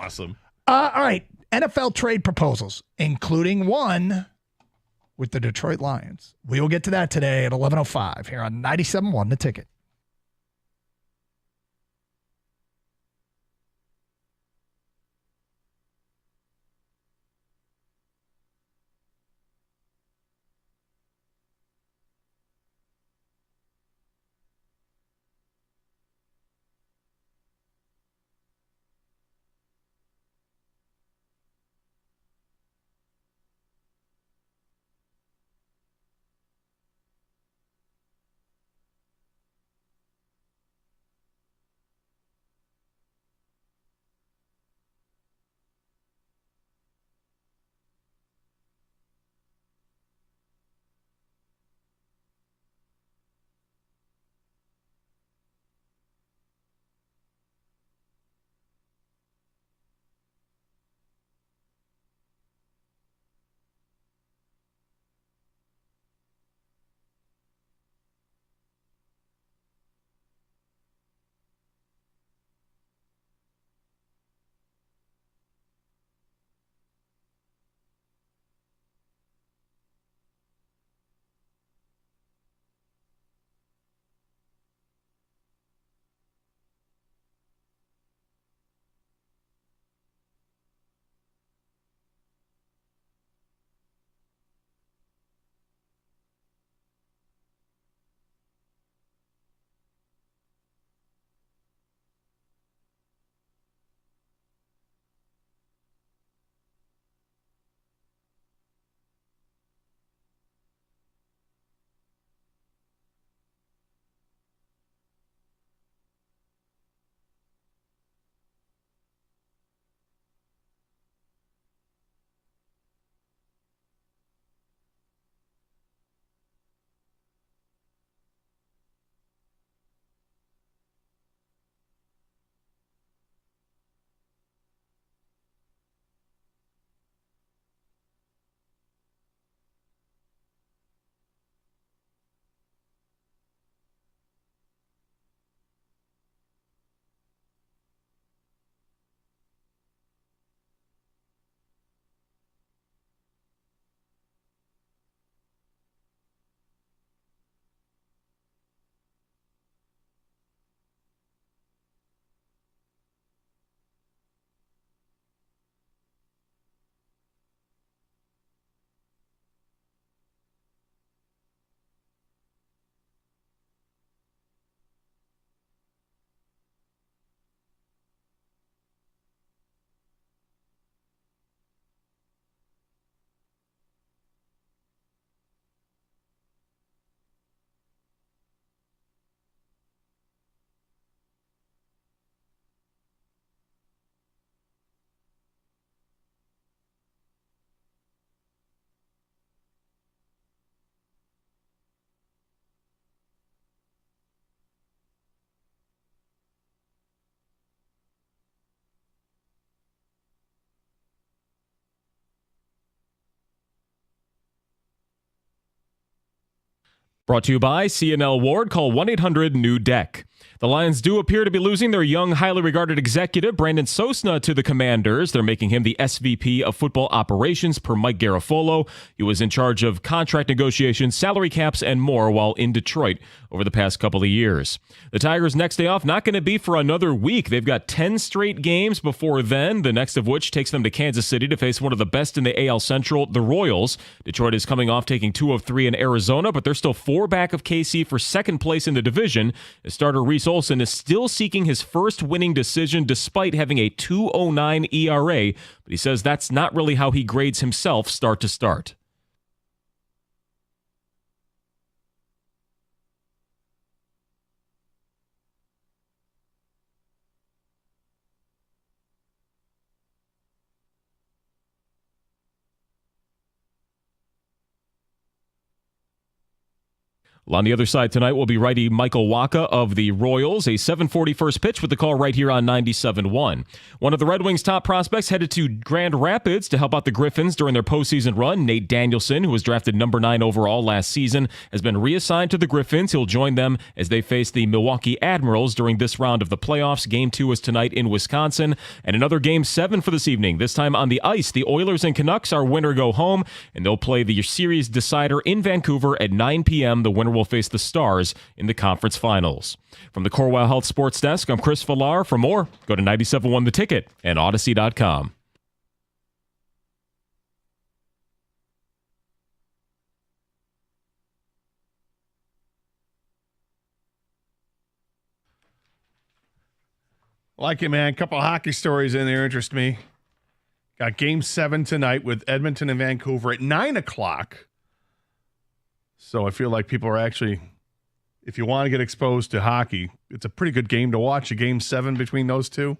awesome. All right. NFL trade proposals, including one with the Detroit Lions. We will get to that today at 11:05 here on 97.1 The Ticket. Brought to you by CNL Ward. Call 1-800-NEW-DECK. The Lions do appear to be losing their young, highly regarded executive, Brandon Sosna, to the Commanders. They're making him the SVP of Football Operations per Mike Garafolo. He was in charge of contract negotiations, salary caps, and more while in Detroit over the past couple of years. The Tigers' next day off not going to be for another week. They've got 10 straight games before then, the next of which takes them to Kansas City to face one of the best in the AL Central, the Royals. Detroit is coming off taking 2 of 3 in Arizona, but they're still 4 back of KC for second place in the division. As starter Reese Olson is still seeking his first winning decision despite having a 2.09 ERA, but he says that's not really how he grades himself start to start. Well, on the other side tonight will be righty Michael Wacha of the Royals, a 7:40 first pitch with the call right here on 97.1. One of the Red Wings' top prospects headed to Grand Rapids to help out the Griffins during their postseason run. Nate Danielson, who was drafted number 9 overall last season, has been reassigned to the Griffins. He'll join them as they face the Milwaukee Admirals during this round of the playoffs. Game 2 is tonight in Wisconsin, and another Game 7 for this evening. This time on the ice, the Oilers and Canucks are winner go home, and they'll play the series decider in Vancouver at 9 p.m. The winner will face the Stars in the conference finals. From the Corwell Health Sports Desk, I'm Chris Villar. For more, go to 97.1 The Ticket and Odyssey.com. Like it, man. A couple of hockey stories in there interest me. Got Game 7 tonight with Edmonton and Vancouver at 9 o'clock. So I feel like people are actually, if you want to get exposed to hockey, it's a pretty good game to watch, a Game 7 between those two.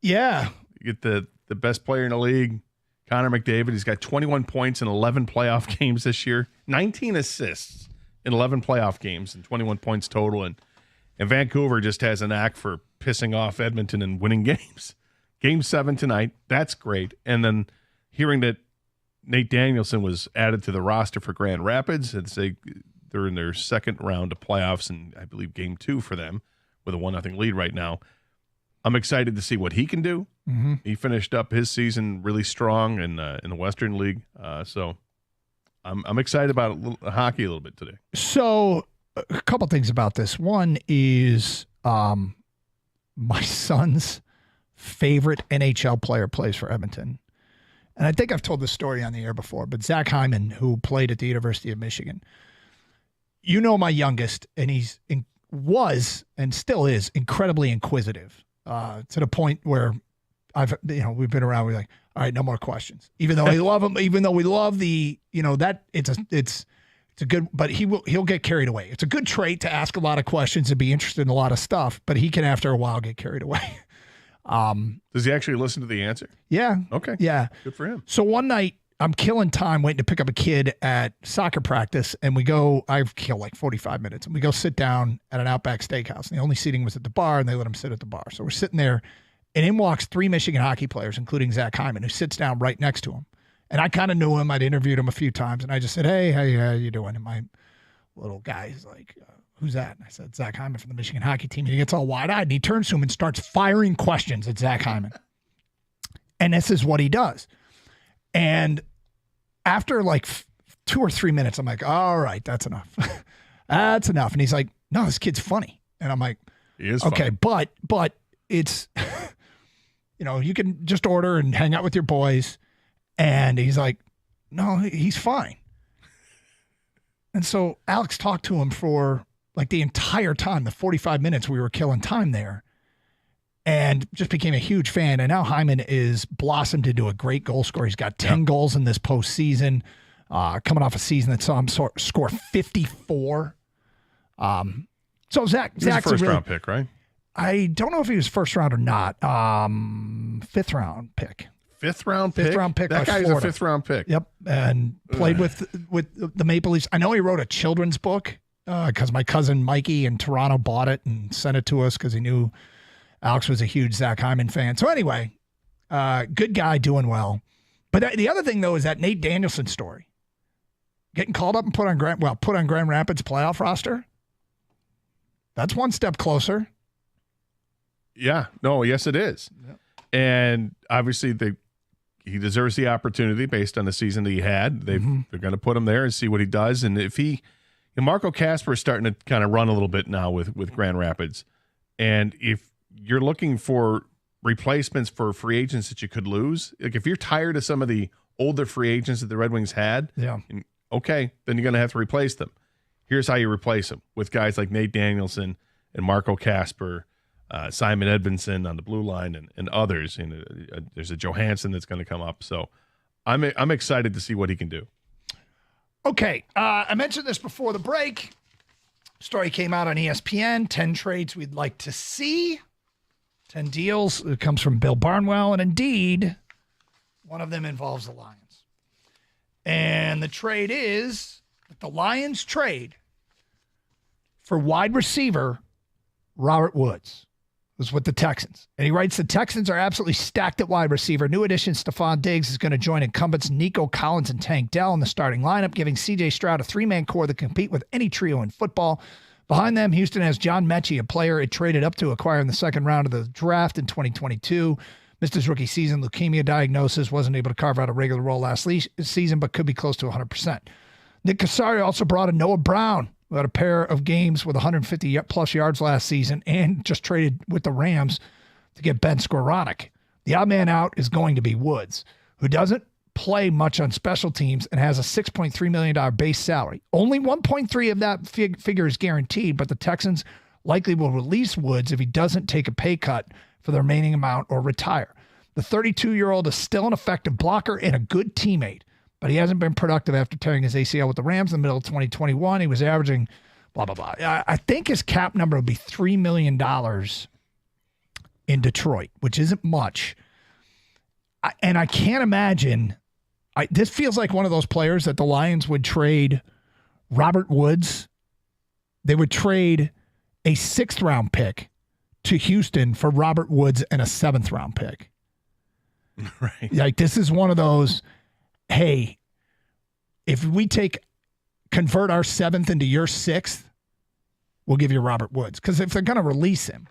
Yeah. You get the best player in the league, Connor McDavid. He's got 21 points in 11 playoff games this year, 19 assists in 11 playoff games and 21 points total. And Vancouver just has a knack for pissing off Edmonton and winning games. Game 7 tonight. That's great. And then hearing that Nate Danielson was added to the roster for Grand Rapids. They're in their second round of playoffs, and I believe Game 2 for them with a 1-0 lead right now. I'm excited to see what he can do. Mm-hmm. He finished up his season really strong in the Western League, so I'm excited about hockey a little bit today. So a couple things about this. One is my son's favorite NHL player plays for Edmonton. And I think I've told this story on the air before, but Zach Hyman, who played at the University of Michigan, you know, my youngest, and was and still is incredibly inquisitive to the point where we've been around. We're like, all right, no more questions. Even though we love him, even though we love that it's a good, but he'll get carried away. It's a good trait to ask a lot of questions and be interested in a lot of stuff, but he can after a while get carried away. Does he actually listen to the answer? Yeah. Okay. Yeah. Good for him. So one night I'm killing time waiting to pick up a kid at soccer practice, and I've killed like 45 minutes, and we go sit down at an Outback Steakhouse, and the only seating was at the bar, and they let him sit at the bar. So we're sitting there, and in walks 3 Michigan hockey players, including Zach Hyman, who sits down right next to him. And I kind of knew him. I'd interviewed him a few times, and I just said, hey, how you doing? And my little guy's like, who's that? And I said, Zach Hyman from the Michigan hockey team. And he gets all wide-eyed, and he turns to him and starts firing questions at Zach Hyman. And this is what he does. And after like 2 or 3 minutes, I'm like, all right, that's enough. That's enough. And he's like, no, this kid's funny. And I'm like, he is okay, funny. but it's, you can just order and hang out with your boys. And he's like, no, he's fine. And so Alex talked to him for like the entire time, the 45 minutes we were killing time there, and just became a huge fan. And now Hyman is blossomed into a great goal scorer. He's got 10 goals in this postseason, coming off a season that saw him score 54. So Zach's a first-round pick, right? I don't know if he was first round or not. 5th round pick. Fifth round pick? by That guy's Florida. a 5th round pick. Yep, and played with the Maple Leafs. I know he wrote a children's book because my cousin Mikey in Toronto bought it and sent it to us because he knew Alex was a huge Zach Hyman fan. So anyway, good guy, doing well. But the other thing, though, is that Nate Danielson story. Getting called up and put on Grand Rapids playoff roster. That's one step closer. Yeah. No, yes, it is. Yep. And obviously he deserves the opportunity based on the season that he had. They're going to put him there and see what he does. And if Marco Kasper is starting to kind of run a little bit now with Grand Rapids. And if you're looking for replacements for free agents that you could lose, like if you're tired of some of the older free agents that the Red Wings had, okay, then you're going to have to replace them. Here's how you replace them with guys like Nate Danielson and Marco Kasper, Simon Edvinsson on the blue line, and others. There's a Johansson that's going to come up. So I'm excited to see what he can do. Okay, I mentioned this before the break. Story came out on ESPN, 10 trades we'd like to see, 10 deals. It comes from Bill Barnwell, and indeed, one of them involves the Lions. And the trade is that the Lions trade for wide receiver Robert Woods was with the Texans. And he writes, the Texans are absolutely stacked at wide receiver. New addition Stephon Diggs is going to join incumbents Nico Collins and Tank Dell in the starting lineup, giving C.J. Stroud a three-man core that compete with any trio in football. Behind them, Houston has John Mechie, a player it traded up to acquire in the second round of the draft in 2022. Missed his rookie season, leukemia diagnosis, wasn't able to carve out a regular role last season, but could be close to 100%. Nick Casario also brought in Noah Brown, who had a pair of games with 150-plus yards last season and just traded with the Rams to get Ben Skoranek. The odd man out is going to be Woods, who doesn't play much on special teams and has a $6.3 million base salary. Only 1.3 of that figure is guaranteed, but the Texans likely will release Woods if he doesn't take a pay cut for the remaining amount or retire. The 32-year-old is still an effective blocker and a good teammate, but he hasn't been productive after tearing his ACL with the Rams in the middle of 2021. He was averaging blah, blah, blah. I think his cap number would be $3 million in Detroit, which isn't much. And I can't imagine. This feels like one of those players that the Lions would trade Robert Woods. They would trade a 6th-round pick to Houston for Robert Woods and a 7th-round pick. Right. Like, this is one of those, hey, if we convert our 7th into your 6th, we'll give you Robert Woods. Because if they're going to release him.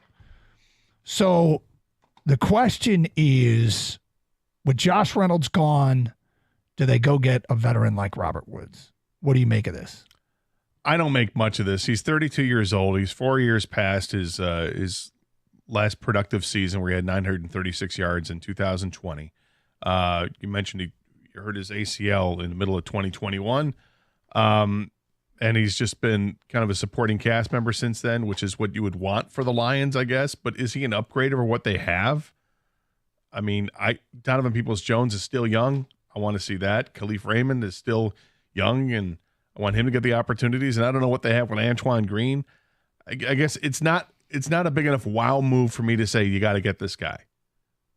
So the question is, with Josh Reynolds gone, do they go get a veteran like Robert Woods? What do you make of this? I don't make much of this. He's 32 years old. He's 4 years past his last productive season where he had 936 yards in 2020. You mentioned he hurt his ACL in the middle of 2021. And he's just been kind of a supporting cast member since then, which is what you would want for the Lions, I guess. But is he an upgrade over what they have? I mean, Donovan Peoples-Jones is still young. I want to see that. Khalif Raymond is still young, and I want him to get the opportunities. And I don't know what they have with Antoine Green. I guess it's not a big enough wow move for me to say you got to get this guy.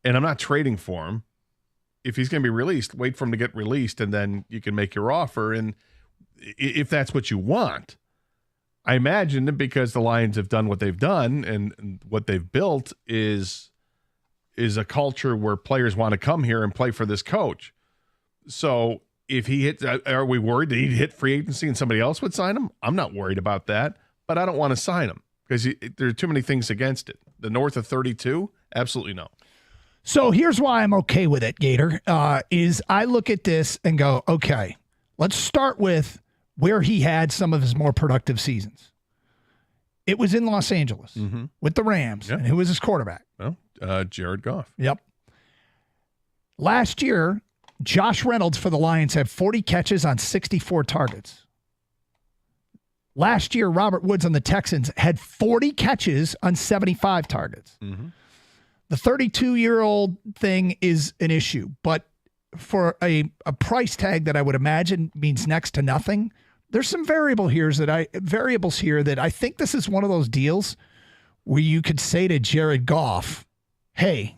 And I'm not trading for him. If he's going to be released, wait for him to get released, and then you can make your offer. And if that's what you want, I imagine that because the Lions have done what they've done and what they've built is a culture where players want to come here and play for this coach. So if he hits, are we worried that he'd hit free agency and somebody else would sign him? I'm not worried about that, but I don't want to sign him because there are too many things against it. The north of 32, absolutely no. So here's why I'm okay with it, Gator, is I look at this and go, okay, let's start with where he had some of his more productive seasons. It was in Los Angeles with the Rams. Yep. And who was his quarterback? Well, Jared Goff. Yep. Last year, Josh Reynolds for the Lions had 40 catches on 64 targets. Last year, Robert Woods on the Texans had 40 catches on 75 targets. Mm-hmm. The 32-year-old thing is an issue, but for a price tag that I would imagine means next to nothing, there's some variables here that I think this is one of those deals where you could say to Jared Goff, hey,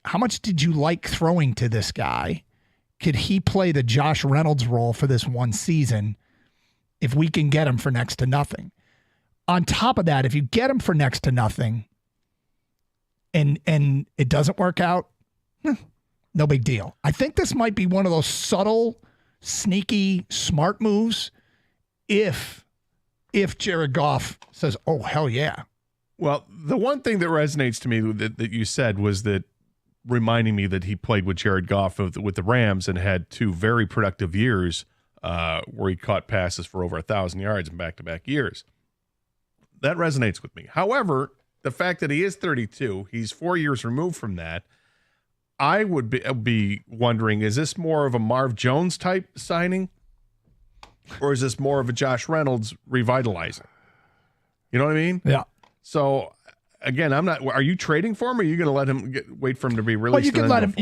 how much did you like throwing to this guy? Could he play the Josh Reynolds role for this one season if we can get him for next to nothing? On top of that, if you get him for next to nothing and it doesn't work out, no big deal. I think this might be one of those subtle, sneaky, smart moves if Jared Goff says, oh, hell yeah. Well, the one thing that resonates to me that you said was that reminding me that he played with Jared Goff with the Rams and had 2 very productive years where he caught passes for over 1,000 yards in back-to-back years. That resonates with me. However, the fact that he is 32, he's 4 years removed from that, I would be wondering, is this more of a Marv Jones type signing or is this more of a Josh Reynolds revitalizing? You know what I mean? Yeah. So again, are you trading for him or are you going to let him wait for him to be released? Well, you can let him,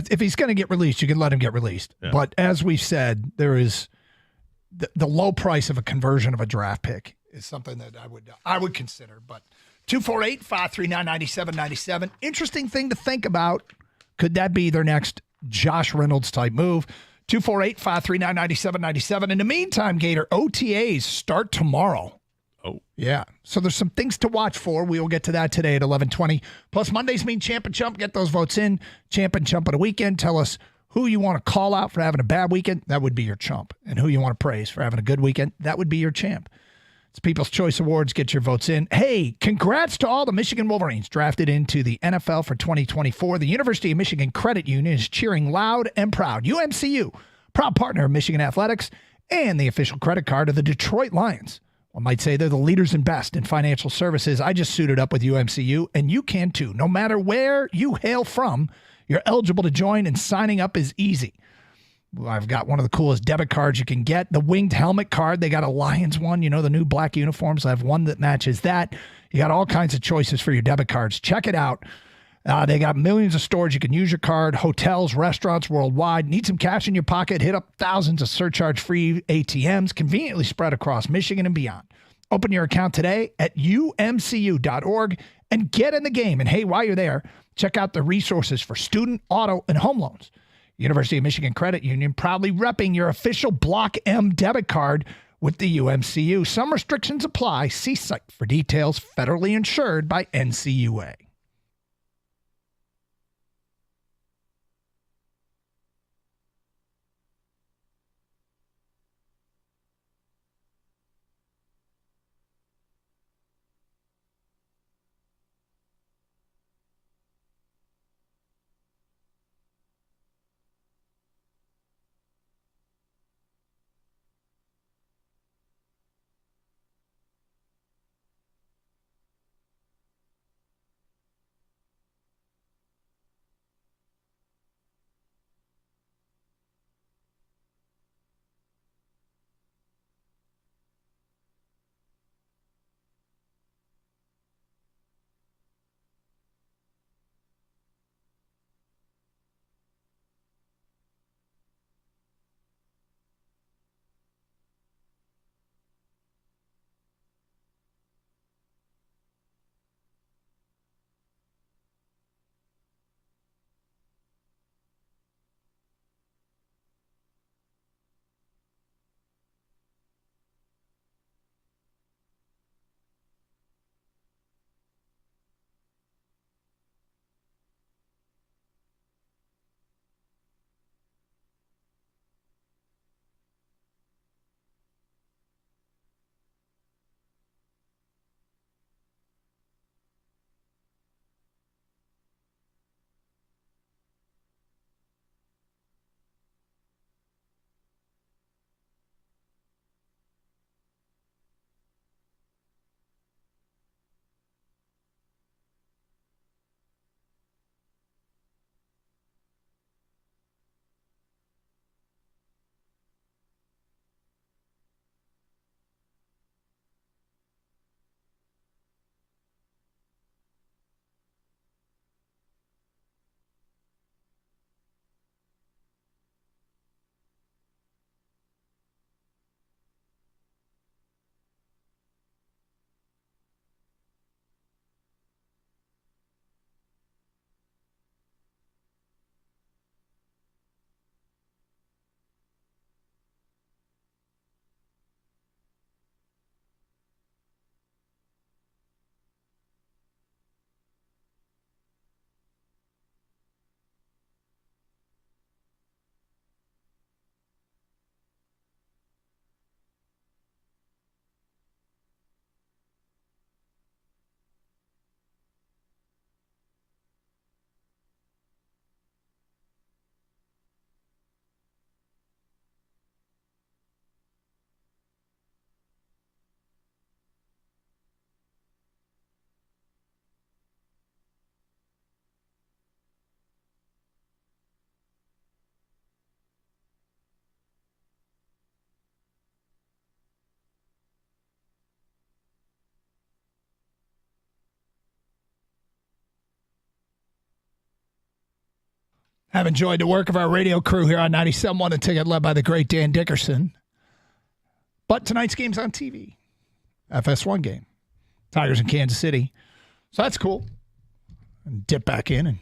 if he's going to get released, you can let him get released. Yeah. But as we've said, there is the low price of a conversion of a draft pick is something that I would consider. But 248-539-9797. Interesting thing to think about. Could that be their next Josh Reynolds type move? 248-539-9797. In the meantime, Gator, OTAs start tomorrow. Oh. Yeah. So there's some things to watch for. We will get to that today at 11:20. Plus, Mondays mean Champ and Chump. Get those votes in. Champ and Chump of the weekend. Tell us who you want to call out for having a bad weekend. That would be your chump. And who you want to praise for having a good weekend. That would be your champ. It's People's Choice Awards. Get your votes in. Hey, congrats to all the Michigan Wolverines drafted into the NFL for 2024. The University of Michigan Credit Union is cheering loud and proud. UMCU, proud partner of Michigan Athletics and the official credit card of the Detroit Lions. One might say they're the leaders and best in financial services. I just suited up with UMCU, and you can too. No matter where you hail from, you're eligible to join, and signing up is easy. I've got one of the coolest debit cards you can get, the winged helmet card. They got a Lions one, you know, the new black uniforms. I have one that matches that. You got all kinds of choices for your debit cards. Check it out. They got millions of stores you can use your card, hotels, restaurants worldwide. Need some cash in your pocket? Hit up thousands of surcharge-free ATMs conveniently spread across Michigan and beyond. Open your account today at umcu.org and get in the game. And hey, while you're there, check out the resources for student, auto, and home loans. University of Michigan Credit Union proudly repping your official Block M debit card with the UMCU. Some restrictions apply. See site for details. Federally insured by NCUA. Have enjoyed the work of our radio crew here on 97.1 The Ticket, led by the great Dan Dickerson. But tonight's game's on TV. FS1 game. Tigers in Kansas City. So that's cool. And dip back in and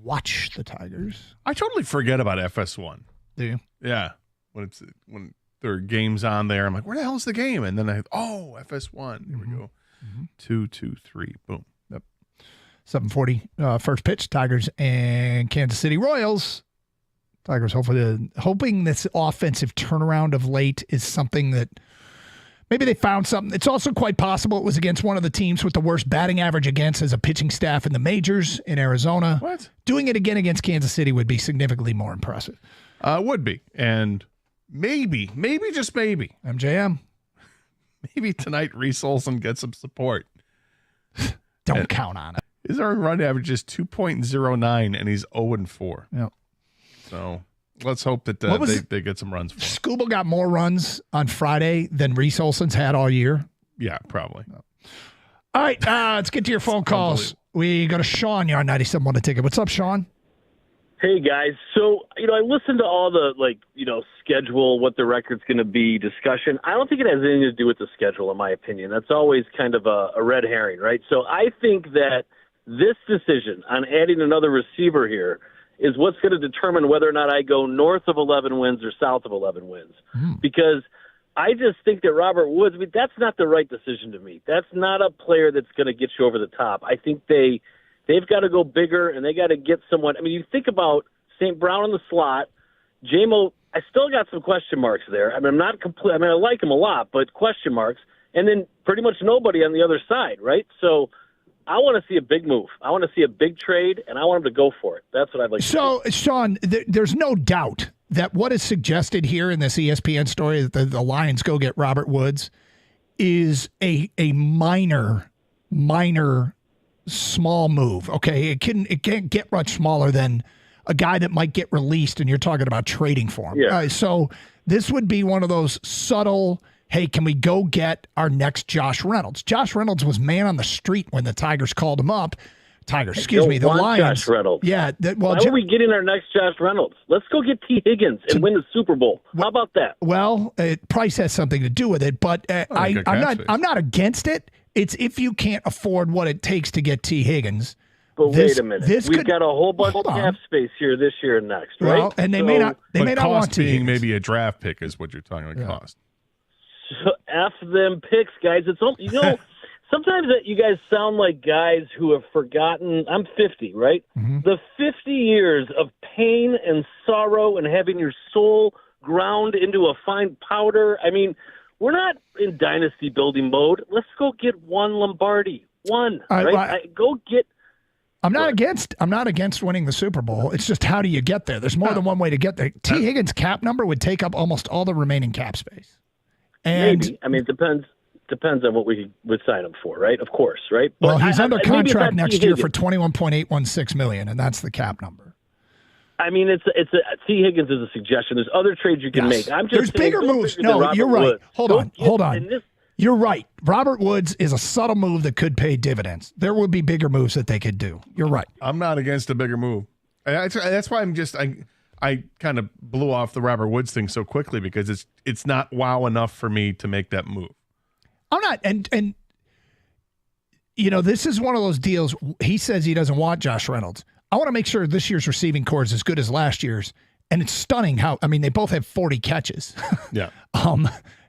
watch the Tigers. I totally forget about FS1. Do you? Yeah. When there are games on there, I'm like, where the hell's the game? And then FS1. Here we go. 2, 2, 3. Boom. 7:40 first pitch. Tigers and Kansas City Royals. Tigers hoping this offensive turnaround of late is something that maybe they found something. It's also quite possible it was against one of the teams with the worst batting average against as a pitching staff in the majors in Arizona. What? Doing it again against Kansas City would be significantly more impressive. Would be. And maybe, just maybe, MJM. maybe tonight Reese Olson gets some support. Don't count on it. His earned run average is 2.09, and he's 0-4. Yep. So let's hope that they get some runs for him. Scuba got more runs on Friday than Reese Olson's had all year. Yeah, probably. All right, let's get to your phone calls. We go to Sean, you're on 97.1 The Ticket. What's up, Sean? Hey, guys. So, I listened to all the, schedule, what the record's going to be discussion. I don't think it has anything to do with the schedule, in my opinion. That's always kind of a red herring, right? So I think that this decision on adding another receiver here is what's going to determine whether or not I go north of 11 wins or south of 11 wins. Because I just think that Robert Woods, that's not the right decision to me. That's not a player that's going to get you over the top. I think they've got to go bigger, and they got to get someone. You think about St. Brown in the slot, J-Mo. I still got some question marks there. I'm not complete. I like him a lot, but question marks. And then pretty much nobody on the other side, right? So I want to see a big move. I want to see a big trade, and I want him to go for it. That's what I'd like to see. So, Sean, there's no doubt that what is suggested here in this ESPN story that the Lions go get Robert Woods is a minor small move. Okay, it can't get much smaller than a guy that might get released, and you're talking about trading for him. Yeah. So this would be one of those subtle, hey, can we go get our next Josh Reynolds? Josh Reynolds was man on the street when the Tigers called him up. The Lions. Josh Reynolds. Yeah. Why are we getting our next Josh Reynolds? Let's go get T. Higgins and win the Super Bowl. How about that? Well, price has something to do with it, but I'm not against it. It's if you can't afford what it takes to get T. Higgins. But wait a minute. We've got a whole bunch of cap space here this year and next, right? Well, and they may not want to. Being maybe a draft pick is what you're talking about. Cost. So F them picks, guys. It's sometimes that you guys sound like guys who have forgotten. I'm 50, right? Mm-hmm. The 50 years of pain and sorrow and having your soul ground into a fine powder. We're not in dynasty building mode. Let's go get one Lombardi. One, right? Go get. I'm not against winning the Super Bowl. It's just how do you get there? There's more than one way to get there. T. Higgins' cap number would take up almost all the remaining cap space. And maybe. It depends on what we would sign him for, right? Of course, right? Well, he's under contract next year for $21.816 million, and that's the cap number. It's T. Higgins is a suggestion. There's other trades you can make. There's bigger moves. No, you're right. Hold on. You're right. Robert Woods is a subtle move that could pay dividends. There would be bigger moves that they could do. You're right. I'm not against a bigger move. That's why I kind of blew off the Robert Woods thing so quickly because it's not wow enough for me to make that move. I'm not, and this is one of those deals. He says he doesn't want Josh Reynolds. I want to make sure this year's receiving core is as good as last year's, and it's stunning how. They both have 40 catches. Yeah.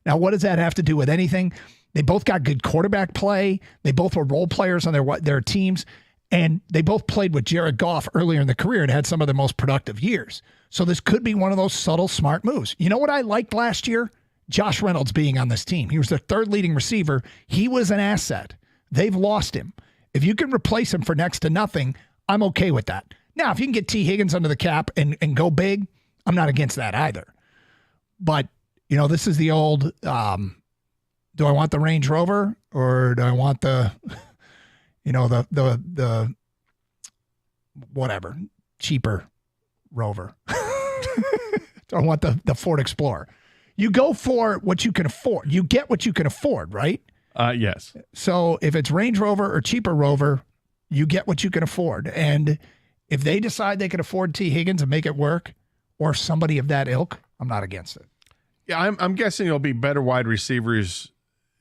Now, what does that have to do with anything? They both got good quarterback play. They both were role players on their teams, and they both played with Jared Goff earlier in the career and had some of the most productive years. So this could be one of those subtle, smart moves. You know what I liked last year? Josh Reynolds being on this team. He was their third leading receiver. He was an asset. They've lost him. If you can replace him for next to nothing, I'm okay with that. Now, if you can get T. Higgins under the cap and go big, I'm not against that either. But, this is the old, do I want the Range Rover or do I want the whatever, cheaper Rover? Do I want the Ford Explorer? You go for what you can afford. You get what you can afford, right? Yes. So if it's Range Rover or cheaper Rover, you get what you can afford. And if they decide they can afford T. Higgins and make it work, or somebody of that ilk, I'm not against it. Yeah, I'm guessing it'll be better wide receivers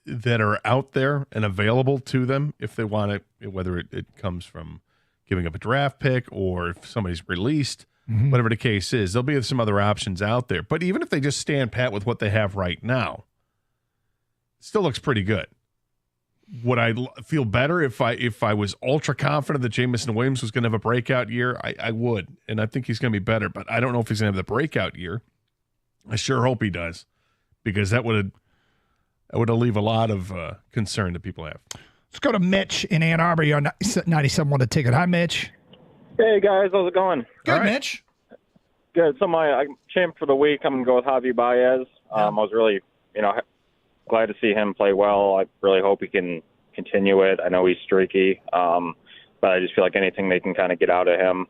that are out there and available to them if they want it, whether it comes from giving up a draft pick or if somebody's released. whatever the case is. There'll be some other options out there. But even if they just stand pat with what they have right now, it still looks pretty good. Would I feel better if I was ultra confident that Jamison Williams was going to have a breakout year? I would, and I think he's going to be better. But I don't know if he's going to have the breakout year. I sure hope he does, because that would leave a lot of concern that people have. Let's go to Mitch in Ann Arbor. You're on 97.1 The Ticket. Hi, Mitch. Hey, guys. How's it going? Good, All right. Mitch. Good. So my champ for the week, I'm going to go with Javy Baez. I was really, glad to see him play well. I really hope he can continue it. I know he's streaky, but I just feel like anything they can kind of get out of him.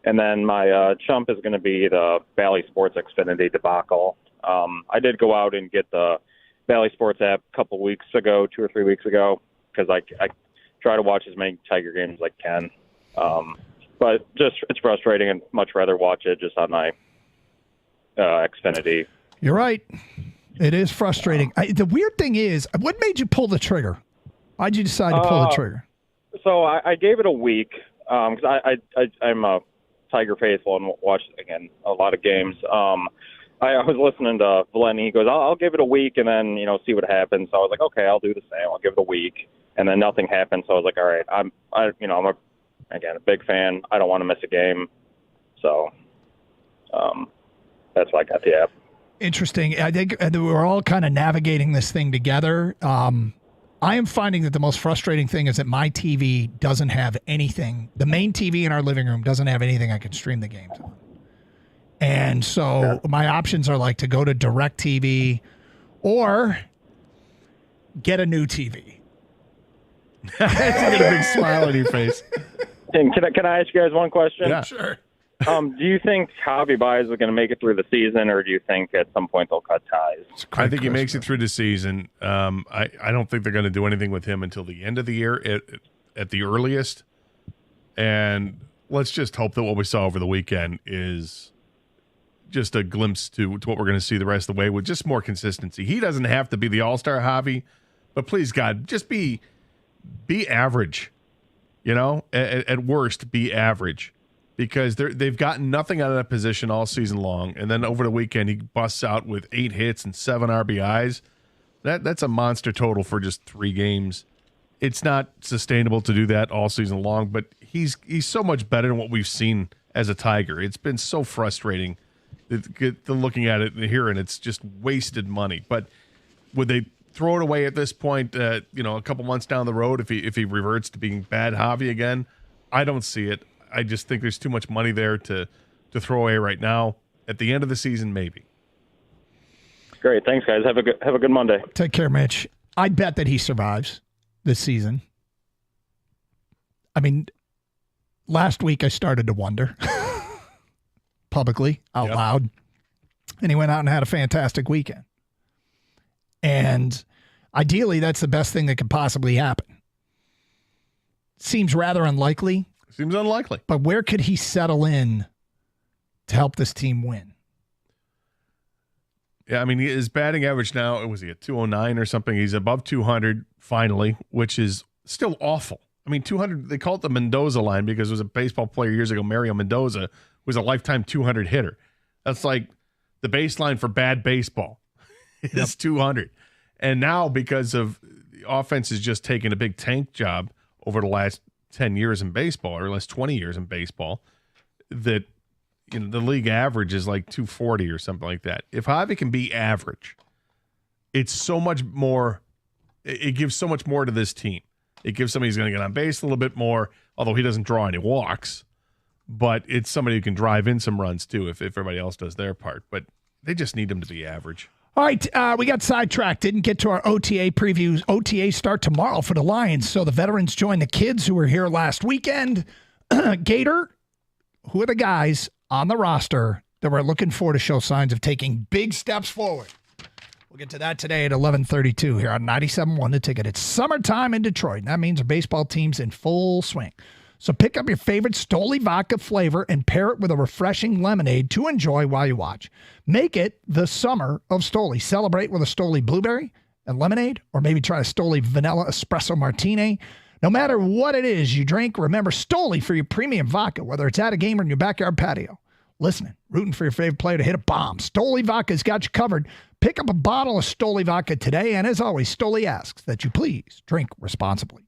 And then my chump is going to be the Valley Sports Xfinity debacle. I did go out and get the Valley Sports app a couple weeks ago, 2 or 3 weeks ago, because I try to watch as many Tiger games as I can. But just it's frustrating, and much rather watch it just on my Xfinity. You're right. It is frustrating. The weird thing is, what made you pull the trigger? Why'd you decide to pull the trigger? So I gave it a week because I'm a Tiger faithful and watch, again, a lot of games. I was listening to Valenti. He goes, I'll give it a week and then, see what happens. So I was like, okay, I'll do the same. I'll give it a week. And then nothing happened. So I was like, all right, I'm a big fan. I don't want to miss a game. So that's why I got the app. Interesting. I think we're all kind of navigating this thing together. I am finding that the most frustrating thing is that my TV doesn't have anything. The main TV in our living room doesn't have anything I can stream the games on. And so my options are like to go to DirecTV or get a new TV. Get a big smile on your face. And can I ask you guys one question? Yeah. Sure. Do you think Javy Baez is going to make it through the season, or do you think at some point they'll cut ties? I think he makes it through the season. I don't think they're going to do anything with him until the end of the year at the earliest. And let's just hope that what we saw over the weekend is just a glimpse to what we're going to see the rest of the way with just more consistency. He doesn't have to be the all-star Javy, but please, God, just be average. At worst, be average. Because they've gotten nothing out of that position all season long. And then over the weekend, he busts out with 8 hits and 7 RBIs. That's a monster total for just 3 games. It's not sustainable to do that all season long, but he's so much better than what we've seen as a Tiger. It's been so frustrating looking at it and hearing it's just wasted money. But would they throw it away at this point, a couple months down the road if he reverts to being bad Javy again? I don't see it. I just think there's too much money there to throw away right now. At the end of the season, maybe. Great, thanks, guys. Have a good Monday. Take care, Mitch. I bet that he survives this season. I mean, last week I started to wonder publicly out loud, and he went out and had a fantastic weekend. And ideally, that's the best thing that could possibly happen. Seems rather unlikely. Seems unlikely. But where could he settle in to help this team win? Yeah, I mean, his batting average now, was he at 209 or something? He's above 200 finally, which is still awful. I mean, 200, they call it the Mendoza line because it was a baseball player years ago, Mario Mendoza, was a lifetime 200 hitter. That's like the baseline for bad baseball is 200. And now because of the offense is just taking a big tank job over the last 10 years in baseball, or less 20 years in baseball, that the league average is like 240 or something like that. If Javy can be average, it's so much more. It gives so much more to this team. It gives somebody who's going to get on base a little bit more, although he doesn't draw any walks. But it's somebody who can drive in some runs too if everybody else does their part. But they just need him to be average. All right, we got sidetracked. Didn't get to our OTA previews. OTA start tomorrow for the Lions, so the veterans join the kids who were here last weekend. Gator, who are the guys on the roster that we're looking for to show signs of taking big steps forward? We'll get to that today at 11:32 here on 97.1 The Ticket. It's summertime in Detroit, and that means our baseball team's in full swing. So pick up your favorite Stoli vodka flavor and pair it with a refreshing lemonade to enjoy while you watch. Make it the summer of Stoli. Celebrate with a Stoli blueberry and lemonade, or maybe try a Stoli vanilla espresso martini. No matter what it is you drink, remember Stoli for your premium vodka, whether it's at a game or in your backyard patio. listening, rooting for your favorite player to hit a bomb. Stoli Vodka's got you covered. Pick up a bottle of Stoli Vodka today. And as always, Stoli asks that you please drink responsibly.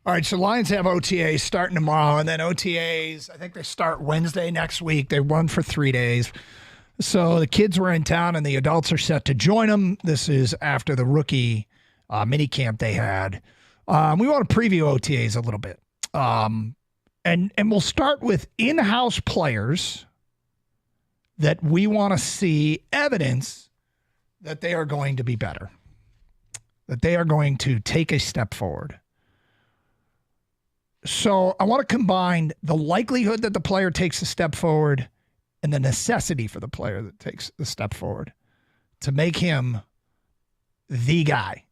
All right, so Lions have OTAs starting tomorrow, and then OTAs, I think they start Wednesday next week. They run for 3 days. So the kids were in town, and the adults are set to join them. This is after the rookie mini camp they had. We want to preview OTAs a little bit. And we'll start with in-house players that we want to see evidence that they are going to be better, that they are going to take a step forward. So I want to combine the likelihood that the player takes a step forward and the necessity for the player that takes the step forward to make him the guy.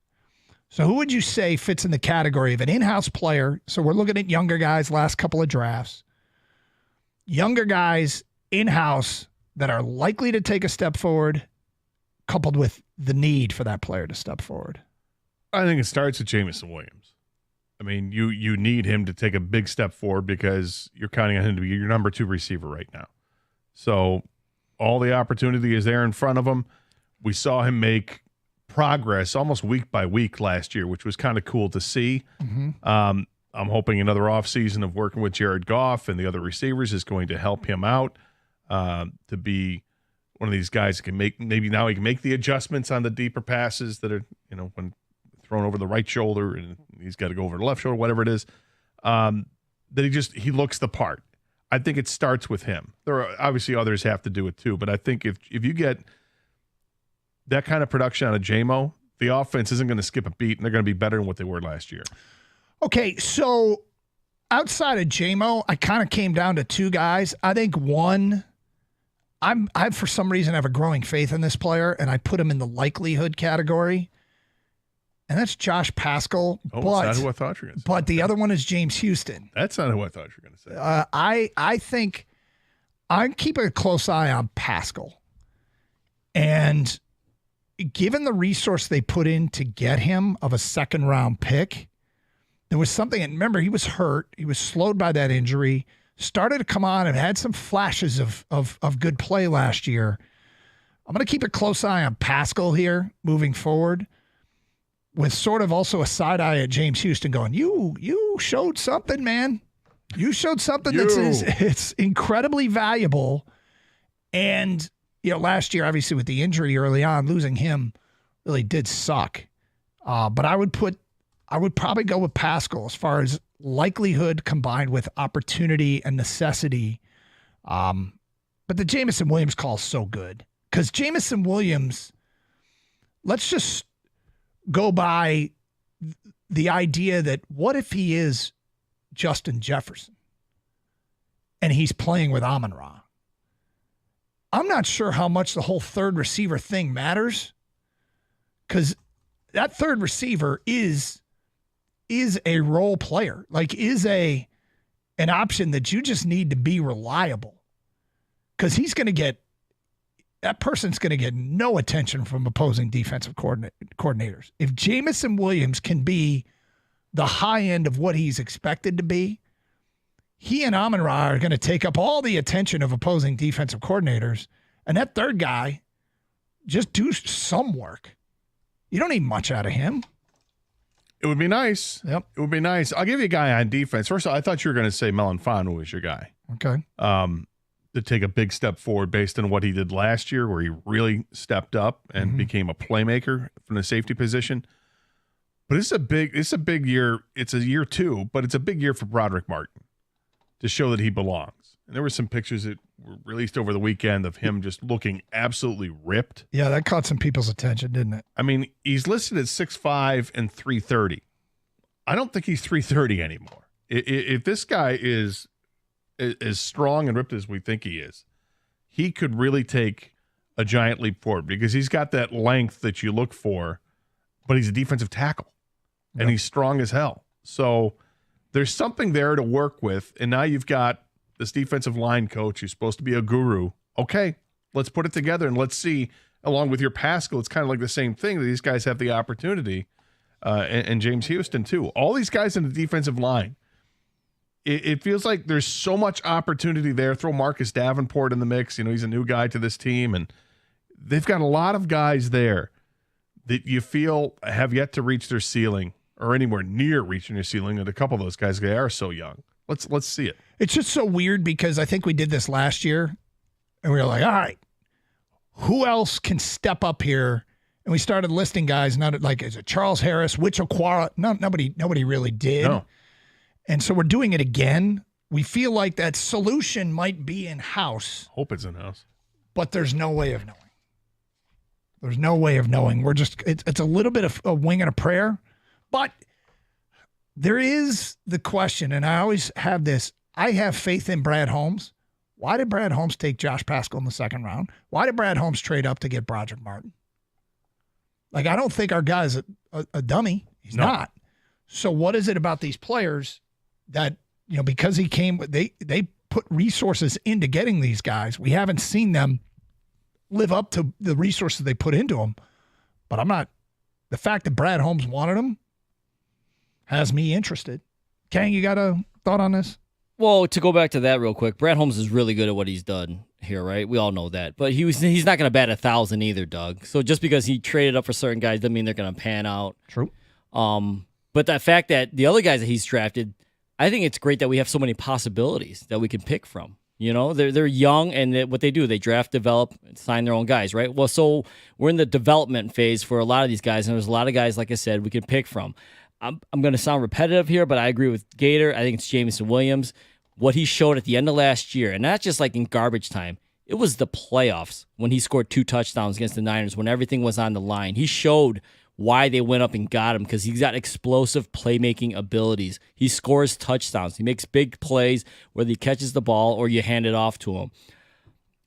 So who would you say fits in the category of an in-house player? So we're looking at younger guys, last couple of drafts. Younger guys in-house that are likely to take a step forward, coupled with the need for that player to step forward. I think it starts with Jamison Williams. I mean, you need him to take a big step forward because you're counting on him to be your number 2 receiver right now. So all the opportunity is there in front of him. We saw him make progress almost week by week last year, which was kind of cool to see. I'm hoping another offseason of working with Jared Goff and the other receivers is going to help him out to be one of these guys that can maybe now he can make the adjustments on the deeper passes that are, when thrown over the right shoulder and he's got to go over the left shoulder, whatever it is, that he looks the part. I think it starts with him. There are obviously others have to do it too, but I think if you get that kind of production out of JMO, the offense isn't going to skip a beat, and they're going to be better than what they were last year. Okay, so outside of JMO, I kind of came down to two guys. I think one, I for some reason have a growing faith in this player, and I put him in the likelihood category, and that's Josh Paschal. That's not who I thought you were going to say. But the other one is James Houston. That's not who I thought you were going to say. I think I'm keeping a close eye on Paschal, and given the resource they put in to get him of a second-round pick, there was something, and remember, he was hurt. He was slowed by that injury, started to come on and had some flashes of good play last year. I'm going to keep a close eye on Paschal here moving forward, with sort of also a side eye at James Houston going, you showed something, man. You showed something it's incredibly valuable. And last year, obviously, with the injury early on, losing him really did suck. But I would probably go with Paschal as far as likelihood combined with opportunity and necessity. But the Jamison Williams call is so good. Because Jamison Williams, let's just go by the idea that what if he is Justin Jefferson and he's playing with Amon-Ra? I'm not sure how much the whole third receiver thing matters, because that third receiver is a role player, is an option that you just need to be reliable, because that person's going to get no attention from opposing defensive coordinators. If Jamison Williams can be the high end of what he's expected to be, he and Amon-Ra are going to take up all the attention of opposing defensive coordinators, and that third guy just do some work. You don't need much out of him. It would be nice. Yep. It would be nice. I'll give you a guy on defense. First of all, I thought you were going to say Melon Fanu was your guy. Okay. To take a big step forward based on what he did last year, where he really stepped up and became a playmaker from the safety position. But it's a big year. It's a year two, but it's a big year for Broderick Martin to show that he belongs. And there were some pictures that were released over the weekend of him just looking absolutely ripped. Yeah, that caught some people's attention, didn't it? I mean, he's listed at 6'5" and 330. I don't think he's 330 anymore. If this guy is as strong and ripped as we think he is, he could really take a giant leap forward, because he's got that length that you look for, but he's a defensive tackle, and he's strong as hell. So there's something there to work with, and now you've got this defensive line coach who's supposed to be a guru. Okay, let's put it together, and let's see, along with your Paschal, it's kind of like the same thing, that these guys have the opportunity, and James Houston too. All these guys in the defensive line, it feels like there's so much opportunity there. Throw Marcus Davenport in the mix. He's a new guy to this team, and they've got a lot of guys there that you feel have yet to reach their ceiling, or anywhere near reaching their ceiling. And a couple of those guys, they are so young. Let's see it. It's just so weird, because I think we did this last year, and we were like, all right, who else can step up here? And we started listing guys, not like, is it Charles Harris, Witch Okwara? No, nobody really did. No. And so we're doing it again. We feel like that solution might be in-house. Hope it's in-house. But there's no way of knowing. There's no way of knowing. It's a little bit of a wing and a prayer. But there is the question, and I always have this. I have faith in Brad Holmes. Why did Brad Holmes take Josh Paschal in the second round? Why did Brad Holmes trade up to get Broderick Martin? I don't think our guy's a dummy. He's not. So what is it about these players that, because he came, they put resources into getting these guys. We haven't seen them live up to the resources they put into them. But the fact that Brad Holmes wanted him has me interested. Kang, you got a thought on this? Well, to go back to that real quick, Brad Holmes is really good at what he's done here, right? We all know that. But he's not going to bat 1,000 either, Doug. So just because he traded up for certain guys doesn't mean they're going to pan out. True. But the fact that the other guys that he's drafted, I think it's great that we have so many possibilities that we can pick from. You know, they're young, and what they do, they draft, develop, sign their own guys, right? Well, so we're in the development phase for a lot of these guys, and there's a lot of guys, like I said, we can pick from. I'm going to sound repetitive here, but I agree with Gator. I think it's Jameson Williams. What he showed at the end of last year, and not just like in garbage time, it was the playoffs when he scored 2 touchdowns against the Niners when everything was on the line. He showed why they went up and got him, because he's got explosive playmaking abilities. He scores touchdowns. He makes big plays, whether he catches the ball or you hand it off to him.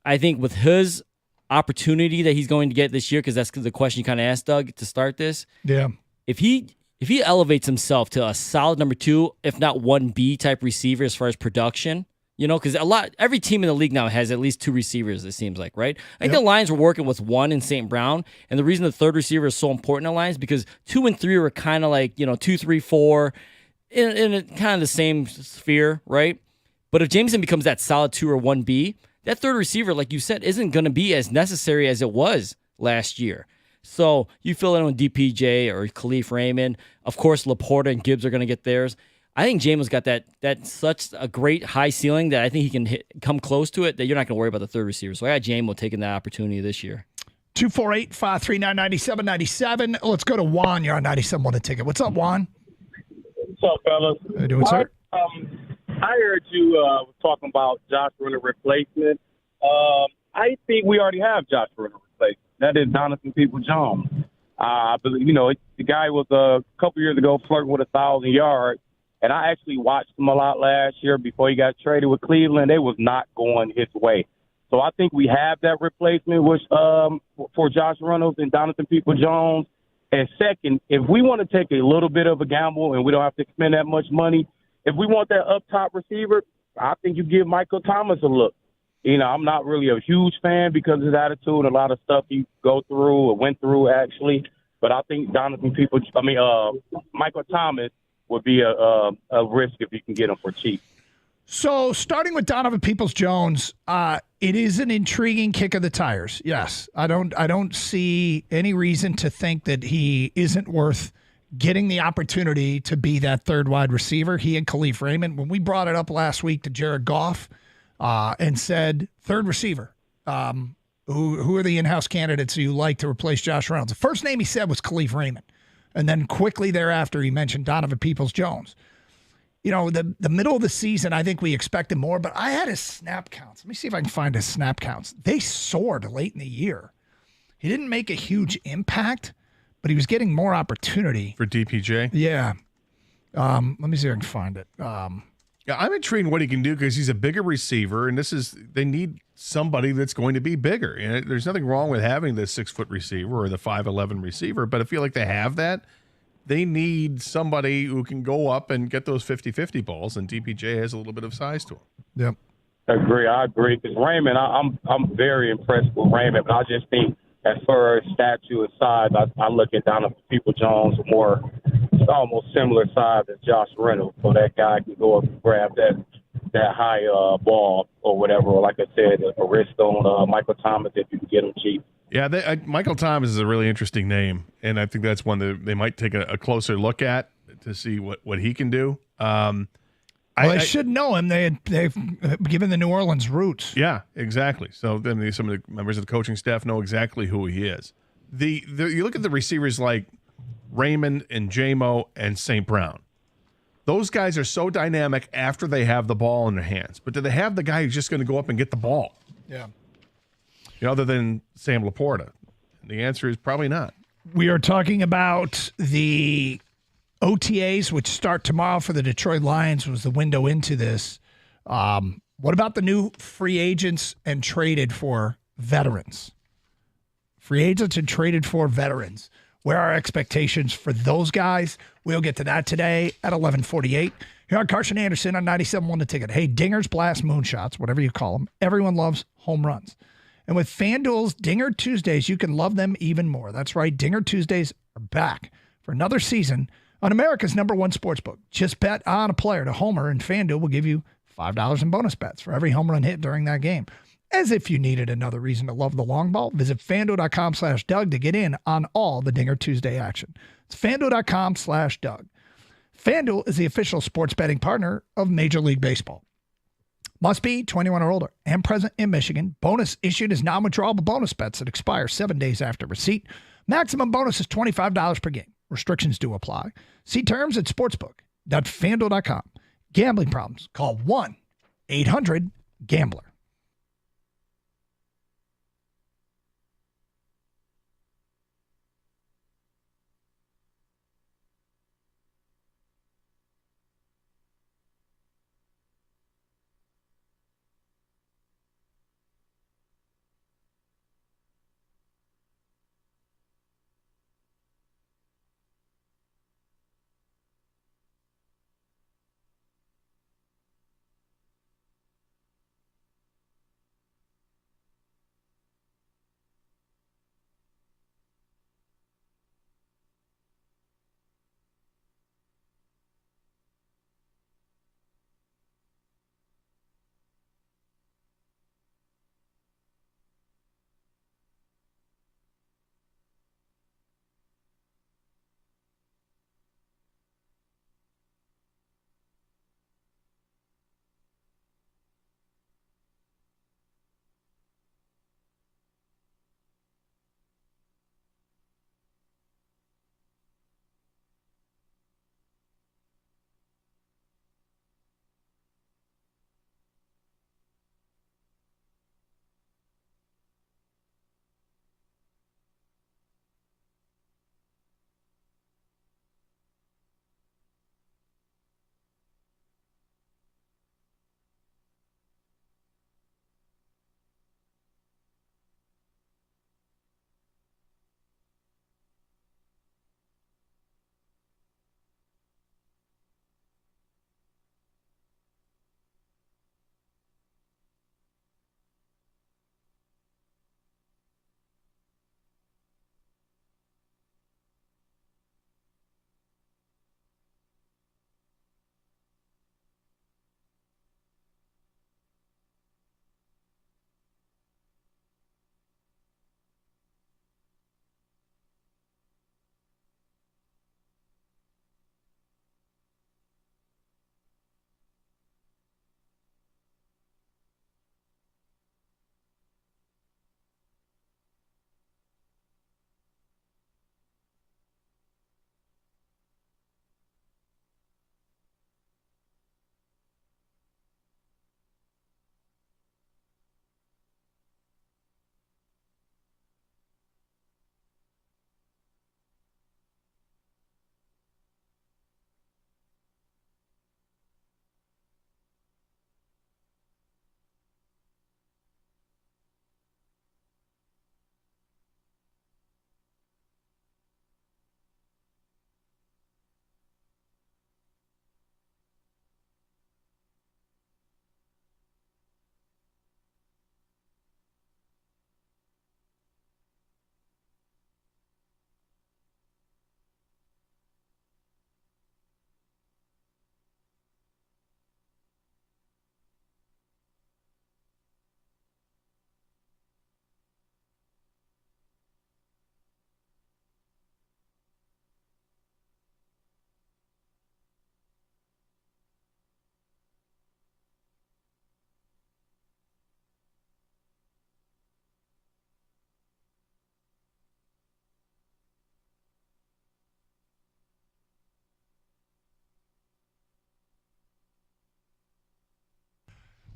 I think with his opportunity that he's going to get this year, because that's the question you kind of asked, Doug, to start this. Yeah. If he elevates himself to a solid number 2, if not 1B type receiver as far as production, you know, because every team in the league now has at least 2 receivers, it seems like, right? I think the Lions were working with 1 in St. Brown, and the reason the third receiver is so important in the Lions because 2 and 3 were kind of like, 2, 3, 4 in kind of the same sphere, right? But if Jameson becomes that solid 2 or 1B, that third receiver, like you said, isn't going to be as necessary as it was last year. So you fill in with DPJ or Khalif Raymond. Of course, Laporta and Gibbs are going to get theirs. I think Jameis got that such a great high ceiling that I think he can come close to it that you're not going to worry about the third receiver. So I got Jameis taking that opportunity this year. 248-539-9797. Let's go to Juan. You're on 97 on the ticket. What's up, Juan? What's up, fellas? How you doing, sir? I heard you was talking about Josh Renner replacement. I think we already have Josh Renner replacement. That is Donovan Peoples-Jones. I believe, the guy was a couple years ago flirting with 1,000 yards, and I actually watched him a lot last year before he got traded with Cleveland. They was not going his way. So I think we have that replacement for Josh Reynolds and Donovan Peoples-Jones. And second, if we want to take a little bit of a gamble and we don't have to spend that much money, if we want that up-top receiver, I think you give Michael Thomas a look. I'm not really a huge fan because of his attitude and a lot of stuff he went through, actually. But I think Michael Thomas would be a risk if you can get him for cheap. So starting with Donovan Peoples-Jones, it is an intriguing kick of the tires. Yes, I don't see any reason to think that he isn't worth getting the opportunity to be that third wide receiver. He and Khalif Raymond, when we brought it up last week to Jared Goff and said third receiver, who are the in-house candidates you like to replace Josh Reynolds? The first name he said was Khalif Raymond, and then quickly thereafter he mentioned Donovan Peoples-Jones. The middle of the season, I think we expected more, but I had his snap counts. Let me see if I can find his snap counts. They soared late in the year. He didn't make a huge impact, but he was getting more opportunity. For DPJ? Yeah. Let me see if I can find it. Yeah, I'm intrigued what he can do because he's a bigger receiver, and they need somebody that's going to be bigger. And there's nothing wrong with having the 6-foot receiver or the 5'11" receiver, but I feel like they have that. They need somebody who can go up and get those 50-50 balls, and DPJ has a little bit of size to him. Yep. I agree. Because Raymond, I'm very impressed with Raymond, but I just think as far as stature and size, I look at Donovan Peoples-Jones more almost similar size as Josh Reynolds, so that guy can go up and grab that high ball or whatever. Or like I said, a risk on Michael Thomas if you can get him cheap. Yeah, Michael Thomas is a really interesting name, and I think that's one that they might take a closer look at to see what he can do. I should know him. They've given the New Orleans roots. Yeah, exactly. So then some of the members of the coaching staff know exactly who he is. You look at the receivers like Raymond and J-Mo and St. Brown. Those guys are so dynamic after they have the ball in their hands. But do they have the guy who's just going to go up and get the ball? Yeah. Other than Sam Laporta? The answer is probably not. We are talking about the OTAs, which start tomorrow for the Detroit Lions, was the window into this. What about the new free agents and traded for veterans? Free agents and traded for veterans. Where are expectations for those guys? We'll get to that today at 11:48. Here on Carson Anderson on 97.1 The Ticket. Hey, dingers, blasts, moonshots, whatever you call them. Everyone loves home runs. And with FanDuel's Dinger Tuesdays, you can love them even more. That's right, Dinger Tuesdays are back for another season on America's #1 sportsbook. Just bet on a player to homer, and FanDuel will give you $5 in bonus bets for every home run hit during that game. As if you needed another reason to love the long ball, visit FanDuel.com/Doug to get in on all the Dinger Tuesday action. It's FanDuel.com/Doug. FanDuel is the official sports betting partner of Major League Baseball. Must be 21 or older and present in Michigan. Bonus issued is non-withdrawable bonus bets that expire 7 days after receipt. Maximum bonus is $25 per game. Restrictions do apply. See terms at sportsbook.fanduel.com. Gambling problems? Call 1-800-GAMBLER.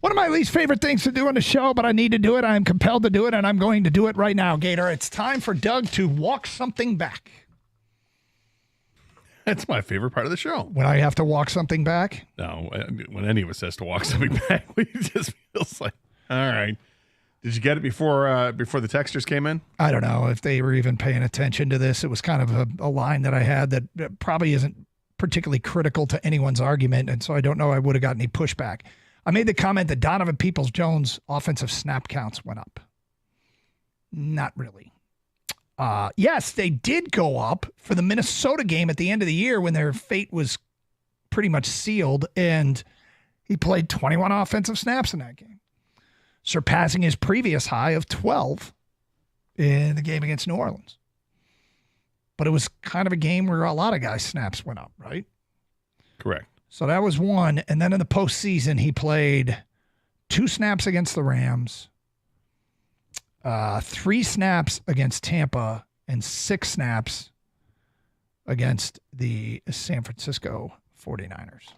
One of my least favorite things to do on the show, but I need to do it. I am compelled to do it, and I'm going to do it right now, Gator. It's time for Doug to walk something back. That's my favorite part of the show. When I have to walk something back? No, when any of us has to walk something back, it just feels like, all right. Did you get it before the texters came in? I don't know if they were even paying attention to this. It was kind of a line that I had that probably isn't particularly critical to anyone's argument, and so I don't know I would have got any pushback. I made the comment that Donovan Peoples-Jones' offensive snap counts went up. Not really. Yes, they did go up for the Minnesota game at the end of the year when their fate was pretty much sealed. And He played 21 offensive snaps in that game, surpassing his previous high of 12 in the game against New Orleans. But it was kind of a game where a lot of guys' snaps went up, right? Correct. So that was one. And then in the postseason, he played 2 snaps against the Rams, 3 snaps against Tampa, and 6 snaps against the San Francisco 49ers.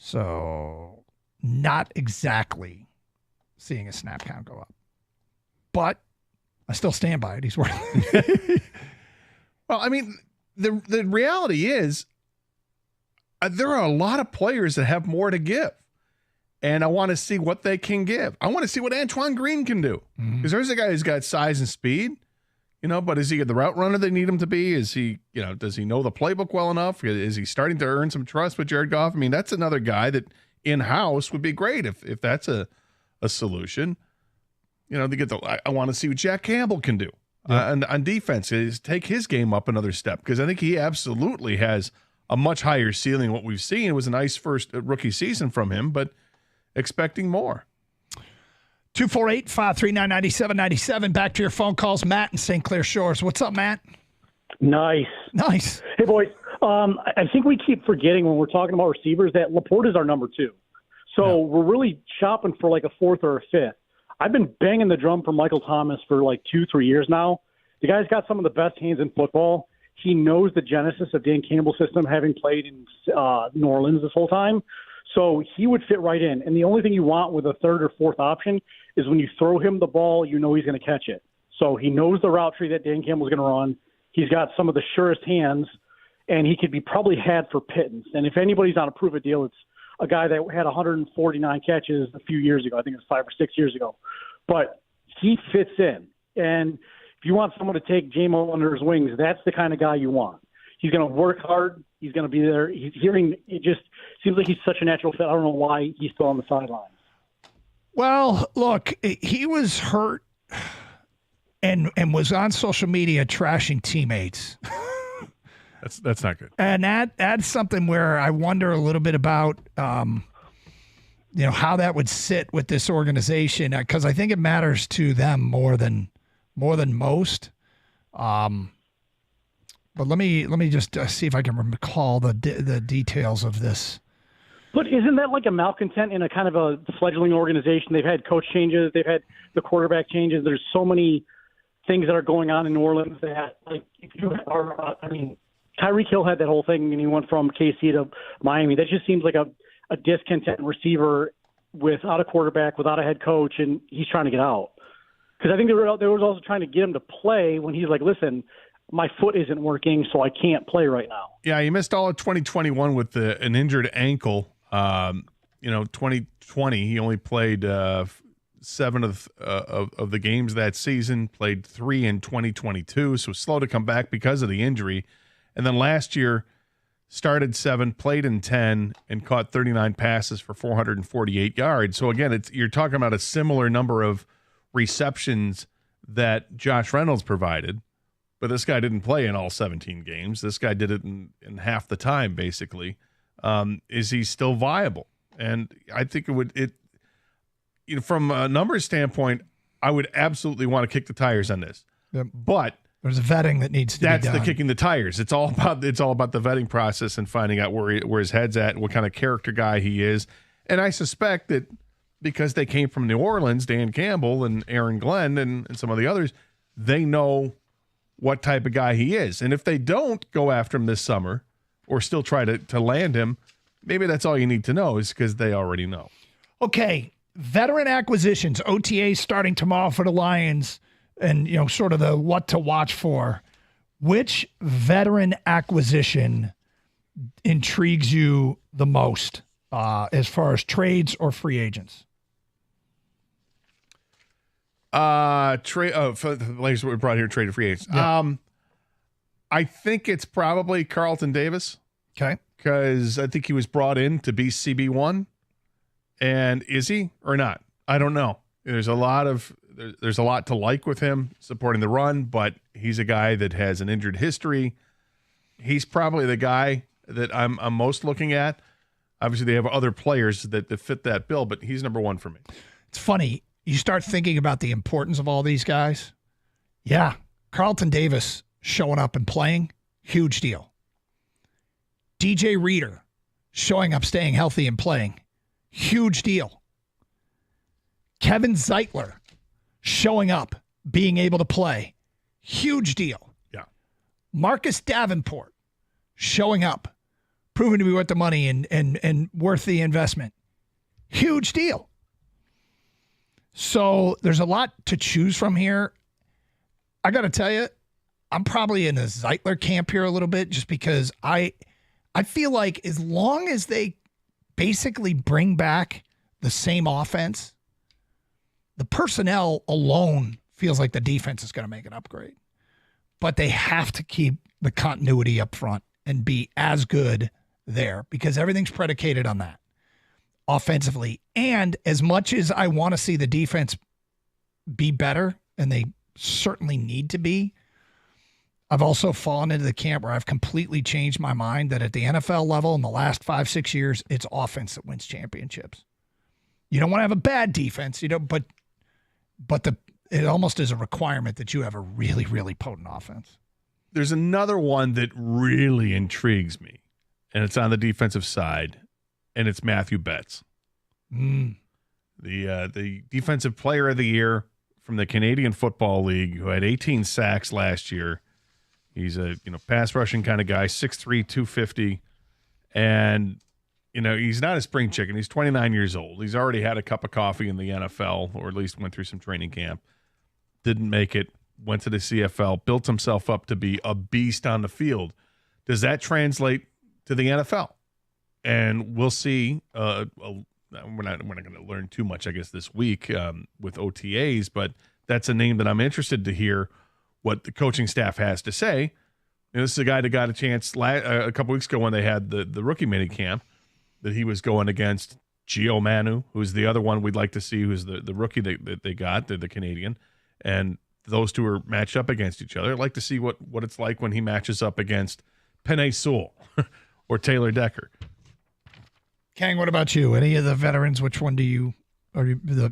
So not exactly seeing a snap count go up. But I still stand by it. He's worth it. Well, I mean, the reality is there are a lot of players that have more to give. And I want to see what they can give. I want to see what Antoine Green can do. Because there's a guy who's got size and speed, but is he the route runner they need him to be? Is he, does he know the playbook well enough? Is he starting to earn some trust with Jared Goff? I mean, that's another guy that in-house would be great if that's a solution. I want to see what Jack Campbell can do on defense. Is take his game up another step, because I think he absolutely has a much higher ceiling than what we've seen. It was a nice first rookie season from him, but expecting more. 248-539-9797. Back to your phone calls. Matt in St. Clair Shores. What's up, Matt? Nice. Hey, boys. I think we keep forgetting when we're talking about receivers that Laporte is our number 2. So we're really shopping for like a 4th or a 5th. I've been banging the drum for Michael Thomas for like 2-3 years now. The guy's got some of the best hands in football. He knows the genesis of Dan Campbell's system, having played in New Orleans this whole time. So he would fit right in. And the only thing you want with a 3rd or 4th option is when you throw him the ball, he's going to catch it. So he knows the route tree that Dan Campbell's going to run. He's got some of the surest hands, and he could be probably had for pittance. And if anybody's on a prove-it deal, it's a guy that had 149 catches a few years ago. I think it was 5 or 6 years ago. But he fits in. And if you want someone to take J-Mo under his wings, that's the kind of guy you want. He's going to work hard. He's going to be there. It just seems like he's such a natural fit. I don't know why he's still on the sidelines. Well, look, he was hurt and was on social media trashing teammates. That's not good. And that's something where I wonder a little bit about, how that would sit with this organization, because I think it matters to them more than most. But let me just see if I can recall the details of this. But isn't that like a malcontent in a kind of a fledgling organization? They've had coach changes. They've had the quarterback changes. There's so many things that are going on in New Orleans that, like, Tyreek Hill had that whole thing, and he went from KC to Miami. That just seems like a discontent receiver without a quarterback, without a head coach, and he's trying to get out. Because I think they was also trying to get him to play when he's like, listen, my foot isn't working, so I can't play right now. Yeah, he missed all of 2021 with an injured ankle. 2020, he only played 7 of the games that season, played 3 in 2022, so slow to come back because of the injury. And then last year, started 7, played in 10, and caught 39 passes for 448 yards. So again, you're talking about a similar number of receptions that Josh Reynolds provided, but this guy didn't play in all 17 games. This guy did it in half the time, basically. Is he still viable? And I think from a numbers standpoint, I would absolutely want to kick the tires on this. Yep. But there's vetting that needs to be done. That's the kicking the tires. It's all about the vetting process and finding out where his head's at, what kind of character guy he is. And I suspect that because they came from New Orleans, Dan Campbell and Aaron Glenn and some of the others, they know what type of guy he is. And if they don't go after him this summer or still try to land him, maybe that's all you need to know, is because they already know. Okay, veteran acquisitions, OTA starting tomorrow for the Lions, and sort of the what to watch for. Which veteran acquisition intrigues you the most as far as trades or free agents? For the players we brought here, traded free agents. Yeah. I think it's probably Carlton Davis. Okay. Because I think he was brought in to be CB1. And is he or not? I don't know. There's a lot to like with him supporting the run, but he's a guy that has an injured history. He's probably the guy that I'm most looking at. Obviously, they have other players that fit that bill, but he's number one for me. It's funny. You start thinking about the importance of all these guys. Yeah. Carlton Davis showing up and playing, huge deal. DJ Reader showing up, staying healthy and playing, huge deal. Kevin Zeitler showing up, being able to play, huge deal. Yeah. Marcus Davenport showing up, proving to be worth the money and worth the investment, huge deal. So there's a lot to choose from here. I got to tell you, I'm probably in the Zeitler camp here a little bit just because I feel like as long as they basically bring back the same offense, the personnel alone feels like the defense is going to make an upgrade. But they have to keep the continuity up front and be as good there because everything's predicated on that offensively. And as much as I want to see the defense be better, and they certainly need to be, I've also fallen into the camp where I've completely changed my mind that at the NFL level in the last 5-6 years, it's offense that wins championships. You don't want to have a bad defense, but it almost is a requirement that you have a really, really potent offense. There's another one that really intrigues me, and it's on the defensive side, and it's Matthew Betts. The defensive player of the year from the Canadian Football League, who had 18 sacks last year. He's a pass rushing kind of guy, 6'3", 250, and he's not a spring chicken. He's 29 years old. He's already had a cup of coffee in the NFL, or at least went through some training camp. Didn't make it. Went to the CFL. Built himself up to be a beast on the field. Does that translate to the NFL? And we'll see. We're not going to learn too much, I guess, this week with OTAs, but that's a name that I'm interested to hear what the coaching staff has to say. This is a guy that got a chance a couple weeks ago when they had the rookie mini camp, that he was going against Gio Manu, who's the other one we'd like to see, who's the rookie that they got, the Canadian, and those two are matched up against each other. I'd like to see what it's like when he matches up against Penei Sewell or Taylor Decker. Kang, what about you? Any of the veterans, which one the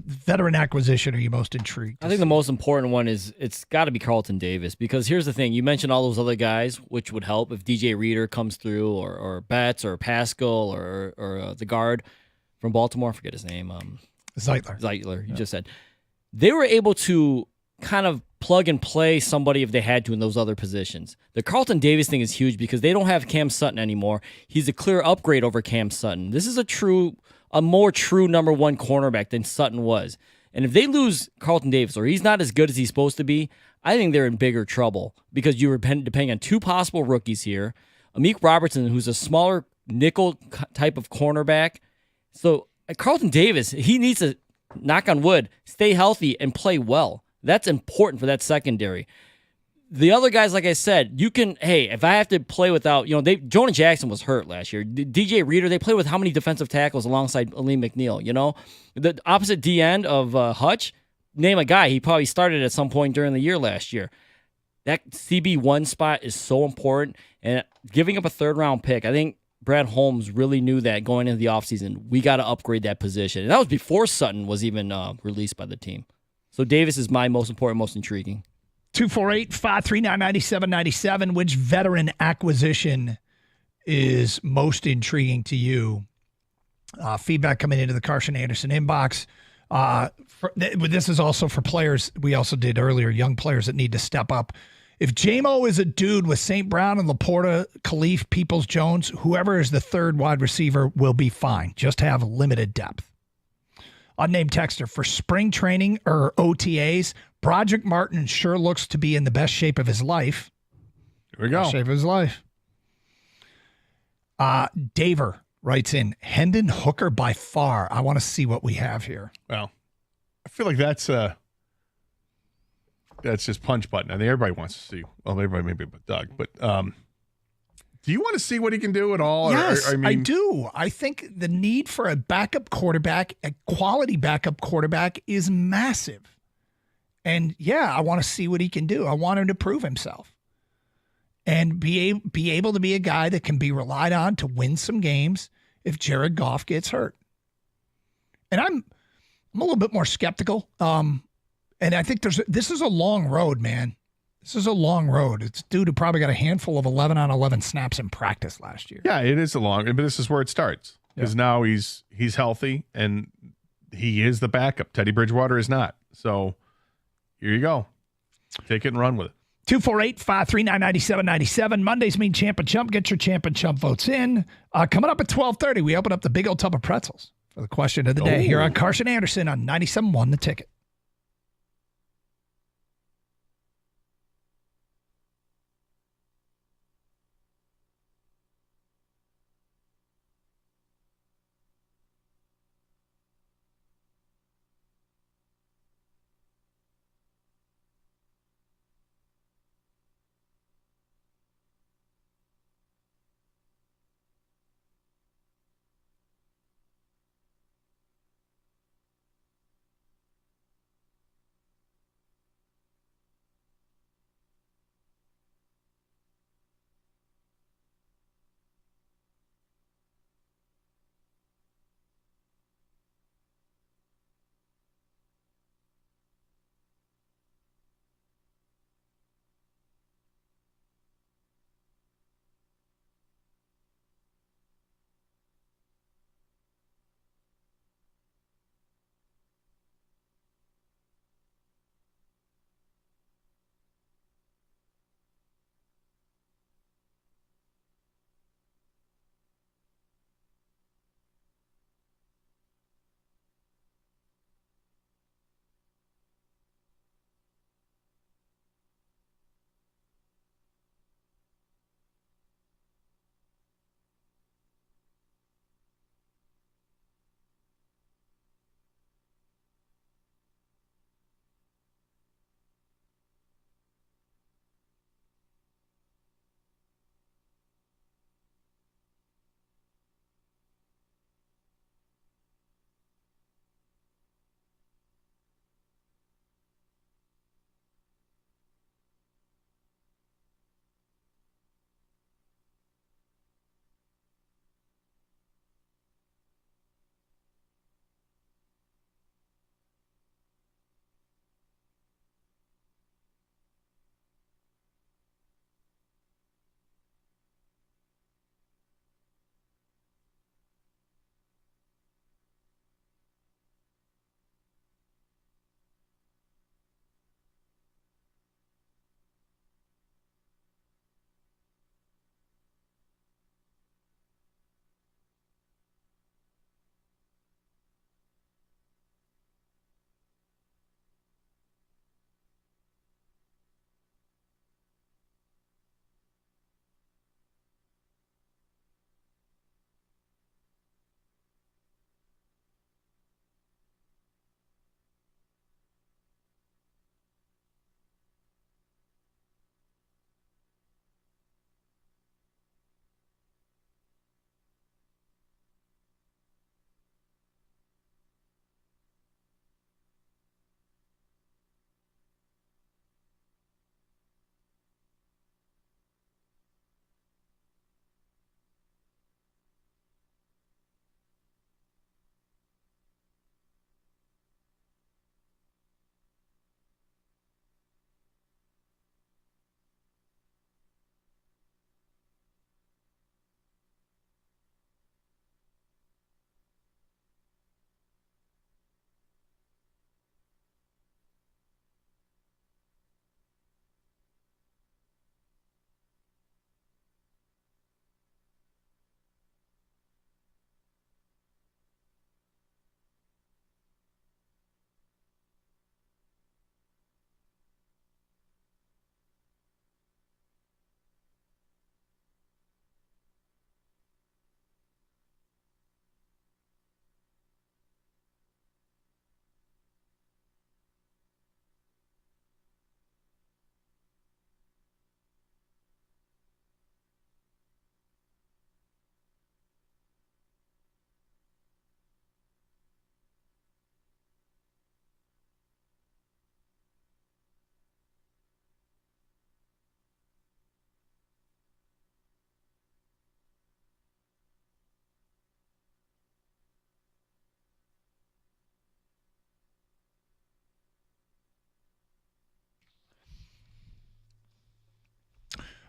veteran acquisition are you most intrigued? I think the most important one is it's got to be Carlton Davis, because here's the thing. You mentioned all those other guys, which would help if DJ Reader comes through, or Betts, or Pascal, or the guard from Baltimore. I forget his name. Zeitler, you just said. They were able to kind of plug and play somebody if they had to in those other positions. The Carlton Davis thing is huge because they don't have Cam Sutton anymore. He's a clear upgrade over Cam Sutton. This is a more true number one cornerback than Sutton was. And if they lose Carlton Davis, or he's not as good as he's supposed to be, I think they're in bigger trouble because you were depending on two possible rookies here. Amik Robertson, who's a smaller nickel type of cornerback. So Carlton Davis, he needs to, knock on wood, stay healthy and play well. That's important for that secondary. The other guys, like I said, if I have to play without, Jonah Jackson was hurt last year. DJ Reader, they play with how many defensive tackles alongside Aleem McNeil, The opposite D end of Hutch, name a guy, he probably started at some point during the year last year. That CB1 spot is so important, and giving up a third-round pick, I think Brad Holmes really knew that going into the offseason. We got to upgrade that position. And that was before Sutton was even released by the team. So Davis is my most important, most intriguing. 248-539-9797. Which veteran acquisition is most intriguing to you? Feedback coming into the Carson Anderson inbox. This is also for players we also did earlier, young players that need to step up. If JMO is a dude with St. Brown and Laporta, Khalif, Peoples-Jones, whoever is the third wide receiver will be fine. Just have limited depth. Unnamed texter, for spring training or OTAs, Broderick Martin sure looks to be in the best shape of his life. Here we go. Best shape of his life. Daver writes in, Hendon Hooker by far. I want to see what we have here. Well, I feel like that's just punch button. I think everybody wants to see. Well, everybody maybe but Doug. But do you want to see what he can do at all? Yes, I do. I think the need for a backup quarterback, a quality backup quarterback, is massive. And yeah, I want to see what he can do. I want him to prove himself and be able to be a guy that can be relied on to win some games if Jared Goff gets hurt. And I'm a little bit more skeptical. And I think this is a long road, man. This is a long road. It's dude who probably got a handful of 11-on-11 snaps in practice last year. Yeah, it is a long, but this is where it starts. Because now he's healthy and he is the backup. Teddy Bridgewater is not. So here you go. Take it and run with it. 248-539-9797. Mondays mean Champ and Chump. Get your Champ and Chump votes in. Coming up at 12:30, we open up the big old tub of pretzels for the question of the day here on Carson Anderson on 97.1 The Ticket.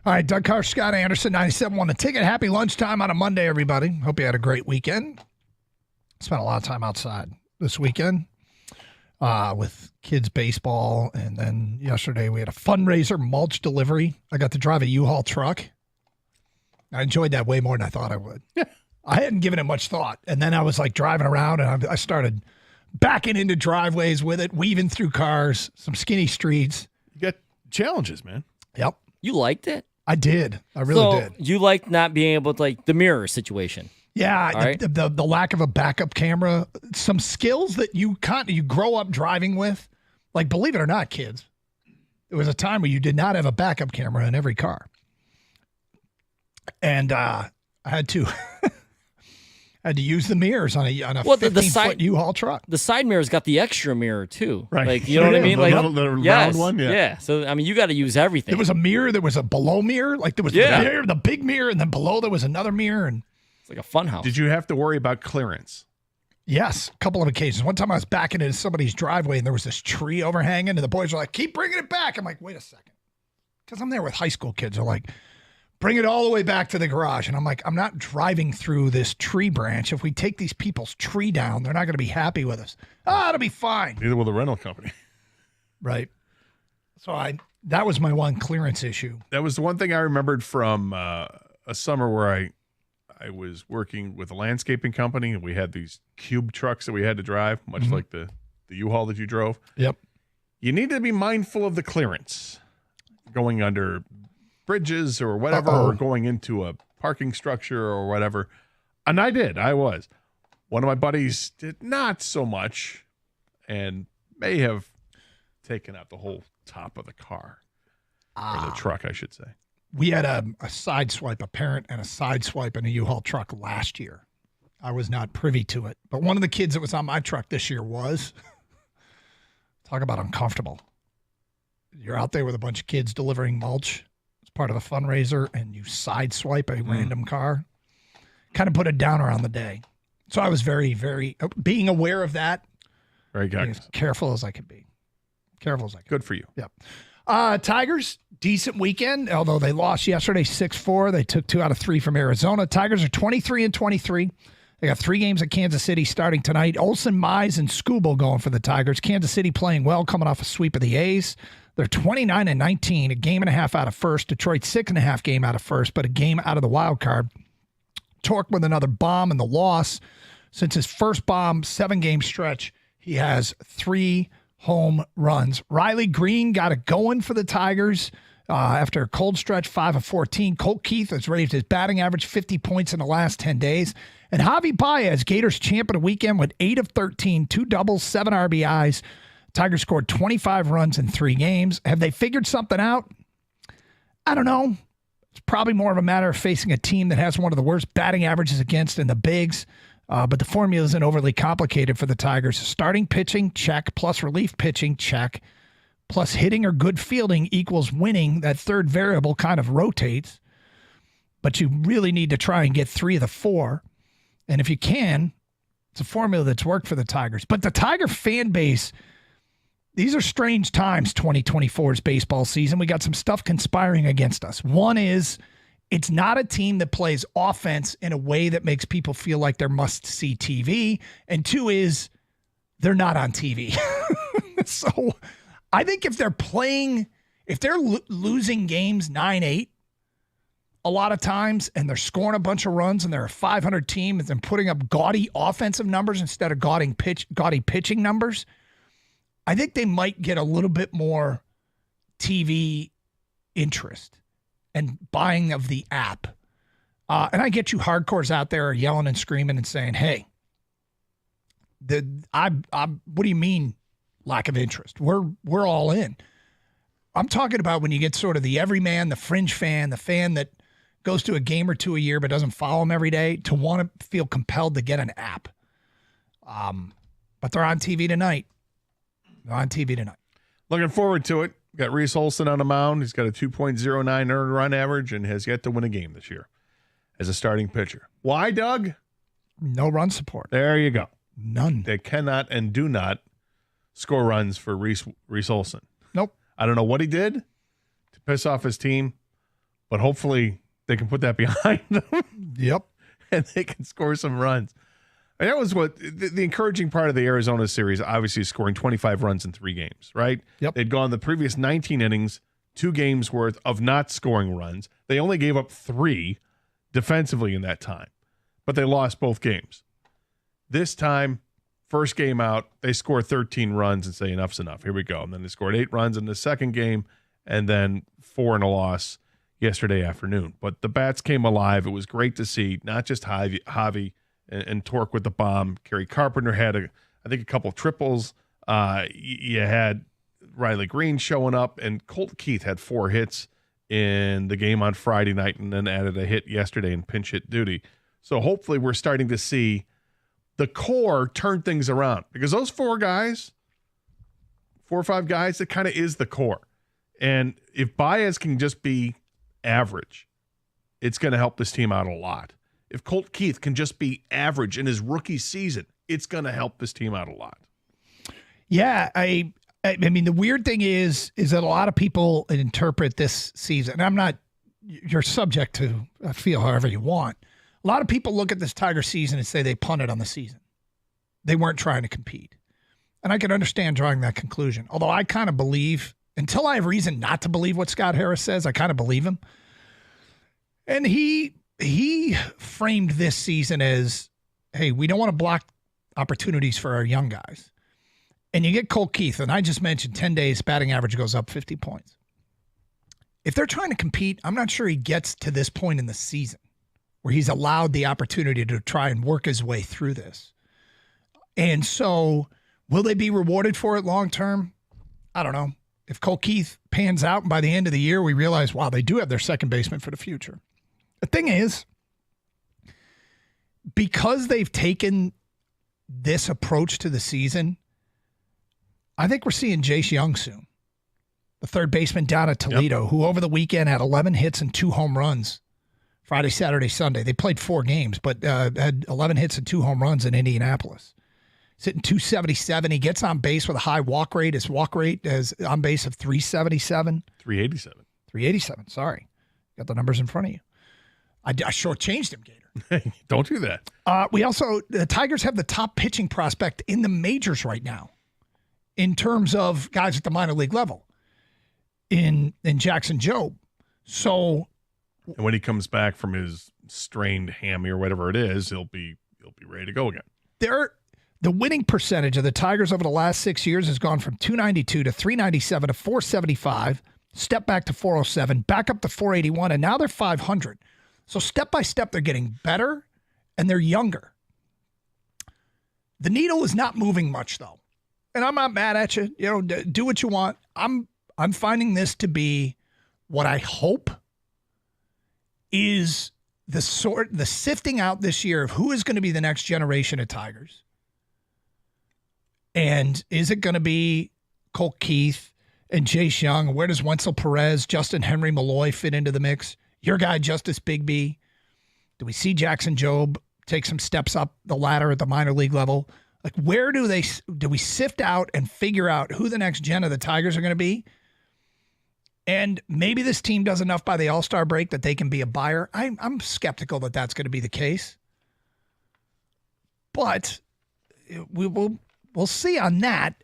All right, Doug Carr, Scott Anderson, 97.1 The Ticket. Happy lunchtime on a Monday, everybody. Hope you had a great weekend. Spent a lot of time outside this weekend with kids' baseball. And then yesterday we had a fundraiser mulch delivery. I got to drive a U-Haul truck. I enjoyed that way more than I thought I would. Yeah. I hadn't given it much thought. And then I was like driving around and I started backing into driveways with it, weaving through cars, some skinny streets. You got challenges, man. Yep. You liked it? I did. I really did. You liked not being able to, like, the mirror situation. Yeah, All right. the lack of a backup camera, some skills that you grow up driving with. Like, believe it or not, kids, there was a time where you did not have a backup camera in every car. And I had to use the mirrors on a 15-foot U-Haul truck. The side mirror's got the extra mirror too, Right? Like, you know what I mean? Like the round one, yeah. So I mean, you got to use everything. There was a mirror. There was a below mirror. Like there was the big mirror, and then below there was another mirror, and it's like a fun house. Did you have to worry about clearance? Yes, a couple of occasions. One time I was backing into somebody's driveway, and there was this tree overhanging, and the boys were like, "Keep bringing it back." I'm like, "Wait a second," because I'm there with high school kids. They're like, bring it all the way back to the garage. And I'm like, I'm not driving through this tree branch. If we take these people's tree down, they're not going to be happy with us. It'll be fine. Neither will the rental company. Right. So that was my one clearance issue. That was the one thing I remembered from a summer where I was working with a landscaping company, and we had these cube trucks that we had to drive, much like the U-Haul that you drove. Yep. You need to be mindful of the clearance going under bridges or whatever, or going into a parking structure or whatever. And I did. I was. One of my buddies did not so much and may have taken out the whole top of the car. Or the truck, I should say. We had a side swipe, a parent and a side swipe in a U-Haul truck last year. I was not privy to it. But one of the kids that was on my truck this year was. Talk about uncomfortable. You're out there with a bunch of kids delivering mulch. Part of a fundraiser, and you sideswipe a random car, kind of put a downer on the day. So I was very, very being aware of that. Very good. As careful as I could be. Good for you. Yep. Tigers, decent weekend, although they lost yesterday 6-4. They took 2 out of 3 from Arizona. Tigers are 23-23. They got 3 games at Kansas City starting tonight. Olsen, Mize, and Skubal going for the Tigers. Kansas City playing well, coming off a sweep of the A's. They're 29-19, a game and a half out of first. Detroit 6.5 game out of first, but a game out of the wild card. Torque with another bomb in the loss. Since his first bomb 7-game stretch, he has 3 home runs. Riley Green got it going for the Tigers after a cold stretch, 5 of 14. Colt Keith has raised his batting average 50 points in the last 10 days. And Javy Baez, Gators champ of the weekend with 8 of 13, 2 doubles, 7 RBIs. Tigers scored 25 runs in 3 games. Have they figured something out? I don't know. It's probably more of a matter of facing a team that has one of the worst batting averages against in the bigs. But the formula isn't overly complicated for the Tigers. Starting pitching, check, plus relief pitching, check, plus hitting or good fielding equals winning. That third variable kind of rotates. But you really need to try and get 3 of the 4. And if you can, it's a formula that's worked for the Tigers. But the Tiger fan base... These are strange times, 2024's baseball season. We got some stuff conspiring against us. One is it's not a team that plays offense in a way that makes people feel like they're must-see TV. And 2 is they're not on TV. So I think if they're losing games 9-8 a lot of times and they're scoring a bunch of runs and they're a 500 team and then putting up gaudy offensive numbers instead of gaudy pitching numbers, I think they might get a little bit more TV interest and buying of the app. And I get you hardcores out there yelling and screaming and saying, hey, what do you mean lack of interest? We're all in. I'm talking about when you get sort of the everyman, the fringe fan, the fan that goes to a game or 2 a year but doesn't follow them every day, to want to feel compelled to get an app. But they're on TV tonight. Looking forward to it. Got Reese Olson on the mound. He's got a 2.09 earned run average and has yet to win a game this year as a starting pitcher. Why, Doug? No run support. There you go. None. They cannot and do not score runs for Reese Olson. Nope. I don't know what he did to piss off his team, but hopefully they can put that behind them. Yep. And they can score some runs. And that was what the encouraging part of the Arizona series, obviously scoring 25 runs in 3 games, right? Yep. They'd gone the previous 19 innings, 2 games worth of not scoring runs. They only gave up 3 defensively in that time, but they lost both games. This time, first game out, they score 13 runs and say, enough's enough. Here we go. And then they scored 8 runs in the second game and then 4 in a loss yesterday afternoon. But the bats came alive. It was great to see, not just Javy and Torque with the bomb. Kerry Carpenter had, I think, a couple of triples. You had Riley Green showing up, and Colt Keith had 4 hits in the game on Friday night and then added a hit yesterday in pinch hit duty. So hopefully we're starting to see the core turn things around, because those 4 or 5 guys, that kind of is the core. And if Baez can just be average, it's going to help this team out a lot. If Colt Keith can just be average in his rookie season, it's going to help this team out a lot. Yeah, I mean, the weird thing is that a lot of people interpret this season, and I'm not, you're subject to feel however you want. A lot of people look at this Tiger season and say they punted on the season. They weren't trying to compete. And I can understand drawing that conclusion. Although I kind of believe, until I have reason not to believe what Scott Harris says, I kind of believe him. And he framed this season as, hey, we don't want to block opportunities for our young guys. And you get Colt Keith, and I just mentioned 10 days, batting average goes up 50 points. If they're trying to compete, I'm not sure he gets to this point in the season where he's allowed the opportunity to try and work his way through this. And so will they be rewarded for it long term? I don't know. If Colt Keith pans out and by the end of the year we realize, wow, they do have their second baseman for the future. The thing is, because they've taken this approach to the season, I think we're seeing Jace Young soon, the third baseman down at Toledo, who over the weekend had 11 hits and 2 home runs. Friday, Saturday, Sunday. They played 4 games, but had 11 hits and 2 home runs in Indianapolis. He's hitting 277. He gets on base with a high walk rate. His walk rate is on base of 377. 387. 387, sorry. Got the numbers in front of you. I shortchanged him, Gator. Don't do that. The Tigers have the top pitching prospect in the majors right now in terms of guys at the minor league level in Jackson Jobe. So, and when he comes back from his strained hammy or whatever it is, he'll be ready to go again. The winning percentage of the Tigers over the last 6 years has gone from 292 to 397 to 475, step back to 407, back up to 481, and now they're 500. So step by step, they're getting better and they're younger. The needle is not moving much, though. And I'm not mad at you. You know, do what you want. I'm finding this to be what I hope is the sifting out this year of who is going to be the next generation of Tigers. And is it going to be Colt Keith and Jace Young? Where does Wenzel Perez, Justin Henry Malloy fit into the mix? Your guy, Justice Bigby. Do we see Jackson Jobe take some steps up the ladder at the minor league level? Like, where do we sift out and figure out who the next gen of the Tigers are going to be? And maybe this team does enough by the All-Star break that they can be a buyer. I'm skeptical that that's going to be the case. But we'll see on that.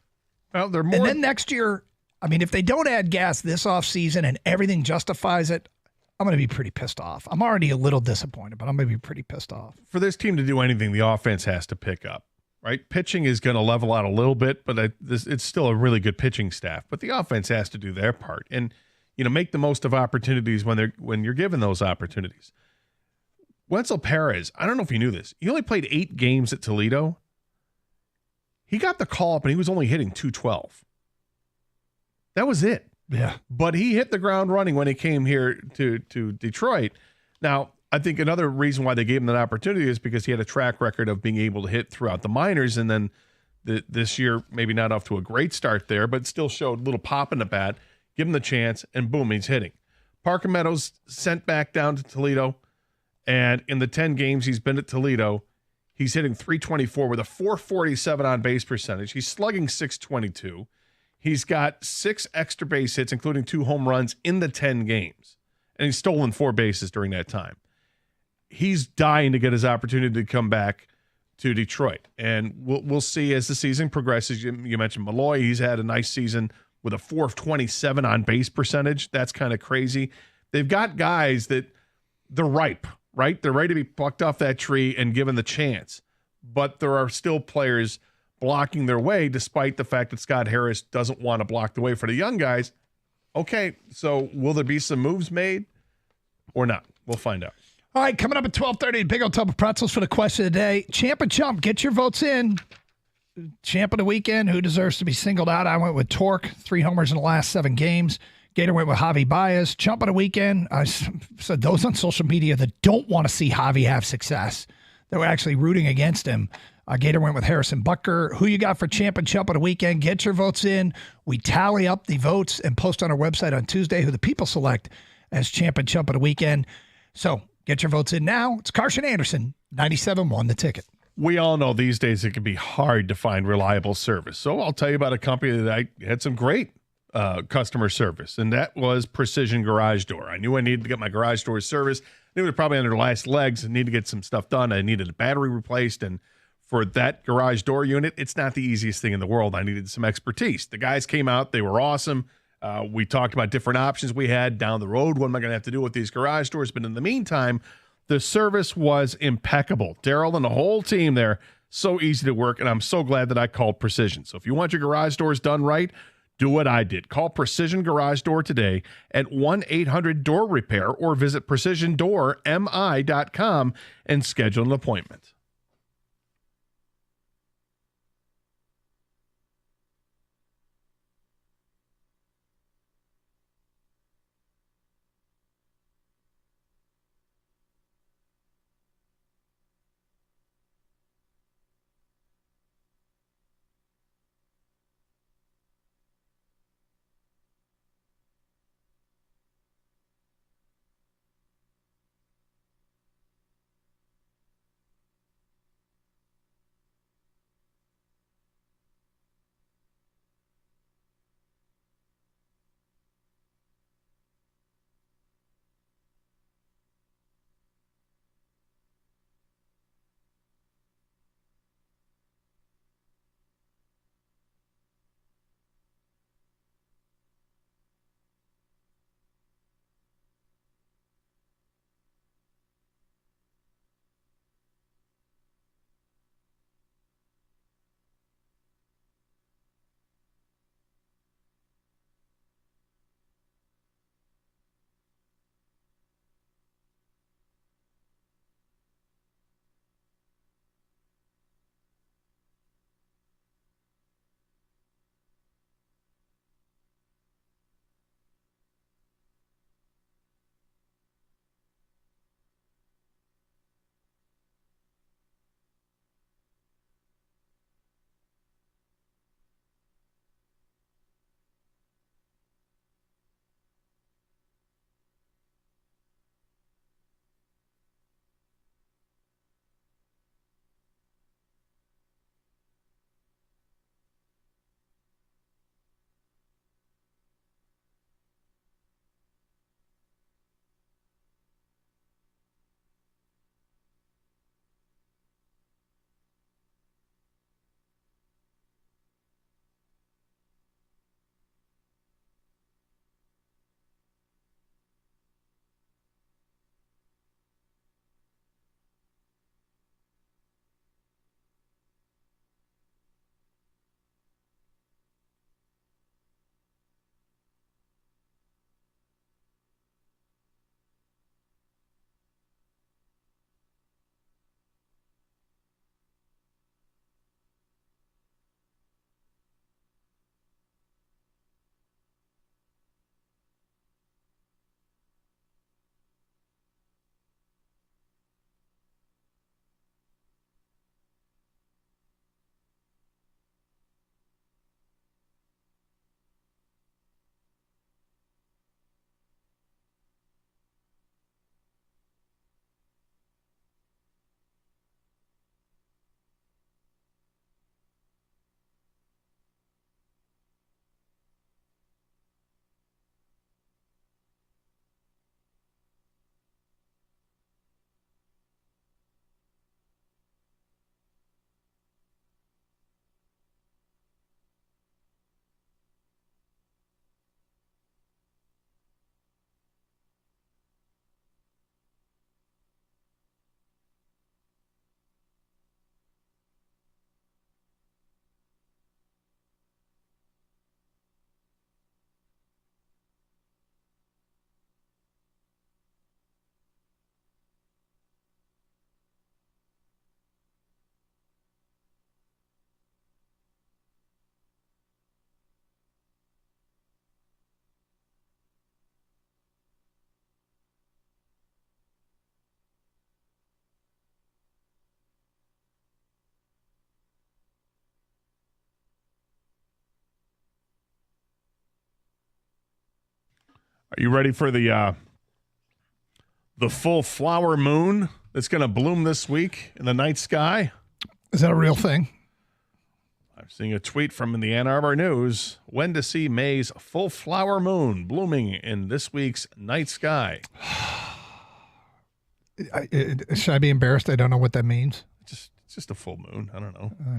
Well, they're more. And then next year, I mean, if they don't add gas this offseason and everything justifies it, I'm going to be pretty pissed off. I'm already a little disappointed, but I'm going to be pretty pissed off. For this team to do anything, the offense has to pick up, right? Pitching is going to level out a little bit, but it's still a really good pitching staff. But the offense has to do their part and, you know, make the most of opportunities when you're given those opportunities. Wenzel Perez, I don't know if you knew this. He only played 8 games at Toledo. He got the call up and he was only hitting 212. That was it. Yeah. But he hit the ground running when he came here to Detroit. Now, I think another reason why they gave him that opportunity is because he had a track record of being able to hit throughout the minors. And then this year, maybe not off to a great start there, but still showed a little pop in the bat. Give him the chance, and boom, he's hitting. Parker Meadows sent back down to Toledo. And in the 10 games he's been at Toledo, he's hitting 324 with a 447 on base percentage. He's slugging 622. He's got 6 extra base hits, including 2 home runs in the 10 games. and he's stolen 4 bases during that time. He's dying to get his opportunity to come back to Detroit, and we'll see as the season progresses. You mentioned Malloy; he's had a nice season with a 427 on base percentage. That's kind of crazy. They've got guys that they're ripe, right? They're ready to be plucked off that tree and given the chance. But there are still players blocking their way, despite the fact that Scott Harris doesn't want to block the way for the young guys. Okay, so will there be some moves made or not? We'll find out. All right, coming up at 12:30, big old tub of pretzels for the question of the day. Champ and Chump, get your votes in. Champ of the weekend, who deserves to be singled out? I went with Torque, 3 homers in the last 7 games. Gator went with Javy Baez. Chump of the weekend, I said those on social media that don't want to see Javy have success, that were actually rooting against him. Gator went with Harrison Butker. Who you got for Champ and Chump of the weekend? Get your votes in. We tally up the votes and post on our website on Tuesday who the people select as Champ and Chump of the weekend. So get your votes in now. It's Carson Anderson, 97.1 The Ticket. We all know these days it can be hard to find reliable service. So I'll tell you about a company that I had some great customer service, and that was Precision Garage Door. I knew I needed to get my garage door serviced. I knew it was probably on their last legs and need to get some stuff done. I needed a battery replaced, and for that garage door unit, it's not the easiest thing in the world. I needed some expertise. The guys came out. They were awesome. We talked about different options we had down the road. What am I going to have to do with these garage doors? But in the meantime, the service was impeccable. Daryl and the whole team there, so easy to work, and I'm so glad that I called Precision. So if you want your garage doors done right, do what I did. Call Precision Garage Door today at 1-800-DOOR-REPAIR or visit precisiondoormi.com and schedule an appointment. Are you ready for the full flower moon that's going to bloom this week in the night sky? Is that a real thing? I'm seeing a tweet from the Ann Arbor News. When to see May's full flower moon blooming in this week's night sky. Should I be embarrassed? I don't know what that means. It's just a full moon. I don't know. All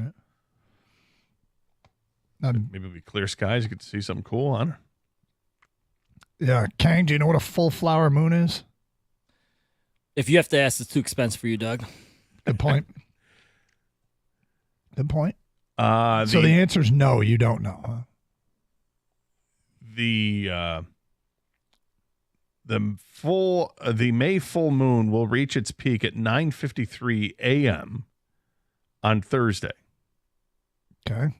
right. Maybe it'll be clear skies. You get to see something cool on it. Yeah. Kang, do you know what a full flower moon is? If you have to ask, it's too expensive for you, Doug. Good point. Good point. So the answer is no, you don't know, huh? The May full moon will reach its peak at 9:53 a.m. on Thursday. Okay.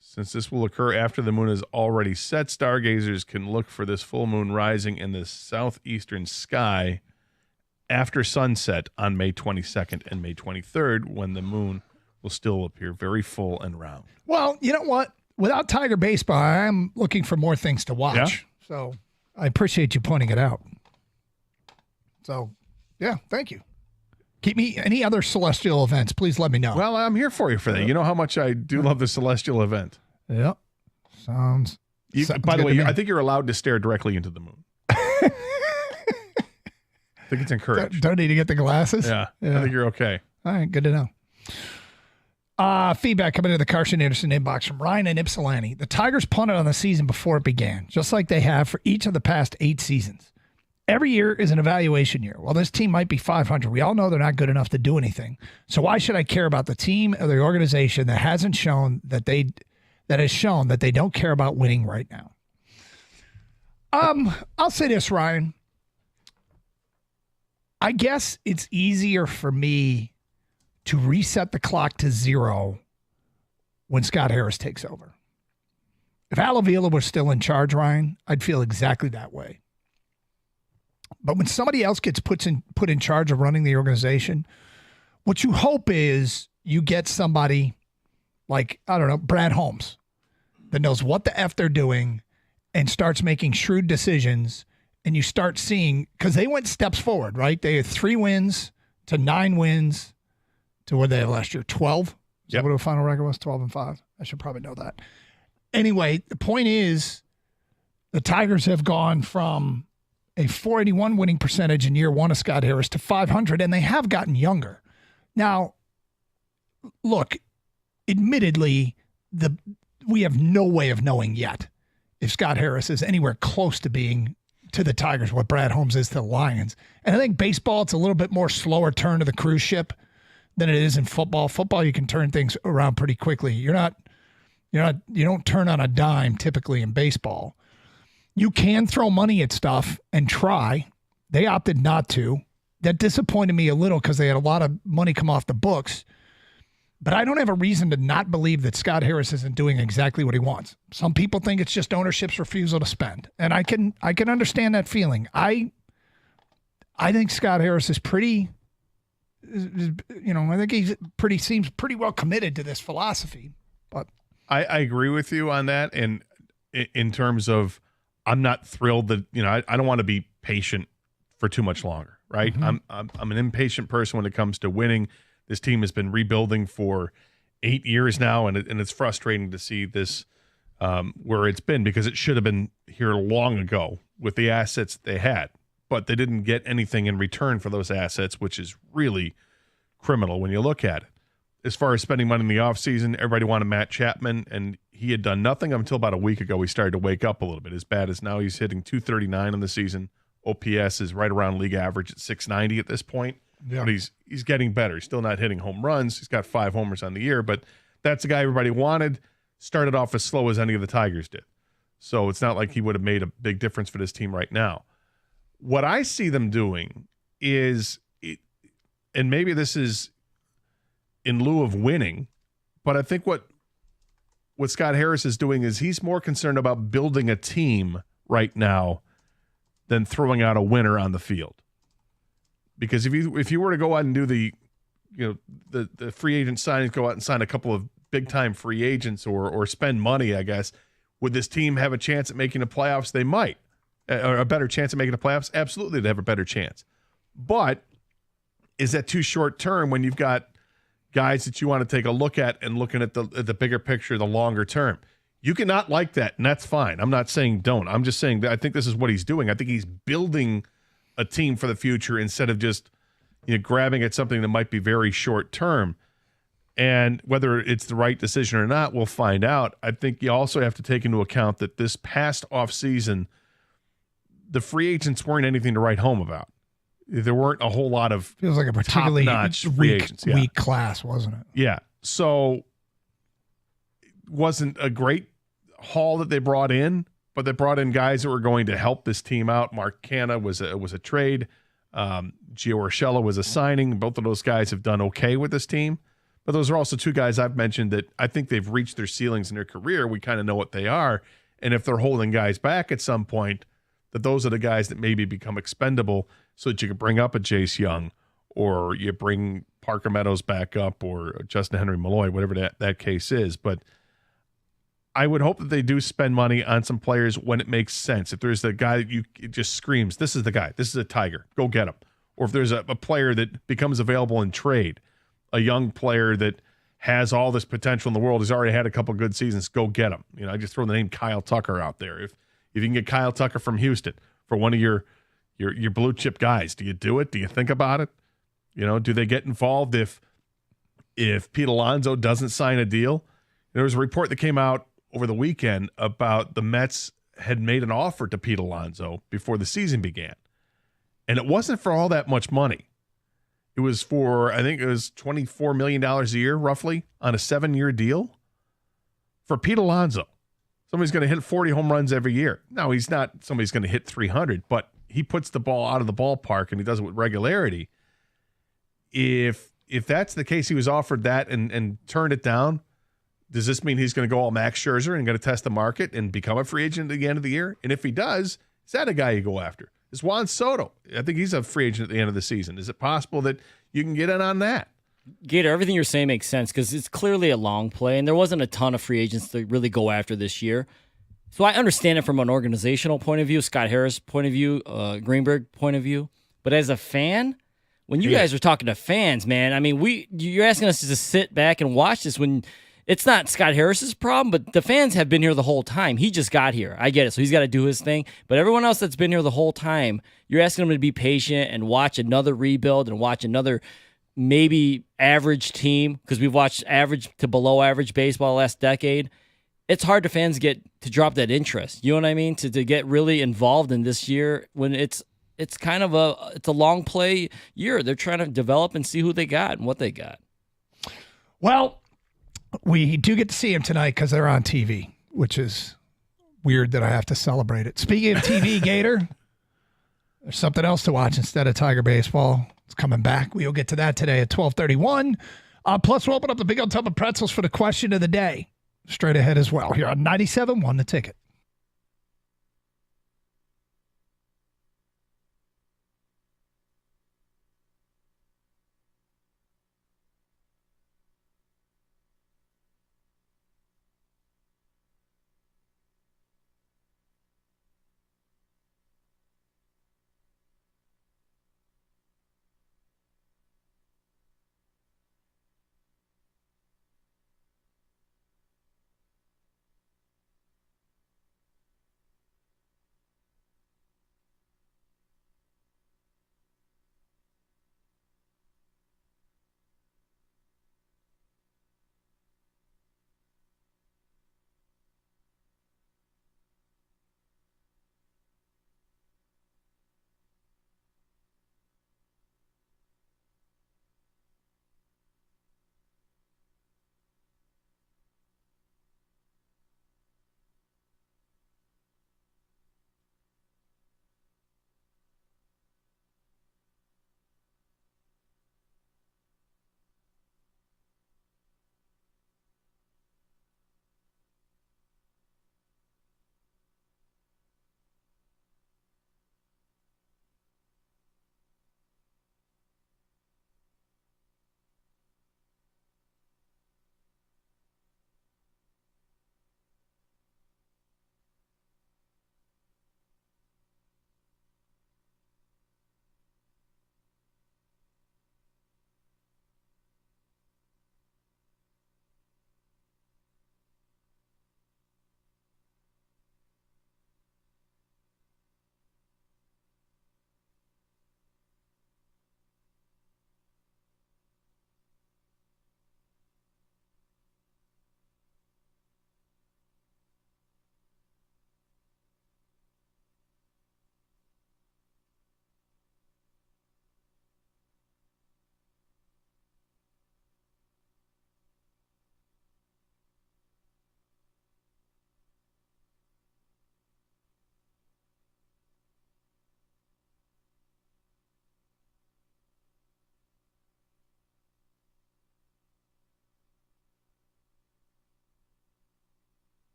Since this will occur after the moon is already set, stargazers can look for this full moon rising in the southeastern sky after sunset on May 22nd and May 23rd, when the moon will still appear very full and round. Well, you know what? Without Tiger Baseball, I'm looking for more things to watch. Yeah? So I appreciate you pointing it out. So, yeah, thank you. Keep me any other celestial events, please let me know. Well, I'm here for you for that. You know how much I do love the celestial event. Yep. Sounds by the way, I think you're allowed to stare directly into the moon. I think it's encouraged. Don't need to get the glasses? Yeah. I think you're okay. All right, good to know. Feedback coming to the Carson Anderson inbox from Ryan and Ypsilanti. The Tigers punted on the season before it began, just like they have for each of the past 8 seasons. Every year is an evaluation year. While this team might be 500, we all know they're not good enough to do anything. So why should I care about the team or the organization that has shown that they don't care about winning right now? I'll say this, Ryan. I guess it's easier for me to reset the clock to 0 when Scott Harris takes over. If Al Avila was still in charge, Ryan, I'd feel exactly that way. But when somebody else gets put in charge of running the organization, what you hope is you get somebody like, I don't know, Brad Holmes, that knows what the F they're doing and starts making shrewd decisions. And you start seeing, because they went steps forward, right? They had 3 wins to 9 wins to what they had last year, 12. Is that what the final record was? 12-5. I should probably know that. Anyway, the point is the Tigers have gone from a 481 winning percentage in year 1 of Scott Harris to 500, and they have gotten younger. Now, look, admittedly, we have no way of knowing yet if Scott Harris is anywhere close to being to the Tigers what Brad Holmes is to the Lions. And I think baseball, it's a little bit more slower turn to the cruise ship than it is in football. Football, you can turn things around pretty quickly. You don't turn on a dime typically in baseball. You can throw money at stuff and try. They opted not to. That disappointed me a little because they had a lot of money come off the books. But I don't have a reason to not believe that Scott Harris isn't doing exactly what he wants. Some people think it's just ownership's refusal to spend. And I can understand that feeling. I think Scott Harris is pretty, I think he seems pretty well committed to this philosophy. But I agree with you on that. And in terms of, I'm not thrilled that, I don't want to be patient for too much longer, right? Mm-hmm. I'm an impatient person when it comes to winning. This team has been rebuilding for 8 years now, and it's frustrating to see this where it's been, because it should have been here long ago with the assets they had. But they didn't get anything in return for those assets, which is really criminal when you look at it. As far as spending money in the offseason, everybody wanted Matt Chapman, and he had done nothing until about a week ago. He started to wake up a little bit. As bad as now, he's hitting 239 in the season. OPS is right around league average at 690 at this point. Yeah. But he's getting better. He's still not hitting home runs. He's got 5 homers on the year, but that's the guy everybody wanted. Started off as slow as any of the Tigers did. So it's not like he would have made a big difference for this team right now. What I see them doing is, and maybe this is in lieu of winning, but I think what Scott Harris is doing is he's more concerned about building a team right now than throwing out a winner on the field. Because if you were to go out and do the free agent signings, go out and sign a couple of big time free agents or spend money, I guess, Would this team have a chance at making the playoffs? They might. Or a better chance at making the playoffs? Absolutely, they'd have a better chance. But is that too short term when you've got guys that you want to take a look at and looking at the bigger picture, the longer term? You cannot like that, and that's fine. I'm not saying don't. I'm just saying that I think this is what he's doing. I think he's building a team for the future instead of just grabbing at something that might be very short term. And whether it's the right decision or not, we'll find out. I think you also have to take into account that this past offseason, the free agents weren't anything to write home about. There weren't a whole lot of feels like a particularly weak class, wasn't it? Yeah. So it wasn't a great haul that they brought in, but they brought in guys that were going to help this team out. Mark Canna was a trade. Gio Urshela was a signing. Both of those guys have done okay with this team. But those are also two guys I've mentioned that I think they've reached their ceilings in their career. We kind of know what they are. And if they're holding guys back at some point, that those are the guys that maybe become expendable so that you can bring up a Jace Young or you bring Parker Meadows back up or Justin Henry Malloy, whatever that case is. But I would hope that they do spend money on some players when it makes sense. If there's a guy that it just screams, this is the guy, this is a Tiger, go get him. Or if there's a player that becomes available in trade, a young player that has all this potential in the world, has already had a couple good seasons, go get him. I just throw the name Kyle Tucker out there. If you can get Kyle Tucker from Houston for one of your blue chip guys, do you do it? Do you think about it? Do they get involved if Pete Alonso doesn't sign a deal? There was a report that came out over the weekend about the Mets had made an offer to Pete Alonso before the season began. And it wasn't for all that much money. It was for, I think it was $24 million a year, roughly, on a 7-year deal for Pete Alonso. Somebody's going to hit 40 home runs every year. Now, he's not somebody's going to hit 300, but he puts the ball out of the ballpark and he does it with regularity. If that's the case, he was offered that and turned it down, does this mean he's going to go all Max Scherzer and going to test the market and become a free agent at the end of the year? And if he does, is that a guy you go after? Is Juan Soto? I think he's a free agent at the end of the season. Is it possible that you can get in on that? Gator, everything you're saying makes sense because it's clearly a long play, and there wasn't a ton of free agents to really go after this year. So I understand it from an organizational point of view, Scott Harris point of view, Greenberg point of view. But as a fan, when you guys are talking to fans, man, I mean, you're asking us to just sit back and watch this when it's not Scott Harris's problem, but the fans have been here the whole time. He just got here. I get it. So he's got to do his thing. But everyone else that's been here the whole time, you're asking them to be patient and watch another rebuild and watch another maybe average team, because we've watched average to below average baseball the last decade. It's hard to fans get to drop that interest. You know what I mean? To get really involved in this year when it's kind of a long play year. They're trying to develop and see who they got and what they got. Well, we do get to see him tonight because they're on TV, which is weird that I have to celebrate it. Speaking of TV, Gator, there's something else to watch instead of Tiger baseball. It's coming back. We'll get to that today at 12:31. Plus, we'll open up the big old tub of pretzels for the question of the day straight ahead as well here on 97.1 The Ticket.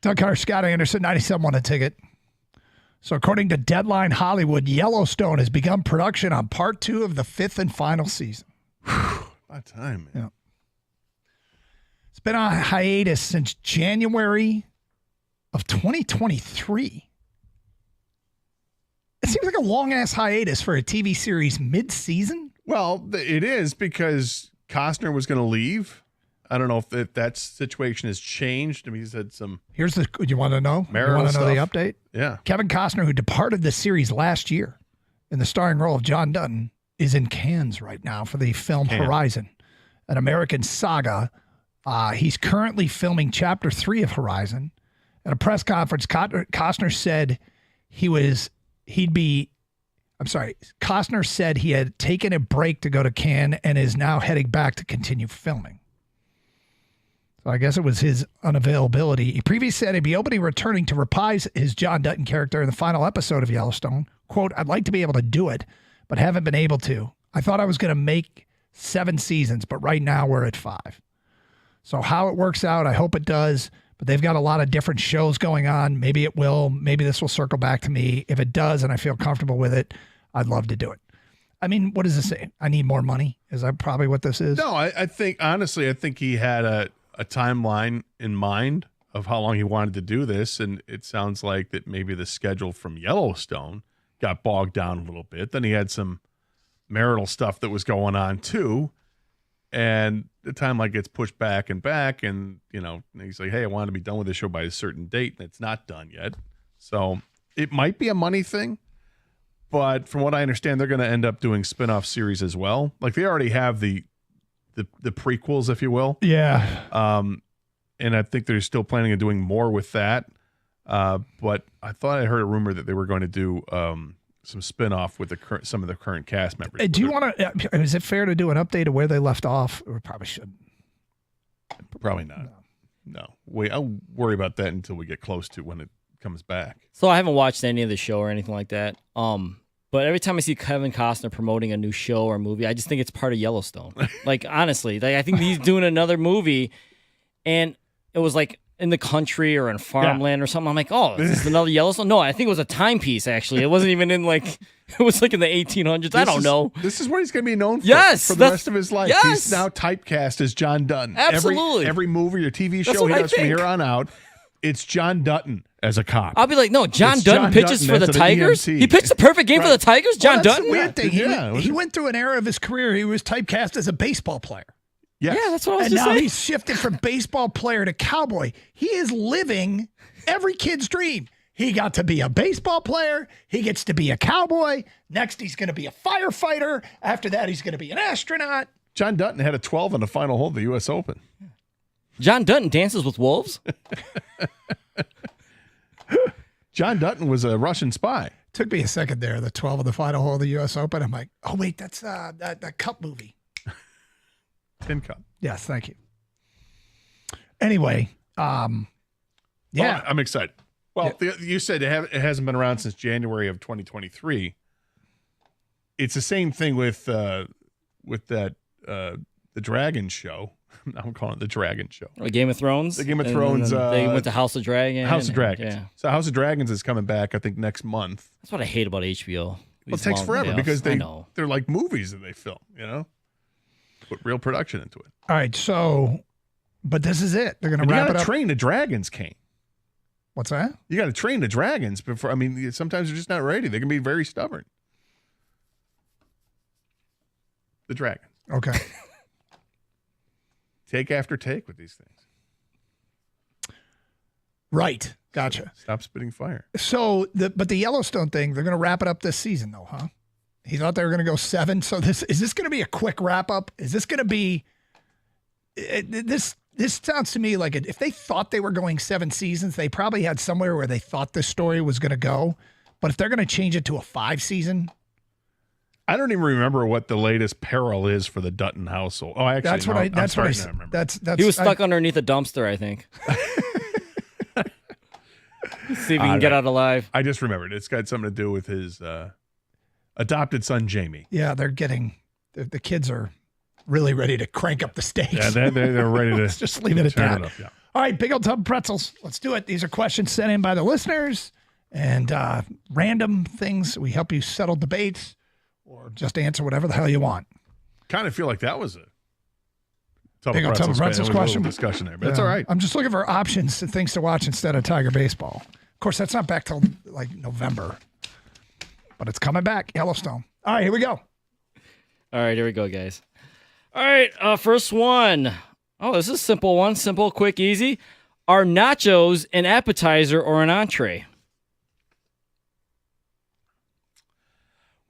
Doug Carter, Scott Anderson, 97 won a ticket. So according to Deadline Hollywood, Yellowstone has begun production on part 2 of the 5th and final season. About time, man. Yeah. It's been on hiatus since January of 2023. It seems like a long-ass hiatus for a TV series mid-season. Well, it is because Costner was going to leave. I don't know if that situation has changed. I mean, he's had some. Here's the. You want to know? You want to know the update? Yeah. Kevin Costner, who departed the series last year in the starring role of John Dutton, is in Cannes right now for the film Horizon, an American saga. He's currently filming Chapter 3 of Horizon. At a press conference, Costner said Costner said he had taken a break to go to Cannes and is now heading back to continue filming. So I guess it was his unavailability. He previously said he'd be open to returning to reprise his John Dutton character in the final episode of Yellowstone. Quote, I'd like to be able to do it, but haven't been able to. I thought I was going to make 7 seasons, but right now we're at 5. So how it works out, I hope it does. But they've got a lot of different shows going on. Maybe it will. Maybe this will circle back to me. If it does and I feel comfortable with it, I'd love to do it. I mean, what does this say? I need more money? Is that probably what this is? No, I think, honestly, I think he had a timeline in mind of how long he wanted to do this. And it sounds like that maybe the schedule from Yellowstone got bogged down a little bit. Then he had some marital stuff that was going on too. And the timeline gets pushed back. And, you know, he's like, hey, I want to be done with this show by a certain date. And it's not done yet. So it might be a money thing. But from what I understand, they're going to end up doing spinoff series as well. Like they already have the prequels, if you will. Yeah. And I think they're still planning on doing more with that. But I thought I heard a rumor that they were going to do some spinoff with some of the current cast members. Do you want to? Is it fair to do an update of where they left off? Or probably shouldn't. Probably not. No. I'll worry about that until we get close to when it comes back. So I haven't watched any of the show or anything like that. But every time I see Kevin Costner promoting a new show or movie, I just think it's part of Yellowstone. Like, honestly, I think he's doing another movie, and it was like in the country or in farmland or something. I'm like, oh, is this another Yellowstone? No, I think it was a timepiece, actually. It wasn't even in, like, it was like in the 1800s. I don't know. This is what he's going to be known for, for the rest of his life. Yes. He's now typecast as John Dutton. Absolutely. Every movie or TV show he does from here on out, it's John Dutton as a cop. I'll be like, no, John Dutton pitches for the Tigers. He picks the perfect game for the Tigers. John Dutton. That's the weird thing. He went through an era of his career. He was typecast as a baseball player. Yes. Yeah, that's what I was and just now saying. he's shifted from baseball player to cowboy. He is living every kid's dream. He got to be a baseball player. He gets to be a cowboy. Next, he's going to be a firefighter. After that, he's going to be an astronaut. John Dutton had a 12 in the final hole of the U.S. Open. John Dutton dances with wolves? John Dutton was a Russian spy. Took me a second there, the 12 of the final hole of the U.S. Open. I'm like, oh, wait, that's that Cup movie. Tin Cup. Yes, thank you. Anyway, yeah. Well, I'm excited. Well, you said it hasn't been around since January of 2023. It's the same thing with that the Dragon show. I'm calling it the Dragon show. Game of Thrones? The Game of Thrones. They went to House of Dragons. House of Dragons. Yeah. So House of Dragons is coming back, I think, next month. That's what I hate about HBO. Well, it takes forever because they're like movies that they film, you know? Put real production into it. All right, so, but this is it. They're going to wrap it up. You got to train the dragons, Kane. What's that? You got to train the dragons before. I mean, sometimes they're just not ready. They can be very stubborn. The dragons. Okay. Take after take with these things. Right. Gotcha. Stop spitting fire. So, but the Yellowstone thing, they're going to wrap it up this season, though, huh? He thought they were going to go 7. So is this going to be a quick wrap up? Is this going to be this sounds to me like if they thought they were going 7 seasons, they probably had somewhere where they thought this story was going to go. But if they're going to change it to a 5 season, I don't even remember what the latest peril is for the Dutton household. Oh, actually, that's what I said. That's he was stuck underneath a dumpster, I think. See if he can get out alive. I just remembered. It's got something to do with his adopted son, Jamie. Yeah, they're getting the kids are really ready to crank up the stakes. Yeah, they're ready to Let's just leave it at that. All right, big old tub of pretzels. Let's do it. These are questions sent in by the listeners and random things. We help you settle debates or just answer whatever the hell you want. Kind of feel like that was a big old tub of pretzels question. Discussion there, but it's all right. I'm just looking for options and things to watch instead of Tiger baseball. Of course, that's not back till like November, but it's coming back. Yellowstone. All right, here we go. All right, here we go, guys. All right, first one. Oh, this is a simple one. Simple, quick, easy. Are nachos an appetizer or an entree?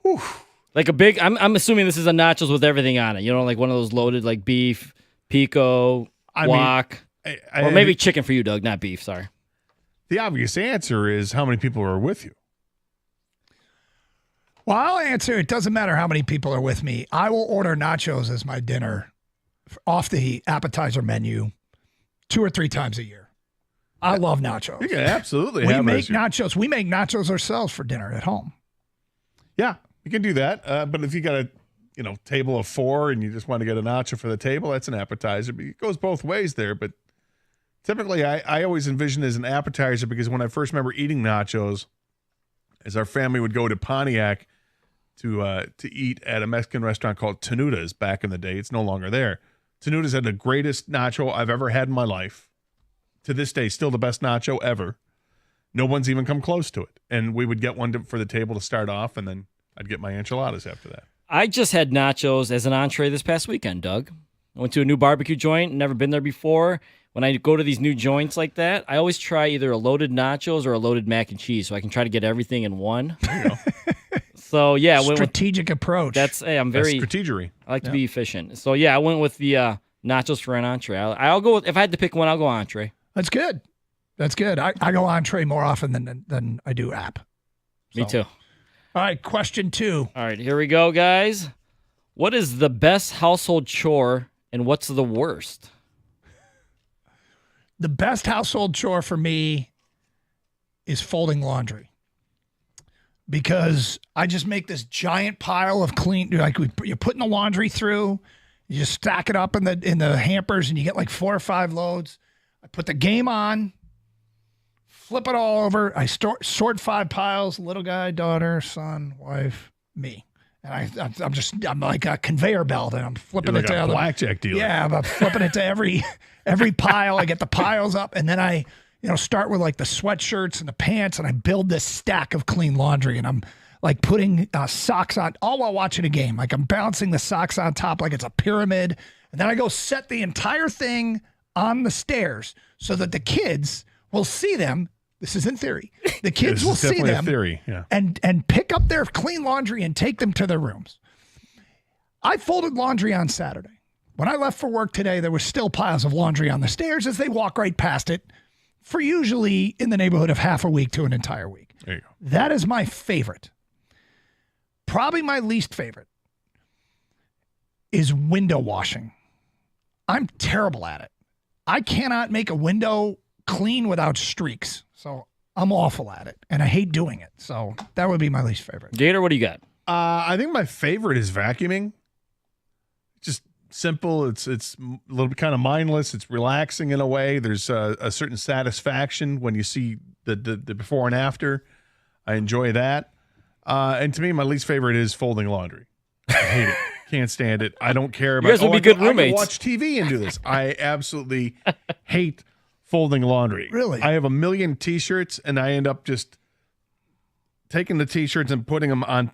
Whew. Like a big, I'm assuming this is a nachos with everything on it. You know, like one of those loaded, like beef, pico, guac, or maybe chicken for you, Doug, not beef. Sorry. The obvious answer is how many people are with you. Well, I'll answer. It doesn't matter how many people are with me. I will order nachos as my dinner off the appetizer menu 2 or 3 times a year. I love nachos. You can absolutely we have make nachos. We make nachos ourselves for dinner at home. Yeah, you can do that. But if you got a table of 4 and you just want to get a nacho for the table, that's an appetizer. But it goes both ways there. But typically, I always envision it as an appetizer because when I first remember eating nachos, as our family would go to Pontiac to eat at a Mexican restaurant called Tenuda's back in the day. It's no longer there. Tenuda's had the greatest nacho I've ever had in my life. To this day, still the best nacho ever. No one's even come close to it. And we would get one for the table to start off, and then I'd get my enchiladas after that. I just had nachos as an entree this past weekend, Doug. I went to a new barbecue joint, never been there before. When I go to these new joints like that, I always try either a loaded nachos or a loaded mac and cheese so I can try to get everything in one. There you go. So, yeah. Strategic approach. I'm very... That's strategery. I like to be efficient. So, yeah, I went with the nachos for an entree. I'll go with... If I had to pick one, I'll go entree. That's good. That's good. I go entree more often than I do app. Me too. All right, question 2. All right, here we go, guys. What is the best household chore and what's the worst? The best household chore for me is folding laundry because I just make this giant pile of clean. Like you're putting the laundry through, you just stack it up in the hampers, and you get like 4 or 5 loads. I put the game on, flip it all over. I sort 5 piles: little guy, daughter, son, wife, me. And I'm like a conveyor belt, and I'm flipping You're it like to a blackjack dealer. Yeah, I'm flipping it to every pile. I get the piles up, and then I start with like the sweatshirts and the pants, and I build this stack of clean laundry, and I'm like putting socks on all while watching a game. Like I'm balancing the socks on top like it's a pyramid, and then I go set the entire thing on the stairs so that the kids will see them. This is in theory. The kids will see them theory. Yeah. and pick up their clean laundry and take them to their rooms. I folded laundry on Saturday. When I left for work today, there were still piles of laundry on the stairs as they walk right past it for usually in the neighborhood of half a week to an entire week. There you go. That is my favorite. Probably my least favorite is window washing. I'm terrible at it. I cannot make a window clean without streaks. So I'm awful at it, and I hate doing it. So that would be my least favorite. Gator, what do you got? I think my favorite is vacuuming. Just simple. It's a little bit kind of mindless. It's relaxing in a way. There's a certain satisfaction when you see the before and after. I enjoy that. And to me, my least favorite is folding laundry. I hate it. Can't stand it. I don't care about. You guys would be good roommates. I can watch TV and do this. I absolutely hate folding laundry. Really? I have a million T-shirts, and I end up just taking the T-shirts and putting them on,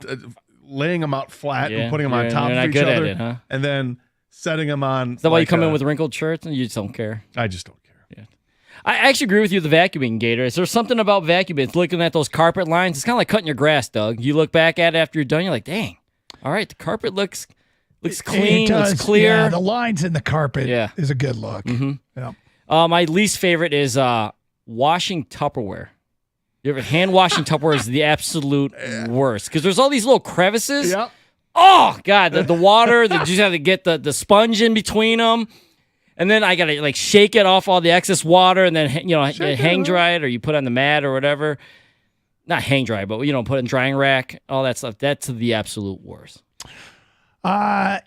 laying them out flat and putting them on top of each other, it, huh? and then setting them on. Is that why you come in with wrinkled shirts and you just don't care? I just don't care. Yeah. I actually agree with you with the vacuuming, Gator. Is there something about vacuuming? It's looking at those carpet lines. It's kind of like cutting your grass, Doug. You look back at it after you're done, you're like, dang, all right, the carpet looks clean, looks clear. Yeah, the lines in the carpet is a good look. Mm-hmm. Yeah. My least favorite is washing Tupperware. You ever hand washing Tupperware is the absolute worst because there's all these little crevices. Yep. Oh God, the water. You just have to get the sponge in between them, and then I gotta like shake it off all the excess water, and then hang dry it, or you put it on the mat or whatever. Not hang dry, but put it in drying rack, all that stuff. That's the absolute worst.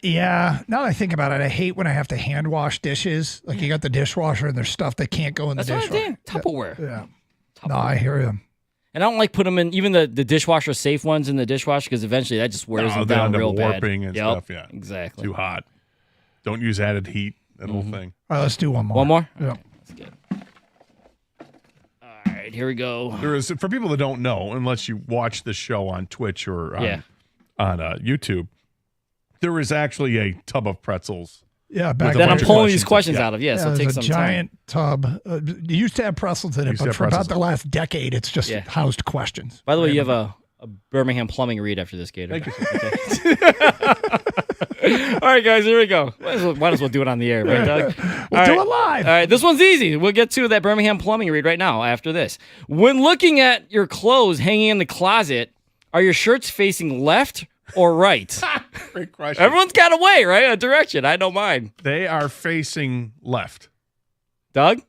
Yeah. Now that I think about it, I hate when I have to hand wash dishes. Like you got the dishwasher and there's stuff that can't go in the That's dishwasher. what I did. Tupperware. Yeah. No, I hear you. And I don't like put them in even the dishwasher safe ones in the dishwasher because eventually that just wears them down real bad. Warping and stuff. Yeah, exactly. Too hot. Don't use added heat. That whole thing. All right, let's do one more. One more. Yeah. That's good. All right, here we go. There is, for people that don't know, unless you watch the show on Twitch or on YouTube, there is actually a tub of pretzels. Yeah, back that I'm bunch of pulling these questions. questions out of. Yeah, so it there's takes a some giant tub. You used to have Pretzels in it, but for about the last decade, it's just housed questions. By the way, you have a Birmingham plumbing read after this, Gator. Thank you. All right, guys, here we go. Might as well do it on the air, right, Doug? We'll do it live. All right, this one's easy. We'll get to that Birmingham plumbing read right now after this. When looking at your clothes hanging in the closet, are your shirts facing left or right? Great question. Everyone's got a way, right? A direction. I know mine. They are facing left. Doug?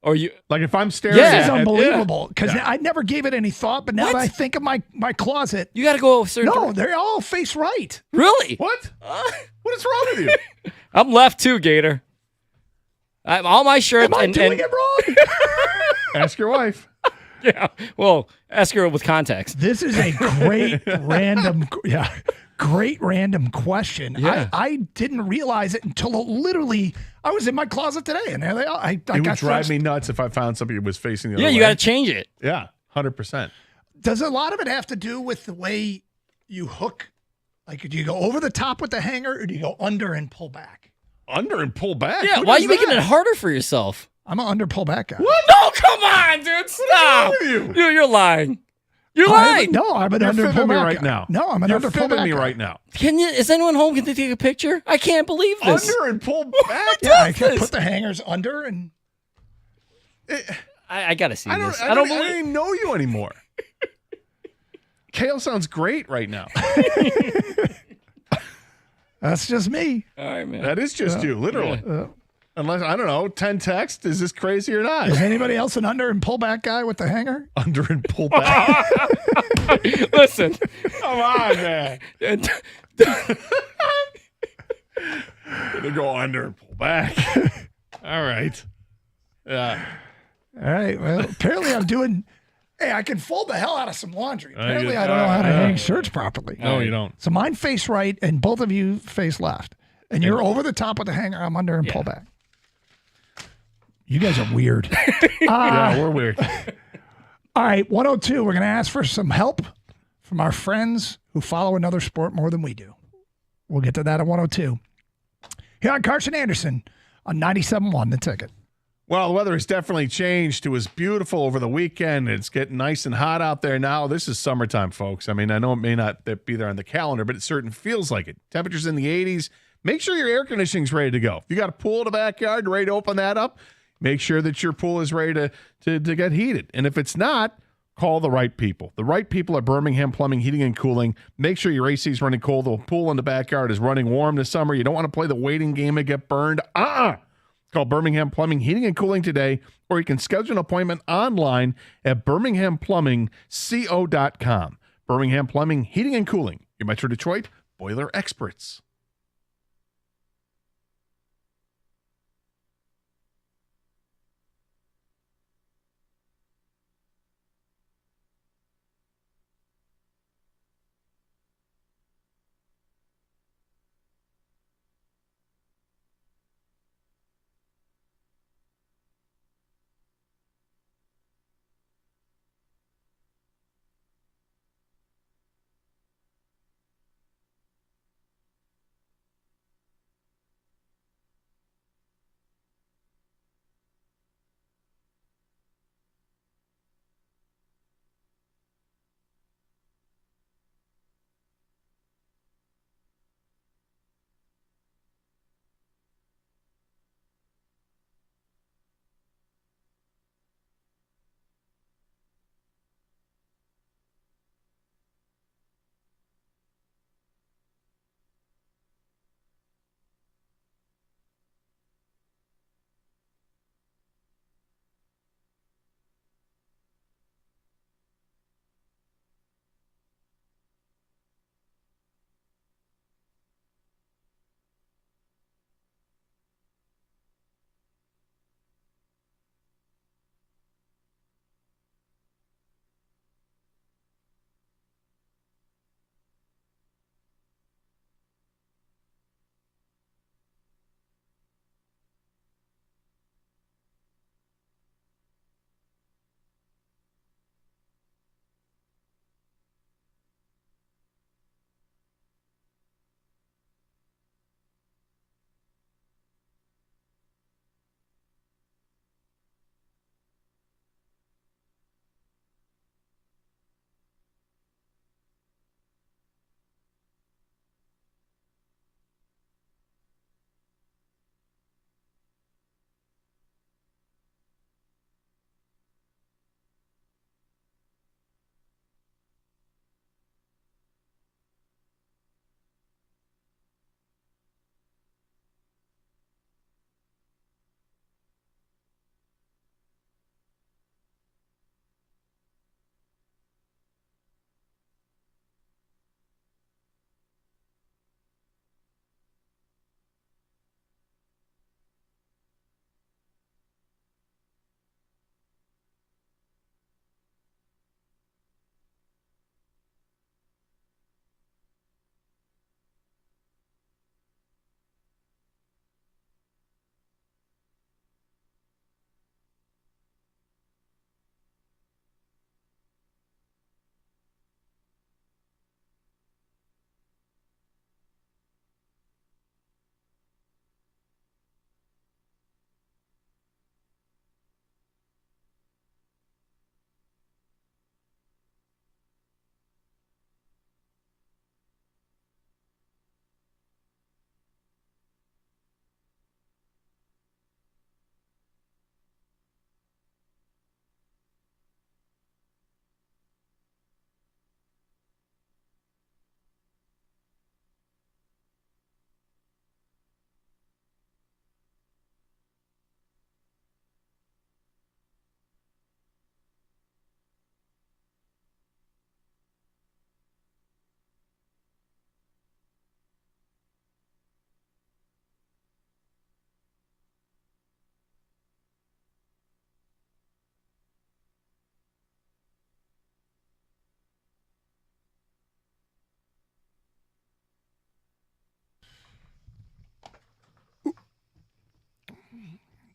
Or you? Like if I'm staring This at is unbelievable because I never gave it any thought, but now What? that I think of my closet, You got to go a certain no, they all face right. Really? What? What is wrong with you? I'm left too, Gator. All my shirts Am I doing it wrong? Ask your wife. Yeah. Well, ask her with context. This is a great random question. Yeah. I didn't realize it until literally I was in my closet today, and there they are. I It would got drive dressed. me nuts if I found somebody who was facing the other Yeah, way. you got to change it. Yeah, 100%. Does a lot of it have to do with the way you hook? Like, do you go over the top with the hanger, or do you go under and pull back? Under and pull back? Yeah, Who why are does you making that? it harder for yourself? I'm an under pull back guy. What? No, come on, dude. Stop. What is wrong with You're lying. You're I'm lying. an You're under pull fibbing me back right guy. now. No, I'm an You're under pull fibbing back me guy. right now. Is anyone home? Can they take a picture? I can't believe this. Under and pull back? Yeah, I can this? put the hangers under and. I got to see I this. don't even know you anymore. Kale sounds great right now. That's just me. All right, man. That is just you, literally. Unless, I don't know, 10 text. Is this crazy or not? Is anybody else an under and pull back guy with the hanger? Under and pull back. Listen. Come on, man. They go under and pull back. All right. Yeah. All right. Well, apparently I'm doing. Hey, I can fold the hell out of some laundry. Apparently, you- I don't know how to hang shirts properly. No, you don't. So mine face right, and both of you face left. And you're over the top with the hanger. I'm under and pull back. You guys are weird. Yeah, we're weird. All right, 102. We're going to ask for some help from our friends who follow another sport more than we do. We'll get to that at 102. Here on Carson Anderson on 97.1 The Ticket. Well, the weather has definitely changed. It was beautiful over the weekend. It's getting nice and hot out there now. This is summertime, folks. I mean, I know it may not be there on the calendar, but it certainly feels like it. Temperatures in the 80s. Make sure your air conditioning's ready to go. If you got a pool in the backyard, ready to open that up, make sure that your pool is ready to get heated. And if it's not, call the right people. The right people at Birmingham Plumbing, Heating, and Cooling. Make sure your AC is running cold. The pool in the backyard is running warm this summer. You don't want to play the waiting game and get burned. Call Birmingham Plumbing, Heating, and Cooling today, or you can schedule an appointment online at birminghamplumbingco.com. Birmingham Plumbing, Heating, and Cooling, your Metro Detroit boiler experts.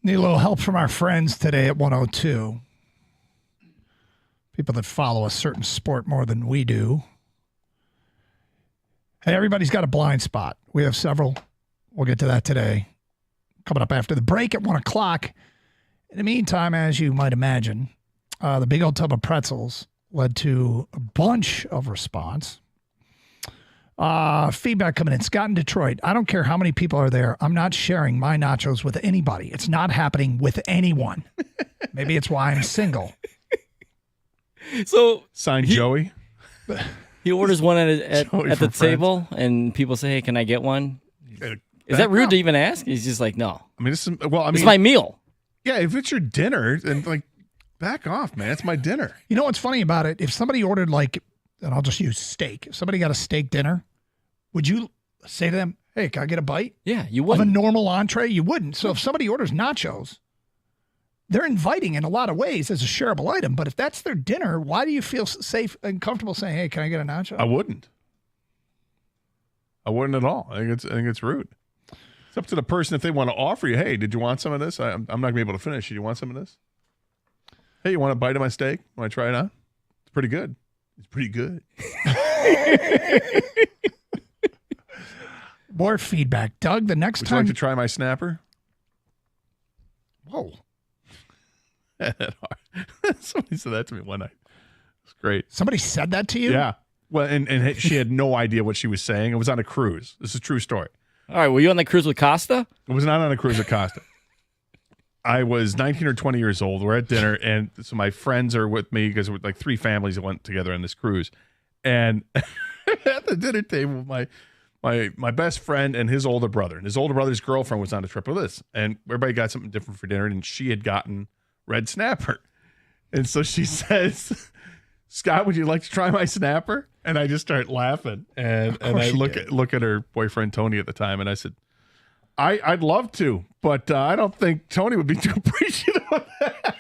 Need a little help from our friends today at 102. People that follow a certain sport more than we do. Hey, everybody's got a blind spot. We have several. We'll get to that today. Coming up after the break at 1 o'clock. In the meantime, as you might imagine, the big old tub of pretzels led to a bunch of response. Feedback coming in. Scott in Detroit. I don't care how many people are there. I'm not sharing my nachos with anybody. It's not happening with anyone. Maybe it's why I'm single. So Signed Joey. he orders one at Joey the from table, and people say, "Hey, can I get one?" Is that rude to even ask? He's just like, "No." I mean, It's my meal. Yeah, if it's your dinner, then like, back off, man. It's my dinner. You know what's funny about it? If somebody ordered and I'll just use steak. If somebody got a steak dinner, would you say to them, "Hey, can I get a bite?" Yeah, you Of wouldn't. a normal entree? You wouldn't. So if somebody orders nachos, they're inviting in a lot of ways as a shareable item. But if that's their dinner, why do you feel safe and comfortable saying, "Hey, can I get a nacho?" I wouldn't at all. I think it's rude. It's up to the person if they want to offer you. Hey, did you want some of this? I'm not gonna be able to finish. Do you want some of this? Hey, you want a bite of my steak? Want to try it out? It's pretty good. It's pretty good. More feedback. Doug, the next Would you time. like to try my snapper? Whoa. Somebody said that to me one night. It's great. Somebody said that to you? Yeah. Well, and she had no idea what she was saying. It was on a cruise. This is a true story. All right, were you on the cruise with Costa? It was not on a cruise with Costa. I was 19 or 20 years old. We're at dinner, and so my friends are with me because we're like 3 families that went together on this cruise. And at the dinner table, my best friend and his older brother, and his older brother's girlfriend was on a trip with us. And everybody got something different for dinner, and she had gotten red snapper. And so she says, "Scott, would you like to try my snapper?" And I just start laughing. And I look at her boyfriend, Tony, at the time, and I said, I'd love to, but I don't think Tony would be too appreciative of that.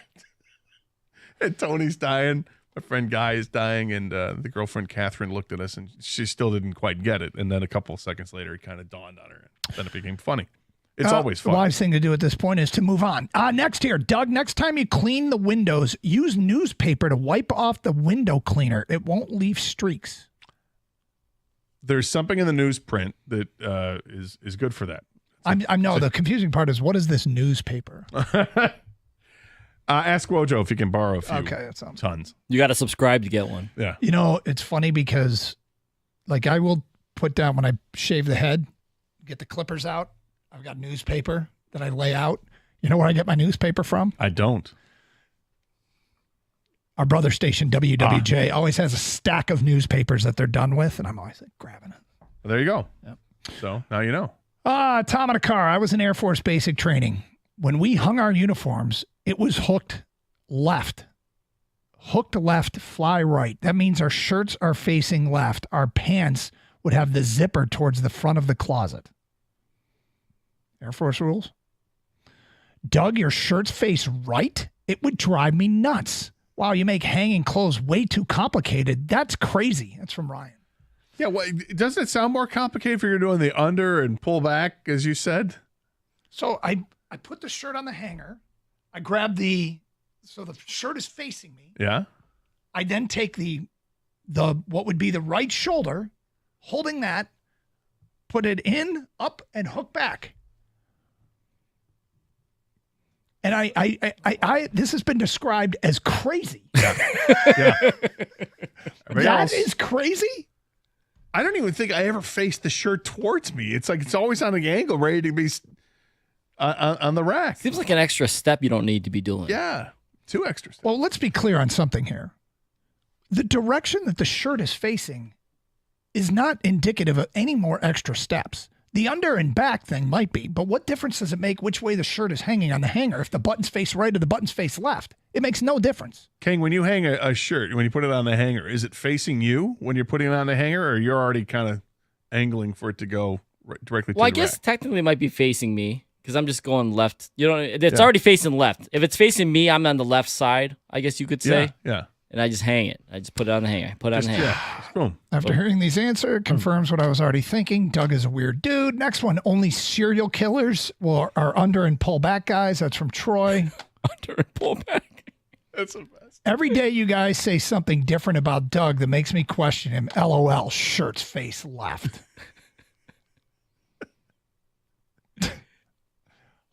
And Tony's dying. My friend Guy is dying. And the girlfriend, Catherine, looked at us, and she still didn't quite get it. And then a couple of seconds later, it kind of dawned on her. And then it became funny. It's always fun. The wise thing to do at this point is to move on. Next here, Doug, next time you clean the windows, use newspaper to wipe off the window cleaner. It won't leave streaks. There's something in the newsprint that is good for that. The confusing part is, what is this newspaper? Ask Wojo if you can borrow a few. Okay, that sounds tons. You got to subscribe to get one. Yeah. You know, it's funny because, I will put down when I shave the head, get the clippers out. I've got newspaper that I lay out. You know where I get my newspaper from? I don't. Our brother station, WWJ, always has a stack of newspapers that they're done with, and I'm always grabbing it. Well, there you go. Yep. So now you know. Tom in a car. I was in Air Force basic training. When we hung our uniforms, it was hooked left. Hooked left, fly right. That means our shirts are facing left. Our pants would have the zipper towards the front of the closet. Air Force rules. Doug, your shirts face right? It would drive me nuts. Wow, you make hanging clothes way too complicated. That's crazy. That's from Ryan. Yeah, well, doesn't it sound more complicated if you're doing the under and pull back, as you said? So I put the shirt on the hanger. I grab so the shirt is facing me. Yeah. I then take the what would be the right shoulder, holding that, put it in, up, and hook back. And I this has been described as crazy. Yeah. That is crazy. I don't even think I ever faced the shirt towards me. It's like it's always on the angle, ready to be on the rack. Seems like an extra step you don't need to be doing. Yeah, 2 extra steps. Well, let's be clear on something here. The direction that the shirt is facing is not indicative of any more extra steps. The under and back thing might be, but what difference does it make which way the shirt is hanging on the hanger if the buttons face right or the buttons face left? It makes no difference. King, when you hang a shirt, when you put it on the hanger, is it facing you when you're putting it on the hanger, or you're already kind of angling for it to go directly to the Well, I guess rack? technically it might be facing me because I'm just going left. It's already facing left. If it's facing me, I'm on the left side, I guess you could say. Yeah. and I just hang it. I just put it on the hanger. Put it on the hanger. Yeah, boom. After hearing these answers, confirms what I was already thinking. Doug is a weird dude. Next one, only serial killers are under and pull back guys. That's from Troy. Under and pull back. That's the best. Every day you guys say something different about Doug that makes me question him. LOL, shirts face left.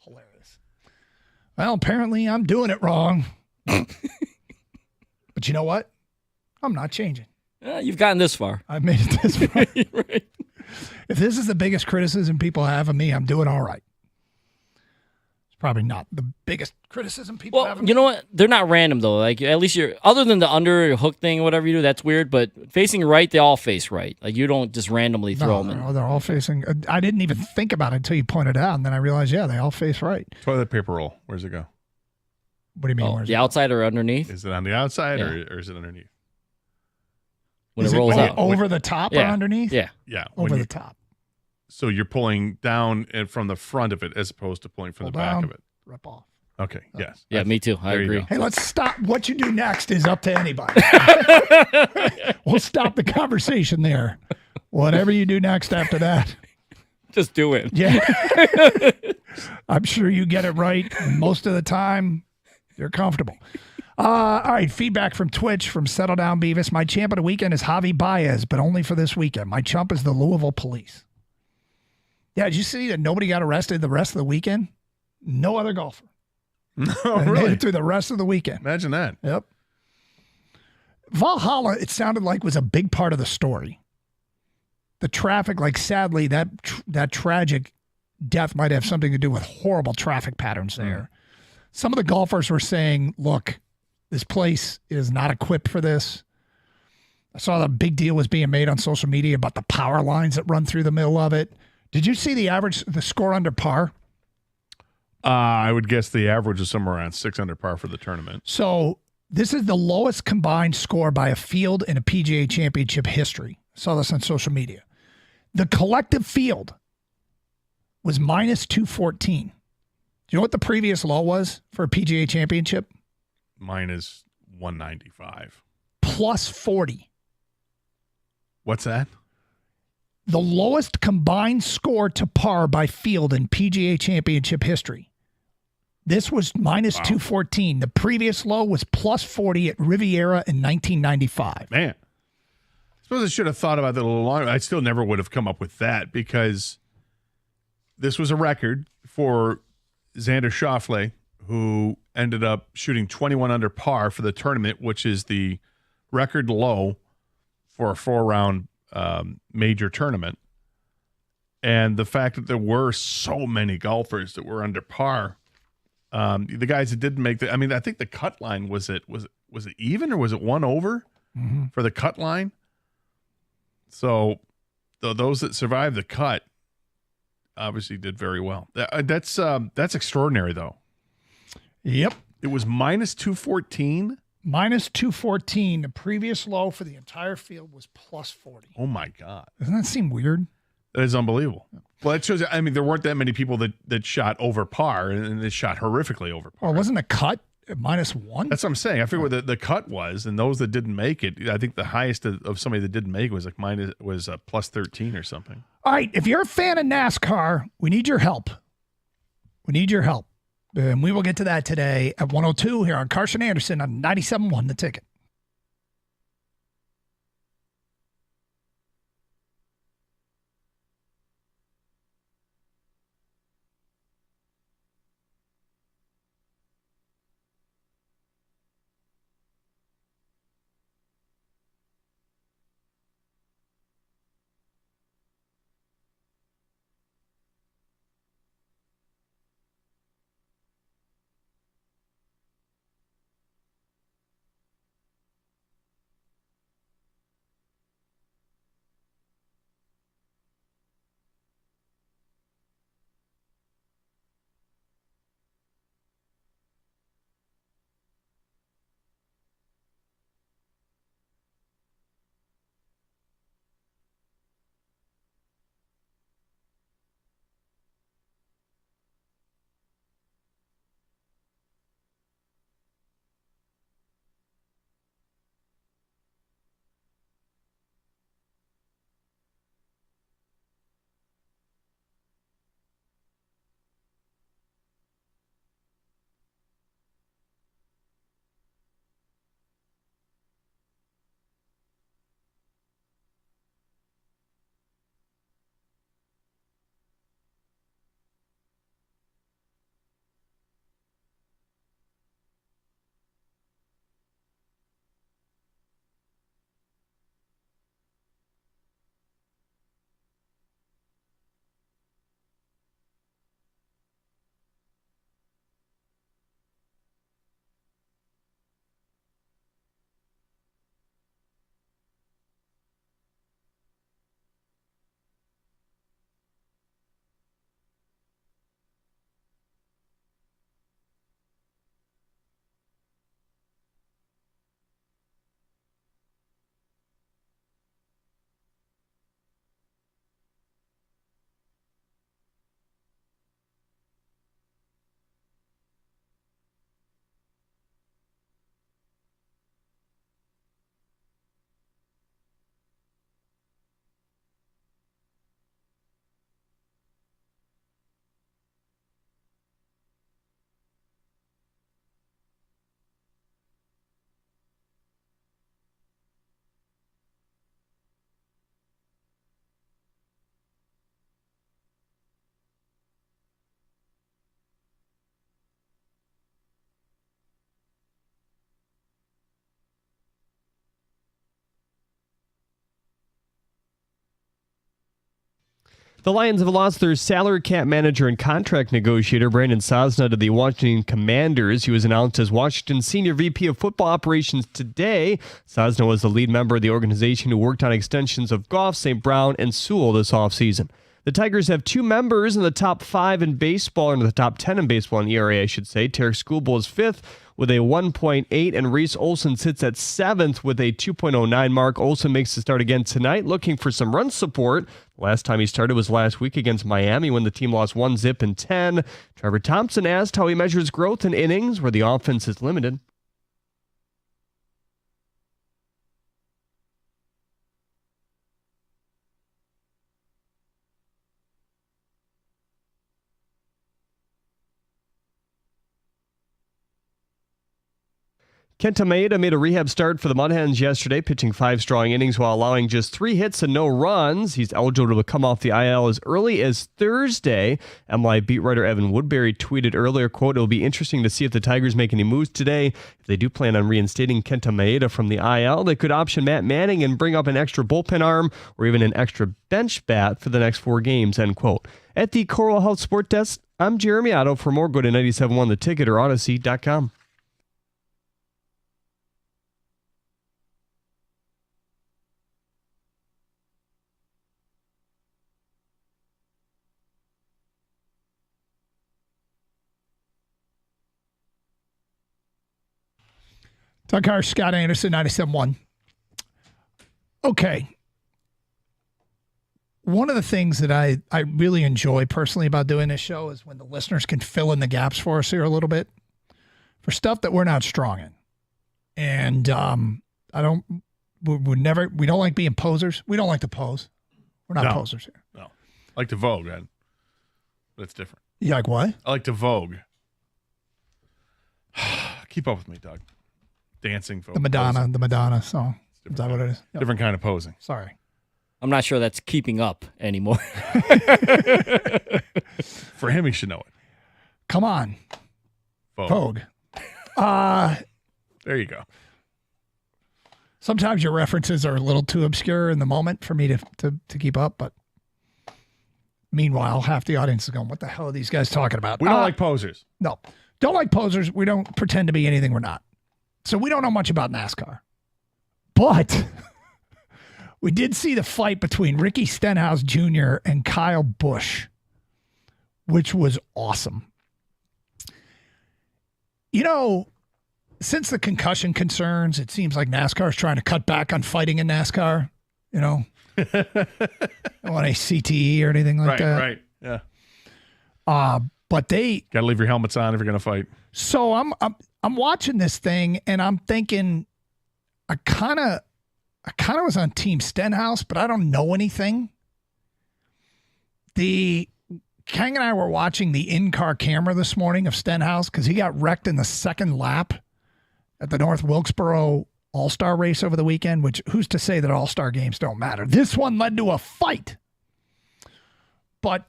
Hilarious. Well, apparently I'm doing it wrong. But you know what? I'm not changing. You've gotten this far. I've made it this far. Right. If this is the biggest criticism people have of me, I'm doing all right. It's probably not the biggest criticism people have of me. You know what? They're not random, though. Like, at least you're, other than the under or hook thing or whatever you do, that's weird. But facing right, they all face right. Like, you don't just randomly throw them in. They're all facing. I didn't even think about it until you pointed it out. And then I realized, yeah, they all face right. Toilet paper roll. Where's it go? What do you mean? Oh, the outside or underneath? Is it on the outside or is it underneath? When it rolls out. Over the top or underneath? Yeah. Yeah. Over the top. So you're pulling down and from the front of it as opposed to pulling from the back of it. Rip off. Okay. Yes. Yeah, me too. I agree. Hey, let's stop. What you do next is up to anybody. We'll stop the conversation there. Whatever you do next after that. Just do it. Yeah. I'm sure you get it right most of the time. You're comfortable. All right, feedback from Twitch from Settle Down Beavis. My champ of the weekend is Javy Baez, but only for this weekend. My chump is the Louisville Police. Yeah, did you see that nobody got arrested the rest of the weekend? No other golfer. No, Made really? it through the rest of the weekend. Imagine that. Yep. Valhalla, it sounded like, was a big part of the story. The traffic, like, sadly, that tragic death might have something to do with horrible traffic patterns there. Some of the golfers were saying, look, this place is not equipped for this. I saw the big deal was being made on social media about the power lines that run through the middle of it. Did you see the score under par? I would guess the average is somewhere around 6 under par for the tournament. So this is the lowest combined score by a field in a PGA Championship history. I saw this on social media. The collective field was minus 214. Do you know what the previous low was for a PGA Championship? Minus 195. Plus 40. What's that? The lowest combined score to par by field in PGA Championship history. This was minus 214. The previous low was plus 40 at Riviera in 1995. Man. I suppose I should have thought about that a little longer. I still never would have come up with that because this was a record for Xander Schauffele, who ended up shooting 21 under par for the tournament, which is the record low for a 4-round major tournament. And the fact that there were so many golfers that were under par, the guys that didn't make I think the cut line was it even or was it 1 over for the cut line? So those that survived the cut obviously did very well. That's extraordinary though. Yep. It was minus 214. Minus 214. The previous low for the entire field was plus 40. Oh my God. Doesn't that seem weird? That is unbelievable. Well, it shows, there weren't that many people that shot over par and they shot horrifically over par. Well, wasn't a cut at minus 1? That's what I'm saying. I figured what the cut was, and those that didn't make it, I think the highest of somebody that didn't make it was plus 13 or something. All right. If you're a fan of NASCAR, we need your help. We need your help. And we will get to that today at 102 here on Carson Anderson on 97.1 The Ticket. The Lions have lost their salary cap manager and contract negotiator, Brandon Sosna, to the Washington Commanders. He was announced as Washington's Senior VP of Football Operations today. Sosna was the lead member of the organization who worked on extensions of Goff, St. Brown, and Sewell this offseason. The Tigers have 2 members in the top 5 in baseball, or the top 10 in baseball in ERA, I should say. Tarek Skubal is 5th with a 1.8, and Reese Olson sits at 7th with a 2.09 mark. Olson makes the start again tonight, looking for some run support. Last time he started was last week against Miami when the team lost 1-zip in 10. Trevor Thompson asked how he measures growth in innings where the offense is limited. Kenta Maeda made a rehab start for the Mudhens yesterday, pitching 5 strong innings while allowing just 3 hits and no runs. He's eligible to come off the IL as early as Thursday. MLI beat writer Evan Woodbury tweeted earlier, quote, "It'll be interesting to see if the Tigers make any moves today. If they do plan on reinstating Kenta Maeda from the IL, they could option Matt Manning and bring up an extra bullpen arm or even an extra bench bat for the next 4 games," end quote. At the Coral Health Sport Desk, I'm Jeremy Otto. For more, go to 97.1 The Ticket or Odyssey.com. Doug Harsh, Scott Anderson, 97.1. Okay. One of the things that I really enjoy personally about doing this show is when the listeners can fill in the gaps for us here a little bit for stuff that we're not strong in. And we don't like being posers. We don't like to pose. We're not posers here. No. I like to vogue, man. That's different. You like what? I like to vogue. Keep up with me, Doug. Dancing folk. The Madonna song. Is that what it is? Yep. Different kind of posing. Sorry. I'm not sure that's keeping up anymore. For him, he should know it. Come on. Vogue. There you go. Sometimes your references are a little too obscure in the moment for me to keep up, but meanwhile, half the audience is going, what the hell are these guys talking about? We don't like posers. No. Don't like posers. We don't pretend to be anything we're not. So we don't know much about NASCAR. But we did see the fight between Ricky Stenhouse Jr. and Kyle Busch, which was awesome. You know, since the concussion concerns, it seems like NASCAR is trying to cut back on fighting in NASCAR. You know, don't want a CTE or anything like that. Right, yeah. But they got to leave your helmets on if you're going to fight. So I'm watching this thing and I'm thinking, I kind of was on Team Stenhouse, but I don't know anything. Kang and I were watching the in-car camera this morning of Stenhouse because he got wrecked in the second lap at the North Wilkesboro All-Star race over the weekend, which who's to say that All-Star games don't matter? This one led to a fight. But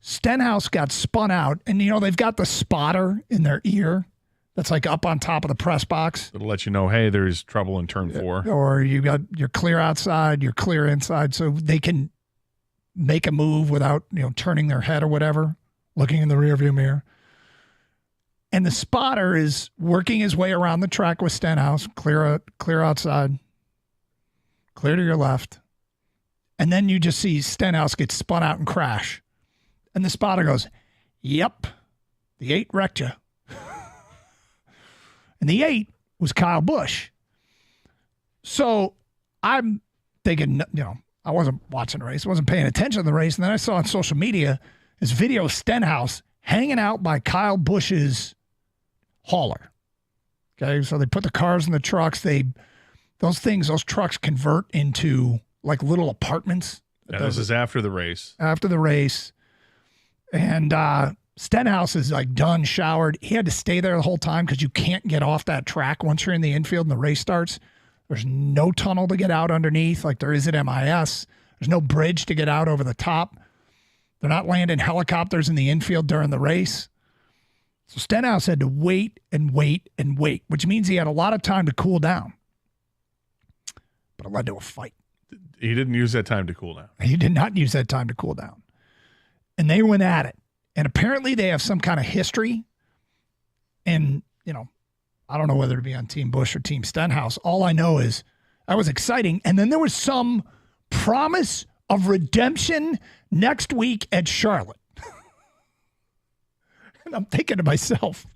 Stenhouse got spun out, and, you know, they've got the spotter in their ear that's like up on top of the press box. It'll let you know, hey, there's trouble in turn 4. Or you're clear outside, you're clear inside, so they can make a move without, you know, turning their head or whatever, looking in the rearview mirror. And the spotter is working his way around the track with Stenhouse, clear outside, clear to your left. And then you just see Stenhouse get spun out and crash. And the spotter goes, "Yep, the 8 wrecked you." And the 8 was Kyle Busch. So I'm thinking, you know, I wasn't watching the race. I wasn't paying attention to the race. And then I saw on social media this video of Stenhouse hanging out by Kyle Busch's hauler. Okay, so they put the cars in the trucks. Those trucks convert into like little apartments. Yeah, this is after the race. After the race. And Stenhouse is like done, showered. He had to stay there the whole time because you can't get off that track once you're in the infield and the race starts. There's no tunnel to get out underneath like there is at MIS. There's no bridge to get out over the top. They're not landing helicopters in the infield during the race. So Stenhouse had to wait and wait and wait, which means he had a lot of time to cool down. But it led to a fight. He didn't use that time to cool down. He did not use that time to cool down. and they went at it. And apparently they have some kind of history. And, I don't know whether to be on Team Busch or Team Stenhouse. All I know is that was exciting. And then there was some promise of redemption next week at Charlotte. And I'm thinking to myself,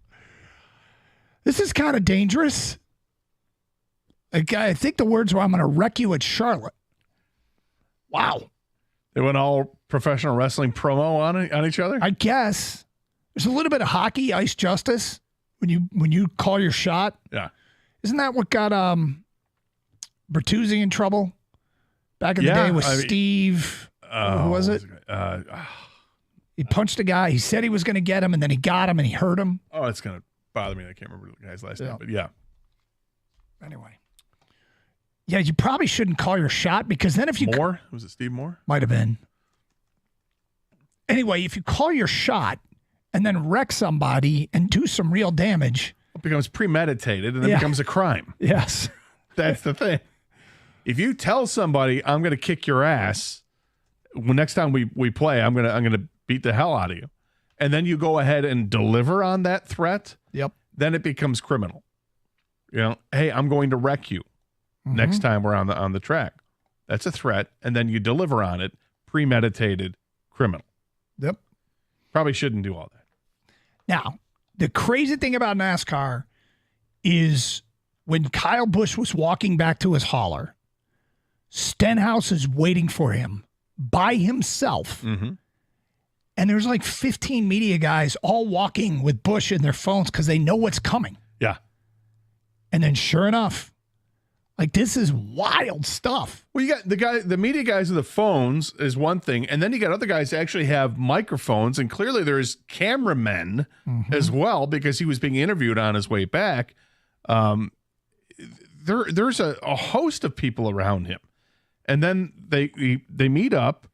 this is kind of dangerous. I think the words were, I'm going to wreck you at Charlotte. Wow. They went all professional wrestling promo on each other? I guess. There's a little bit of hockey, ice justice, when you call your shot. Yeah. Isn't that what got Bertuzzi in trouble back in the day with Steve? Who was it? He punched a guy. He said he was going to get him, and then he got him, and he hurt him. Oh, it's going to bother me. I can't remember the guy's last name, but yeah. Anyway. Yeah, you probably shouldn't call your shot because then if you... Moore? Was it Steve Moore? Might have been. Anyway, if you call your shot and then wreck somebody and do some real damage... It becomes premeditated and then becomes a crime. Yes. That's the thing. If you tell somebody, I'm going to kick your ass, next time we play, I'm going to beat the hell out of you, and then you go ahead and deliver on that threat, then it becomes criminal. Hey, I'm going to wreck you. Next time we're on the track. That's a threat, and then you deliver on it, premeditated, criminal. Yep. Probably shouldn't do all that. Now, the crazy thing about NASCAR is when Kyle Busch was walking back to his hauler, Stenhouse is waiting for him by himself. Mm-hmm. And there's like 15 media guys all walking with Busch in their phones because they know what's coming. Yeah. And then sure enough, like, this is wild stuff. Well, you got the media guys with the phones is one thing, and then you got other guys that actually have microphones, and clearly there's cameramen as well because he was being interviewed on his way back. There's a host of people around him, and then they meet up,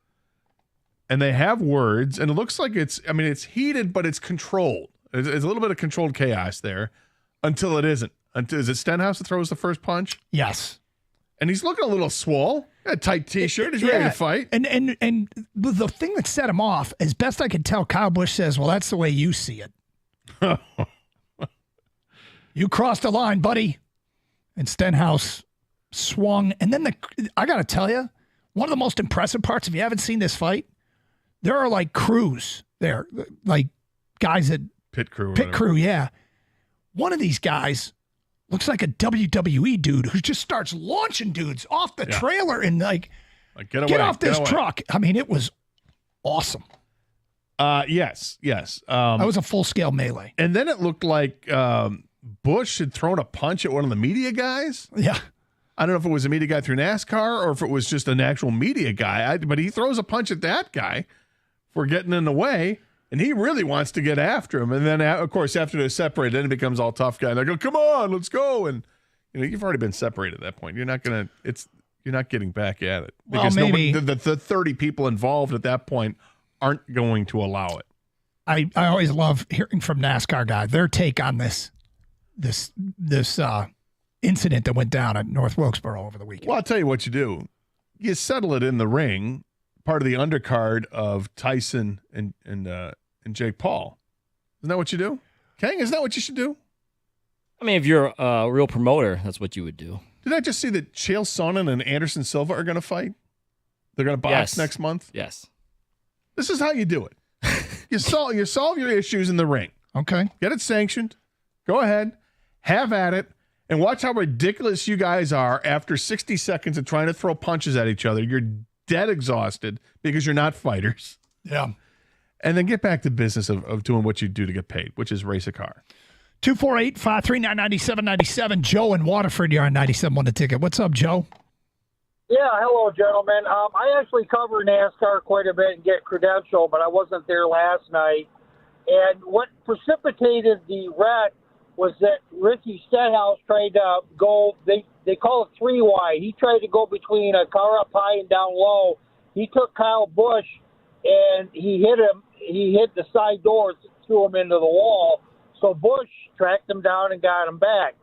and they have words, and it looks like it's heated, but it's controlled. It's a little bit of controlled chaos there until it isn't. Is it Stenhouse that throws the first punch? Yes. And he's looking a little swole. A tight T-shirt. He's ready to fight. And the thing that set him off, as best I could tell, Kyle Busch says, well, that's the way you see it. You crossed the line, buddy. And Stenhouse swung. And then I got to tell you, one of the most impressive parts, if you haven't seen this fight, there are like crews there, like guys that... Pit crew. Yeah. One of these guys... looks like a WWE dude who just starts launching dudes off the trailer and like get off this truck. I mean, it was awesome. Yes. That was a full-scale melee. And then it looked like Busch had thrown a punch at one of the media guys. Yeah. I don't know if it was a media guy through NASCAR or if it was just an actual media guy, but he throws a punch at that guy for getting in the way. And he really wants to get after him. And then, of course, after they're separated, then it becomes all tough guy. They go, come on, let's go. And you've already been separated at that point. You're not getting back at it. Because maybe the 30 people involved at that point aren't going to allow it. I always love hearing from NASCAR guys, their take on this incident that went down at North Wilkesboro over the weekend. Well, I'll tell you what you do. You settle it in the ring, part of the undercard of Tyson and Jake Paul. Isn't that what you do? Kang, isn't that what you should do? I mean, if you're a real promoter, that's what you would do. Did I just see that Chael Sonnen and Anderson Silva are going to fight? They're going to box next month? Yes. This is how you do it. You solve your issues in the ring. Okay. Get it sanctioned. Go ahead. Have at it. And watch how ridiculous you guys are after 60 seconds of trying to throw punches at each other. You're dead exhausted because you're not fighters. Yeah. And then get back to business of doing what you do to get paid, which is race a car. 248-539-9797. Joe in Waterford, you're on 97 The Ticket. What's up, Joe? Yeah, hello, gentlemen. I actually cover NASCAR quite a bit and get credential, but I wasn't there last night. And what precipitated the wreck was that Ricky Stenhouse tried to go, they call it three wide. He tried to go between a car up high and down low. He took Kyle Busch, and he hit him. He hit the side door, threw him into the wall. So Busch tracked him down and got him back.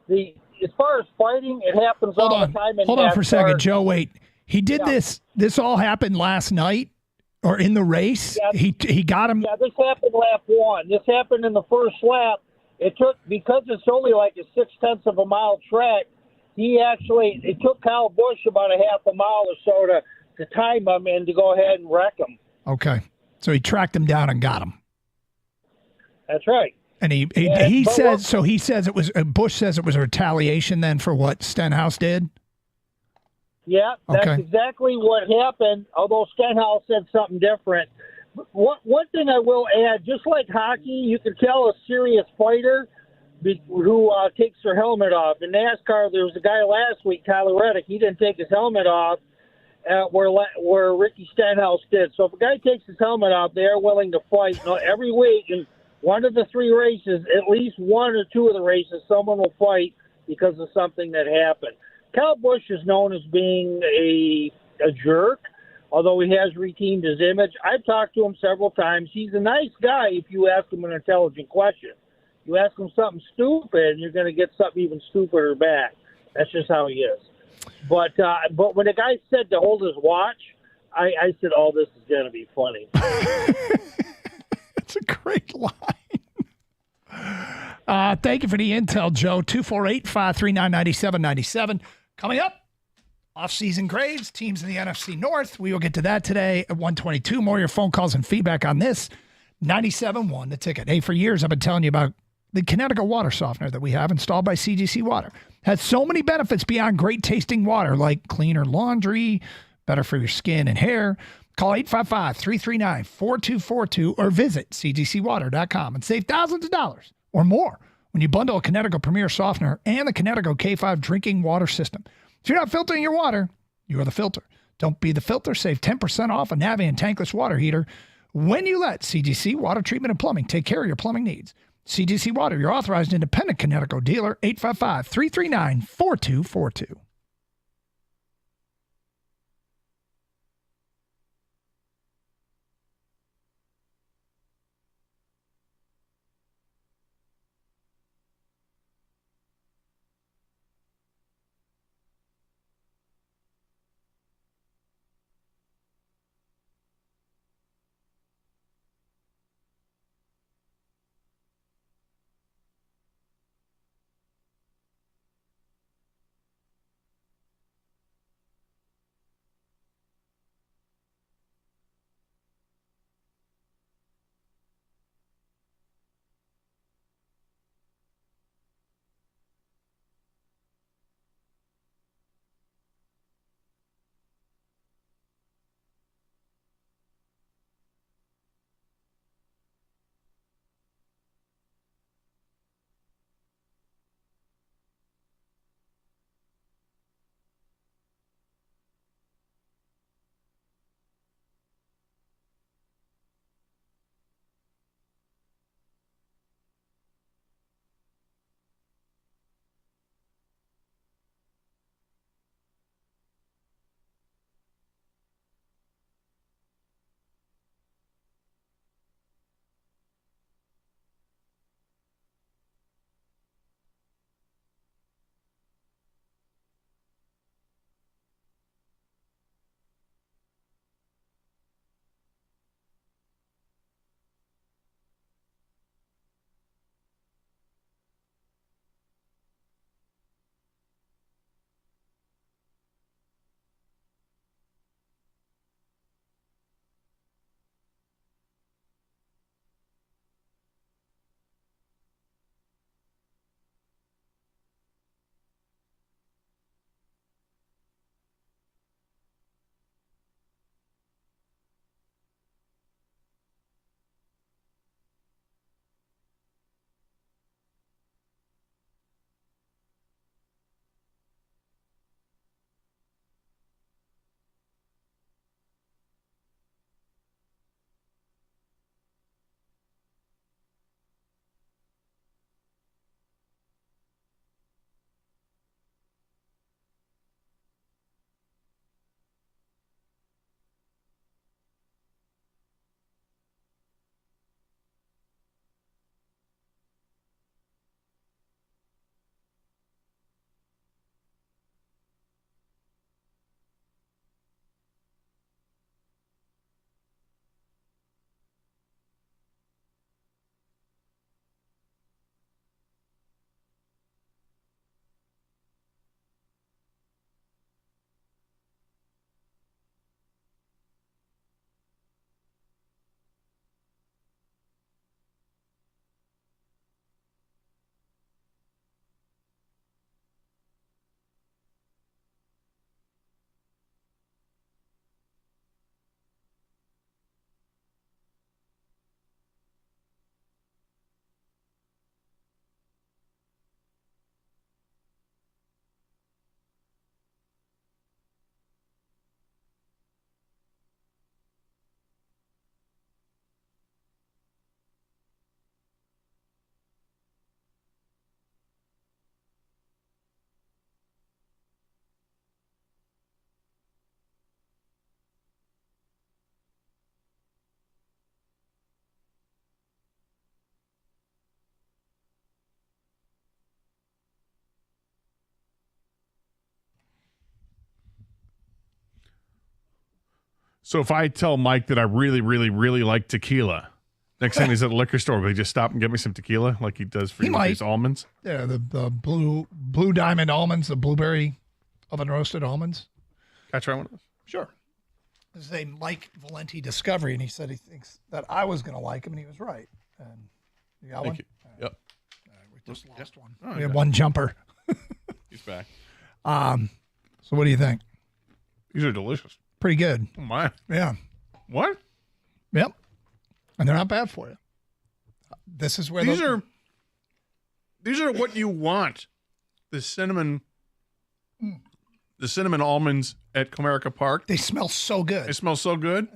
As far as fighting, it happens all the time in NASCAR. Hold on for a second, Joe. Wait. He did this. This all happened last night, Or in the race? Yeah. He got him. Yeah, this happened lap 1. This happened in the first lap. It took, because it's only like a 0.6 of a mile track, it took Kyle Busch about a half a mile or so to time him and to go ahead and wreck him. Okay. So he tracked him down and got him. That's right. And he says it was, Bush says it was a retaliation then for what Stenhouse did? Yeah, that's Okay. exactly what happened, although Stenhouse said something different. One thing I will add, just like hockey, you can tell a serious fighter who takes their helmet off. In NASCAR, there was a guy last week, Tyler Reddick, he didn't take his helmet off where Ricky Stenhouse did. So if a guy takes his helmet off, they are willing to fight. Every week in one of the 3 races, at least 1 or 2 of the races, someone will fight because of something that happened. Kyle Busch is known as being a jerk, although he has redeemed his image. I've talked to him several times. He's a nice guy if you ask him an intelligent question. You ask him something stupid, and you're going to get something even stupider back. That's just how he is. But when the guy said to hold his watch, I said, oh, this is going to be funny. It's a great line. Thank you for the intel, Joe. 248-539-9797. Coming up, off-season grades, teams in the NFC North. We will get to that today at 122. More of your phone calls and feedback on this. 97.1, the ticket. Hey, for years I've been telling you about the Connecticut water softener that we have installed by CGC Water. Has so many benefits beyond great tasting water, like cleaner laundry, better for your skin and hair. Call 855-339-4242 or visit cgcwater.com and save thousands of dollars or more when you bundle a Connecticut Premier Softener and the Connecticut K5 drinking water system. If you're not filtering your water, you are the filter. Don't be the filter. Save 10% off a Navien tankless water heater when you let CGC Water Treatment and Plumbing take care of your plumbing needs. CGC Water, your authorized independent Connecticut dealer, 855-339-4242. So if I tell Mike that I really, really, really like tequila, next time he's at the liquor store, will he just stop and get me some tequila like he does for these almonds? Yeah, the blue diamond almonds, the blueberry oven roasted almonds. Can I try one of those? Sure. This is a Mike Valenti discovery, and he said he thinks that I was going to like him, and he was right. And you got one? Thank you. Yep. All right, we just lost one. Oh, we had one jumper. He's back. So what do you think? These are delicious. Pretty good. Oh, my. Yeah. What? Yep. And they're not bad for you. This is where these are what you want. The cinnamon almonds at Comerica Park. They smell so good. They smell so good.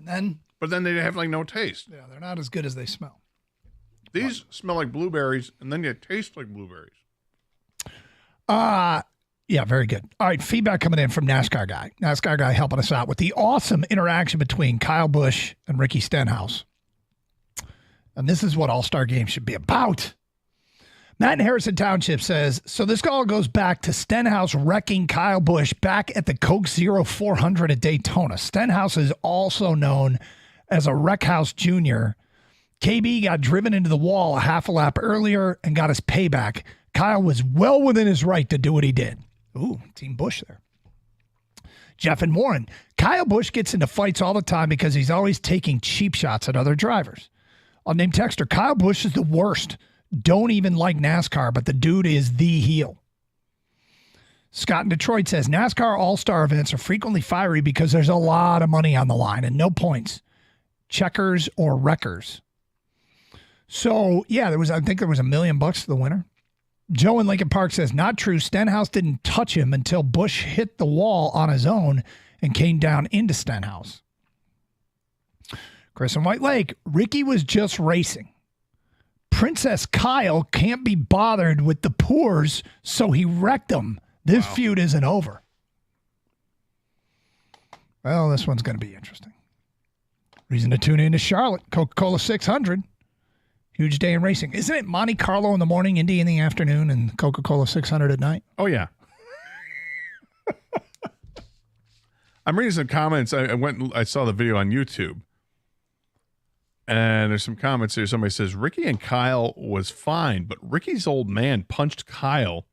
But then they have like no taste. Yeah, they're not as good as they smell. These smell like blueberries, and then they taste like blueberries. Yeah, very good. All right, feedback coming in from NASCAR Guy. NASCAR Guy helping us out with the awesome interaction between Kyle Busch and Ricky Stenhouse. And this is what All-Star Games should be about. Matt in Harrison Township says, so this all goes back to Stenhouse wrecking Kyle Busch back at the Coke Zero 400 at Daytona. Stenhouse is also known as a Wreckhouse Jr. KB got driven into the wall a half a lap earlier and got his payback. Kyle was well within his right to do what he did. Ooh, Team Busch there. Jeff and Warren. Kyle Busch gets into fights all the time because he's always taking cheap shots at other drivers. Unnamed texter, Kyle Busch is the worst. Don't even like NASCAR, but the dude is the heel. Scott in Detroit says, NASCAR All-Star events are frequently fiery because there's a lot of money on the line and no points. Checkers or wreckers. So, yeah, I think there was $1 million to the winner. Joe in Lincoln Park says, not true. Stenhouse didn't touch him until Busch hit the wall on his own and came down into Stenhouse. Chris in White Lake, Ricky was just racing. Princess Kyle can't be bothered with the poors, so he wrecked them. This feud isn't over. Well, this one's going to be interesting. Reason to tune in to Charlotte, Coca-Cola 600. Huge day in racing. Isn't it Monte Carlo in the morning, Indy in the afternoon, and Coca-Cola 600 at night? Oh, yeah. I'm reading some comments. I saw the video on YouTube. And there's some comments here. Somebody says, Ricky and Kyle was fine, but Ricky's old man punched Kyle,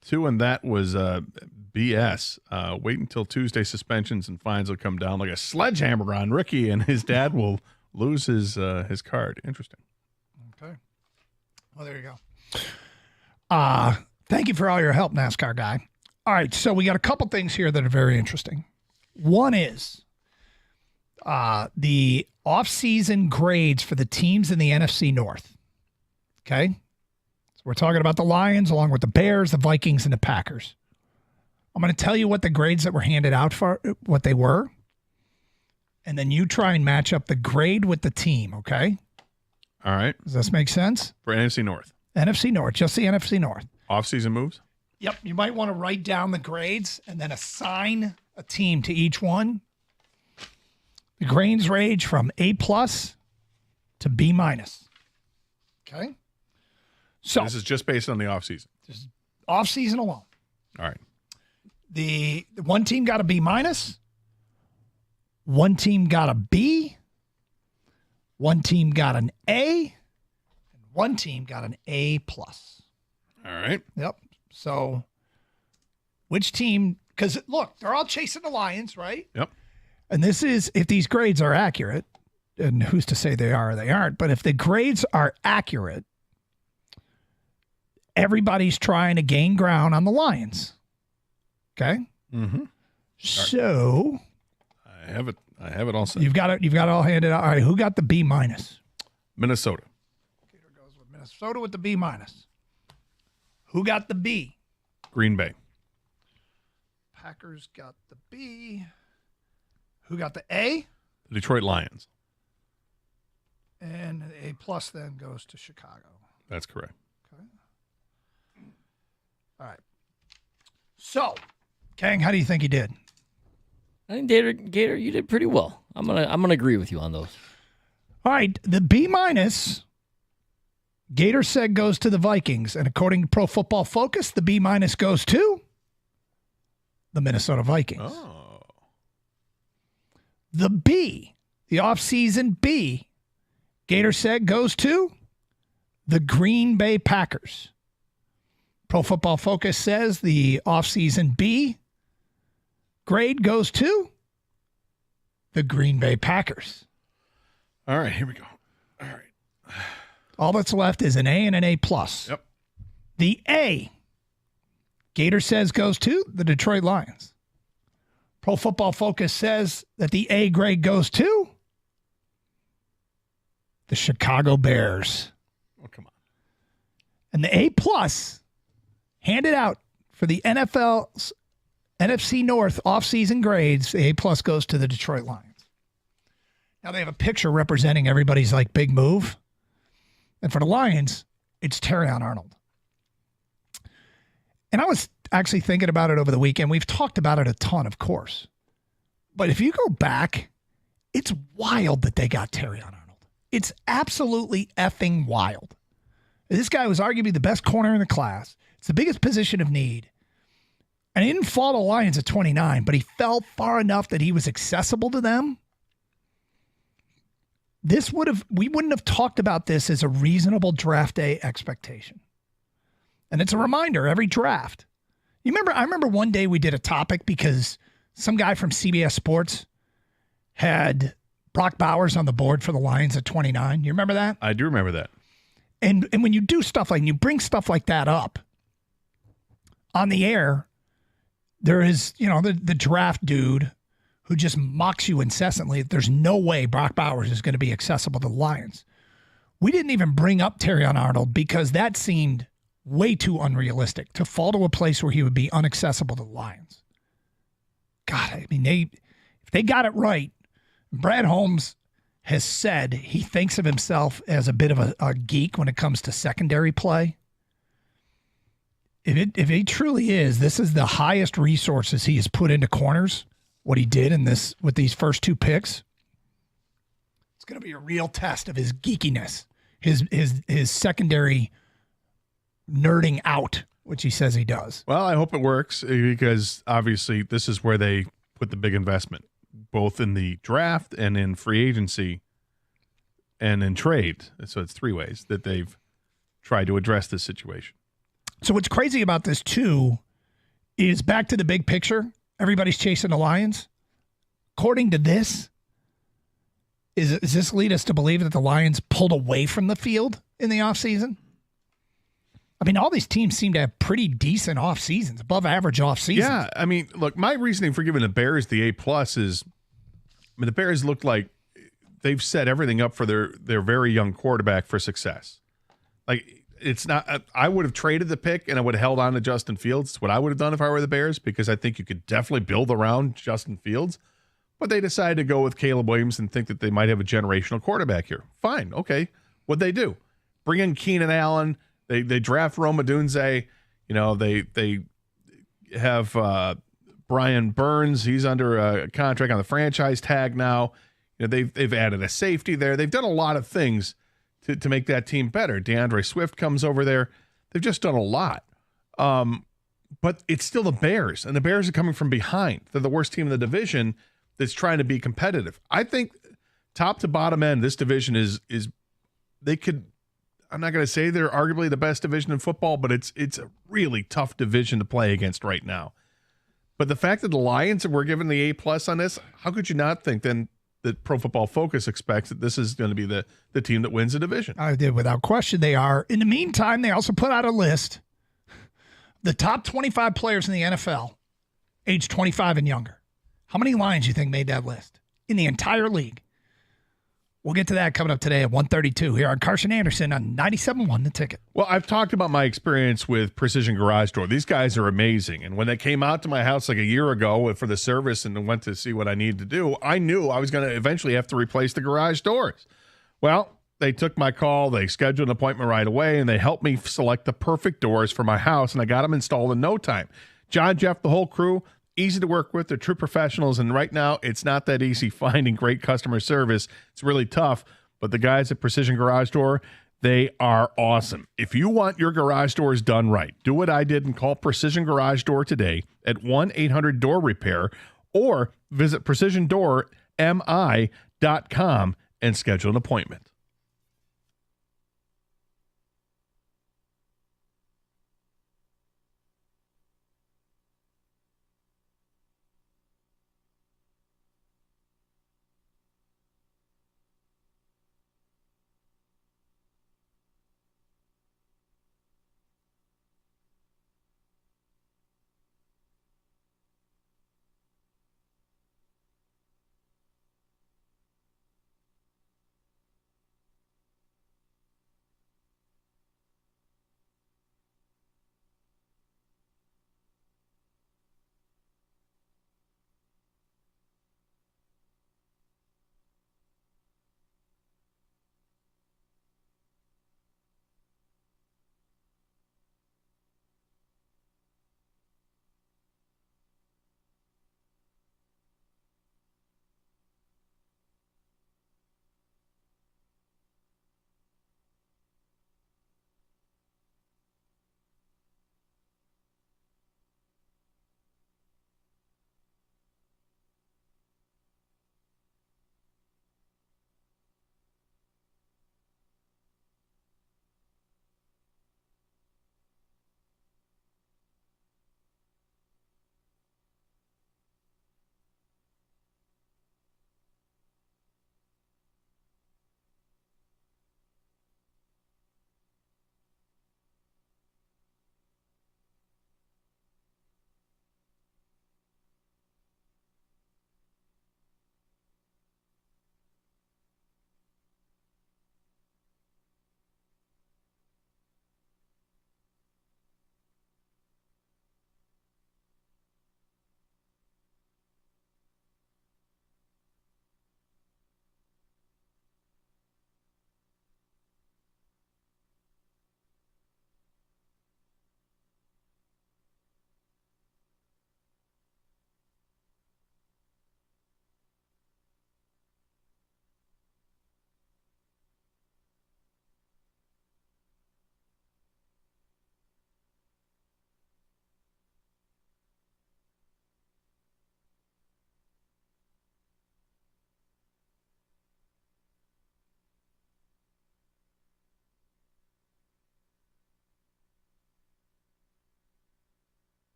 too, and that was BS. Wait until Tuesday suspensions and fines will come down like a sledgehammer on Ricky, and his dad will lose his card. Interesting. Okay. Well, there you go. Thank you for all your help, NASCAR Guy. All right, so we got a couple things here that are very interesting. One is the off-season grades for the teams in the NFC North. Okay? So we're talking about the Lions along with the Bears, the Vikings, and the Packers. I'm going to tell you what the grades that were handed out for, what they were, and then you try and match up the grade with the team, okay? All right. Does this make sense? For NFC North. NFC North, just the NFC North. Off-season moves? Yep. You might want to write down the grades and then assign a team to each one. The grades range from A+ to B-. Okay? So this is just based on the off-season. Just off-season alone. All right. The one team got a B-. One team got a B. One team got an A. And one team got an A+. All right. Yep. So which team, because look, they're all chasing the Lions, right? Yep. And this is, if these grades are accurate, and who's to say they are or they aren't, but if the grades are accurate, everybody's trying to gain ground on the Lions. Okay? Mm-hmm. So I have it all set. You've got it all handed out. All right, who got the B-? Minnesota. Gator goes with Minnesota with the B-. Who got the B? Green Bay. Packers got the B. Who got the A? The Detroit Lions. And the A+ then goes to Chicago. That's correct. Okay. All right. So, Kang, how do you think he did? I think Gator, you did pretty well. I'm gonna agree with you on those. All right, the B-, Gator said goes to the Vikings, and according to Pro Football Focus, the B- goes to the Minnesota Vikings. Oh. The B, the offseason B, Gator said goes to the Green Bay Packers. Pro Football Focus says the offseason B grade goes to the Green Bay Packers. All right, here we go. All right. All that's left is an A and an A+. Yep. The A, Gator says goes to the Detroit Lions. Pro Football Focus says that the A grade goes to the Chicago Bears. Oh, come on. And the A+, handed out for the NFL's NFC North offseason grades, the A+ goes to the Detroit Lions. Now they have a picture representing everybody's like big move. And for the Lions, it's Terrion Arnold. And I was actually thinking about it over the weekend. We've talked about it a ton, of course. But if you go back, it's wild that they got Terrion Arnold. It's absolutely effing wild. This guy was arguably the best corner in the class. It's the biggest position of need. And he didn't fall to the Lions at 29, but he fell far enough that he was accessible to them. We wouldn't have talked about this as a reasonable draft day expectation. And it's a reminder every draft. I remember one day we did a topic because some guy from CBS Sports had Brock Bowers on the board for the Lions at 29. You remember that? I do remember that. And when you do stuff like, you bring stuff like that up on the air, there is, the draft dude who just mocks you incessantly. There's no way Brock Bowers is going to be accessible to the Lions. We didn't even bring up Terrion Arnold because that seemed way too unrealistic to fall to a place where he would be inaccessible to the Lions. God, I mean, if they got it right, Brad Holmes has said he thinks of himself as a bit of a geek when it comes to secondary play. If he truly is, this is the highest resources he has put into corners, what he did with these first two picks. It's going to be a real test of his geekiness, his secondary nerding out, which he says he does. Well, I hope it works because obviously this is where they put the big investment, both in the draft and in free agency and in trade. So it's three ways that they've tried to address this situation. So what's crazy about this, too, is back to the big picture. Everybody's chasing the Lions. According to this, does this lead us to believe that the Lions pulled away from the field in the offseason? I mean, all these teams seem to have pretty decent off seasons, above average off seasons. Yeah, I mean, look, my reasoning for giving the Bears the A+ is, the Bears look like they've set everything up for their very young quarterback for success. Like, it's not. I would have traded the pick and I would have held on to Justin Fields. It's what I would have done if I were the Bears because I think you could definitely build around Justin Fields. But they decided to go with Caleb Williams and think that they might have a generational quarterback here. Fine, okay. What'd they do? Bring in Keenan Allen. They draft Rome Odunze. They have Brian Burns. He's under a contract on the franchise tag now. They've added a safety there. They've done a lot of things to make that team better. DeAndre Swift comes over there. They've just done a lot. But it's still the Bears, and the Bears are coming from behind. They're the worst team in the division that's trying to be competitive. I think top to bottom end, this division is they could. I'm not going to say they're arguably the best division in football, but it's a really tough division to play against right now. But the fact that the Lions were given the A+ on this, how could you not think then that Pro Football Focus expects that this is going to be the team that wins the division? I did, without question, they are. In the meantime, they also put out a list, the top 25 players in the NFL, age 25 and younger. How many Lions do you think made that list in the entire league? We'll get to that coming up today at 1:32 here on Carson Anderson on 97.1 The Ticket. Well, I've talked about my experience with Precision Garage Door. These guys are amazing. And when they came out to my house like a year ago for the service and went to see what I needed to do, I knew I was going to eventually have to replace the garage doors. Well, they took my call, they scheduled an appointment right away, and they helped me select the perfect doors for my house, and I got them installed in no time. John, Jeff, the whole crew, easy to work with. They're true professionals, and right now it's not that easy finding great customer service. It's really tough, but the guys at Precision Garage Door, they are awesome. If you want your garage doors done right, do what I did and call Precision Garage Door today at 1-800-DOOR-REPAIR or visit Precision Door and schedule an appointment.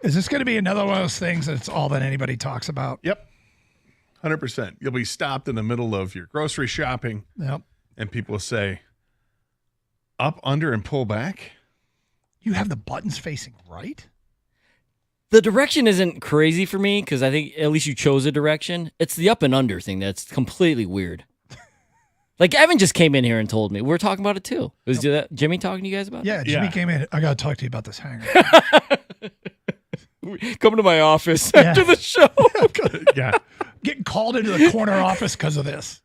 Is this going to be another one of those things that's all that anybody talks about? Yep. 100%. You'll be stopped in the middle of your grocery shopping. Yep. And people will say, up, under, and pull back. You have the buttons facing right? The direction isn't crazy for me because I think at least you chose a direction. It's the up and under thing that's completely weird. Like Evan just came in here and told me. We were talking about it too. Was that Jimmy talking to you guys about it? Yeah, Jimmy came in. I got to talk to you about this hanger. Come to my office after the show. Yeah. Getting called into the corner office because of this.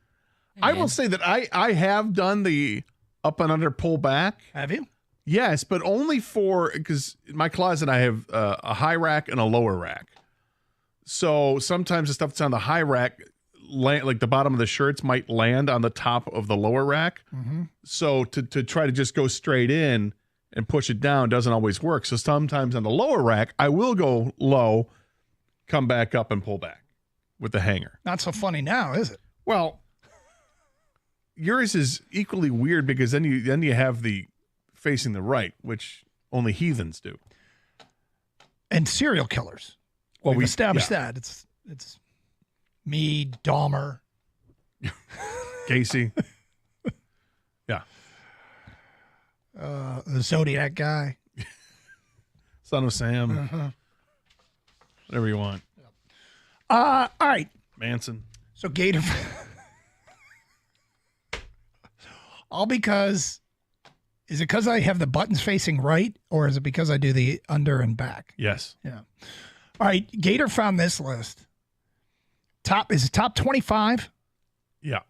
I will say that I have done the up and under pull back. Have you? Yes, but only because in my closet I have a high rack and a lower rack. So sometimes the stuff that's on the high rack like the bottom of the shirts might land on the top of the lower rack. Mm-hmm. So to try to just go straight in and push it down doesn't always work. So sometimes on the lower rack, I will go low, come back up and pull back with the hanger. Not so funny now, is it? Well, yours is equally weird because then you have the facing the right, which only heathens do. And serial killers. Well, We've established that. It's me, Dahmer. Casey. Yeah. The Zodiac guy. Son of Sam. Uh-huh. Whatever you want. All right. Manson. So Gator. All because, is it because I have the buttons facing right, or is it because I do the under and back? Yes. Yeah. All right. Gator found this list. Is it top 25? Yeah.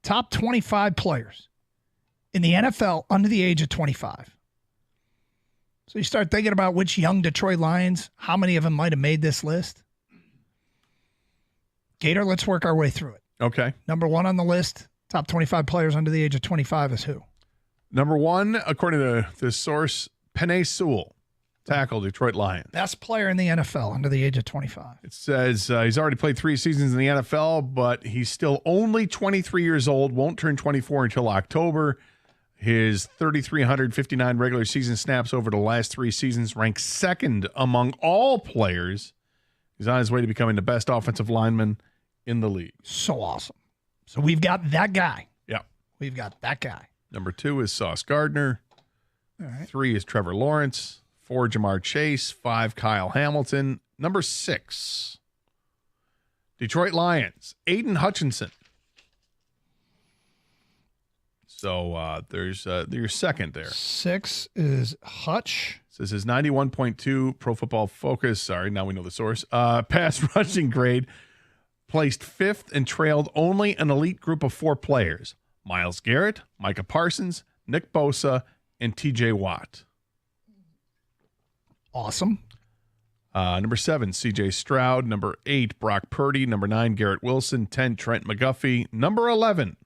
Top 25 players in the NFL under the age of 25. So you start thinking about which young Detroit Lions, how many of them might have made this list. Gator, let's work our way through it. Okay. Number one on the list, top 25 players under the age of 25 is who? Number one, according to this source, Penei Sewell, tackle, Detroit Lions. Best player in the NFL under the age of 25. It says he's already played 3 seasons in the NFL, but he's still only 23 years old, won't turn 24 until October. His 3,359 regular season snaps over the last 3 seasons ranks second among all players. He's on his way to becoming the best offensive lineman in the league. So awesome. So we've got that guy. Yeah. We've got that guy. Number 2 is Sauce Gardner. All right. 3 is Trevor Lawrence. 4, Jamar Chase. 5, Kyle Hamilton. Number 6, Detroit Lions, Aiden Hutchinson. So there's your second there. 6 is Hutch. This is 91.2 Pro Football Focus. Sorry, now we know the source. Pass rushing grade, placed 5th and trailed only an elite group of 4 players: Myles Garrett, Micah Parsons, Nick Bosa, and TJ Watt. Awesome. Number 7, CJ Stroud. Number 8, Brock Purdy. Number 9, Garrett Wilson. 10, Trent McGuffey. Number 11,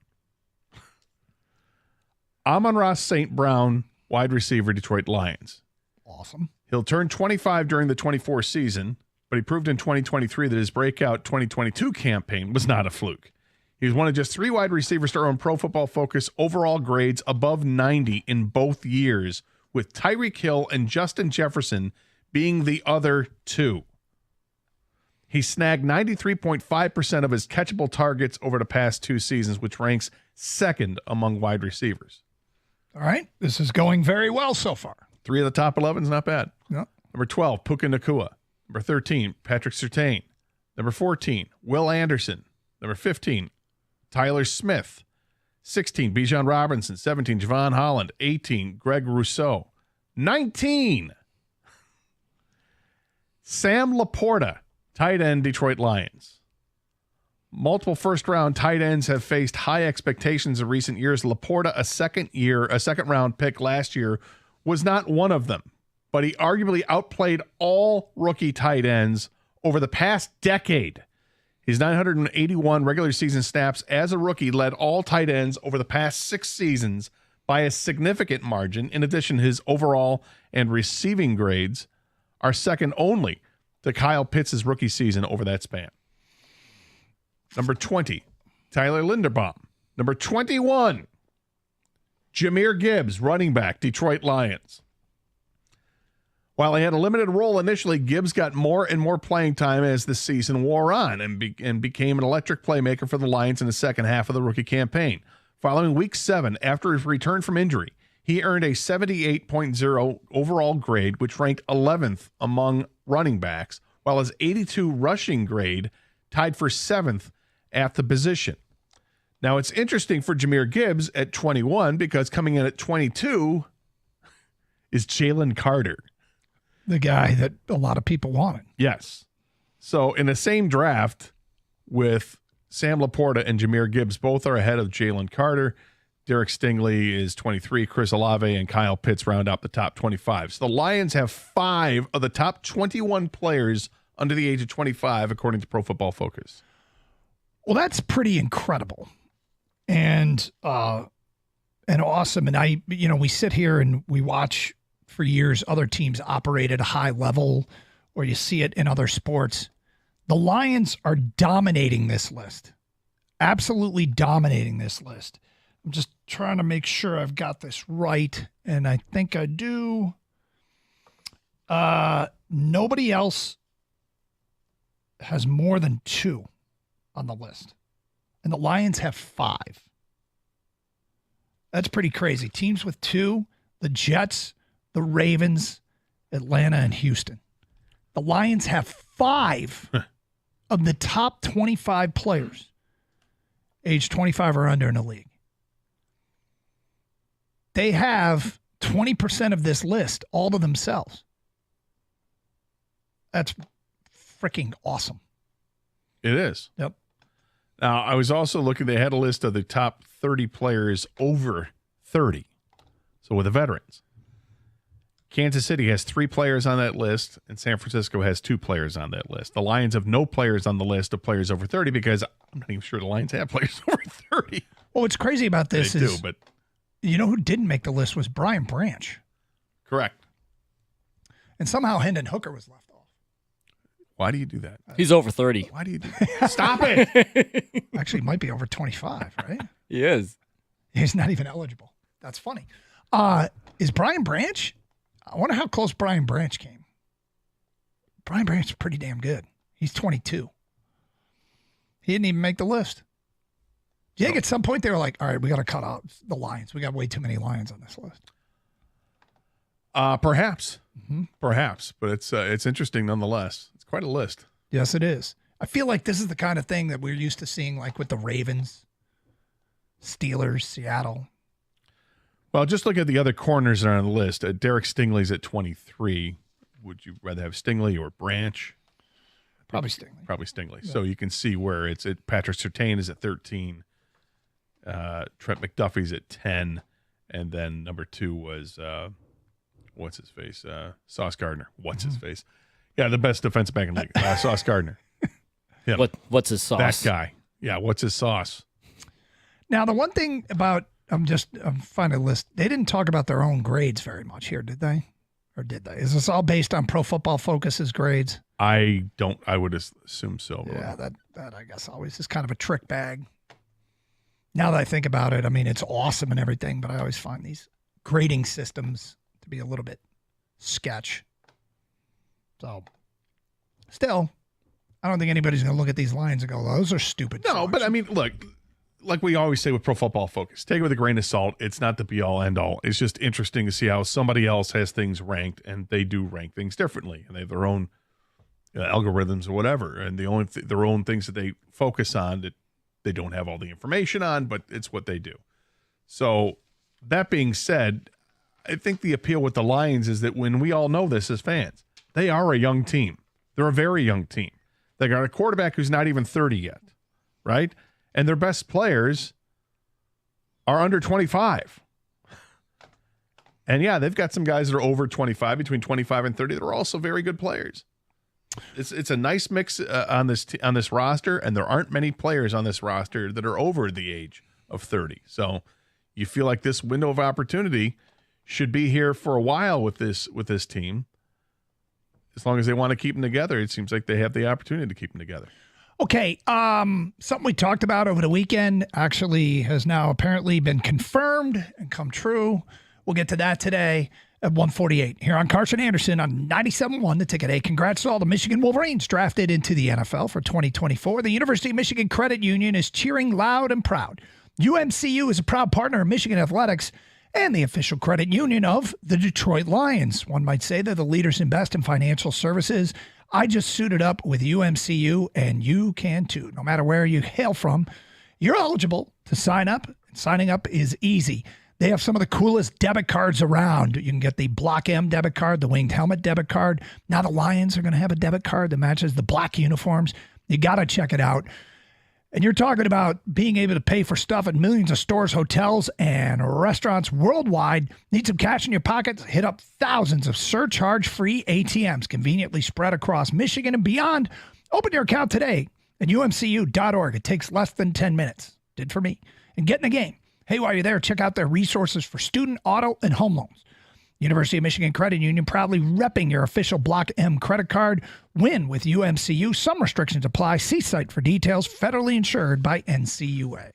Amon-Ra St. Brown, wide receiver, Detroit Lions. Awesome. He'll turn 25 during the 24 season, but he proved in 2023 that his breakout 2022 campaign was not a fluke. He was one of just 3 wide receivers to earn Pro Football Focus overall grades above 90 in both years, with Tyreek Hill and Justin Jefferson being the other 2. He snagged 93.5% of his catchable targets over the past 2 seasons, which ranks second among wide receivers. All right. This is going very well so far. 3 of the top 11 is not bad. No. Number 12, Puka Nacua. Number 13, Patrick Surtain. Number 14, Will Anderson. Number 15, Tyler Smith. 16, Bijan Robinson. 17, Javon Holland. 18, Greg Rousseau. 19, Sam Laporta, tight end, Detroit Lions. Multiple first-round tight ends have faced high expectations in recent years. Laporta, a second-round pick last year, was not one of them, but he arguably outplayed all rookie tight ends over the past decade. His 981 regular season snaps as a rookie led all tight ends over the past 6 seasons by a significant margin. In addition, his overall and receiving grades are second only to Kyle Pitts' rookie season over that span. Number 20, Tyler Linderbaum. Number 21, Jahmyr Gibbs, running back, Detroit Lions. While he had a limited role initially, Gibbs got more and more playing time as the season wore on and became an electric playmaker for the Lions in the second half of the rookie campaign. Following week 7, after his return from injury, he earned a 78.0 overall grade, which ranked 11th among running backs, while his 82 rushing grade tied for 7th at the position. Now, it's interesting for Jahmyr Gibbs at 21 because coming in at 22 is Jalen Carter. The guy that a lot of people wanted. Yes. So in the same draft with Sam Laporta and Jahmyr Gibbs, both are ahead of Jalen Carter. Derek Stingley is 23. Chris Olave and Kyle Pitts round out the top 25. So the Lions have 5 of the top 21 players under the age of 25, according to Pro Football Focus. Well, that's pretty incredible and awesome. And we sit here and we watch for years other teams operate at a high level, or you see it in other sports. The Lions are dominating this list, absolutely dominating this list. I'm just trying to make sure I've got this right, and I think I do. Nobody else has more than 2 on the list, and the Lions have 5. That's pretty crazy. Teams with 2, the Jets, the Ravens, Atlanta, and Houston. The Lions have 5 of the top 25 players age 25 or under in the league. They have 20% of this list all to themselves. That's freaking awesome. It is. Yep. Now, I was also looking, they had a list of the top 30 players over 30. So with the veterans. Kansas City has 3 players on that list, and San Francisco has 2 players on that list. The Lions have no players on the list of players over 30 because I'm not even sure the Lions have players over 30. Well, what's crazy about this is, but you know who didn't make the list was Brian Branch. Correct. And somehow Hendon Hooker was left off. Why do you do that? He's over 30. Why do you do that? Stop it. Actually, he might be over 25, right? He is. He's not even eligible. That's funny. Is Brian Branch? I wonder how close Brian Branch came. Brian Branch is pretty damn good. He's 22. He didn't even make the list. Do you think at some point they were like, all right, we got to cut out the Lions. We got way too many Lions on this list. Perhaps. Mm-hmm. Perhaps. But it's interesting nonetheless. It's quite a list. Yes, it is. I feel like this is the kind of thing that we're used to seeing, like with the Ravens, Steelers, Seattle. Well, just look at the other corners that are on the list. Derek Stingley's at 23. Would you rather have Stingley or Branch? Probably Stingley. Probably Stingley. Yeah. So you can see where it's at. Patrick Surtain is at 13. Trent McDuffie's at 10. And then number 2 was, what's his face? Sauce Gardner. What's his face? Yeah, the best defensive back in the league. Sauce Gardner. Yeah. What's his sauce? That guy. Yeah, what's his sauce? Now, the one thing about, I'm finding a list. They didn't talk about their own grades very much here, did they? Or did they? Is this all based on Pro Football Focus's grades? I would assume so. Yeah, that I guess always is kind of a trick bag. Now that I think about it, I mean, it's awesome and everything, but I always find these grading systems to be a little bit sketch. So, still, I don't think anybody's going to look at these lines and go, those are stupid. No, but I mean, look, like we always say with Pro Football Focus, take it with a grain of salt. It's not the be-all, end-all. It's just interesting to see how somebody else has things ranked, and they do rank things differently, and they have their own algorithms or whatever, and their own things that they focus on that they don't have all the information on, but it's what they do. So that being said, I think the appeal with the Lions is that when we all know this as fans, they are a young team. They're a very young team. They got a quarterback who's not even 30 yet, right? And their best players are under 25. And, yeah, they've got some guys that are over 25, between 25 and 30. They're also very good players. It's a nice mix on this roster, and there aren't many players on this roster that are over the age of 30. So you feel like this window of opportunity should be here for a while with this team. As long as they want to keep them together, it seems like they have the opportunity to keep them together. Okay, something we talked about over the weekend actually has now apparently been confirmed and come true. We'll get to that today at 1:48 here on Carson Anderson on 97.1 The Ticket. Hey, congrats to all the Michigan Wolverines drafted into the NFL for 2024. The University of Michigan Credit Union is cheering loud and proud. UMCU is a proud partner of Michigan Athletics and the official credit union of the Detroit Lions. One might say they're the leaders in best in financial services. I just suited up with UMCU, and you can too. No matter where you hail from, you're eligible to sign up. Signing up is easy. They have some of the coolest debit cards around. You can get the Block M debit card, the Winged Helmet debit card. Now the Lions are going to have a debit card that matches the black uniforms. You got to check it out. And you're talking about being able to pay for stuff at millions of stores, hotels, and restaurants worldwide. Need some cash in your pockets? Hit up thousands of surcharge-free ATMs conveniently spread across Michigan and beyond. Open your account today and umcu.org. It takes less than 10 minutes. Did for me. And get in the game. Hey, while you're there, check out their resources for student, auto, and home loans. University of Michigan Credit Union proudly repping your official Block M credit card. Win with UMCU. Some restrictions apply. See site for details. Federally insured by NCUA.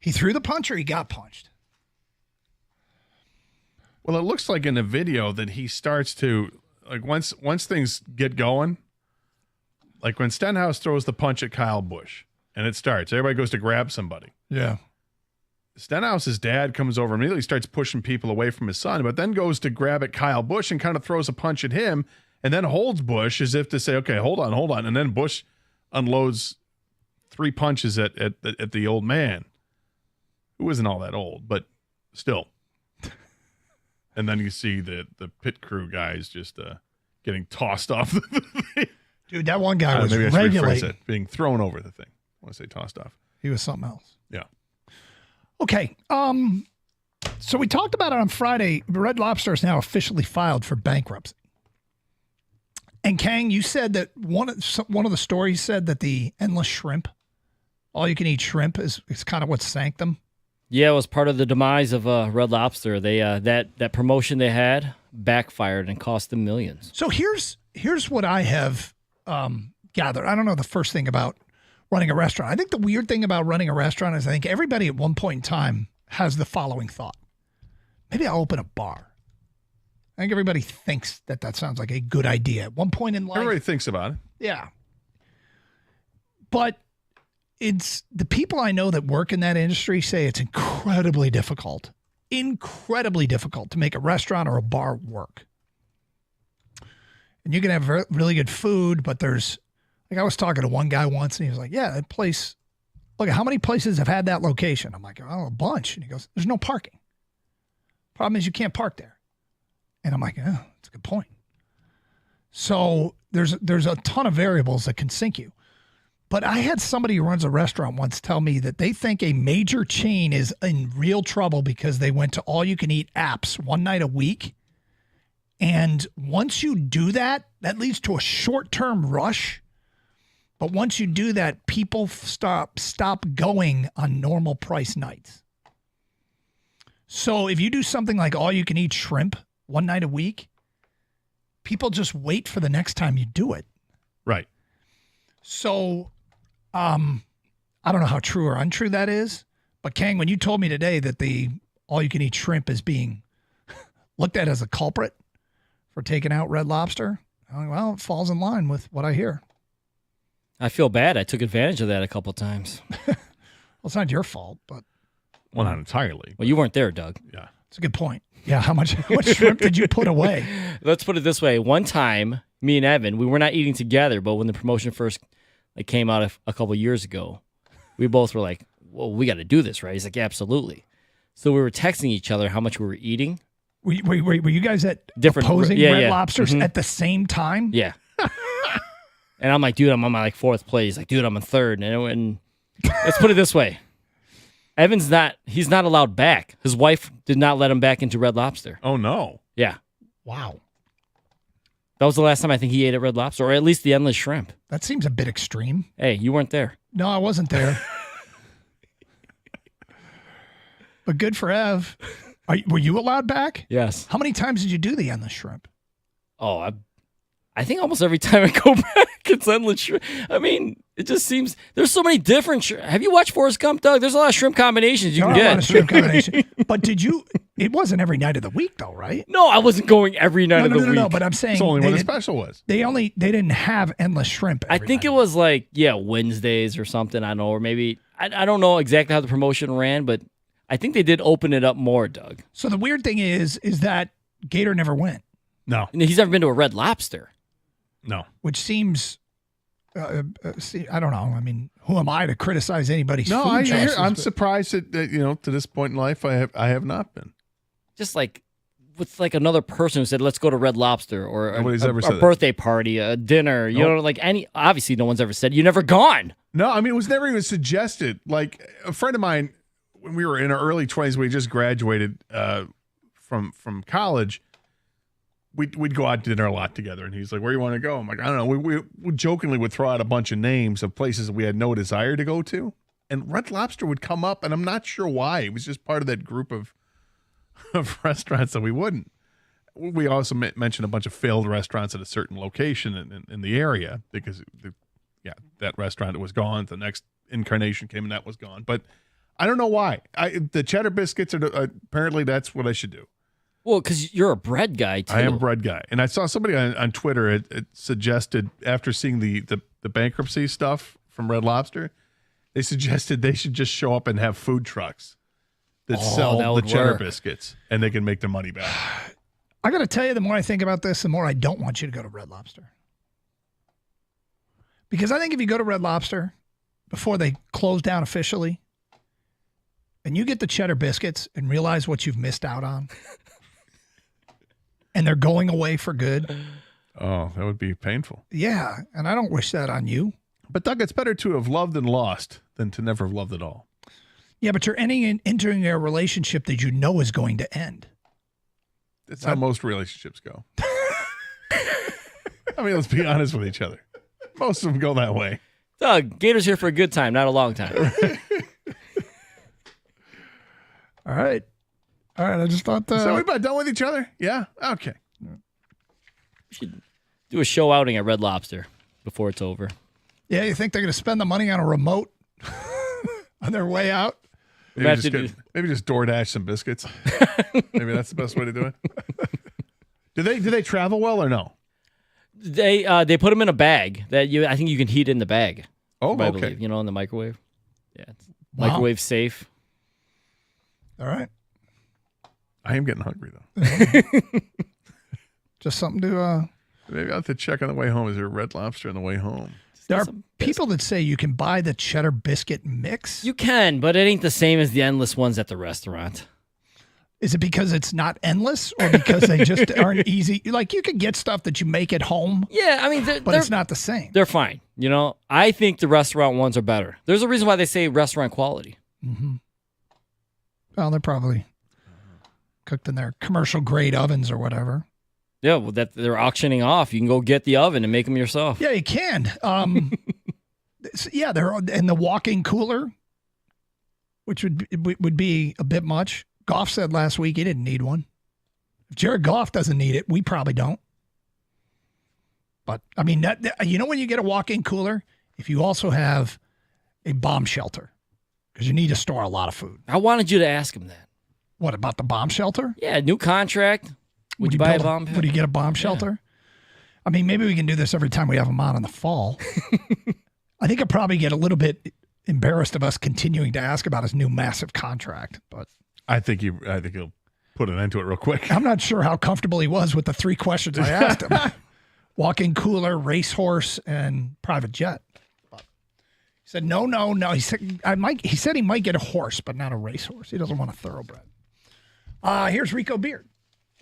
He threw the punch or he got punched? Well, it looks like in the video that he starts to, like, once things get going, like when Stenhouse throws the punch at Kyle Busch and it starts, everybody goes to grab somebody. Yeah. Stenhouse's dad comes over and immediately starts pushing people away from his son, but then goes to grab at Kyle Busch and kind of throws a punch at him and then holds Busch as if to say, okay, hold on. And then Busch unloads 3 punches at the old man, who isn't all that old, but still. And then you see the pit crew guys just getting tossed off the thing. Dude, that one guy was maybe I should rephrase regulating. it, being thrown over the thing. I want to say tossed off. He was something else. Yeah. Okay. So we talked about it on Friday. Red Lobster is now officially filed for bankruptcy. And Kang, you said that one of the stories said that the endless shrimp, all you can eat shrimp, is kind of what sank them. Yeah, it was part of the demise of Red Lobster. They that promotion they had backfired and cost them millions. So here's what I have gathered. I don't know the first thing about running a restaurant. I think the weird thing about running a restaurant is I think everybody at one point in time has the following thought. Maybe I'll open a bar. I think everybody thinks that sounds like a good idea. At one point in life. Everybody thinks about it. Yeah. But it's the people I know that work in that industry say it's incredibly difficult to make a restaurant or a bar work. And you can have really good food, but there's, like I was talking to one guy once and he was like, yeah, that place, look, how many places have had that location? I'm like, oh, a bunch. And he goes, there's no parking. Problem is you can't park there. And I'm like, oh, that's a good point. So there's a ton of variables that can sink you. But I had somebody who runs a restaurant once tell me that they think a major chain is in real trouble because they went to all-you-can-eat apps one night a week. And once you do that, that leads to a short-term rush. But once you do that, people stop going on normal price nights. So if you do something like all-you-can-eat shrimp one night a week, people just wait for the next time you do it. Right. So I don't know how true or untrue that is, but Kang, when you told me today that the all-you-can-eat shrimp is being looked at as a culprit for taking out Red Lobster, I'm like, well, it falls in line with what I hear. I feel bad. I took advantage of that a couple times. Well, it's not your fault, but. Well, not entirely. Well, you weren't there, Doug. Yeah. That's a good point. Yeah, how much shrimp did you put away? Let's put it this way. One time, me and Evan, we were not eating together, but when the promotion first came out a couple years ago, we both were like, well, we got to do this, right? He's like, yeah, absolutely. So we were texting each other how much we were eating. Were you guys at different opposing Red Lobsters at the same time? Yeah. And I'm like, dude, I'm on my fourth plate. He's like, dude, I'm on third. And let's put it this way. He's not allowed back. His wife did not let him back into Red Lobster. Oh, no. Yeah. Wow. That was the last time I think he ate at Red Lobster, or at least the endless shrimp. That seems a bit extreme. Hey, you weren't there. No, I wasn't there. But good for Ev. Were you allowed back? Yes. How many times did you do the endless shrimp? Oh, I think almost every time I go back, it's endless shrimp. I mean, it just seems there's so many different shrimp. Have you watched Forrest Gump, Doug? There's a lot of shrimp combinations you can get. A lot of shrimp combination. But it wasn't every night of the week though, right? No, I wasn't going every night of the week. No, but I'm saying it's only when the special was. They didn't have endless shrimp. I think it was like, Wednesdays or something. I don't know, or maybe I don't know exactly how the promotion ran, but I think they did open it up more, Doug. So the weird thing is that Gator never went. No. He's never been to a Red Lobster. No. Which seems, I don't know. I mean, who am I to criticize anybody's food choices? I'm surprised that, to this point in life, I have not been. Just like with like another person who said, let's go to Red Lobster or a birthday party, a dinner, obviously no one's ever said, you never gone. No, I mean, it was never even suggested. Like a friend of mine, when we were in our early 20s, we just graduated from college. We'd go out to dinner a lot together, and he's like, where you want to go? I'm like, I don't know. We jokingly would throw out a bunch of names of places that we had no desire to go to, and Red Lobster would come up, and I'm not sure why. It was just part of that group of restaurants that we wouldn't. We also mentioned a bunch of failed restaurants at a certain location in the area because, that restaurant was gone. The next incarnation came, and that was gone. But I don't know why. The cheddar biscuits are apparently that's what I should do. Well, because you're a bread guy, too. I am a bread guy. And I saw somebody on Twitter, it suggested, after seeing the bankruptcy stuff from Red Lobster, they suggested they should just show up and have food trucks that sell the cheddar biscuits, and they can make their money back. I got to tell you, the more I think about this, the more I don't want you to go to Red Lobster. Because I think if you go to Red Lobster before they close down officially, and you get the cheddar biscuits and realize what you've missed out on, and they're going away for good. Oh, that would be painful. Yeah, and I don't wish that on you. But, Doug, it's better to have loved and lost than to never have loved at all. Yeah, but you're entering a relationship that you know is going to end. That's how most relationships go. I mean, let's be honest with each other. Most of them go that way. Doug, Gator's here for a good time, not a long time. All right. I just thought... So we about done with each other? Yeah? Okay. We should do a show outing at Red Lobster before it's over. Yeah, you think they're going to spend the money on a remote on their way out? Maybe just DoorDash some biscuits. Maybe that's the best way to do it. Do they travel well or no? They put them in a bag that I think you can heat in the bag. Oh, I okay. believe, in the microwave. Yeah, it's microwave safe. All right. I am getting hungry though. Just something to. Maybe I'll have to check on the way home. Is there a Red Lobster on the way home? There are people that say you can buy the cheddar biscuit mix. You can, but it ain't the same as the endless ones at the restaurant. Is it because it's not endless or because they just aren't easy? Like you could get stuff that you make at home. Yeah, I mean, but it's not the same. They're fine. I think the restaurant ones are better. There's a reason why they say restaurant quality. Mm-hmm. Well, they're probably cooked in their commercial grade ovens or whatever. Yeah, well, that they're auctioning off. You can go get the oven and make them yourself. Yeah, you can. Yeah, they're in the walk-in cooler, which would be a bit much. Goff said last week he didn't need one. If Jared Goff doesn't need it, we probably don't. But, I mean, when you get a walk-in cooler, if you also have a bomb shelter, because you need to store a lot of food. I wanted you to ask him that. What, about the bomb shelter? Yeah, new contract. Would you buy a bomb? Would you get a bomb shelter? I mean, maybe we can do this every time we have him on in the fall. I think I'll probably get a little bit embarrassed of us continuing to ask about his new massive contract, but I think he'll put an end to it real quick. I'm not sure how comfortable he was with the 3 questions I asked him. Walk-in cooler, racehorse, and private jet. But he said, no. He said he might get a horse, but not a racehorse. He doesn't want a thoroughbred. Here's Rico Beard.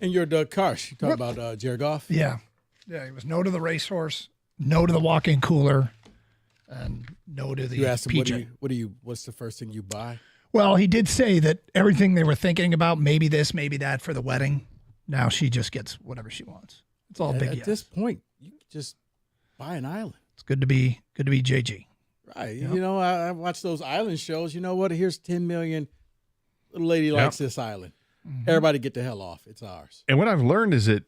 And you're Doug Karsh. You talk about Jared Goff? Yeah. Yeah, he was no to the racehorse, no to the walk-in cooler, and no to the You asked him, PJ. what's the first thing you buy? Well, he did say that everything they were thinking about, maybe this, maybe that for the wedding, now she just gets whatever she wants. It's all big At yes. this point, you can just buy an island. It's good to be JG. Right. Yep. I watch those island shows. You know what? Here's 10 million. Little lady likes this island. Mm-hmm. Everybody get the hell off. It's ours. And what I've learned is that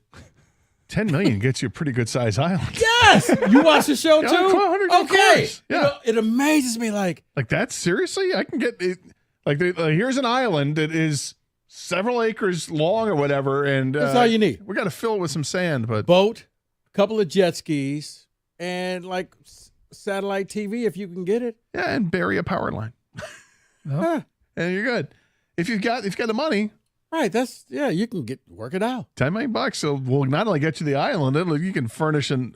10 million gets you a pretty good size island. Yes. You watch the show too? Okay. Yeah. It amazes me. Like that? Seriously? I can get it. Here's an island that is several acres long or whatever. And that's all you need. We got to fill it with some sand, but boat, a couple of jet skis, and satellite TV if you can get it. Yeah. And bury a power line. And you're good. If you've got the money. Right, you can work it out. $10 million, so we'll not only get you the island, you can furnish a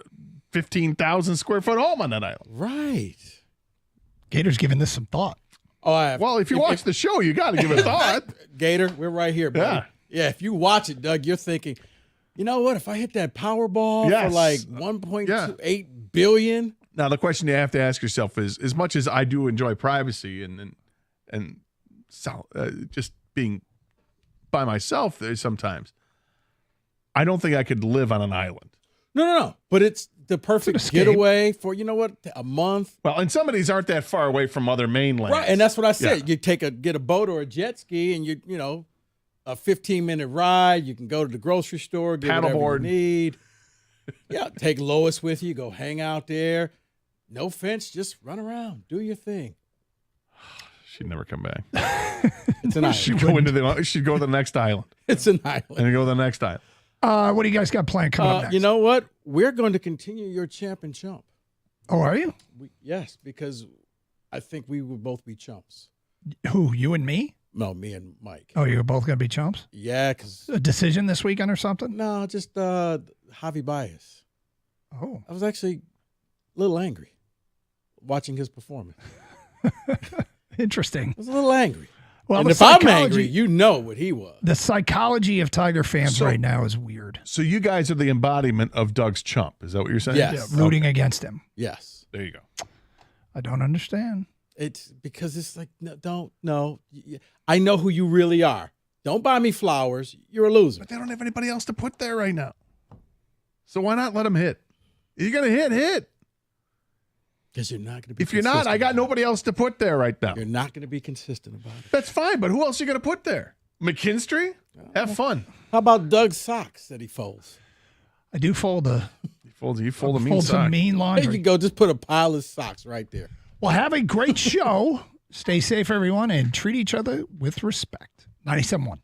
15,000 square foot home on that island. Right. Gator's giving this some thought. Well, if you watch the show, you got to give it thought. Gator, we're right here, buddy. Yeah, if you watch it, Doug, you're thinking, you know what? If I hit that Powerball for like 1.28 billion. Now the question you have to ask yourself is: as much as I do enjoy privacy and just being by myself there sometimes, I don't think I could live on an island. No. But it's the perfect getaway for, a month. Well, and some of these aren't that far away from other mainlands. Right, and that's what I said. You get a boat or a jet ski and a 15-minute ride. You can go to the grocery store, get whatever you need. Yeah, take Lois with you. Go hang out there. No fence, just run around. Do your thing. She'd never come back. It's an island. She'd go to the next island. It's an island. And go to the next island. What do you guys got planned coming up next? You know what? We're going to continue your champ and chump. Oh, are you? Yes, because I think we will both be chumps. Who, you and me? No, me and Mike. Oh, you're both going to be chumps? Yeah, because... A decision this weekend or something? No, just Javy Baez. Oh. I was actually a little angry watching his performance. Interesting. I was a little angry. Well, and if I'm angry, you know what he was. The psychology of Tiger fans right now is weird. So you guys are the embodiment of Doug's chump. Is that what you're saying? Yes. Yeah, rooting against him. Yes. There you go. I don't understand. It's because it's like, no. I know who you really are. Don't buy me flowers. You're a loser. But they don't have anybody else to put there right now. So why not let him hit? You're going to hit. Because you're not going to be. If you're not, I got nobody else to put there right now. You're not going to be consistent about it. That's fine, but who else are you going to put there? McKinstry? Have fun. How about Doug's socks that he folds? I do fold a. You fold a mean fold sock. some mean laundry. There you go. Just put a pile of socks right there. Well, have a great show. Stay safe, everyone, and treat each other with respect. 97.1.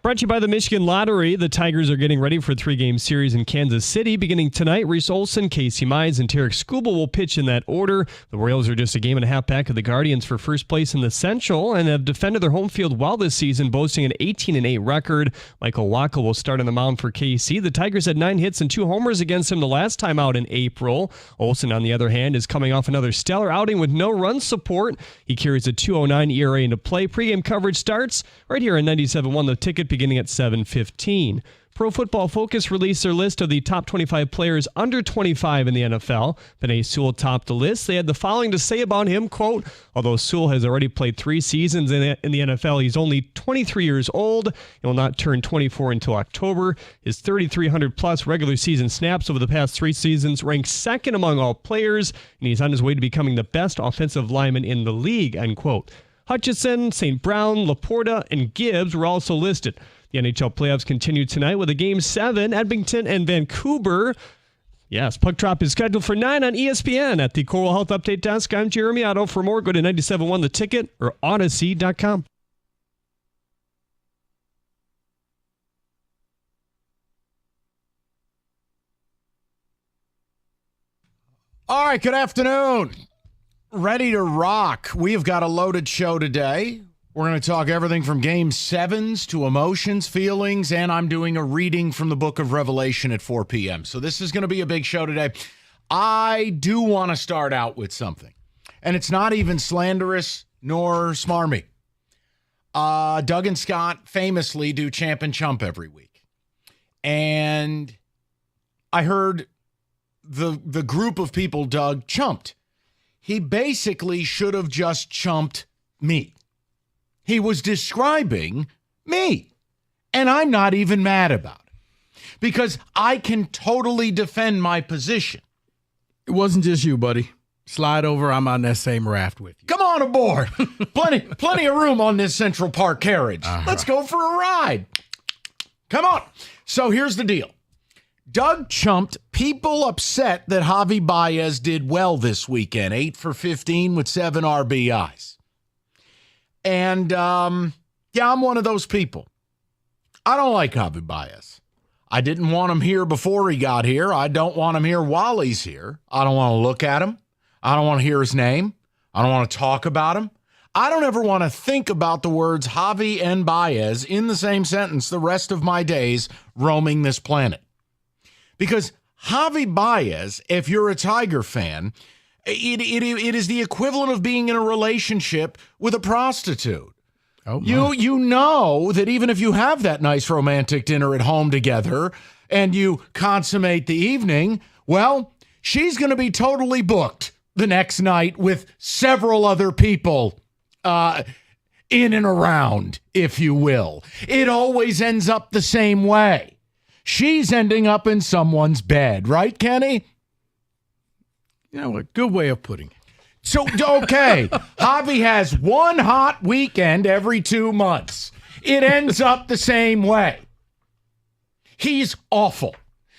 Brought to you by the Michigan Lottery. The Tigers are getting ready for a 3-game series in Kansas City. Beginning tonight, Reese Olson, Casey Mize, and Tarek Skubal will pitch in that order. The Royals are just a game and a half back of the Guardians for first place in the Central and have defended their home field well this season, boasting an 18-8 record. Michael Wacha will start on the mound for KC. The Tigers had 9 hits and 2 homers against him the last time out in April. Olson, on the other hand, is coming off another stellar outing with no run support. He carries a 2.09 ERA into play. Pre-game coverage starts right here on 97.1 The Ticket, beginning at 7:15. Pro Football Focus released their list of the top 25 players under 25 in the NFL. Penei Sewell topped the list. They had the following to say about him, quote, although Sewell has already played 3 seasons in the NFL, he's only 23 years old. He will not turn 24 until October. His 3,300-plus regular season snaps over the past 3 seasons ranks second among all players, and he's on his way to becoming the best offensive lineman in the league, end quote. Hutchinson, St. Brown, Laporta, and Gibbs were also listed. The NHL playoffs continue tonight with a Game 7, Edmonton and Vancouver. Yes, Puck Drop is scheduled for 9 on ESPN at the Coral Health Update Desk. I'm Jeremy Otto. For more, go to 97.1 The Ticket or Odyssey.com. All right, good afternoon. Ready to rock. We have got a loaded show today. We're going to talk everything from Game 7s to emotions, feelings, and I'm doing a reading from the book of Revelation at 4 p.m. So this is going to be a big show today. I do want to start out with something, and it's not even slanderous nor smarmy. Doug and Scott famously do Champ and Chump every week. And I heard the group of people Doug chumped. He basically should have just chumped me. He was describing me, and I'm not even mad about it because I can totally defend my position. It wasn't just you, buddy. Slide over. I'm on that same raft with you. Come on aboard. Plenty of room on this Central Park carriage. Let's go for a ride. Come on. So here's the deal. Doug chumped people upset that Javy Baez did well this weekend, 8 for 15 with 7 RBIs. And, I'm one of those people. I don't like Javy Baez. I didn't want him here before he got here. I don't want him here while he's here. I don't want to look at him. I don't want to hear his name. I don't want to talk about him. I don't ever want to think about the words Javy and Baez in the same sentence the rest of my days roaming this planet. Because Javy Baez, if you're a Tiger fan, it is the equivalent of being in a relationship with a prostitute. Oh, you know that even if you have that nice romantic dinner at home together and you consummate the evening, well, she's going to be totally booked the next night with several other people in and around, if you will. It always ends up the same way. She's ending up in someone's bed, right, Kenny? You know what? Good way of putting it. So, okay, Javy has one hot weekend every 2 months. It ends up the same way. He's awful.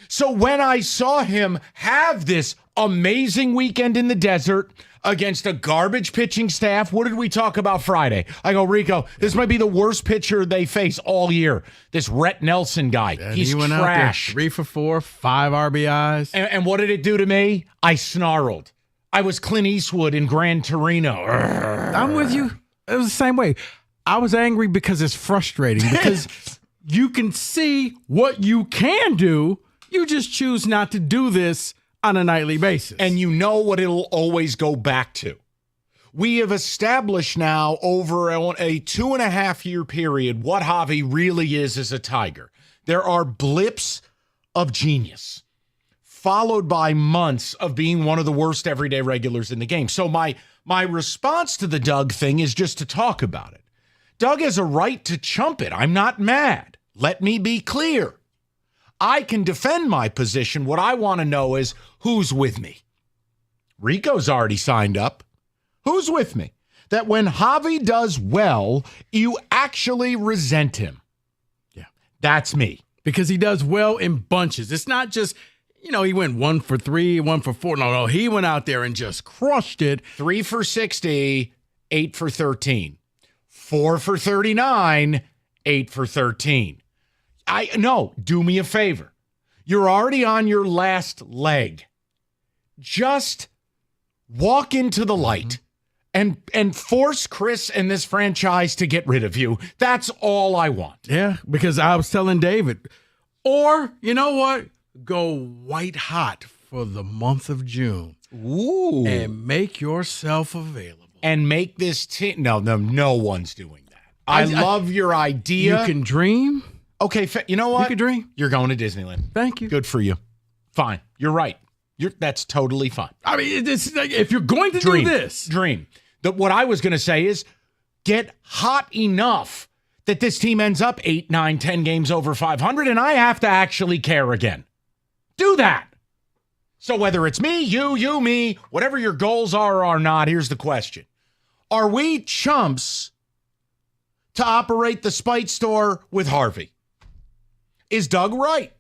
So when I saw him have this amazing weekend in the desert against a garbage pitching staff, what did we talk about Friday? I go, Rico, this might be the worst pitcher they face all year. This Rhett Nelson guy. And he's he went trash. Out there, 3 for 4, 5 RBIs. And what did it do to me? I snarled. I was Clint Eastwood in Gran Torino. I'm with you. It was the same way. I was angry because it's frustrating because you can see what you can do. You just choose not to do this on a nightly basis. And you know what it'll always go back to. We have established now over a 2.5-year period what Javy really is as a Tiger. There are blips of genius, followed by months of being one of the worst everyday regulars in the game. So my response to the Doug thing is just to talk about it. Doug has a right to chump it. I'm not mad. Let me be clear. I can defend my position. What I want to know is who's with me. Rico's already signed up. Who's with me? That when Javy does well, you actually resent him. Yeah. That's me. Because he does well in bunches. It's not just, he went 1 for 3, 1 for 4. No, he went out there and just crushed it. 3 for 60, 8 for 13. 4 for 39, 8 for 13. Do me a favor. You're already on your last leg. Just walk into the light and force Chris and this franchise to get rid of you. That's all I want. Yeah, because I was telling David, or you know what? Go white hot for the month of June. Ooh. And make yourself available. And make this team. No one's doing that. I love your idea. You can dream. Okay, you know what? You can dream. You're going to Disneyland. Thank you. Good for you. Fine. You're right. That's totally fine. I mean, it's like, if you're going to do this. Dream. What I was going to say is get hot enough that this team ends up 8, 9, 10 games over 500, and I have to actually care again. Do that. So whether it's me, you, me, whatever your goals are or are not, here's the question. Are we chumps to operate the Spite store with Harvey? Is Doug right?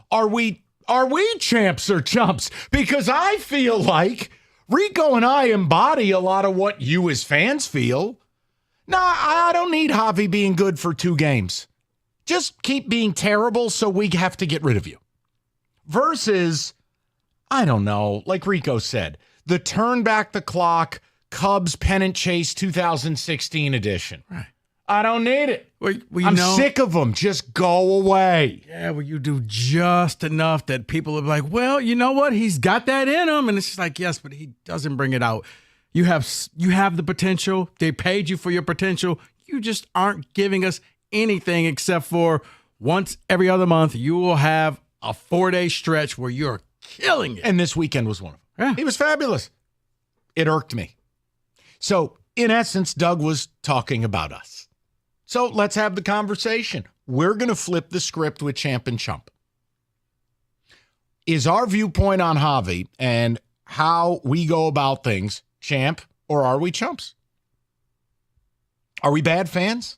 Are we are we champs or chumps? Because I feel like Rico and I embody a lot of what you as fans feel. No, I don't need Javy being good for 2 games. Just keep being terrible so we have to get rid of you. Versus, I don't know, like Rico said, the turn back the clock Cubs pennant chase 2016 edition. Right. I don't need it. Well, I'm sick of them. Just go away. Yeah, well, you do just enough that people are like, well, you know what? He's got that in him. And it's just like, yes, but he doesn't bring it out. You have the potential. They paid you for your potential. You just aren't giving us anything except for once every other month, you will have a 4-day stretch where you're killing it. And this weekend was one of them. Yeah. He was fabulous. It irked me. So, in essence, Doug was talking about us. So let's have the conversation. We're going to flip the script with Champ and Chump. Is our viewpoint on Javy and how we go about things Champ, or are we chumps? Are we bad fans?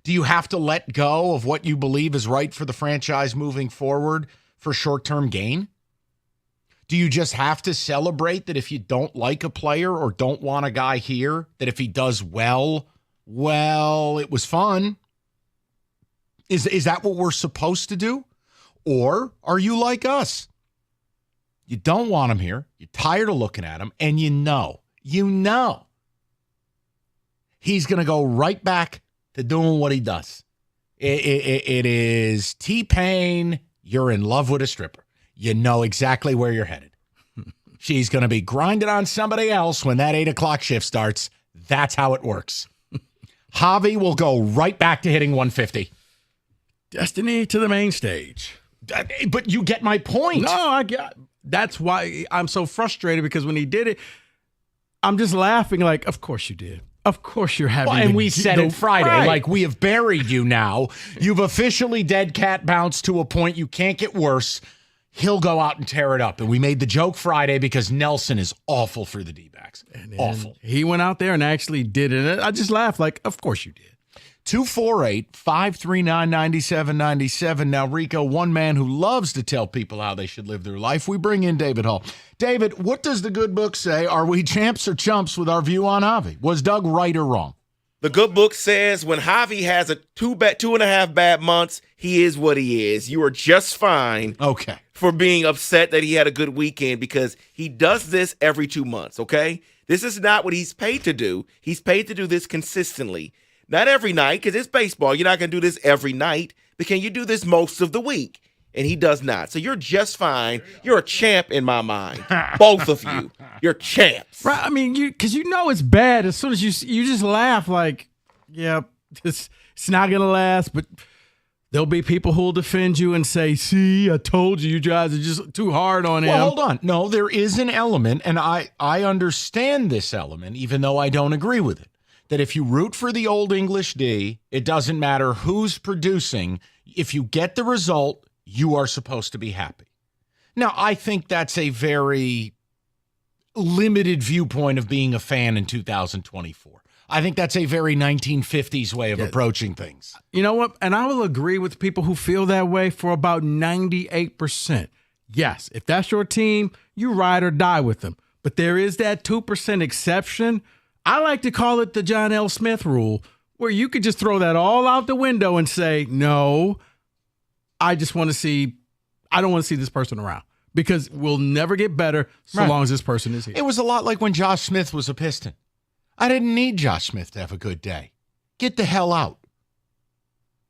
Do you have to let go of what you believe is right for the franchise moving forward for short-term gain? Do you just have to celebrate that if you don't like a player or don't want a guy here, that if he does well, it was fun? Is that what we're supposed to do? Or are you like us? You don't want him here. You're tired of looking at him. And you know he's going to go right back to doing what he does. It is T-Pain, you're in love with a stripper. You know exactly where you're headed. She's going to be grinding on somebody else when that 8 o'clock shift starts. That's how it works. Javy will go right back to hitting 150. Destiny to the main stage. But you get my point. No, that's why I'm so frustrated, because when he did it, I'm just laughing like, of course you did. Of course you're having. Well, and we said it Friday, right. Like we have buried you now. You've officially dead cat bounced to a point you can't get worse. He'll go out and tear it up. And we made the joke Friday because Nelson is awful for the D-backs. Awful. He went out there and actually did it. I just laughed like, of course you did. 248-539-9797. Now, Rico, one man who loves to tell people how they should live their life. We bring in David Hall. David, what does the good book say? Are we champs or chumps with our view on Javy? Was Doug right or wrong? The good book says when Javy has a 2.5 bad months, he is what he is. You are just fine. Okay. For being upset that he had a good weekend, because he does this every 2 months, okay? This is not what he's paid to do. He's paid to do this consistently. Not every night, because it's baseball. You're not going to do this every night, but can you do this most of the week? And he does not. So you're just fine. You're a champ in my mind. Both of you. You're champs. Right. I mean, because you know it's bad. As soon as you just laugh like, yeah, it's not going to last. But there'll be people who will defend you and say, see, I told you, you guys are just too hard on him. Well, hold on. No, there is an element, and I understand this element, even though I don't agree with it, that if you root for the Old English D, it doesn't matter who's producing. If you get the result, you are supposed to be happy. Now, I think that's a very limited viewpoint of being a fan in 2024. I think that's a very 1950s way of approaching things. You know what? And I will agree with people who feel that way for about 98%. Yes, if that's your team, you ride or die with them. But there is that 2% exception. I like to call it the John L. Smith rule, where you could just throw that all out the window and say, no, I don't want to see this person around, because we'll never get better so long as this person is here. It was a lot like when Josh Smith was a Piston. I didn't need Josh Smith to have a good day. Get the hell out.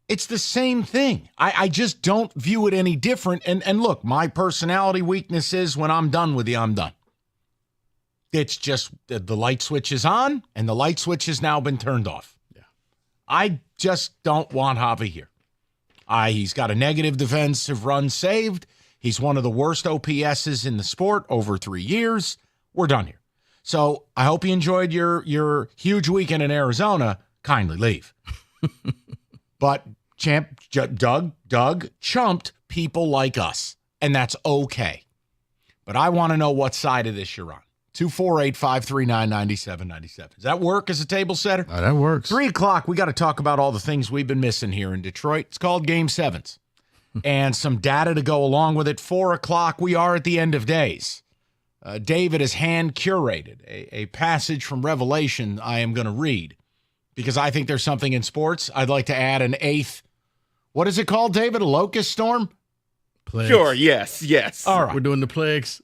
It's the same thing. I just don't view it any different. And look, my personality weakness is when I'm done with you, I'm done. It's just the light switch is on, and the light switch has now been turned off. Yeah. I just don't want Javy here. He's got a negative defensive run saved. He's one of the worst OPSs in the sport over 3 years. We're done here. So I hope you enjoyed your huge weekend in Arizona. Kindly leave. But Doug chumped people like us, and that's okay. But I want to know what side of this you're on. 248-539-9797. Does that work as a table setter? That works. 3 o'clock, we got to talk about all the things we've been missing here in Detroit. It's called Game 7s. and some data to go along with it. 4 o'clock, we are at the end of days. David has hand curated a passage from Revelation I am going to read because I think there's something in sports. I'd like to add an eighth. What is it called, David? A locust storm? Plagues. Sure, yes. All right. We're doing the plagues.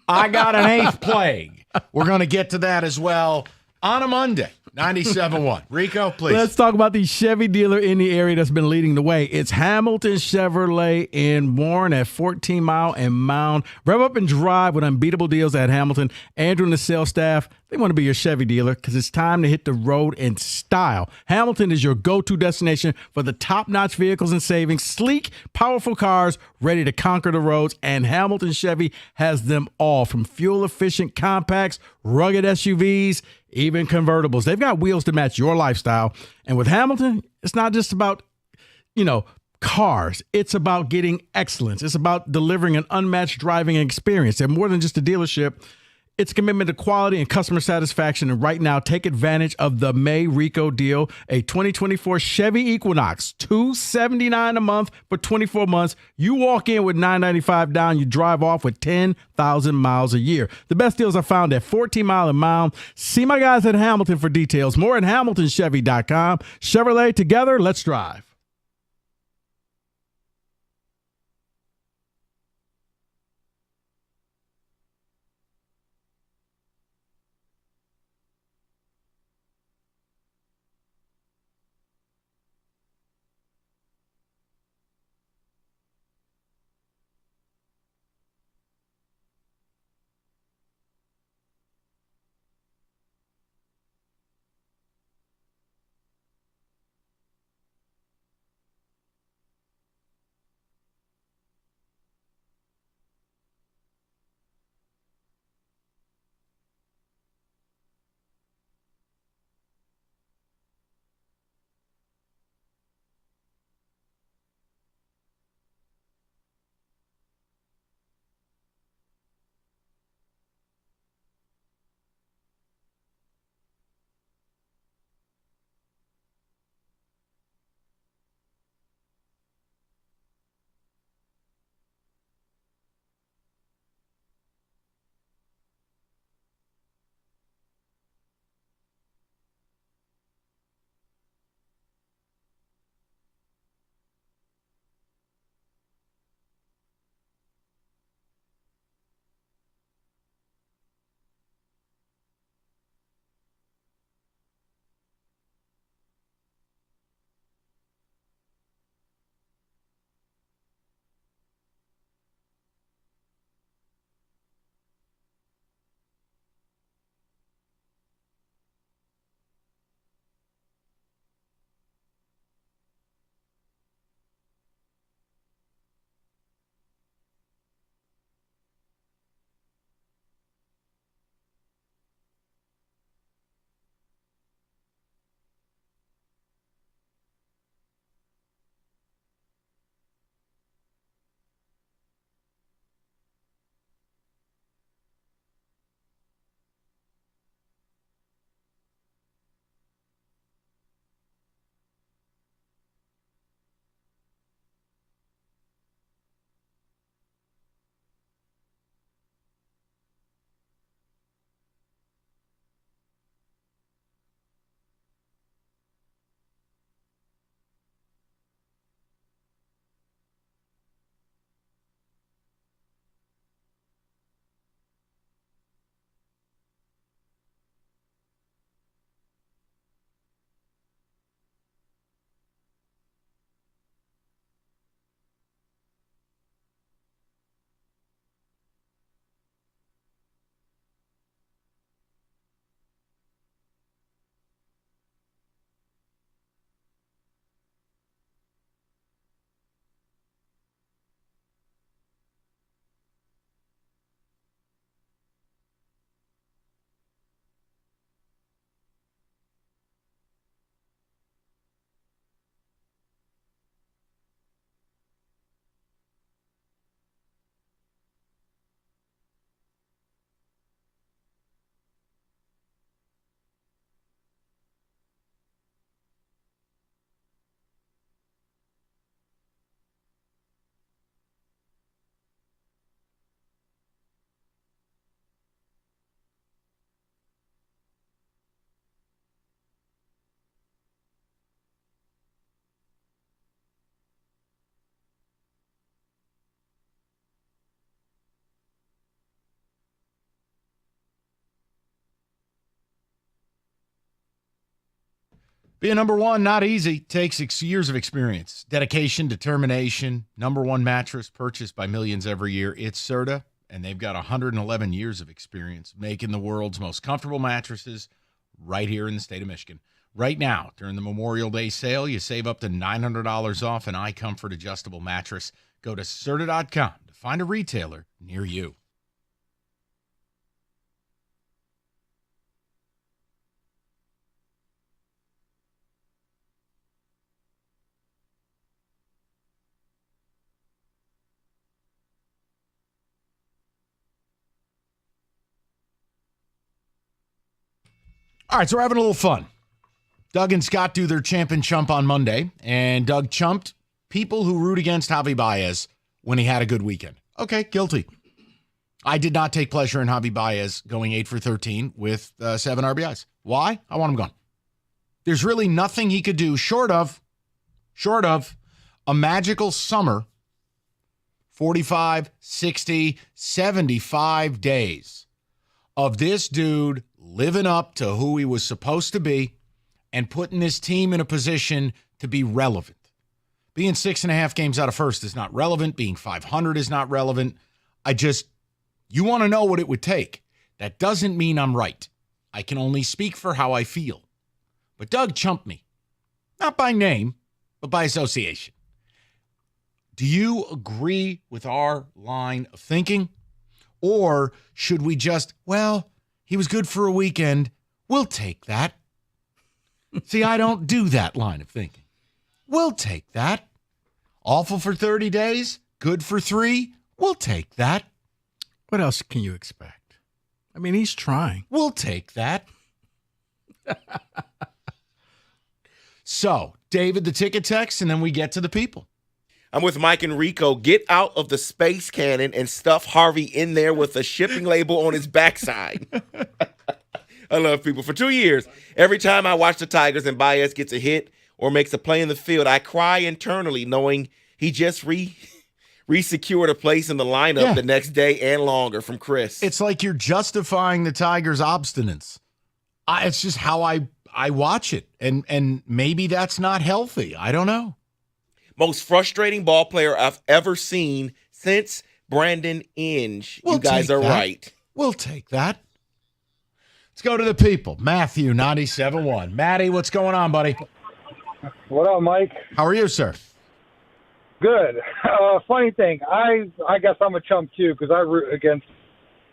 I got an eighth plague. We're going to get to that as well on a Monday. 97.1. Rico, please. Let's talk about the Chevy dealer in the area that's been leading the way. It's Hamilton Chevrolet in Warren at 14 Mile and Mound. Rev up and drive with unbeatable deals at Hamilton. Andrew and the sales staff, they want to be your Chevy dealer because it's time to hit the road in style. Hamilton is your go-to destination for the top-notch vehicles and savings, sleek, powerful cars ready to conquer the roads, and Hamilton Chevy has them all, from fuel-efficient compacts, rugged SUVs, even convertibles. They've got wheels to match your lifestyle. And with Hamilton, it's not just about, cars. It's about getting excellence. It's about delivering an unmatched driving experience. They're more than just a dealership. It's a commitment to quality and customer satisfaction. And right now, take advantage of the May Rico deal. A 2024 Chevy Equinox, $279 a month for 24 months. You walk in with $995 down. You drive off with 10,000 miles a year. The best deals are found at 14 Mile and Mound. See my guys at Hamilton for details. More at HamiltonChevy.com. Chevrolet, together, let's drive. Being number one, not easy. Takes years of experience, dedication, determination. Number one mattress purchased by millions every year. It's Serta, and they've got 111 years of experience making the world's most comfortable mattresses right here in the state of Michigan. Right now, during the Memorial Day sale, you save up to $900 off an iComfort adjustable mattress. Go to Serta.com to find a retailer near you. All right, so we're having a little fun. Doug and Scott do their champ and chump on Monday, and Doug chumped people who root against Javy Baez when he had a good weekend. Okay, guilty. I did not take pleasure in Javy Baez going 8 for 13 with 7 RBIs. Why? I want him gone. There's really nothing he could do short of a magical summer, 45, 60, 75 days of this dude living up to who he was supposed to be and putting this team in a position to be relevant. Being 6.5 games out of first is not relevant. Being 500 is not relevant. You want to know what it would take. That doesn't mean I'm right. I can only speak for how I feel. But Doug chumped me. Not by name, but by association. Do you agree with our line of thinking? Or should we just, he was good for a weekend. We'll take that. See, I don't do that line of thinking. We'll take that. Awful for 30 days, good for 3. We'll take that. What else can you expect? I mean, he's trying. We'll take that. So, David, the ticket text, and then we get to the people. I'm with Mike and Rico. Get out of the space cannon and stuff Harvey in there with a shipping label on his backside. I love people. For 2 years, every time I watch the Tigers and Baez gets a hit or makes a play in the field, I cry internally knowing he just re-secured a place in the lineup the next day and longer from Chris. It's like you're justifying the Tigers' obstinance. It's just how I watch it, and maybe that's not healthy. I don't know. Most frustrating ball player I've ever seen since Brandon Inge. You guys are right. We'll take that. Let's go to the people. Matthew, 97.1. Matty, what's going on, buddy? What up, Mike? How are you, sir? Good. Funny thing, I guess I'm a chump too because I root against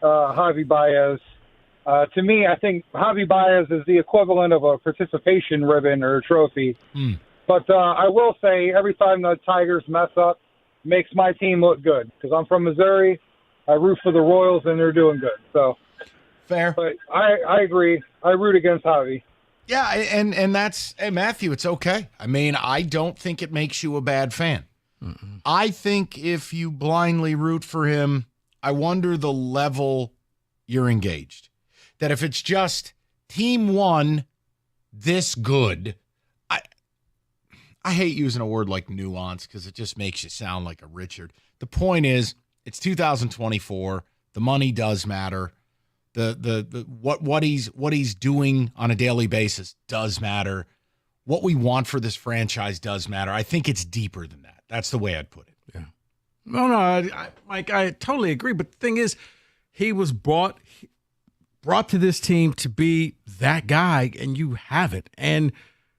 Javy Baez. To me, I think Javy Baez is the equivalent of a participation ribbon or a trophy. But I will say, every time the Tigers mess up, makes my team look good because I'm from Missouri. I root for the Royals, and they're doing good. So fair. But I agree. I root against Javy. Yeah, and that's, hey, Matthew, it's okay. I mean, I don't think it makes you a bad fan. I think if you blindly root for him, I wonder the level you're engaged. That if it's just team one this good, I hate using a word like nuance because it just makes you sound like a Richard. The point is, it's 2024. The money does matter. What he's doing on a daily basis does matter. What we want for this franchise does matter. I think it's deeper than that. That's the way I'd put it. Yeah. No, Mike, I totally agree. But the thing is, he was brought to this team to be that guy, and you have it. And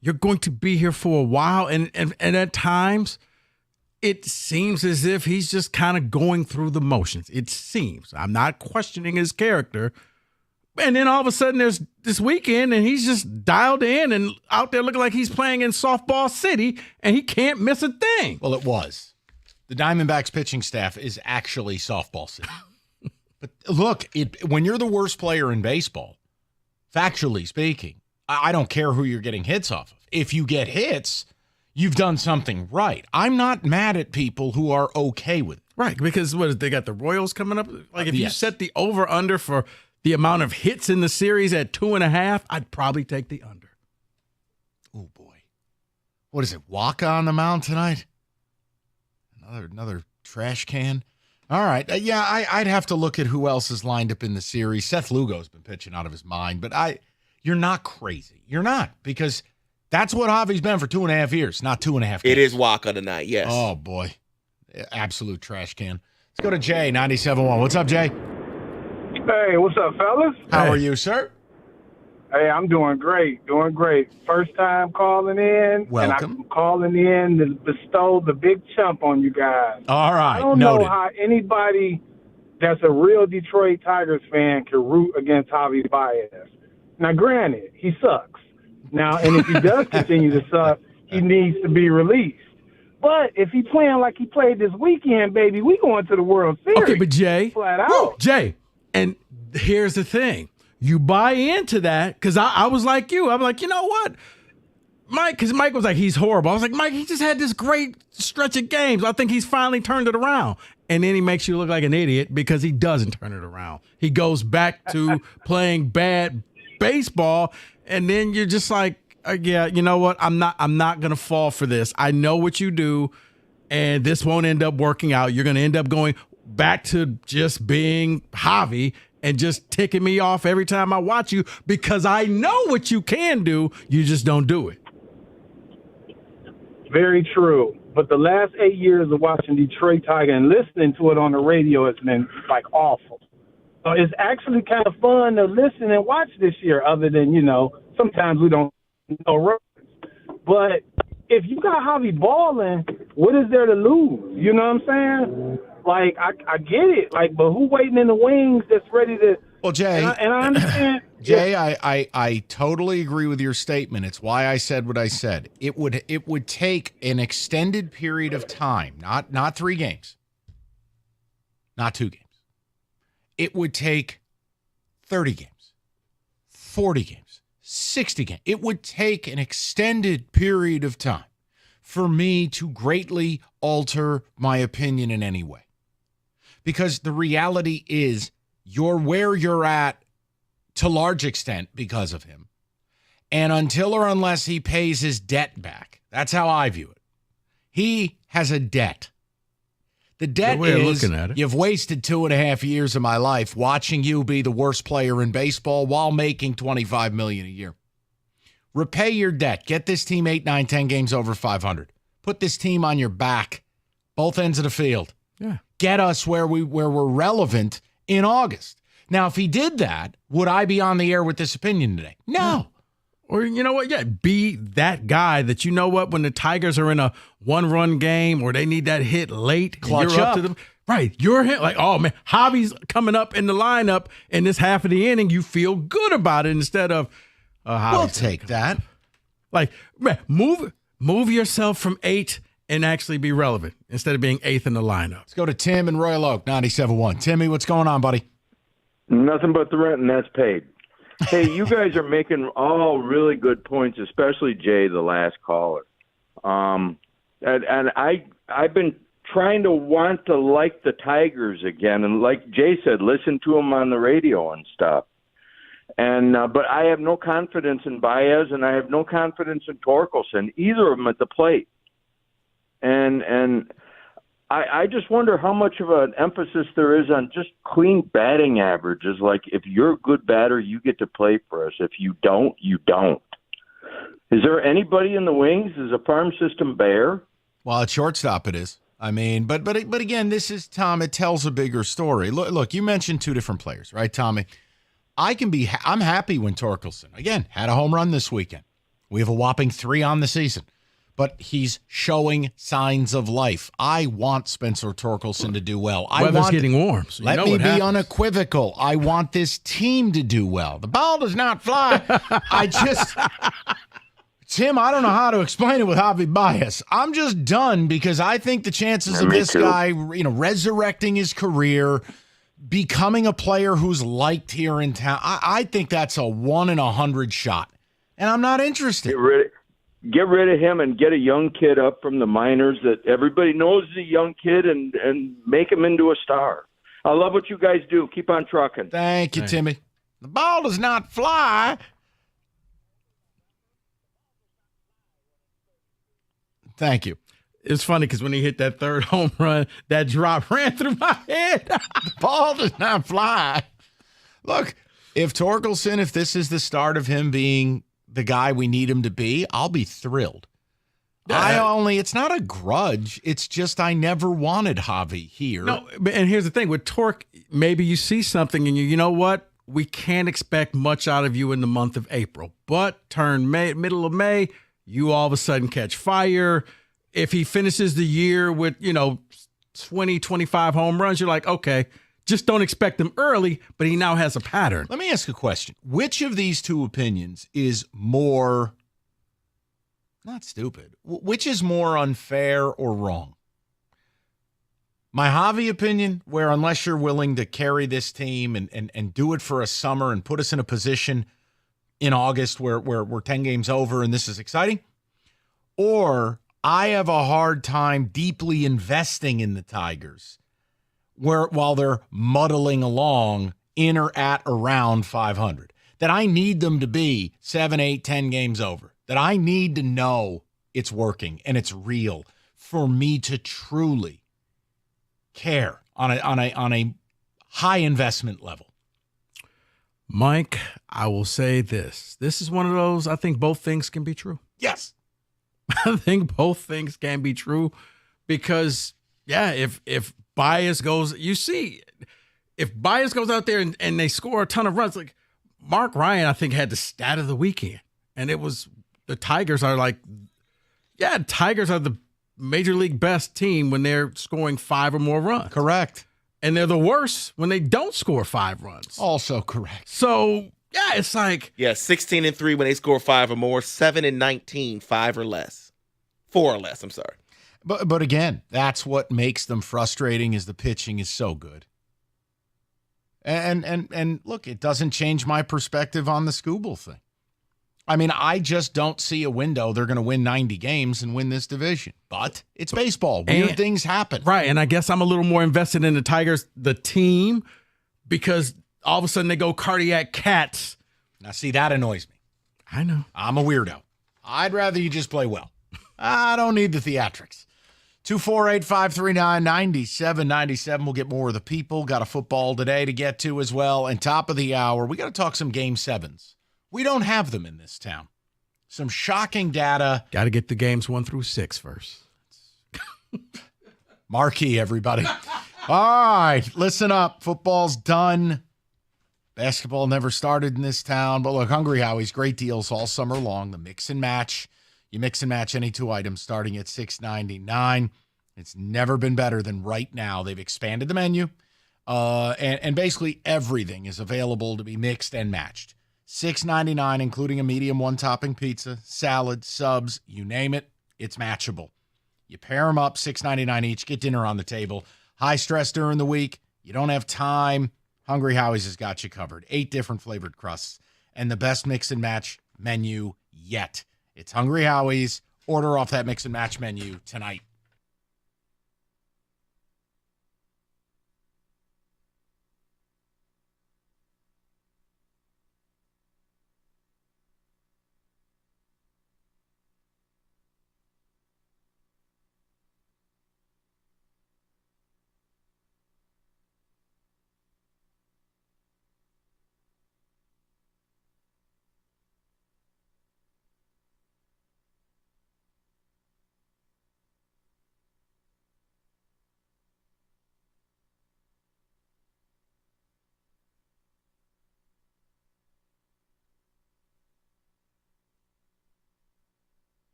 you're going to be here for a while. And at times, it seems as if he's just kind of going through the motions. It seems. I'm not questioning his character. And then all of a sudden there's this weekend and he's just dialed in and out there looking like he's playing in softball city and he can't miss a thing. Well, it was. The Diamondbacks pitching staff is actually softball city. But look, when you're the worst player in baseball, factually speaking, I don't care who you're getting hits off of. If you get hits, you've done something right. I'm not mad at people who are okay with it. Right, because they got the Royals coming up? Like if you set the over-under for the amount of hits in the series at 2.5, I'd probably take the under. Oh, boy. What is it, Waka on the mound tonight? Another trash can? All right. I'd have to look at who else is lined up in the series. Seth Lugo's been pitching out of his mind, but you're not crazy. You're not, because That's what Javy's been for 2.5 years, not 2.5 games. It is Waka tonight, yes. Oh, boy. Absolute trash can. Let's go to Jay, 97.1. What's up, Jay? Hey, what's up, fellas? How are you, sir? Hey, I'm doing great. First time calling in. Welcome. And I'm calling in to bestow the big chump on you guys. All right, I don't noted. know how anybody that's a real Detroit Tigers fan can root against Javy Baez. Now, granted, he sucks. Now, and if he does continue to suck, he needs to be released. But if he playing like he played this weekend, baby, we going to the World Series. Okay, but Jay, flat out. Jay, and here's the thing. You buy into that because I was like you. I'm like, you know what? Mike, because Mike was like, he's horrible. I was like, Mike, he just had this great stretch of games. I think he's finally turned it around. And then he makes you look like an idiot because he doesn't turn it around. He goes back to playing bad baseball, and then you're just like, yeah, you know what? I'm not gonna fall for this. I know what you do, and this won't end up working out. You're gonna end up going back to just being Javy and just ticking me off every time I watch you because I know what you can do. You just don't do it. Very true. But the last 8 years of watching Detroit Tiger and listening to it on the radio has been like awful. So it's actually kind of fun to listen and watch this year, other than, sometimes we don't know records. But if you got Javy balling, what is there to lose? You know what I'm saying? Like, I get it. Like, but who waiting in the wings that's ready to... Well, Jay, and I understand... Jay, I totally agree with your statement. It's why I said what I said. It would take an extended period of time, not 3 games, not 2 games. It would take 30 games, 40 games, 60 games. It would take an extended period of time for me to greatly alter my opinion in any way. Because the reality is you're where you're at to large extent because of him. And until or unless he pays his debt back, that's how I view it. He has a debt. The debt is you've wasted 2.5 years of my life watching you be the worst player in baseball while making $25 million a year. Repay your debt. Get this team 8, 9, 10 games over 500. Put this team on your back, both ends of the field. Yeah. Get us where we're relevant in August. Now, if he did that, would I be on the air with this opinion today? No. Or you know what? Yeah, be that guy that you know what, when the Tigers are in a 1-run game or they need that hit late, clutch you're up to them. Right. You're hit like, oh man, Javy's coming up in the lineup in this half of the inning. You feel good about it instead of we'll take that. Like, man, move yourself from 8 and actually be relevant instead of being 8th in the lineup. Let's go to Tim in Royal Oak, 97.1. Timmy, what's going on, buddy? Nothing but the rent, and that's paid. Hey, you guys are making all really good points, especially Jay, the last caller. And I've been trying to want to like the Tigers again, and like Jay said, listen to them on the radio and stuff. And but I have no confidence in Baez, and I have no confidence in Torkelson, either of them at the plate. And I just wonder how much of an emphasis there is on just clean batting averages. Like, if you're a good batter, you get to play for us. If you don't, you don't. Is there anybody in the wings? Is a farm system bare? Well, at shortstop it is. I mean, but again, this is, Tom, it tells a bigger story. Look, you mentioned 2 different players, right, Tommy? I'm happy when Torkelson, again, had a home run this weekend. We have a whopping 3 on the season. But he's showing signs of life. I want Spencer Torkelson to do well. Weather's getting warm. So let me be unequivocal. I want this team to do well. The ball does not fly. Tim, I don't know how to explain it with Javy Baez. I'm just done because I think the chances of this guy, resurrecting his career, becoming a player who's liked here in town, I think that's a 1 in 100 shot. And I'm not interested. Get rid of him and get a young kid up from the minors that everybody knows is a young kid and make him into a star. I love what you guys do. Keep on trucking. Thank you, Timmy. The ball does not fly. Thank you. It's funny because when he hit that 3rd home run, that drop ran through my head. The ball does not fly. Look, if this is the start of him being the guy we need him to be, I'll be thrilled. It's not a grudge. It's just I never wanted Javy here. No, and here's the thing. With Torque, maybe you see something and you know what? We can't expect much out of you in the month of April. But middle of May, you all of a sudden catch fire. If he finishes the year with, 20, 25 home runs, you're like, okay, just don't expect him early, but he now has a pattern. Let me ask a question. Which of these two opinions is more, not stupid, which is more unfair or wrong? My Javy opinion, where unless you're willing to carry this team and do it for a summer and put us in a position in August where we're 10 games over and this is exciting, or I have a hard time deeply investing in the Tigers while they're muddling along in or at around 500, that I need them to be 7, 8, 10 games over, that I need to know it's working and it's real for me to truly care on a high investment level. Mike, I will say this. This is one of those, I think both things can be true. Yes. I think both things can be true because, if Baez goes, if Baez goes out there and they score a ton of runs, like Mark Ryan, I think, had the stat of the weekend. And it was the Tigers are Tigers are the Major League best team when they're scoring 5 or more runs. Correct. And they're the worst when they don't score 5 runs. Also correct. So, it's like... 16-3 when they score 5 or more, 7-19, 5 or less. 4 or less, I'm sorry. But again, that's what makes them frustrating is the pitching is so good. And look, it doesn't change my perspective on the Skubal thing. I mean, I just don't see a window they're going to win 90 games and win this division. But it's baseball. Weird things happen. Right, and I guess I'm a little more invested in the Tigers, the team, because all of a sudden they go cardiac cats. Now, see, that annoys me. I know. I'm a weirdo. I'd rather you just play well. I don't need the theatrics. 248-539-9797. We'll get more of the people. Got a football today to get to as well. And top of the hour, we got to talk some Game 7s. We don't have them in this town. Some shocking data. Got to get the games 1 through 6 first. Marquee, everybody. All right, listen up. Football's done. Basketball never started in this town. But look, Hungry Howie's, great deals all summer long. The mix and match. You mix and match any 2 items starting at $6.99. It's never been better than right now. They've expanded the menu. And basically everything is available to be mixed and matched. $6.99, including a medium 1-topping pizza, salad, subs, you name it, it's matchable. You pair them up, $6.99 each, get dinner on the table. High stress during the week, you don't have time, Hungry Howie's has got you covered. 8 different flavored crusts and the best mix and match menu yet. It's Hungry Howie's. Order off that mix and match menu tonight.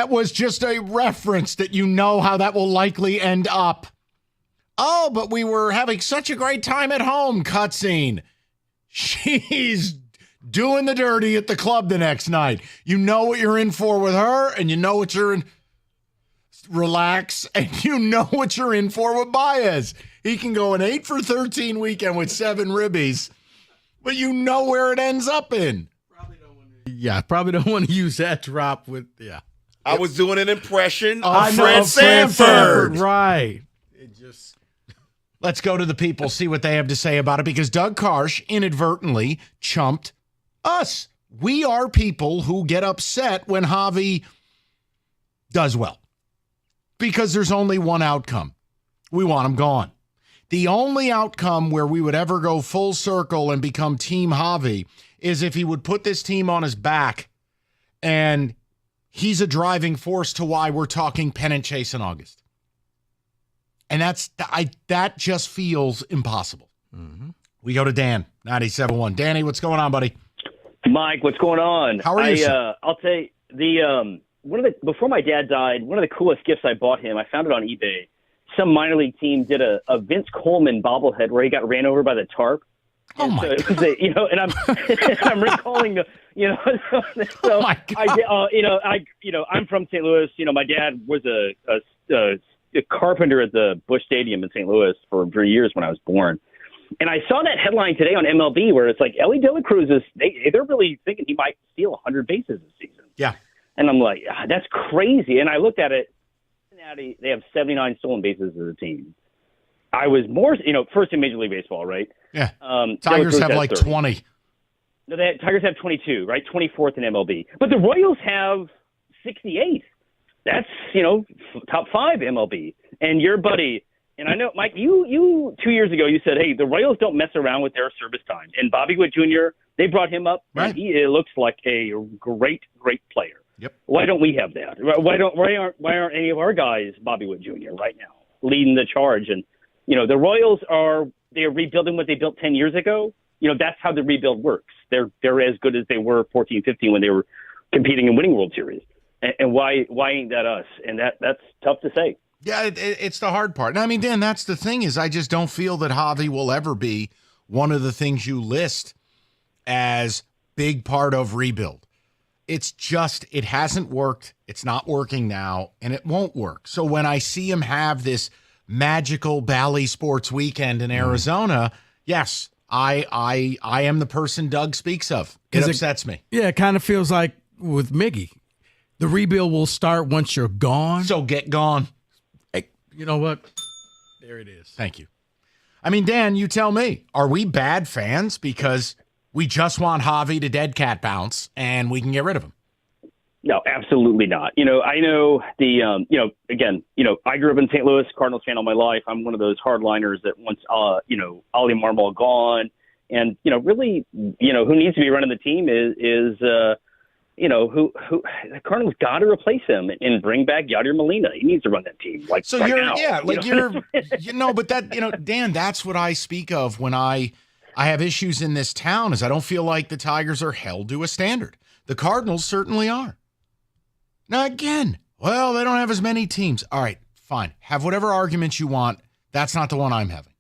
That was just a reference that you know how that will likely end up. Oh, but we were having such a great time at home. Cutscene. She's doing the dirty at the club the next night. You know what you're in for with her, and you know what you're in. Relax, and you know what you're in for with Baez. He can go an 8 for 13 weekend with 7 ribbies, but you know where it ends up in. Probably don't want to use that drop with, I was doing an impression of I know, Fred of Fred Sanford. Right. Let's go to the people, see what they have to say about it, because Doug Karsh inadvertently chumped us. We are people who get upset when Javy does well, because there's only one outcome. We want him gone. The only outcome where we would ever go full circle and become Team Javy is if he would put this team on his back, and he's a driving force to why we're talking pennant chase in August. And that just feels impossible. Mm-hmm. We go to Dan, 97.1. Danny, what's going on, buddy? Mike, what's going on? How are you, sir? I'll tell you, before my dad died, one of the coolest gifts I bought him, I found it on eBay. Some minor league team did a Vince Coleman bobblehead where he got ran over by the tarp. Oh my God! And I'm recalling the, so oh my God. I'm from St. Louis. My dad was a carpenter at the Busch Stadium in St. Louis for years when I was born. And I saw that headline today on MLB where it's like Ellie De La Cruz they're really thinking he might steal 100 bases this season. Yeah. And I'm like, that's crazy. And I looked at it. Cincinnati, they have 79 stolen bases as a team. I was more, first in Major League Baseball, right? Yeah. Tigers have like 30. 20. No, Tigers have 22, right? 24th in MLB. But the Royals have 68. That's, top 5 MLB. And your buddy, and I know, Mike, you 2 years ago, you said, hey, the Royals don't mess around with their service time. And Bobby Witt Jr., they brought him up. Right. And he looks like a great, great player. Yep. Why don't we have that? Why aren't any of our guys Bobby Witt Jr. right now leading the charge? And, the Royals they're rebuilding what they built 10 years ago. That's how the rebuild works. They're as good as they were 14, 15 when they were competing and winning World Series. And why ain't that us? And that's tough to say. Yeah, it's the hard part. And I mean, Dan, that's the thing is I just don't feel that Javy will ever be one of the things you list as big part of rebuild. It's just, it hasn't worked. It's not working now, and it won't work. So when I see him have this magical Bally Sports weekend in Arizona, yes, I am the person Doug speaks of. It upsets me. Yeah, it kind of feels like with Miggy. The rebuild will start once you're gone. So get gone. Hey, you know what? There it is. Thank you. I mean, Dan, you tell me, are we bad fans because we just want Javy to dead cat bounce and we can get rid of him? No, absolutely not. I know again, I grew up in St. Louis, Cardinals fan all my life. I'm one of those hardliners that wants, Ollie Marmol gone. And, really, who needs to be running the team is who the Cardinals got to replace him and bring back Yadier Molina. He needs to run that team. Like, so right you're, now, yeah, like but that, Dan, that's what I speak of when I have issues in this town is I don't feel like the Tigers are held to a standard. The Cardinals certainly are. Now, again, well, they don't have as many teams. All right, fine. Have whatever arguments you want. That's not the one I'm having.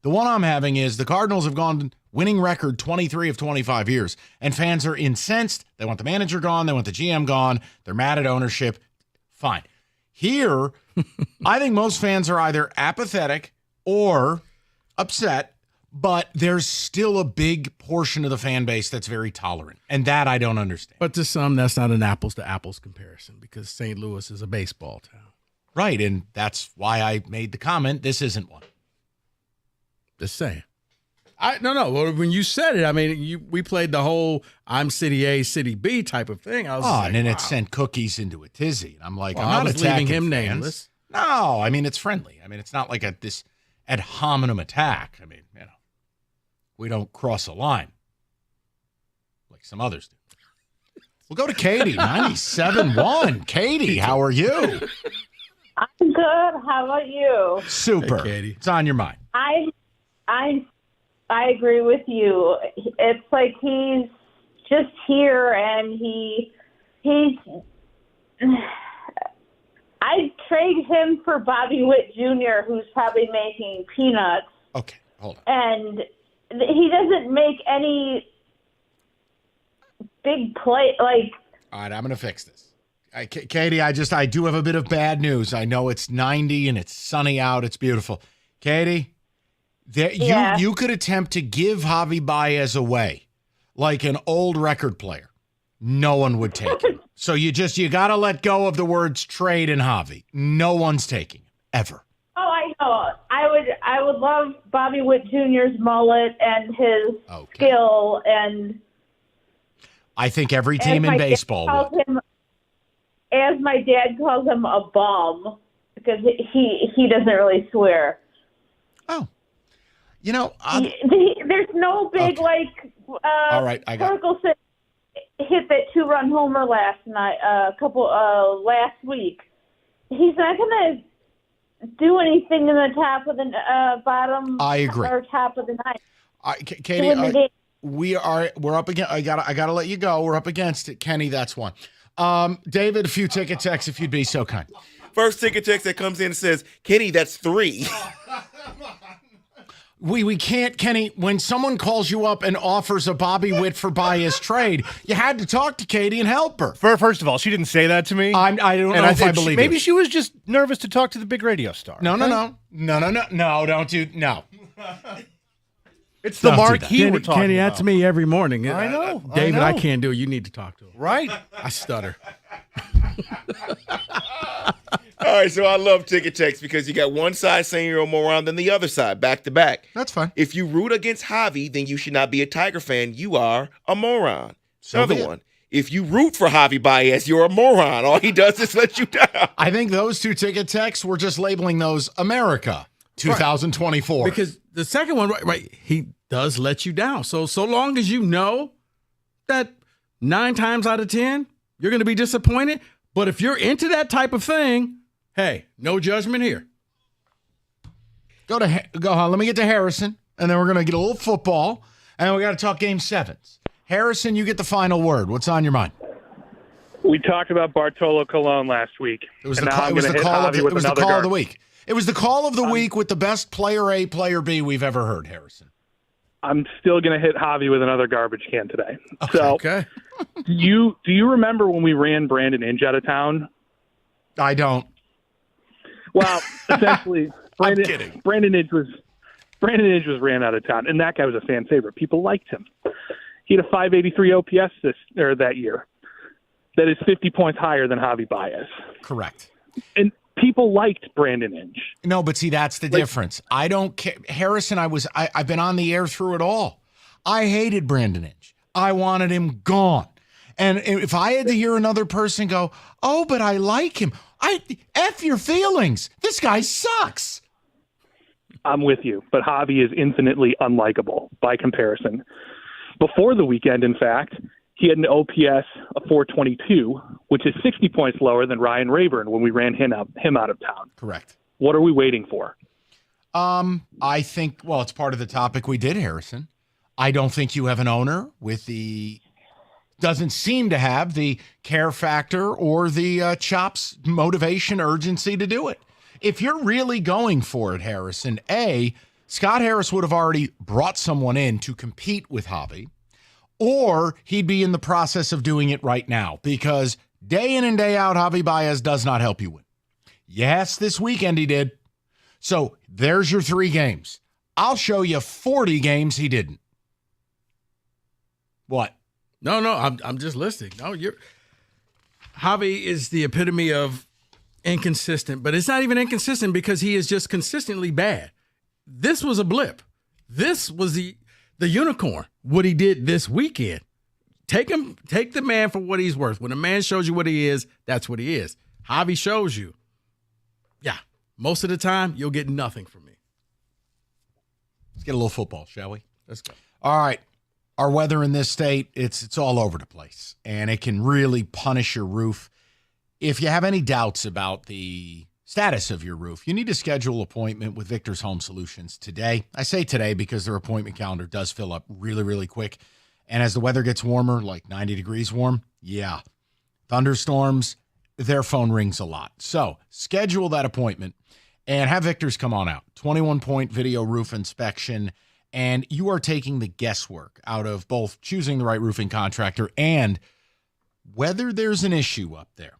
The one I'm having is the Cardinals have gone winning record 23 of 25 years, and fans are incensed. They want the manager gone. They want the GM gone. They're mad at ownership. Fine. Here, I think most fans are either apathetic or upset, but there's still a big portion of the fan base that's very tolerant, and that I don't understand. But to some, that's not an apples-to-apples comparison because St. Louis is a baseball town. Right, and that's why I made the comment, this isn't one. Just saying. No. Well, when you said it, I mean, we played the whole I'm City A, City B type of thing. I was and then it sent cookies into a tizzy. And I'm like, well, I'm not attacking leaving him fans. nameless. No, I mean, it's friendly. I mean, it's not like this ad hominem attack. I mean, we don't cross a line like some others do. We'll go to Katie, 97.1. Katie, how are you? I'm good. How about you? Super. Hey, Katie. It's on your mind. I agree with you. It's like he's just here and he's I'd trade him for Bobby Witt Jr., who's probably making peanuts. Okay, hold on. And he doesn't make any big play. Like, all right, I'm going to fix this. Katie, I do have a bit of bad news. I know it's 90 and it's sunny out. It's beautiful. Katie, you could attempt to give Javy Baez away like an old record player. No one would take him. So you got to let go of the words trade and Javy. No one's taking him, ever. oh, I know. I would love Bobby Witt Jr.'s mullet and his skill, and I think every team in baseball would. As my dad calls him, a bum, because he doesn't really swear. Oh. There's no big, all right, I got Torkelson hit that 2-run homer last week. He's not going to do anything in the top of the bottom. I agree. Or top of the ninth. Katie, we're up against. I gotta let you go. We're up against it. Kenny, that's one. David, a few ticket texts if you'd be so kind. First ticket text that comes in and says, Kenny, that's 3. We can't, Kenny, when someone calls you up and offers a Bobby Witt for Baez trade, you had to talk to Katie and help her. First of all, she didn't say that to me. I don't know if I believe maybe you. she was just nervous to talk to the big radio star. No, don't do, no. It's the marquee we're talking Kenny, about. that's me every morning. I know. David, I can't do it. You need to talk to him. Right? I stutter. All right, so I love ticket text because you got one side saying you're a moron, then the other side, back to back. That's fine. If you root against Javy, then you should not be a Tiger fan. You are a moron. Another one. If you root for Javy Baez, you're a moron. All he does is let you down. I think those two ticket texts, we're just labeling those America 2024. Right. Because the second one, right, he does let you down. So long as you know that 9 times out of 10, you're going to be disappointed. But if you're into that type of thing, hey, no judgment here. Go on. Let me get to Harrison, and then we're going to get a little football, and we got to talk Game 7s. Harrison, you get the final word. What's on your mind? We talked about Bartolo Colon last week. It was the call of the week. It was the call of the week with the best player A, player B we've ever heard, Harrison. I'm still going to hit Javy with another garbage can today. Okay. Do you remember when we ran Brandon Inge out of town? I don't. Well, essentially, Brandon Inge was ran out of town, and that guy was a fan favorite. People liked him. He had a 583 OPS that year. That is 50 points higher than Javy Baez. Correct. And people liked Brandon Inge. No, but see, that's the difference. I don't care. Harrison, I've been on the air through it all. I hated Brandon Inge. I wanted him gone. And if I had to hear another person go, oh, but I like him, F your feelings. This guy sucks. I'm with you, but Javy is infinitely unlikable by comparison. Before the weekend, in fact, he had an OPS of 422, which is 60 points lower than Ryan Rayburn when we ran him out of town. Correct. What are we waiting for? I think, it's part of the topic we did, Harrison. I don't think you have an owner doesn't seem to have the care factor or the chops, motivation, urgency to do it. If you're really going for it, Harrison, Scott Harris would have already brought someone in to compete with Javy, or he'd be in the process of doing it right now, because day in and day out, Javy Baez does not help you win. Yes, this weekend he did. So there's your 3 games. I'll show you 40 games he didn't. What? No, I'm just listening. No, Javy is the epitome of inconsistent, but it's not even inconsistent because he is just consistently bad. This was a blip. This was the unicorn, what he did this weekend. Take the man for what he's worth. When a man shows you what he is, that's what he is. Javy shows you. Yeah, most of the time, you'll get nothing from me. Let's get a little football, shall we? Let's go. All right. Our weather in this state, it's all over the place, and it can really punish your roof. If you have any doubts about the status of your roof, you need to schedule an appointment with Victor's Home Solutions today. I say today because their appointment calendar does fill up really, really quick. And as the weather gets warmer, like 90 degrees warm, thunderstorms, their phone rings a lot. So schedule that appointment and have Victor's come on out. 21-point video roof inspection, and you are taking the guesswork out of both choosing the right roofing contractor and whether there's an issue up there.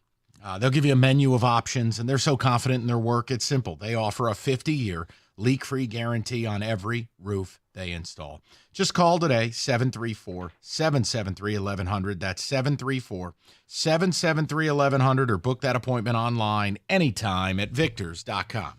They'll give you a menu of options, and they're so confident in their work, it's simple. They offer a 50-year leak-free guarantee on every roof they install. Just call today, 734-773-1100. That's 734-773-1100, or book that appointment online anytime at victors.com.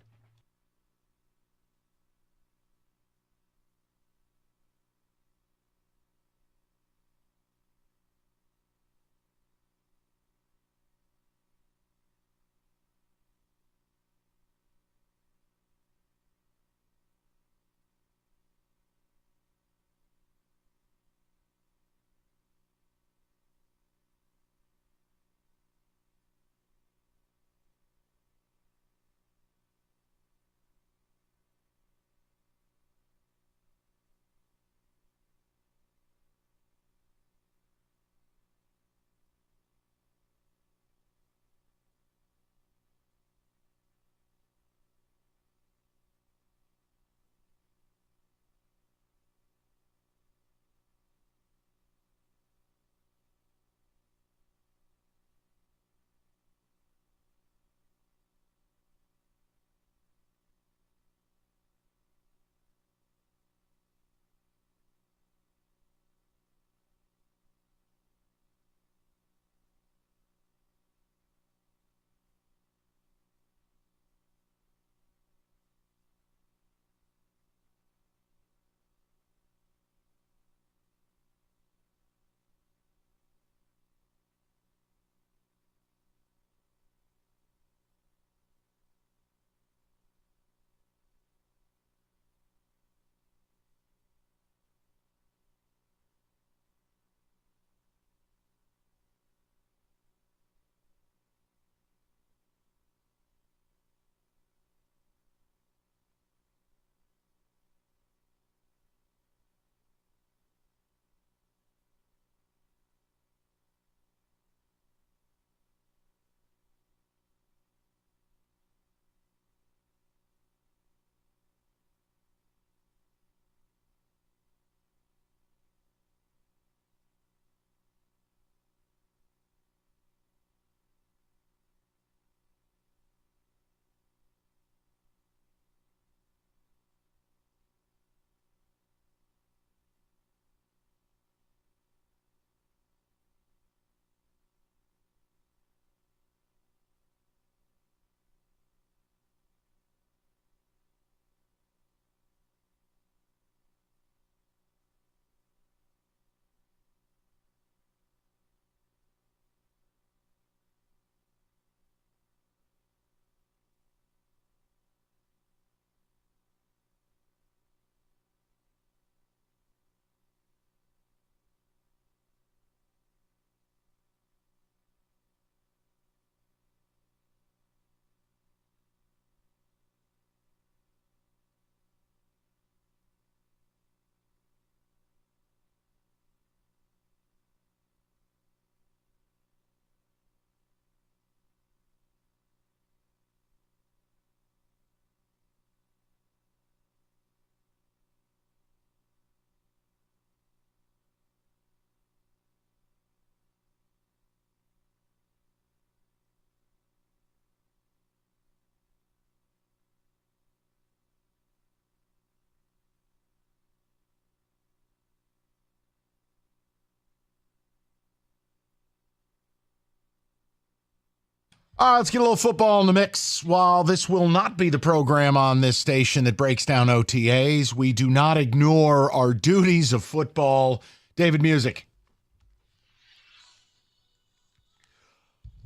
Let's get a little football in the mix. While this will not be the program on this station that breaks down OTAs, we do not ignore our duties of football. David Music.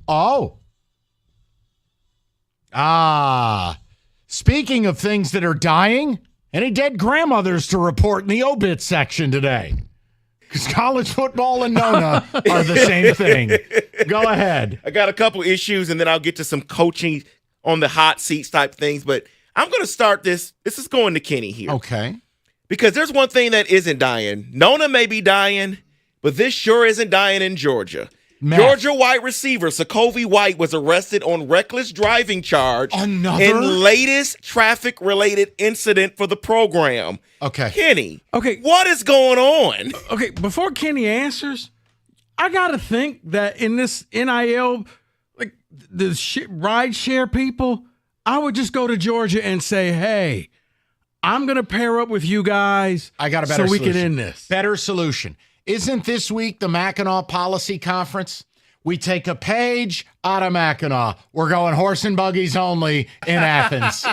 Oh. Speaking of things that are dying, any dead grandmothers to report in the obit section today? Because college football and Nona are the same thing. Go ahead. I got a couple issues, and then I'll get to some coaching on the hot seats type things. But I'm going to start this. This is going to Kenny here. Okay. Because there's one thing that isn't dying. Nona may be dying, but this sure isn't dying in Georgia. Meth. Georgia wide receiver Sokovie White was arrested on reckless driving charge Another? in latest traffic-related incident for the program. Okay. Kenny, Okay. what is going on? Okay, before Kenny answers, I got to think that in this NIL, like the ride share people, I would just go to Georgia and say, hey, I'm going to pair up with you guys. I got a better so we solution. can end this. Better solution. Isn't this week the Mackinac Policy Conference? We take a page out of Mackinac. We're going horse and buggies only in Athens.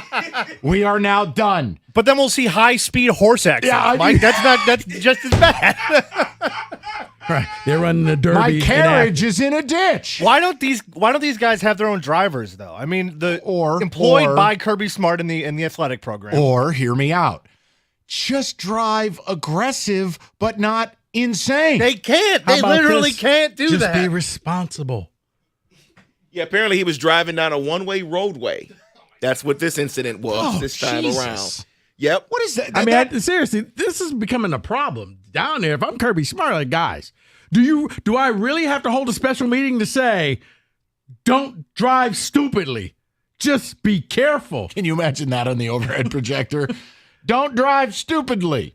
We are now done. But then we'll see high-speed horse accidents, Mike. That's just as bad. Right. They're running the derby. My carriage is in a ditch. Why don't these guys have their own drivers though? I mean, employed by Kirby Smart in the athletic program. Or hear me out. Just drive aggressive, but not insane. They can't. How They about literally this? can't do Just that. be responsible. Yeah, apparently he was driving down a one-way roadway. That's what this incident was this time around. Yep. What is that? I mean, seriously, this is becoming a problem down there. If I'm Kirby Smart, like, guys, do I really have to hold a special meeting to say, don't drive stupidly? Just be careful. Can you imagine that on the overhead projector? Don't drive stupidly.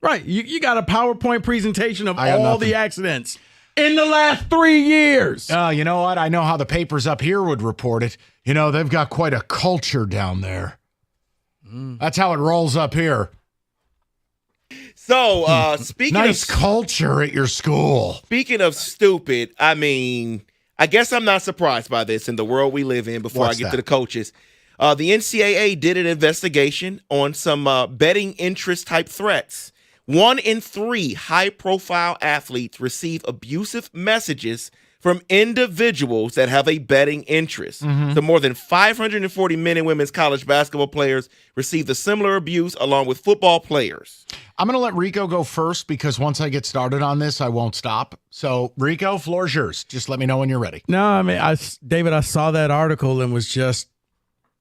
Right. You got a PowerPoint presentation of I got all nothing. the accidents in the last 3 years. You know what? I know how the papers up here would report it. You know, they've got quite a culture down there. That's how it rolls up here. So, speaking nice of culture at your school. Speaking of stupid, I mean, I guess I'm not surprised by this in the world we live in before What's I get that? to the coaches. The NCAA did an investigation on some betting interest type threats. 1 in 3 high-profile athletes receive abusive messages from individuals that have a betting interest. Mm-hmm. So more than 540 men and women's college basketball players received a similar abuse along with football players. I'm going to let Rico go first because once I get started on this, I won't stop. So, Rico, floor's yours. Just let me know when you're ready. No, I mean, David, I saw that article and was just,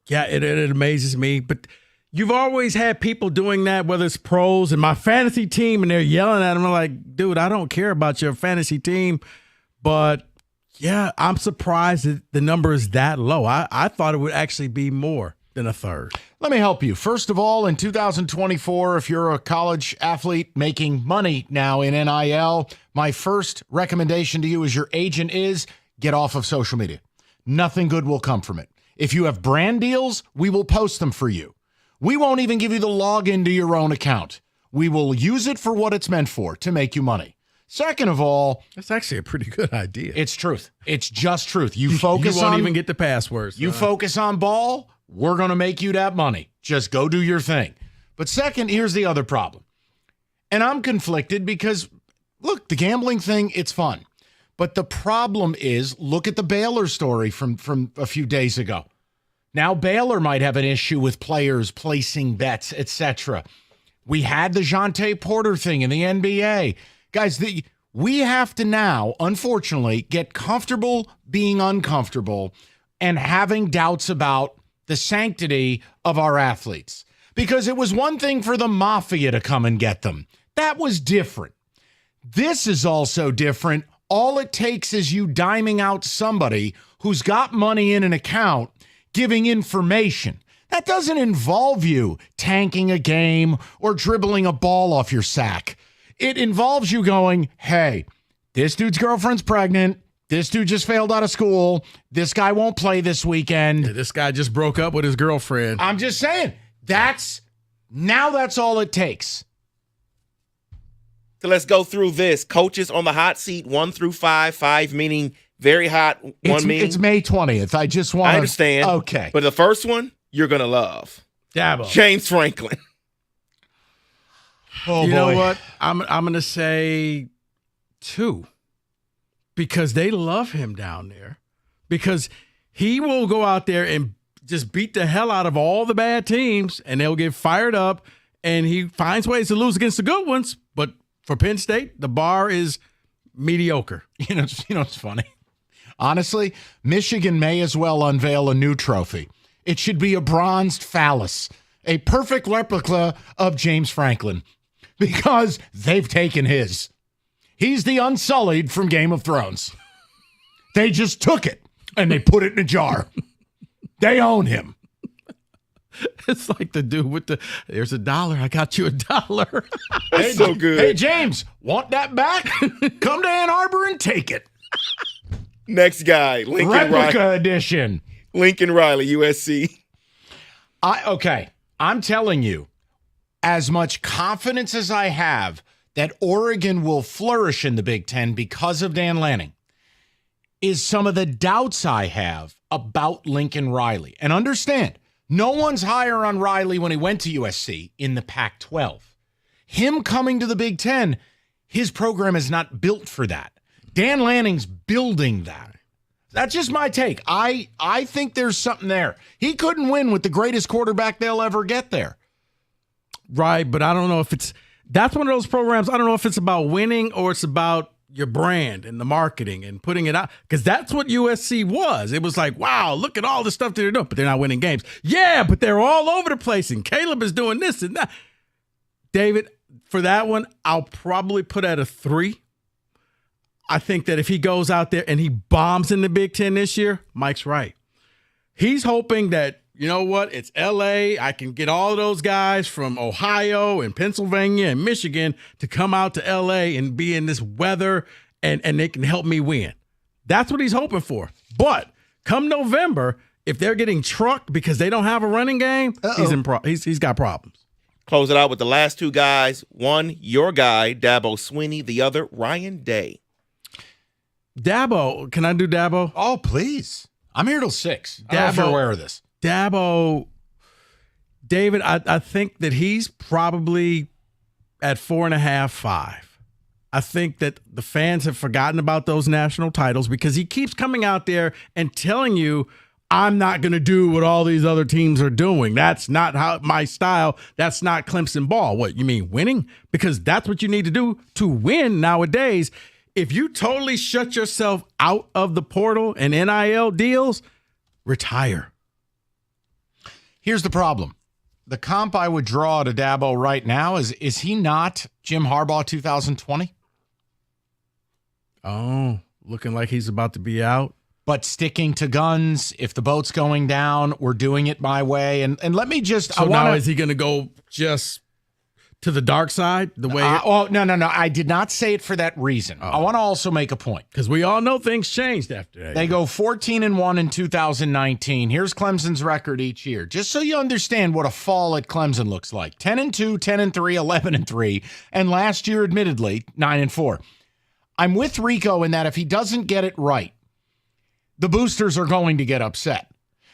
yeah, it amazes me. But you've always had people doing that, whether it's pros and my fantasy team, and they're yelling at them. I'm like, dude, I don't care about your fantasy team. But, yeah, I'm surprised that the number is that low. I thought it would actually be more than a third. Let me help you. First of all, in 2024, if you're a college athlete making money now in NIL, my first recommendation to you as your agent is get off of social media. Nothing good will come from it. If you have brand deals, we will post them for you. We won't even give you the login to your own account. We will use it for what it's meant for, to make you money. Second of all, that's actually a pretty good idea. It's truth. It's just truth. You focus you won't on even get the passwords. You focus on ball, we're going to make you that money. Just go do your thing. But second, here's the other problem. And I'm conflicted because, look, the gambling thing, it's fun. But the problem is, look at the Baylor story from a few days ago. Now Baylor might have an issue with players placing bets, etc. We had the Jonte Porter thing in the NBA. Guys, we have to now, unfortunately, get comfortable being uncomfortable and having doubts about the sanctity of our athletes. Because it was one thing for the mafia to come and get them. That was different. This is also different. All it takes is you diming out somebody who's got money in an account, giving information. That doesn't involve you tanking a game or dribbling a ball off your sack. It involves you going, hey, this dude's girlfriend's pregnant. This dude just failed out of school. This guy won't play this weekend. Yeah, this guy just broke up with his girlfriend. I'm just saying, that's all it takes. So let's go through this. Coaches on the hot seat, 1 through 5. 5 meaning very hot. 1 meaning it's May 20th. I just want to. I understand. Okay. But the first one, you're going to love. Dabo. James Franklin. Oh, you boy. know what? I'm going to say 2 because they love him down there because he will go out there and just beat the hell out of all the bad teams and they'll get fired up and he finds ways to lose against the good ones. But for Penn State, the bar is mediocre. You know, it's funny. Honestly, Michigan may as well unveil a new trophy. It should be a bronzed phallus, a perfect replica of James Franklin, because they've taken his. He's the Unsullied from Game of Thrones. They just took it and they put it in a jar. They own him. It's like the dude with there's $1. I got you $1. That's so good. Hey, James, want that back? Come to Ann Arbor and take it. Next guy, Lincoln Replica Riley. edition. Lincoln Riley, USC. Okay, I'm telling you, as much confidence as I have that Oregon will flourish in the Big Ten because of Dan Lanning is some of the doubts I have about Lincoln Riley. And understand, no one's higher on Riley when he went to USC in the Pac-12. Him coming to the Big Ten, his program is not built for that. Dan Lanning's building that. That's just my take. I think there's something there. He couldn't win with the greatest quarterback they'll ever get there. Right, but I don't know if that's one of those programs. I don't know if it's about winning or it's about your brand and the marketing and putting it out, because that's what USC was. It was like, wow, look at all the stuff that they're doing, but they're not winning games. Yeah, but they're all over the place, and Caleb is doing this and that. David, for that one, I'll probably put at a 3. I think that if he goes out there and he bombs in the Big Ten this year, Mike's right. He's hoping that, you know what, it's LA. I can get all of those guys from Ohio and Pennsylvania and Michigan to come out to LA and be in this weather and they can help me win. That's what he's hoping for. But come November, if they're getting trucked because they don't have a running game, he's got problems. Close it out with the last two guys. One, your guy, Dabo Swinney. The other, Ryan Day. Dabo, can I do Dabo? Oh, please. I'm here till 6. Dabo, aware of this. Dabo, David, I think that he's probably at 4.5, 5. I think that the fans have forgotten about those national titles because he keeps coming out there and telling you, I'm not going to do what all these other teams are doing. That's not my style. That's not Clemson ball. What, you mean winning? Because that's what you need to do to win nowadays. If you totally shut yourself out of the portal and NIL deals, retire. Here's the problem. The comp I would draw to Dabo right now is he not Jim Harbaugh 2020? Oh, looking like he's about to be out. But sticking to guns, if the boat's going down, we're doing it my way. And let me just... So now is he going to go just to the dark side? The way? No. I did not say it for that reason. I want to also make a point. Because we all know things changed after that. They go 14-1 in 2019. Here's Clemson's record each year. Just so you understand what a fall at Clemson looks like. 10-2, 10-3, 11-3. And last year, admittedly, 9-4. I'm with Rico in that if he doesn't get it right, the boosters are going to get upset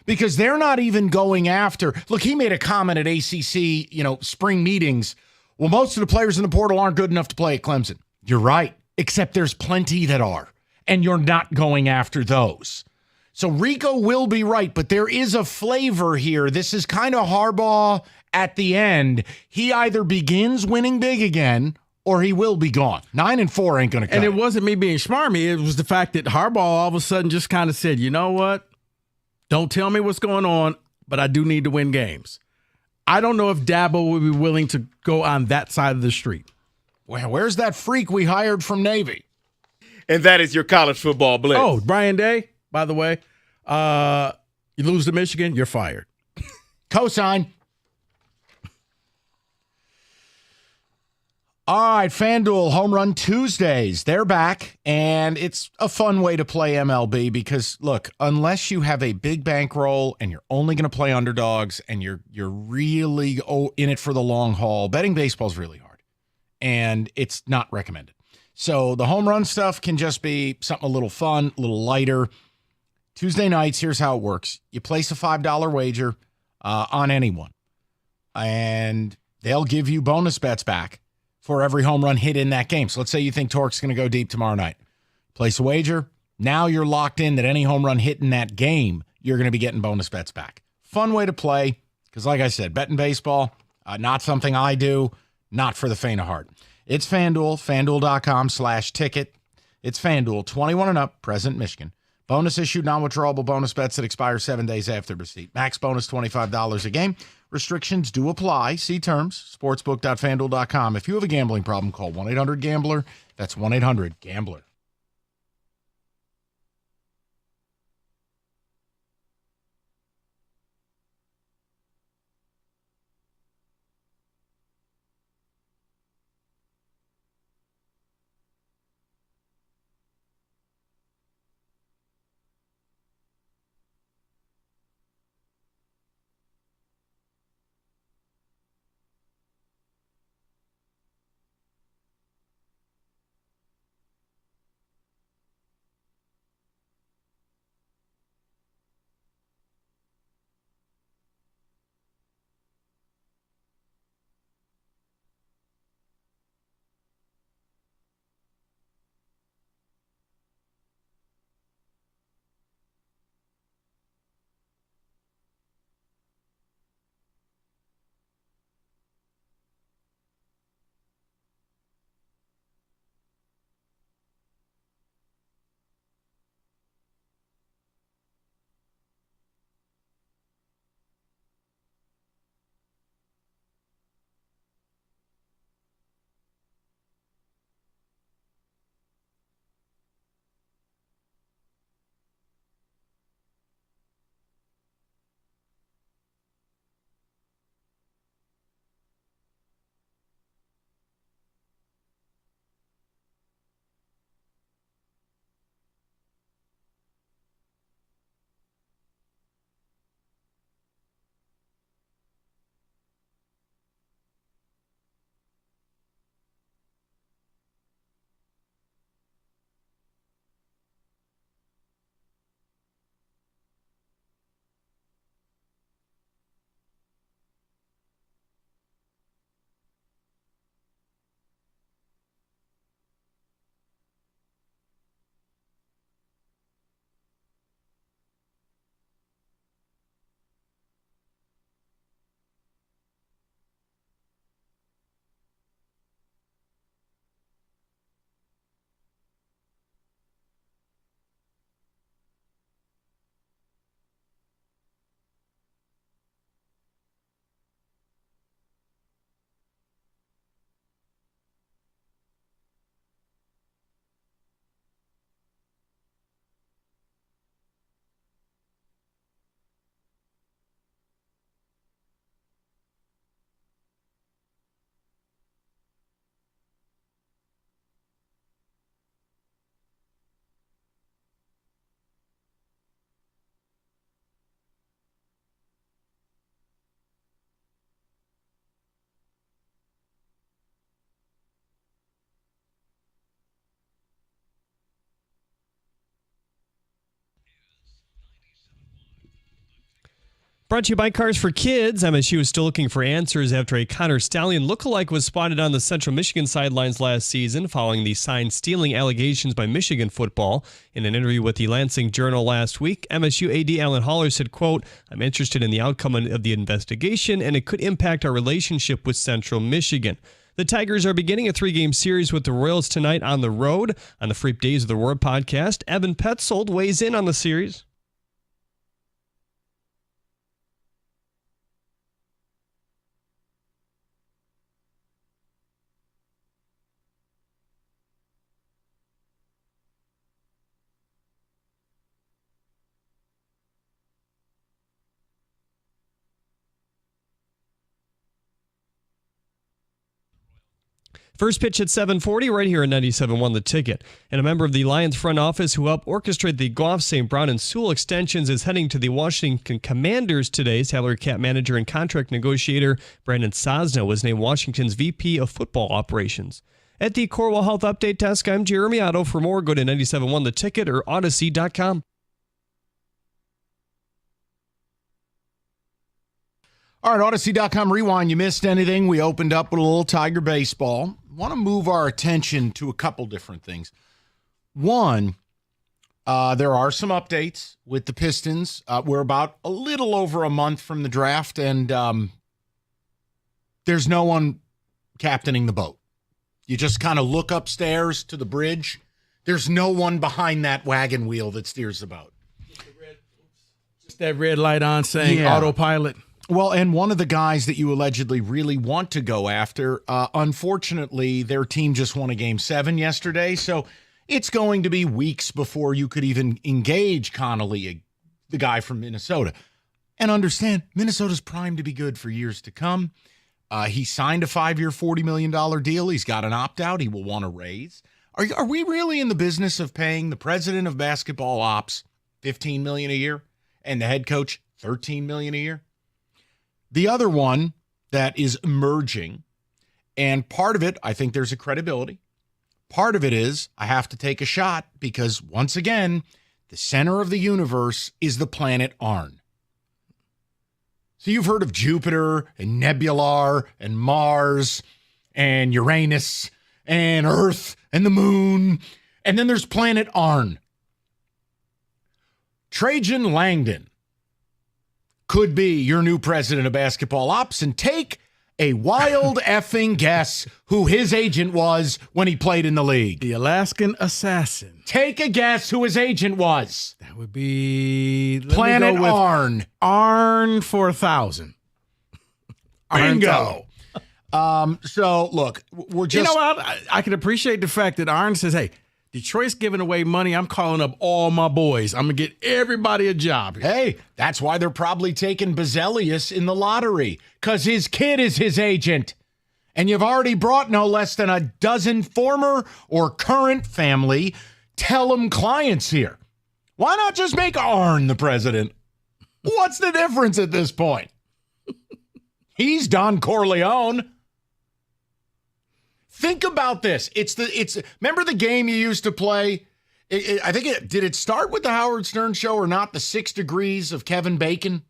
because they're not even going after. Look, he made a comment at ACC, spring meetings. Well, most of the players in the portal aren't good enough to play at Clemson. You're right, except there's plenty that are, and you're not going after those. So Rico will be right, but there is a flavor here. This is kind of Harbaugh at the end. He either begins winning big again or he will be gone. 9-4 ain't going to cut. And it wasn't me being smarmy. It was the fact that Harbaugh all of a sudden just kind of said, you know what? Don't tell me what's going on, but I do need to win games. I don't know if Dabo would be willing to go on that side of the street. Well, where's that freak we hired from Navy? And that is your college football blitz. Oh, Brian Day, by the way. You lose to Michigan, you're fired. Cosign. All right, FanDuel Home Run Tuesdays. They're back, and it's a fun way to play MLB because, look, unless you have a big bankroll and you're only going to play underdogs and you're really in it for the long haul, betting baseball is really hard, and it's not recommended. So the home run stuff can just be something a little fun, a little lighter. Tuesday nights, here's how it works. You place a $5 wager on anyone, and they'll give you bonus bets back for every home run hit in that game. So let's say you think Torque's going to go deep tomorrow night. Place a wager. Now you're locked in that any home run hit in that game, you're going to be getting bonus bets back. Fun way to play because, like I said, betting baseball, not something I do, not for the faint of heart. It's FanDuel, FanDuel.com/ticket. It's FanDuel, 21 and up, present Michigan. Bonus issued, non-withdrawable bonus bets that expire 7 days after receipt. Max bonus $25 a game. Restrictions do apply. See terms, sportsbook.fanduel.com. If you have a gambling problem, call 1-800-GAMBLER. That's 1-800-GAMBLER. Brought to you by Cars for Kids. MSU is still looking for answers after a Connor Stallion lookalike was spotted on the Central Michigan sidelines last season following the sign stealing allegations by Michigan football. In an interview with the Lansing Journal last week, MSU AD Alan Haller said, quote, "I'm interested in the outcome of the investigation and it could impact our relationship with Central Michigan." The Tigers are beginning a 3-game series with the Royals tonight on the road. On the Freak Days of the Roar podcast, Evan Petzold weighs in on the series. First pitch at 7:40 right here at 97.1 The Ticket. And a member of the Lions front office who helped orchestrate the Goff, St. Brown, and Sewell extensions is heading to the Washington Commanders today. Salary cap manager and contract negotiator Brandon Sosna was named Washington's VP of Football Operations. At the Corwell Health Update Desk, I'm Jeremy Otto. For more, go to 97.1 The Ticket or Odyssey.com. All right, Odyssey.com Rewind. You missed anything? We opened up with a little Tiger baseball. Want to move our attention to a couple different things. One, there are some updates with the Pistons. We're about a little over a month from the draft, and there's no one captaining the boat. You just kind of look upstairs to the bridge. There's no one behind that wagon wheel that steers the boat. Just that red light on saying autopilot. Well, and one of the guys that you allegedly really want to go after, unfortunately, their team just won a Game 7 yesterday, so it's going to be weeks before you could even engage Connolly, the guy from Minnesota. And understand, Minnesota's primed to be good for years to come. He signed a 5-year, $40 million deal. He's got an opt-out. He will want a raise. Are we really in the business of paying the president of basketball ops $15 million a year and the head coach $13 million a year? The other one that is emerging, and part of it, I think there's a credibility. Part of it is I have to take a shot because, once again, the center of the universe is the planet Arn. So you've heard of Jupiter and Nebular and Mars and Uranus and Earth and the moon, and then there's planet Arn. Trajan Langdon could be your new president of basketball ops, and take a wild effing guess who his agent was when he played in the league. The Alaskan Assassin. Take a guess who his agent was. That would be Planet Arn. Arn 4000. Bingo. So look, we're just. You know what? I can appreciate the fact that Arn says, "Hey, Detroit's giving away money. I'm calling up all my boys. I'm going to get everybody a job." Hey, that's why they're probably taking Bazelius in the lottery, because his kid is his agent. And you've already brought no less than a dozen former or current family Tellem clients here. Why not just make Arn the president? What's the difference at this point? He's Don Corleone. Think about this. Remember the game you used to play? Did it start with the Howard Stern show or not? The 6 Degrees of Kevin Bacon?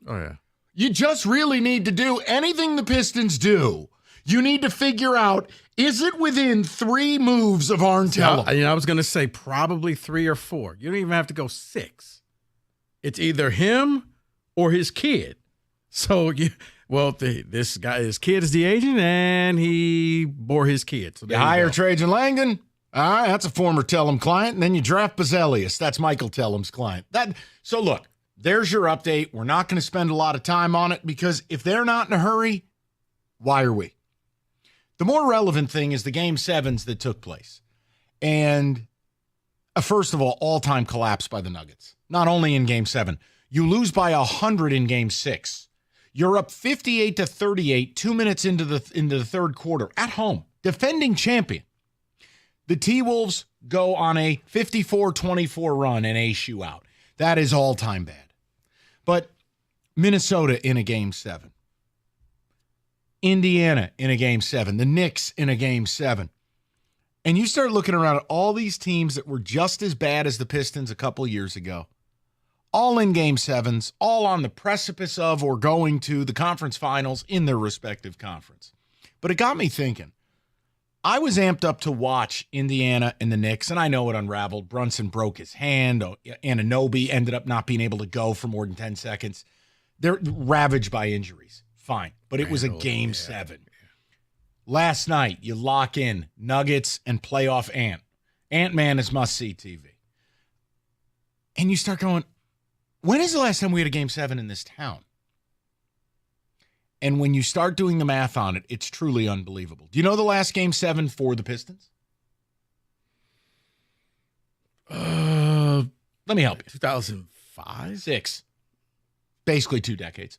Oh, yeah. You just really need to do anything the Pistons do. You need to figure out, is it within 3 moves of Arn Tellem? I was going to say probably 3 or 4. You don't even have to go 6. It's either him or his kid. So, this guy, his kid is the agent, and he bore his kid. So you hire Trajan Langdon. All right, that's a former Tellem client. And then you draft Bazelius. That's Michael Tellem's client. So look, there's your update. We're not going to spend a lot of time on it because if they're not in a hurry, why are we? The more relevant thing is the Game 7s that took place. And first of all-time collapse by the Nuggets. Not only in Game 7. You lose by 100 in Game 6. You're up 58-38, 2 minutes into the third quarter at home, defending champion. The T-Wolves go on a 54-24 run and a shootout. That is all-time bad. But Minnesota in a Game 7. Indiana in a Game 7. The Knicks in a Game 7. And you start looking around at all these teams that were just as bad as the Pistons a couple years ago. All in Game 7s, all on the precipice of or going to the conference finals in their respective conference. But it got me thinking. I was amped up to watch Indiana and the Knicks, and I know it unraveled. Brunson broke his hand. Anunoby ended up not being able to go for more than 10 seconds. They're ravaged by injuries. Fine. But it was a Game 7. Last night, you lock in Nuggets and playoff Ant-Man is must-see TV. And you start going, when is the last time we had a Game 7 in this town? And when you start doing the math on it, it's truly unbelievable. Do you know the last Game 7 for the Pistons? Let me help you. 2005? 6. Basically 2 decades.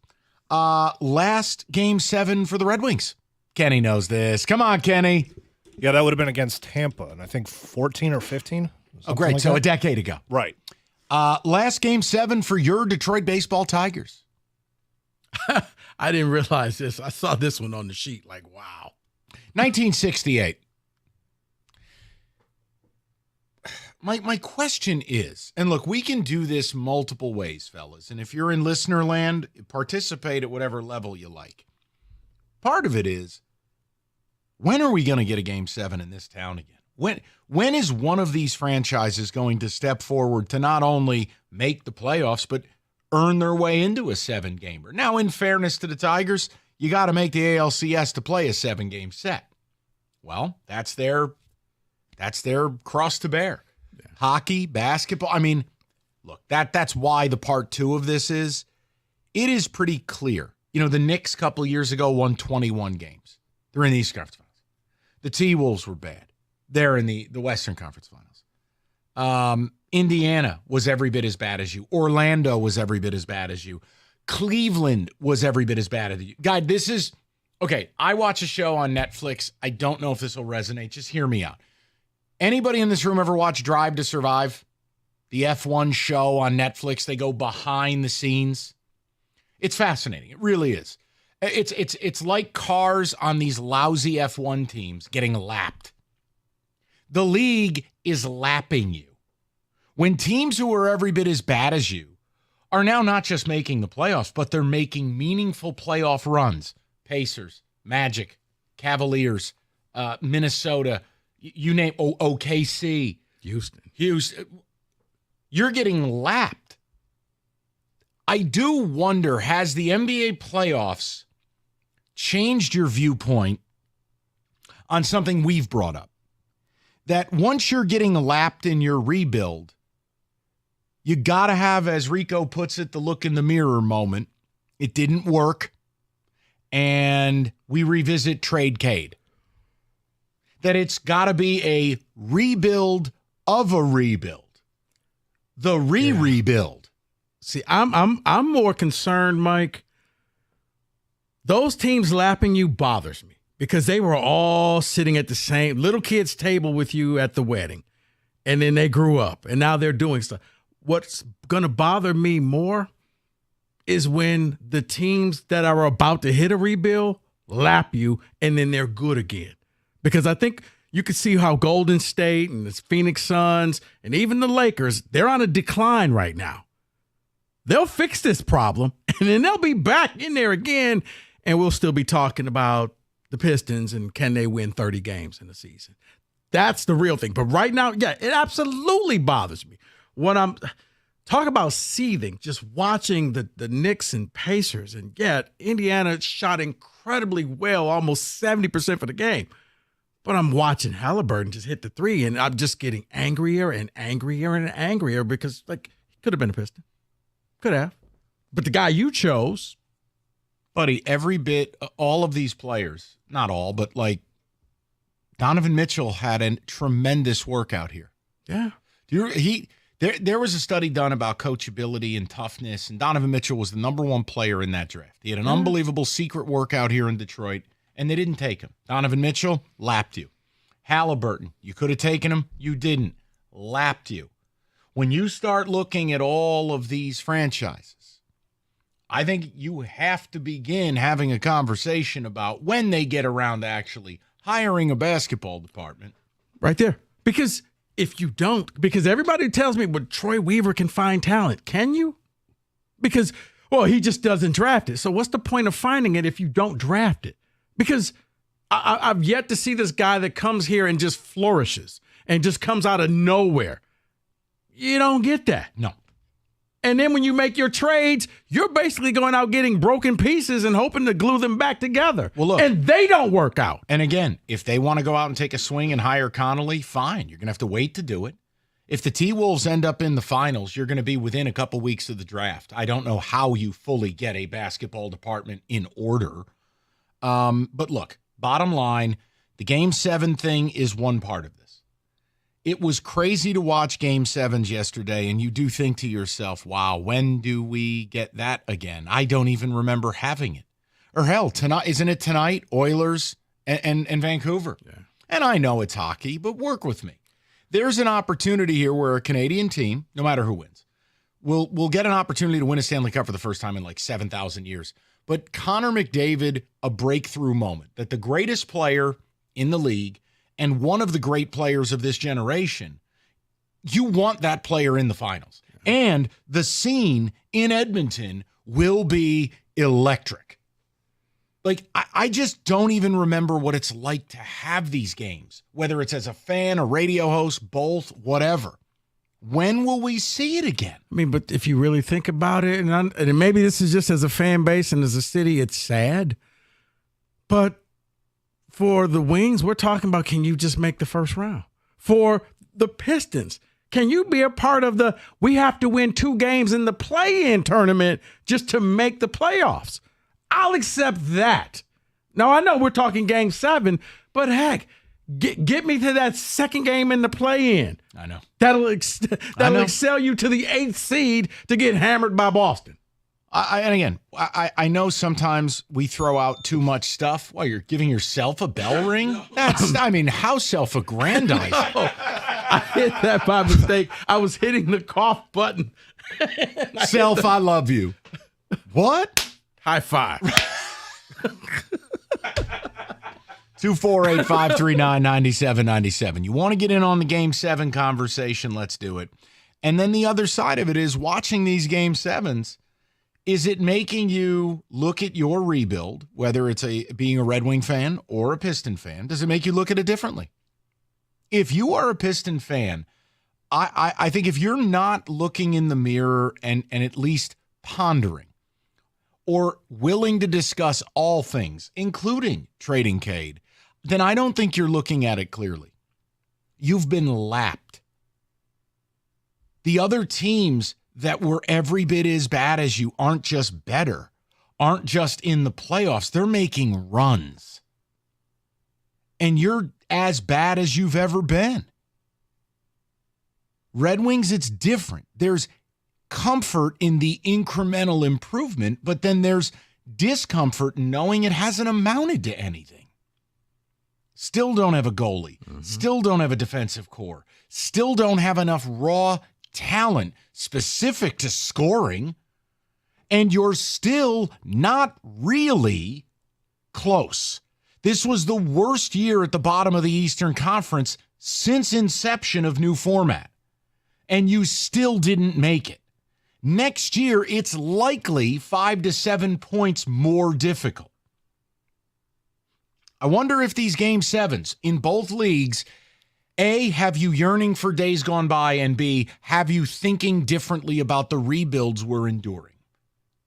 Last Game 7 for the Red Wings. Kenny knows this. Come on, Kenny. Yeah, that would have been against Tampa, and I think 14 or 15. Oh, great. So a decade ago. Right. Last Game 7 for your Detroit baseball Tigers. I didn't realize this. I saw this one on the sheet. Like, wow. 1968. My question is, and look, we can do this multiple ways, fellas. And if you're in listener land, participate at whatever level you like. Part of it is, when are we going to get a Game 7 in this town again? When is one of these franchises going to step forward to not only make the playoffs, but earn their way into a 7-gamer? Now, in fairness to the Tigers, you got to make the ALCS to play a 7-game set. Well, that's their cross to bear. Yeah. Hockey, basketball. I mean, look, that's why the part 2 of this is it is pretty clear. The Knicks a couple of years ago won 21 games. They're in the Eastern Conference Finals. The T-Wolves were bad. They're in the Western Conference Finals. Indiana was every bit as bad as you. Orlando was every bit as bad as you. Cleveland was every bit as bad as you. Guy, this is, okay, I watch a show on Netflix. I don't know if this will resonate. Just hear me out. Anybody in this room ever watch Drive to Survive? The F1 show on Netflix. They go behind the scenes. It's fascinating. It really is. It's like cars on these lousy F1 teams getting lapped. The league is lapping you. When teams who are every bit as bad as you are now not just making the playoffs, but they're making meaningful playoff runs. Pacers, Magic, Cavaliers, Minnesota, you name OKC, Houston. You're getting lapped. I do wonder, has the NBA playoffs changed your viewpoint on something we've brought up? That once you're getting lapped in your rebuild, you got to have, as Rico puts it, the look in the mirror moment. It didn't work. And we revisit trade Cade. That it's got to be a rebuild of a rebuild. The rebuild. See, I'm more concerned, Mike. Those teams lapping you bothers me because they were all sitting at the same little kid's table with you at the wedding. And then they grew up and now they're doing stuff. What's going to bother me more is when the teams that are about to hit a rebuild lap you and then they're good again. Because I think you can see how Golden State and the Phoenix Suns and even the Lakers, they're on a decline right now. They'll fix this problem and then they'll be back in there again and we'll still be talking about the Pistons and can they win 30 games in a season. That's the real thing. But right now, yeah, it absolutely bothers me. When I'm talking about seething, just watching the Knicks and Pacers, and yet Indiana shot incredibly well, almost 70% for the game. But I'm watching Halliburton just hit the three, and I'm just getting angrier and angrier and angrier because, like, he could have been a Piston. Could have. But the guy you chose. Buddy, every bit, all of these players, not all, but like Donovan Mitchell had a tremendous workout here. Yeah. There was a study done about coachability and toughness, and Donovan Mitchell was the number one player in that draft. He had an unbelievable secret workout here in Detroit, and they didn't take him. Donovan Mitchell lapped you. Halliburton, you could have taken him. You didn't. Lapped you. When you start looking at all of these franchises, I think you have to begin having a conversation about when they get around to actually hiring a basketball department. Right there. Because if you don't, because everybody tells me, well, Troy Weaver can find talent. Can you? Because, well, he just doesn't draft it. So what's the point of finding it if you don't draft it? Because I've yet to see this guy that comes here and just flourishes and just comes out of nowhere. You don't get that. No. And then when you make your trades, you're basically going out getting broken pieces and hoping to glue them back together. Well, look. And they don't work out. And again, if they want to go out and take a swing and hire Connolly, fine. You're going to have to wait to do it. If the T-Wolves end up in the finals, you're going to be within a couple weeks of the draft. I don't know how you fully get a basketball department in order. But look, bottom line, the Game 7 thing is one part of this. It was crazy to watch Game 7s yesterday, and you do think to yourself, wow, when do we get that again? I don't even remember having it. Or hell, tonight, isn't it tonight? Oilers and Vancouver. Yeah. And I know it's hockey, but work with me. There's an opportunity here where a Canadian team, no matter who wins, will get an opportunity to win a Stanley Cup for the first time in like 7,000 years. But Connor McDavid, a breakthrough moment, that the greatest player in the league and one of the great players of this generation, you want that player in the finals. And the scene in Edmonton will be electric. Like, I just don't even remember what it's like to have these games, whether it's as a fan, a radio host, both, whatever. When will we see it again? I mean, but if you really think about it, and maybe this is just as a fan base and as a city, it's sad. But for the Wings, we're talking about, can you just make the first round? For the Pistons, Can you be a part of we have to win 2 games in the play-in tournament just to make the playoffs? I'll accept that. Now, I know we're talking game 7, but heck, get me to that second game in the play-in. I know. That'll excel you to the 8th seed to get hammered by Boston. I know sometimes we throw out too much stuff. Well, you're giving yourself a bell ring? How self-aggrandizing. No, I hit that by mistake. I was hitting the cough button. Self, I love you. What? High five. 248-539-9797. You want to get in on the Game 7 conversation, let's do it. And then the other side of it is watching these Game 7s. Is it making you look at your rebuild, whether it's being a Red Wing fan or a Piston fan? Does it make you look at it differently? If you are a Piston fan, I think if you're not looking in the mirror and at least pondering or willing to discuss all things, including trading Cade, then I don't think you're looking at it clearly. You've been lapped. The other teams that were every bit as bad as you aren't just better, aren't just in the playoffs. They're making runs. And you're as bad as you've ever been. Red Wings, it's different. There's comfort in the incremental improvement, but then there's discomfort in knowing it hasn't amounted to anything. Still don't have a goalie. Still don't have a defensive core. Still don't have enough raw talent specific to scoring. And you're still not really close. This was the worst year at the bottom of the Eastern Conference since inception of new format. And you still didn't make it. Next year, it's likely 5 to 7 points more difficult. I wonder if these Game 7s in both leagues, A, have you yearning for days gone by, and B, have you thinking differently about the rebuilds we're enduring?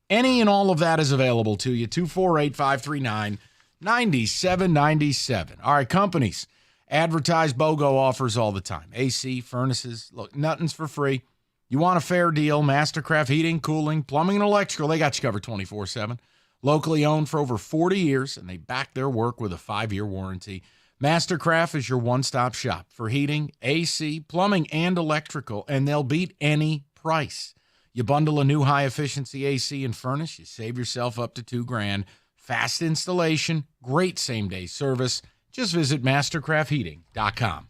Any and all of that is available to you. 248-539-9797. All right, companies advertise BOGO offers all the time. AC, furnaces, look, nothing's for free. You want a fair deal, Mastercraft Heating, Cooling, Plumbing, and Electrical, they got you covered 24/7. Locally owned for over 40 years, and they back their work with a 5-year warranty. Mastercraft is your one-stop shop for heating, AC, plumbing, and electrical, and they'll beat any price. You bundle a new high-efficiency AC and furnace, you save yourself up to $2,000. Fast installation, great same-day service. Just visit mastercraftheating.com.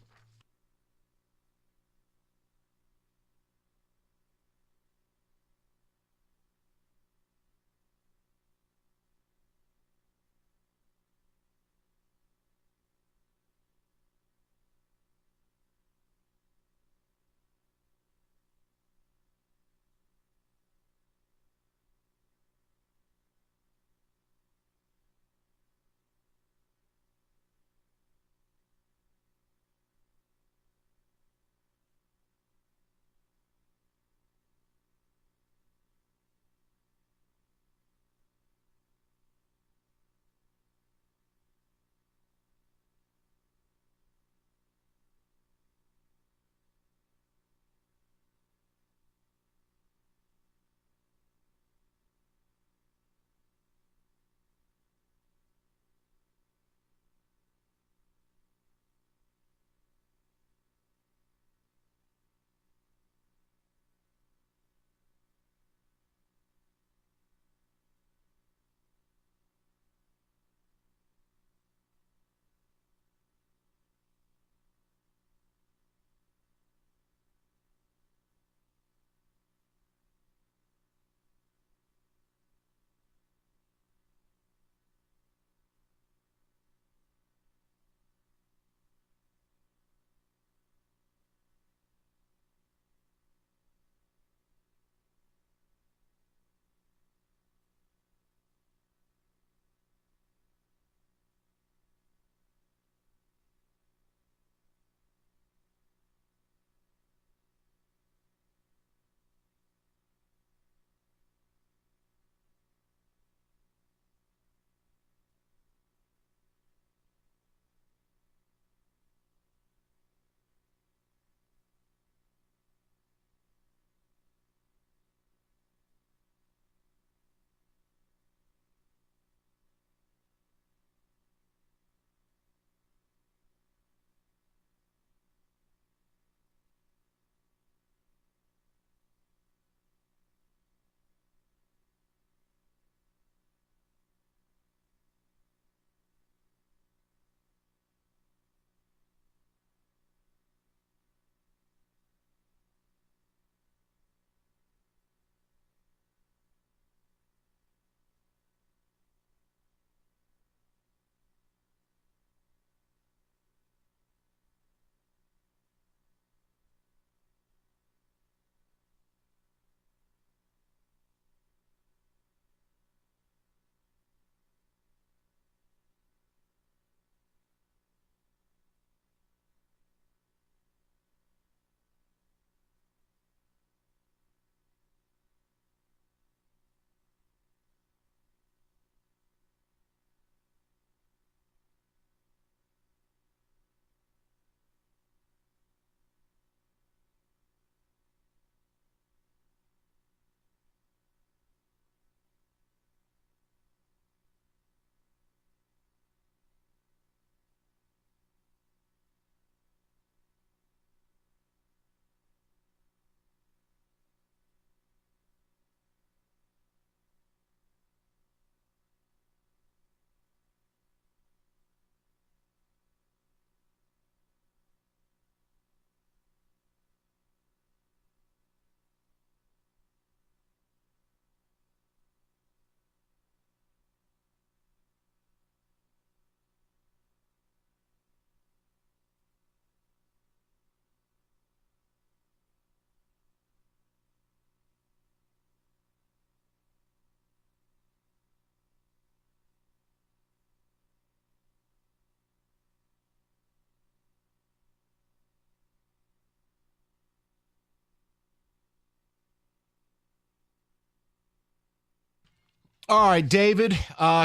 All right, David,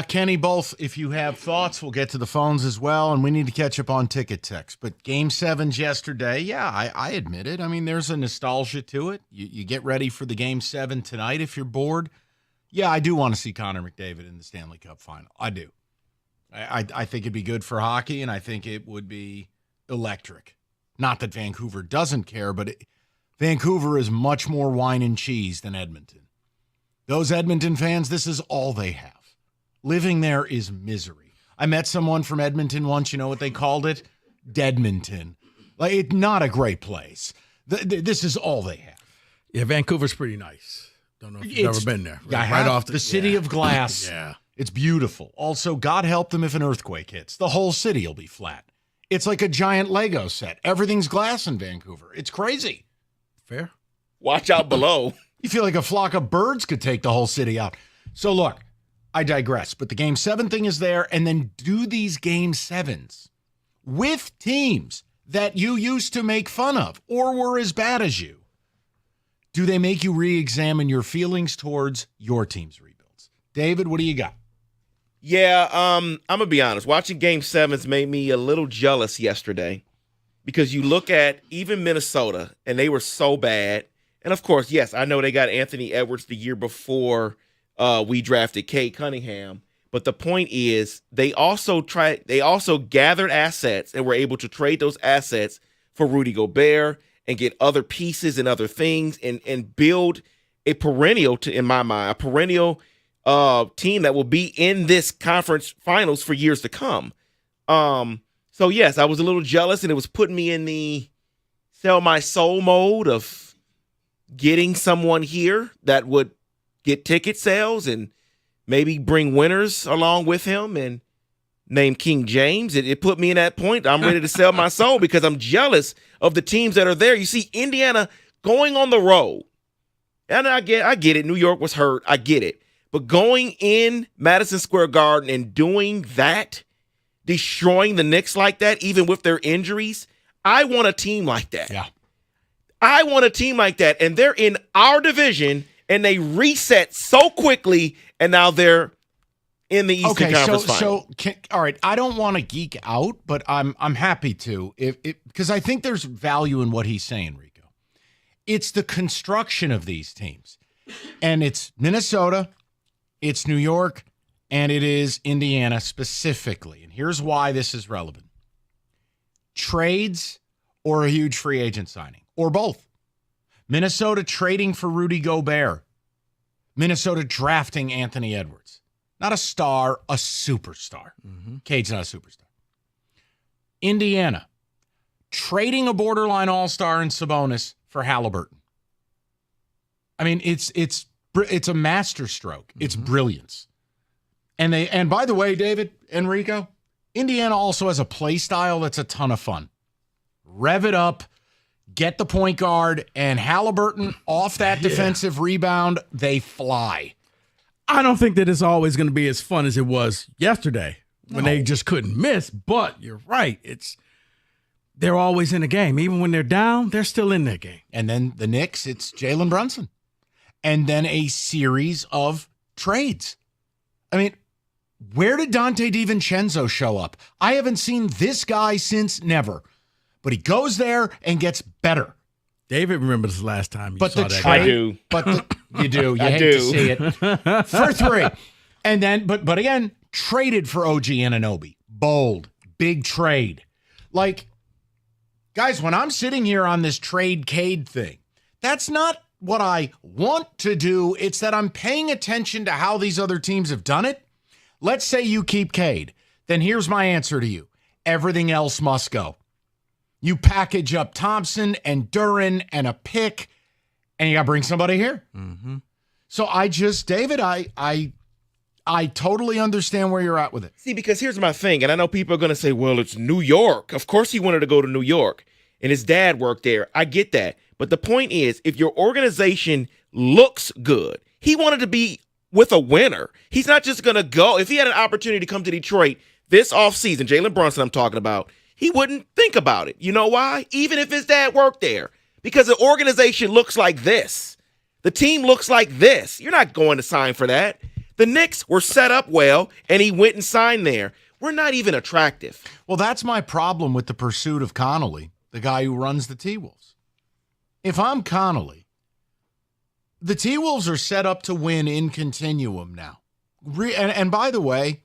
Kenny, both, if you have thoughts, we'll get to the phones as well, and we need to catch up on ticket text. But Game 7's yesterday, yeah, I admit it. I mean, there's a nostalgia to it. You get ready for the Game 7 tonight if you're bored. Yeah, I do want to see Connor McDavid in the Stanley Cup final. I do. I think it'd be good for hockey, and I think it would be electric. Not that Vancouver doesn't care, but Vancouver is much more wine and cheese than Edmonton. Those Edmonton fans, this is all they have. Living there is misery. I met someone from Edmonton once. You know what they called it? Deadmonton. Like, it's not a great place. This is all they have. Yeah, Vancouver's pretty nice. Don't know if you've ever been there. Right off the city of glass. Yeah. It's beautiful. Also, God help them if an earthquake hits. The whole city will be flat. It's like a giant Lego set. Everything's glass in Vancouver. It's crazy. Fair. Watch out below. You feel like a flock of birds could take the whole city out. So look, I digress. But the Game 7 thing is there, and then do these Game 7s with teams that you used to make fun of or were as bad as you. Do they make you re-examine your feelings towards your team's rebuilds? David, what do you got? Yeah, I'm going to be honest. Watching Game 7s made me a little jealous yesterday because you look at even Minnesota, and they were so bad. And, of course, yes, I know they got Anthony Edwards the year before we drafted Cade Cunningham. But the point is they also gathered assets and were able to trade those assets for Rudy Gobert and get other pieces and other things and build a perennial, in my mind, a perennial team that will be in this conference finals for years to come. So, yes, I was a little jealous, and it was putting me in the sell my soul mode of getting someone here that would get ticket sales and maybe bring winners along with him and name King James. It put me in that point. I'm ready to sell my soul because I'm jealous of the teams that are there. You see Indiana going on the road. And I get it. New York was hurt. I get it. But going in Madison Square Garden and doing that, destroying the Knicks like that, even with their injuries, I want a team like that. Yeah. I want a team like that, and they're in our division, and they reset so quickly, and now they're in the Eastern Conference Final. All right, I don't want to geek out, but I'm happy to, because I think there's value in what he's saying, Rico. It's the construction of these teams, and it's Minnesota, it's New York, and it is Indiana specifically, and here's why this is relevant. Trades or a huge free agent signing. Or both. Minnesota trading for Rudy Gobert. Minnesota drafting Anthony Edwards. Not a star, a superstar. Cade's not a superstar. Indiana trading a borderline all-star in Sabonis for Halliburton. I mean, it's a masterstroke. It's brilliance. And by the way, David, Enrico, Indiana also has a play style that's a ton of fun. Rev it up. Get the point guard, and Halliburton off that defensive rebound, they fly. I don't think that it's always going to be as fun as it was yesterday when they just couldn't miss, but you're right. They're always in the game. Even when they're down, they're still in their game. And then the Knicks, it's Jalen Brunson. And then a series of trades. I mean, where did Dante DiVincenzo show up? I haven't seen this guy since never. But he goes there and gets better. David remembers the last time you saw that. I do. You do. You hate to see it. For 3. And then, but again, traded for OG Anunoby. Bold. Big trade. Like, guys, when I'm sitting here on this trade Cade thing, that's not what I want to do. It's that I'm paying attention to how these other teams have done it. Let's say you keep Cade. Then here's my answer to you. Everything else must go. You package up Thompson and Duren and a pick, and you got to bring somebody here. So David, I totally understand where you're at with it. See, because here's my thing, and I know people are going to say, well, it's New York. Of course he wanted to go to New York, and his dad worked there. I get that. But the point is, if your organization looks good, he wanted to be with a winner. He's not just going to go. If he had an opportunity to come to Detroit this offseason, Jalen Brunson I'm talking about, he wouldn't think about it. You know why? Even if his dad worked there. Because the organization looks like this. The team looks like this. You're not going to sign for that. The Knicks were set up well, and he went and signed there. We're not even attractive. Well, that's my problem with the pursuit of Connolly, the guy who runs the T-Wolves. If I'm Connolly, the T-Wolves are set up to win in continuum now. And by the way,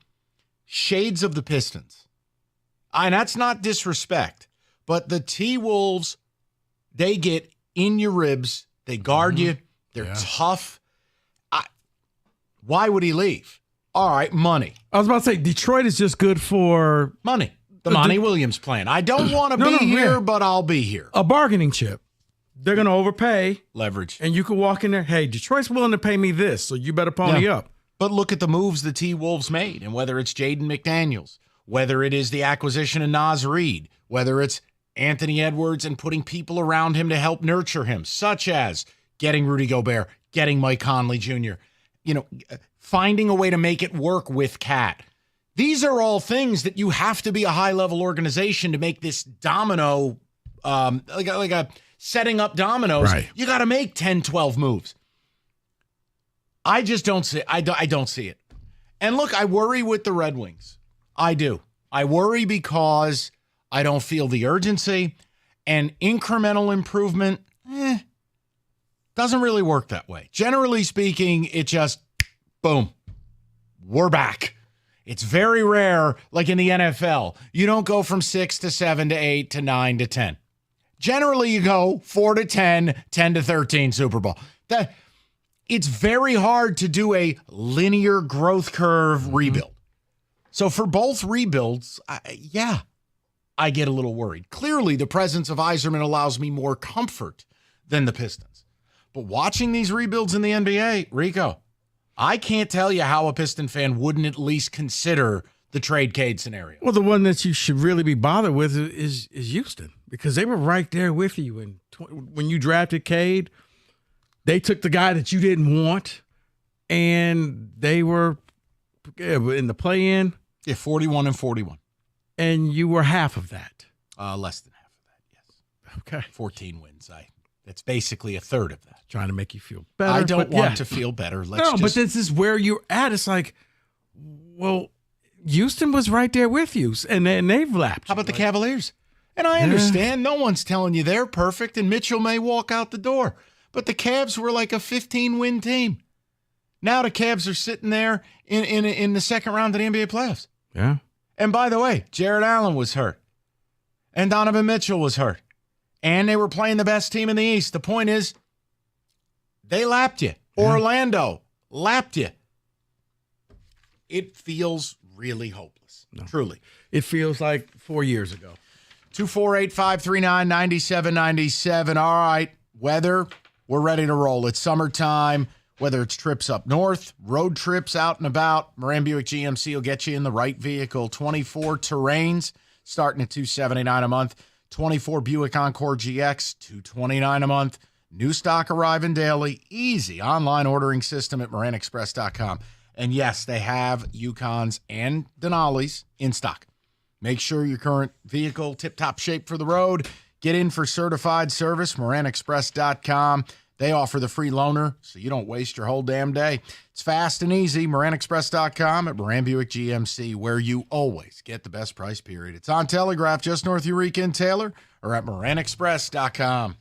shades of the Pistons. And that's not disrespect, but the T-Wolves, they get in your ribs. They guard you. They're tough. Why would he leave? All right, money. I was about to say, Detroit is just good for money. The Monty Williams plan. I don't want to be here, but I'll be here. A bargaining chip. They're going to overpay. Leverage. And you can walk in there, hey, Detroit's willing to pay me this, so you better pony up. But look at the moves the T-Wolves made, and whether it's Jaden McDaniels, whether it is the acquisition of Naz Reid, whether it's Anthony Edwards and putting people around him to help nurture him, such as getting Rudy Gobert, getting Mike Conley Jr., finding a way to make it work with Cat. These are all things that you have to be a high-level organization to make this domino, like a setting up dominoes. Right. You got to make 10, 12 moves. I just don't see. I don't see it. And look, I worry with the Red Wings. I do. I worry because I don't feel the urgency, and incremental improvement doesn't really work that way. Generally speaking, it just, boom, we're back. It's very rare, like in the NFL. You don't go from 6 to 7 to 8 to 9 to 10. Generally, you go 4 to 10, 10 to 13 Super Bowl. It's very hard to do a linear growth curve rebuild. So for both rebuilds, I get a little worried. Clearly, the presence of Yzerman allows me more comfort than the Pistons. But watching these rebuilds in the NBA, Rico, I can't tell you how a Piston fan wouldn't at least consider the trade Cade scenario. Well, the one that you should really be bothered with is Houston, because they were right there with you. And when you drafted Cade, they took the guy that you didn't want, and they were in the play-in. Yeah, 41-41. And you were half of that. Less than half of that, yes. Okay. 14 wins. That's basically a third of that. Trying to make you feel better. I don't want to feel better. But this is where you're at. It's like, well, Houston was right there with you, and they've lapped. How about the Cavaliers? And I understand no one's telling you they're perfect, and Mitchell may walk out the door. But the Cavs were like a 15-win team. Now the Cavs are sitting there in the second round of the NBA playoffs. Yeah. And by the way, Jared Allen was hurt. And Donovan Mitchell was hurt. And they were playing the best team in the East. The point is, they lapped you. Orlando lapped you. It feels really hopeless. Truly. It feels like 4 years ago. 248-539-9797. All right. Weather, we're ready to roll. It's summertime. Whether it's trips up north, road trips out and about, Moran Buick GMC will get you in the right vehicle. 24 Terrains starting at $279 a month. 24 Buick Encore GX, $229 a month. New stock arriving daily. Easy online ordering system at MoranExpress.com. And yes, they have Yukons and Denali's in stock. Make sure your current vehicle tip-top shape for the road. Get in for certified service, MoranExpress.com. They offer the free loaner, so you don't waste your whole damn day. It's fast and easy. MoranExpress.com at Moran Buick GMC, where you always get the best price, period. It's on Telegraph, just north of Eureka and Taylor, or at MoranExpress.com.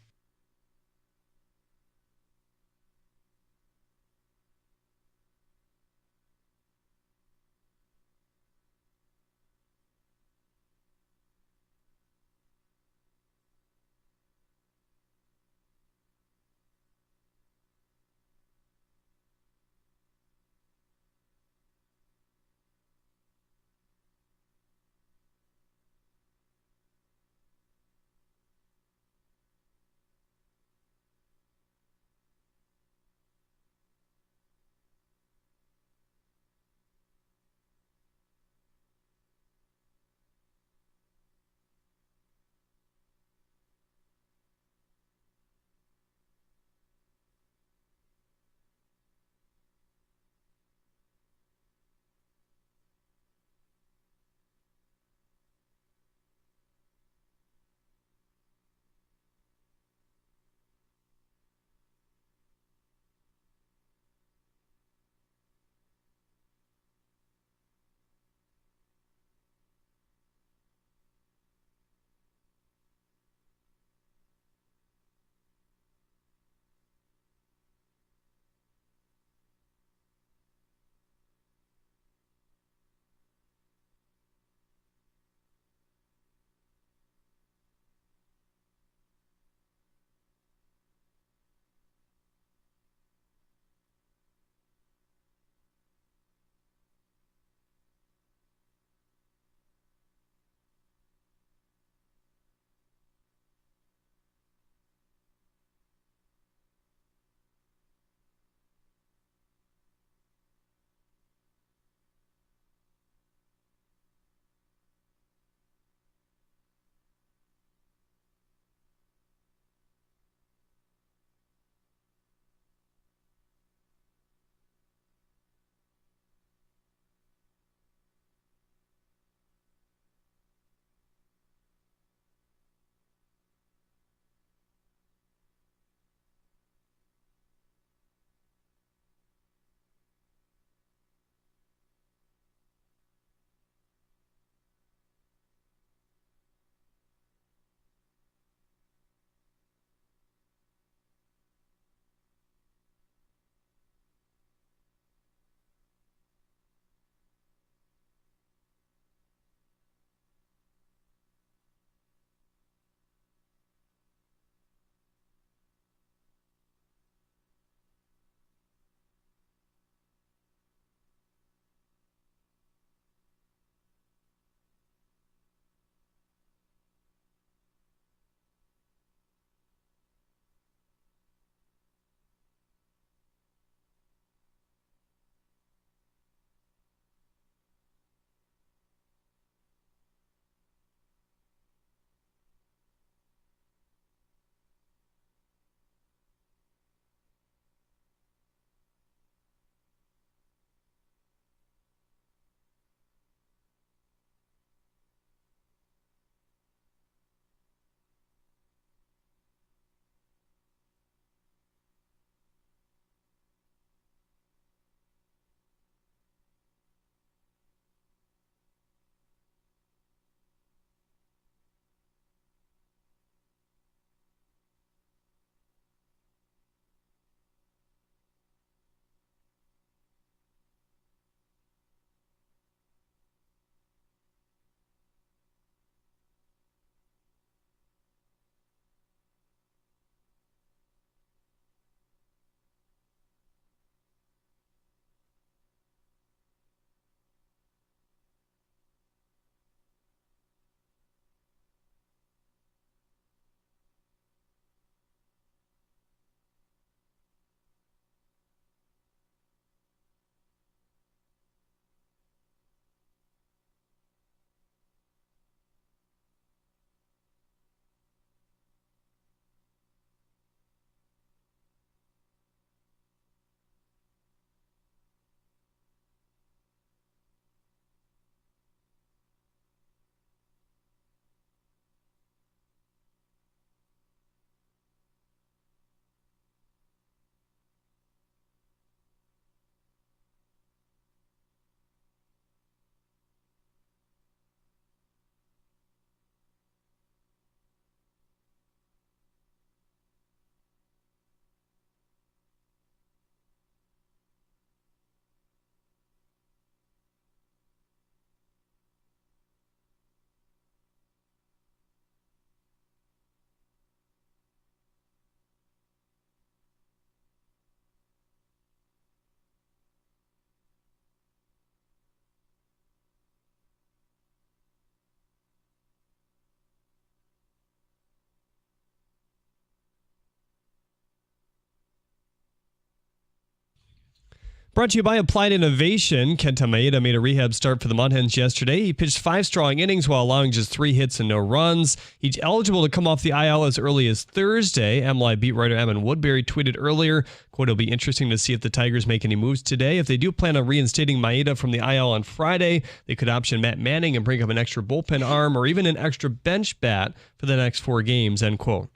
Brought to you by Applied Innovation. Kenta Maeda made a rehab start for the Mud Hens yesterday. He pitched 5 strong innings while allowing just 3 hits and no runs. He's eligible to come off the IL as early as Thursday. MLI beat writer Evan Woodbury tweeted earlier, quote, "It'll be interesting to see if the Tigers make any moves today. If they do plan on reinstating Maeda from the IL on Friday, they could option Matt Manning and bring up an extra bullpen arm or even an extra bench bat for the next 4 games," end quote.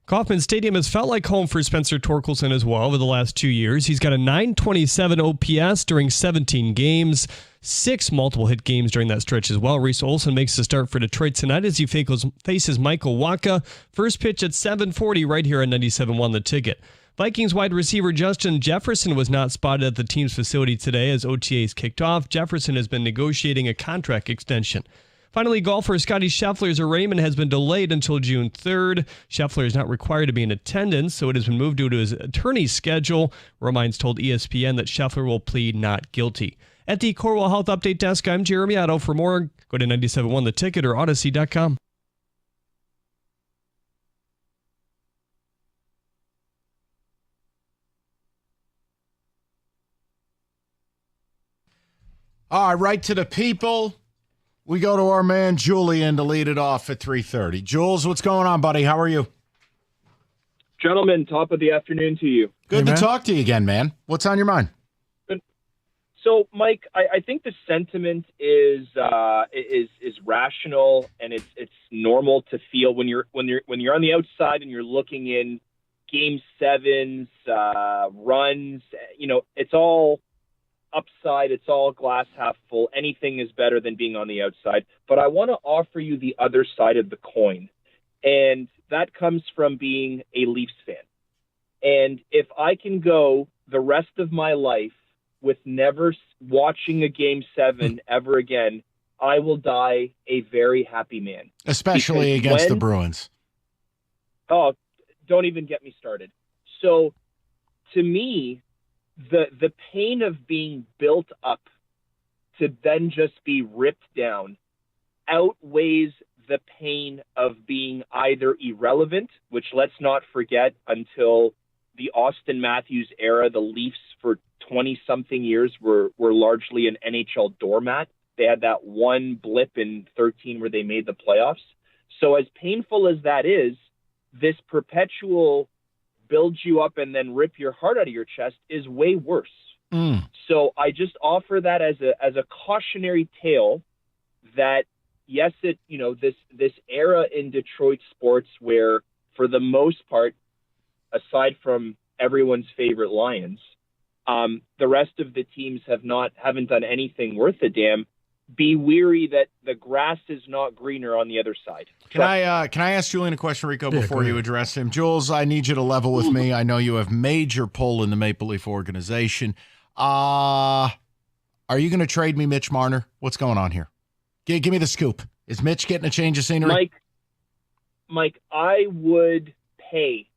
Kauffman Stadium has felt like home for Spencer Torkelson as well over the last 2 years. He's got a .927 OPS during 17 games, 6 multiple hit games during that stretch as well. Reese Olson makes the start for Detroit tonight as he faces Michael Wacha. First pitch at 7:40 right here on 97.1 The Ticket. Vikings wide receiver Justin Jefferson was not spotted at the team's facility today as OTAs kicked off. Jefferson has been negotiating a contract extension. Finally, golfer Scotty Scheffler's arraignment has been delayed until June 3rd. Scheffler is not required to be in attendance, so it has been moved due to his attorney's schedule. Romines told ESPN that Scheffler will plead not guilty. At the Corwell Health Update Desk, I'm Jeremy Otto. For more, go to 97.1 The Ticket or Odyssey.com. All right, right to the people. We go to our man Julian to lead it off at 3:30. Jules, what's going on, buddy? How are you? Gentlemen, top of the afternoon to you. Good to talk to you again, man. What's on your mind? So, Mike, I think the sentiment is rational, and it's normal to feel when you're on the outside and you're looking in Game 7s, runs. You know, it's all upside, it's all glass half full. Anything is better than being on the outside. But I want to offer you the other side of the coin. And that comes from being a Leafs fan. And if I can go the rest of my life with never watching a Game 7 ever again, I will die a very happy man. Especially against the Bruins. Oh, don't even get me started. So, to me, the pain of being built up to then just be ripped down outweighs the pain of being either irrelevant, which let's not forget until the Austin Matthews era, the Leafs for 20-something years were largely an NHL doormat. They had that one blip in 13 where they made the playoffs. So as painful as that is, this perpetual build you up and then rip your heart out of your chest is way worse. So I just offer that as a cautionary tale that yes, this era in Detroit sports where for the most part, aside from everyone's favorite Lions, the rest of the teams haven't done anything worth a damn. Be weary that the grass is not greener on the other side. Can I ask Julian a question, Rico, before you address him? Jules, I need you to level with me. I know you have major pull in the Maple Leaf organization. Are you going to trade me Mitch Marner? What's going on here? Give me the scoop. Is Mitch getting a change of scenery? Mike, I would pay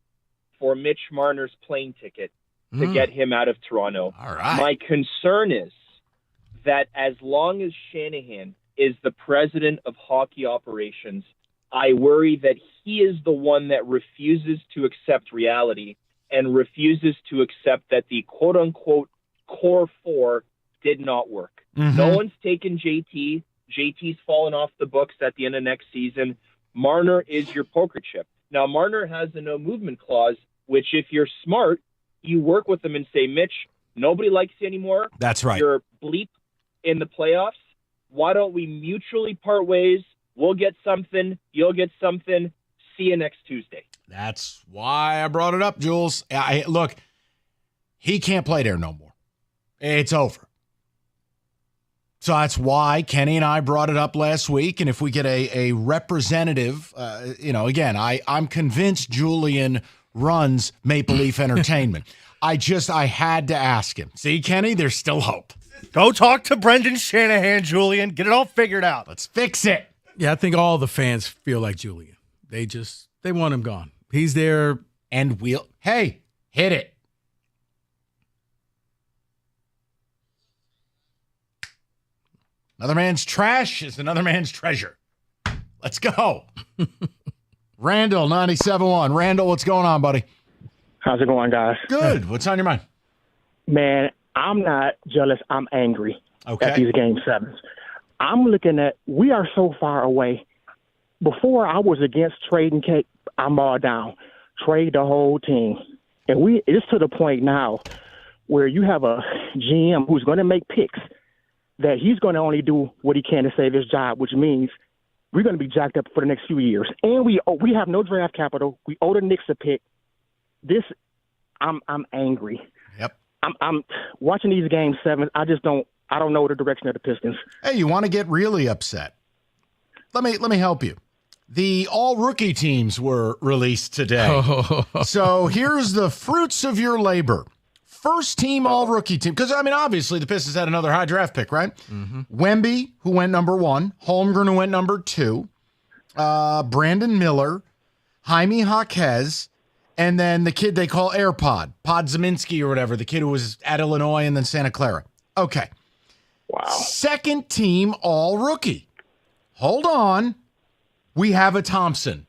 for Mitch Marner's plane ticket to get him out of Toronto. All right. My concern is that as long as Shanahan is the president of hockey operations, I worry that he is the one that refuses to accept reality and refuses to accept that the quote-unquote core four did not work. No one's taken JT. JT's fallen off the books at the end of next season. Marner is your poker chip. Now, Marner has a no-movement clause, which if you're smart, you work with them and say, Mitch, nobody likes you anymore. That's right. You're bleep in the playoffs. Why don't we mutually part ways? We'll get something. You'll get something. See you next Tuesday. That's why I brought it up, Jules. Look, he can't play there no more. It's over. So that's why Kenny and I brought it up last week. And if we get a representative, again, I'm convinced Julian runs Maple Leaf Entertainment. I had to ask him. See, Kenny, there's still hope. Go talk to Brendan Shanahan, Julian. Get it all figured out. Let's fix it. Yeah, I think all the fans feel like Julian. They want him gone. He's there. And hit it. Another man's trash is another man's treasure. Let's go. Randall, 97.1. Randall, what's going on, buddy? How's it going, guys? Good. What's on your mind? Man, I'm not jealous. I'm angry at these Game 7s. I'm looking at, we are so far away. Before, I was against trading cake. I'm all down. Trade the whole team. And it's to the point now where you have a GM who's going to make picks that he's going to only do what he can to save his job, which means we're going to be jacked up for the next few years. And we have no draft capital. We owe the Knicks a pick. I'm angry. Yep. I'm watching these Game 7s. I don't know the direction of the Pistons. Hey, you want to get really upset? Let me help you. The all-rookie teams were released today. So here's the fruits of your labor. First team all-rookie team. Because, obviously the Pistons had another high draft pick, right? Mm-hmm. Wemby, who went number 1. Holmgren, who went number 2. Brandon Miller. Jaime Jaquez. And then the kid they call AirPod. Podziminski or whatever. The kid who was at Illinois and then Santa Clara. Okay. Wow. Second team all-rookie. Hold on. We have a Thompson,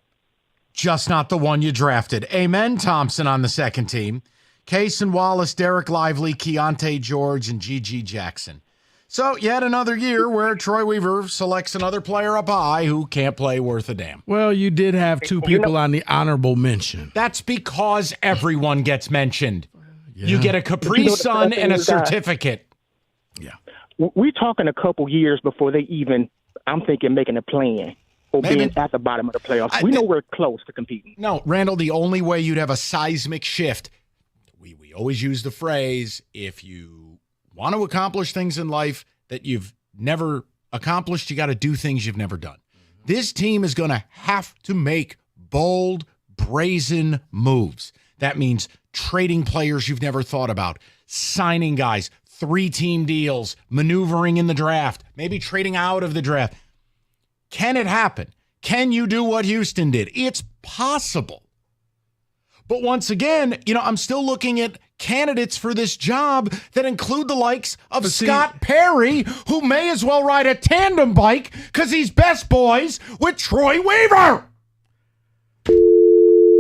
just not the one you drafted. Amen, Thompson on the second team. Cason Wallace, Derek Lively, Keontae George, and G.G. Jackson. So yet another year where Troy Weaver selects another player up high who can't play worth a damn. Well, you did have 2 people on the honorable mention. That's because everyone gets mentioned. Yeah. You get a Capri Sun and a certificate. Yeah. We're talking a couple years before they even, I'm thinking, making a plan. Or being at the bottom of the playoffs. We know we're close to competing. No, Randall, the only way you'd have a seismic shift, we always use the phrase, if you want to accomplish things in life that you've never accomplished, you got to do things you've never done. Mm-hmm. This team is going to have to make bold, brazen moves. That means trading players you've never thought about, signing guys, 3-team deals, maneuvering in the draft, maybe trading out of the draft. Can it happen? Can you do what Houston did? It's possible. But once again, I'm still looking at candidates for this job that include the likes of Scott Perry, who may as well ride a tandem bike because he's best boys with Troy Weaver.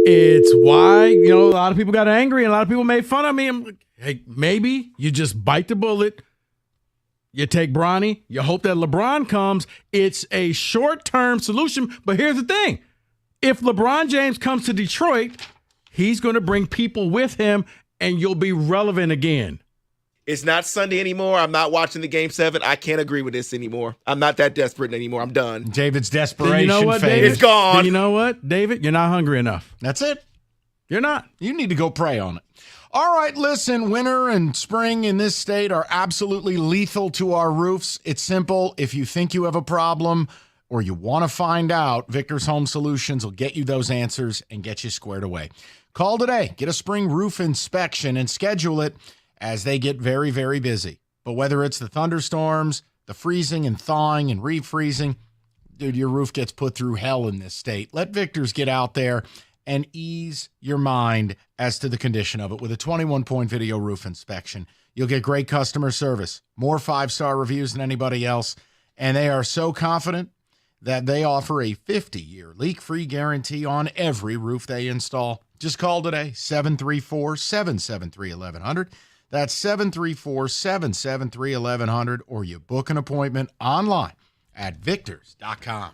It's why, a lot of people got angry and a lot of people made fun of me. I'm like, hey, maybe you just bite the bullet. You take Bronny, you hope that LeBron comes. It's a short-term solution, but here's the thing. If LeBron James comes to Detroit, he's going to bring people with him, and you'll be relevant again. It's not Sunday anymore. I'm not watching the Game 7. I can't agree with this anymore. I'm not that desperate anymore. I'm done. David's desperation you know what, David? It's gone. Then you know what, David? You're not hungry enough. That's it. You're not. You need to go pray on it. All right, listen, winter and spring in this state are absolutely lethal to our roofs. It's simple. If you think you have a problem or you want to find out, Victor's Home Solutions will get you those answers and get you squared away. Call today. Get a spring roof inspection and schedule it as they get very, very busy. But whether it's the thunderstorms, the freezing and thawing and refreezing, dude, your roof gets put through hell in this state. Let Victor's get out there and ease your mind as to the condition of it with a 21-point video roof inspection. You'll get great customer service, more 5-star reviews than anybody else, and they are so confident that they offer a 50-year leak-free guarantee on every roof they install. Just call today, 734-773-1100. That's 734-773-1100, or you book an appointment online at victors.com.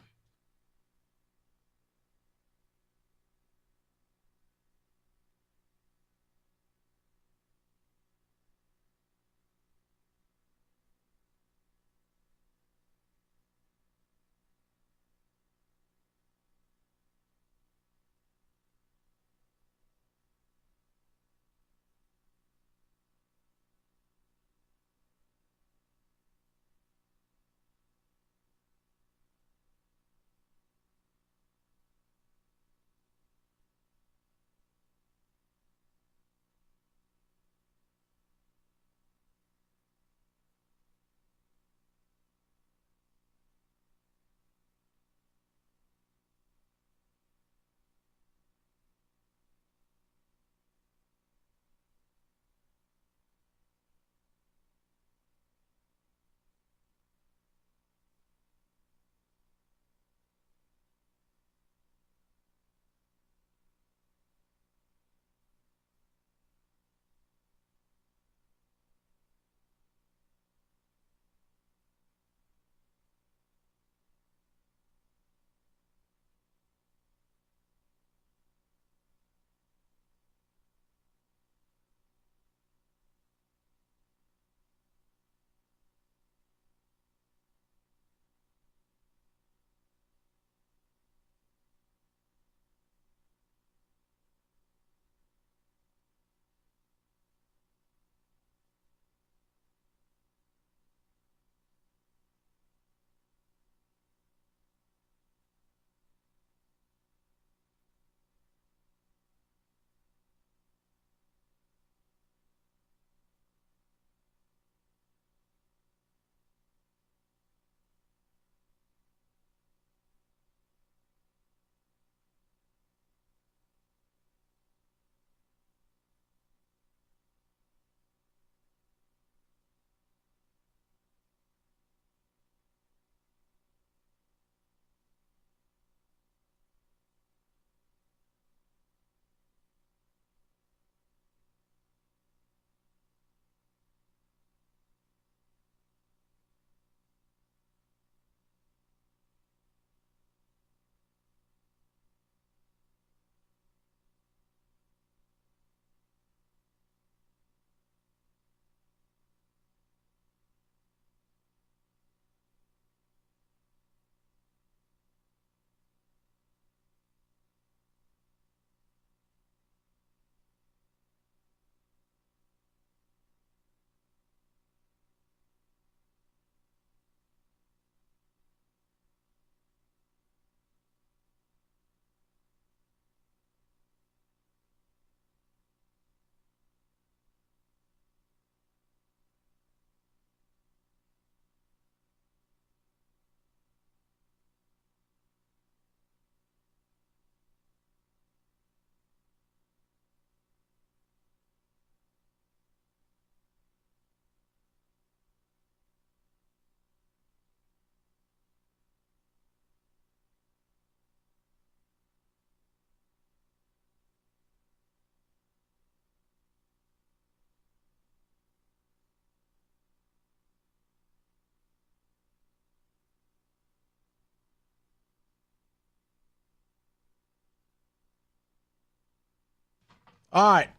All right.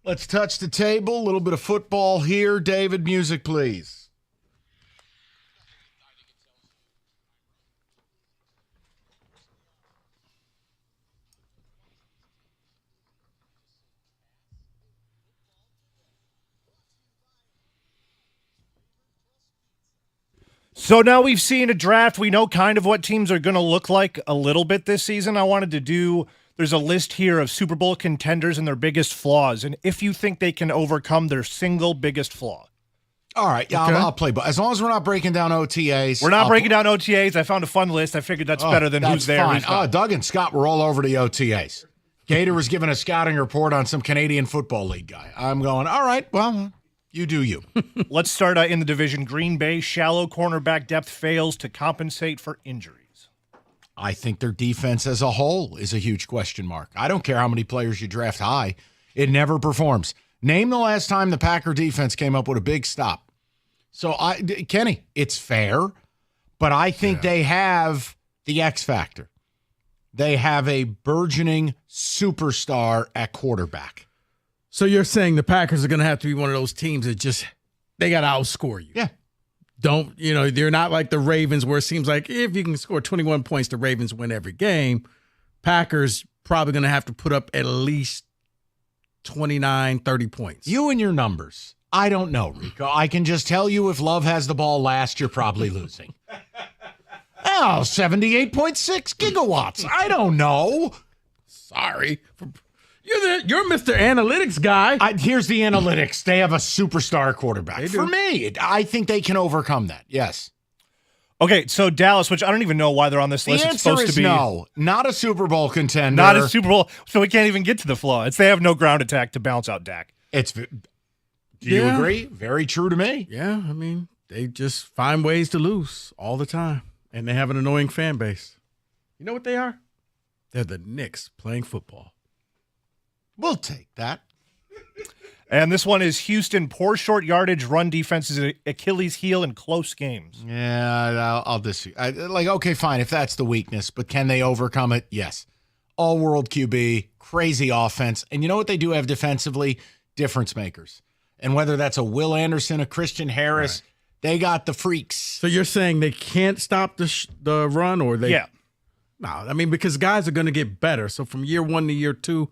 Let's touch the table. A little bit of football here. David, music, please. So now we've seen a draft. We know kind of what teams are going to look like a little bit this season. I wanted to do, there's a list here of Super Bowl contenders and their biggest flaws, and if you think they can overcome their single biggest flaw. All right, yeah, okay. I'll play, but as long as we're not breaking down OTAs. We're not breaking down OTAs. I found a fun list. I figured that's better than who's there. Fine. Doug and Scott were all over the OTAs. Gator was giving a scouting report on some Canadian Football League guy. I'm going, all right, well, you do you. Let's start in the division. Green Bay, shallow cornerback depth fails to compensate for injuries. I think their defense as a whole is a huge question mark. I don't care how many players you draft high. It never performs. Name the last time the Packer defense came up with a big stop. So, Kenny, it's fair, but I think they have the X factor. They have a burgeoning superstar at quarterback. So you're saying the Packers are going to have to be one of those teams that just, they got to outscore you. Yeah. They're not like the Ravens where it seems like if you can score 21 points, the Ravens win every game. Packers probably going to have to put up at least 29, 30 points. You and your numbers. I don't know, Rico. I can just tell you if Love has the ball last, you're probably losing. 78.6 gigawatts. I don't know. Sorry. You're Mr. Analytics guy. Here's the analytics. They have a superstar quarterback. For me, I think they can overcome that. Yes. Okay, so Dallas, which I don't even know why they're on this list. The answer is no. Not a Super Bowl contender. Not a Super Bowl. So we can't even get to the flaw. They have no ground attack to balance out Dak. Do you agree? Very true to me. Yeah, I mean, they just find ways to lose all the time. And they have an annoying fan base. You know what they are? They're the Knicks playing football. We'll take that. And this one is Houston. Poor short yardage run defense is Achilles' heel in close games. Yeah, I'll disagree. Okay, fine, if that's the weakness, but can they overcome it? Yes. All-world QB, crazy offense. And you know what they do have defensively? Difference makers. And whether that's a Will Anderson, a Christian Harris, they got the freaks. So you're saying they can't stop the run, or they? Yeah. No, I mean, because guys are going to get better. So from year 1 to year 2,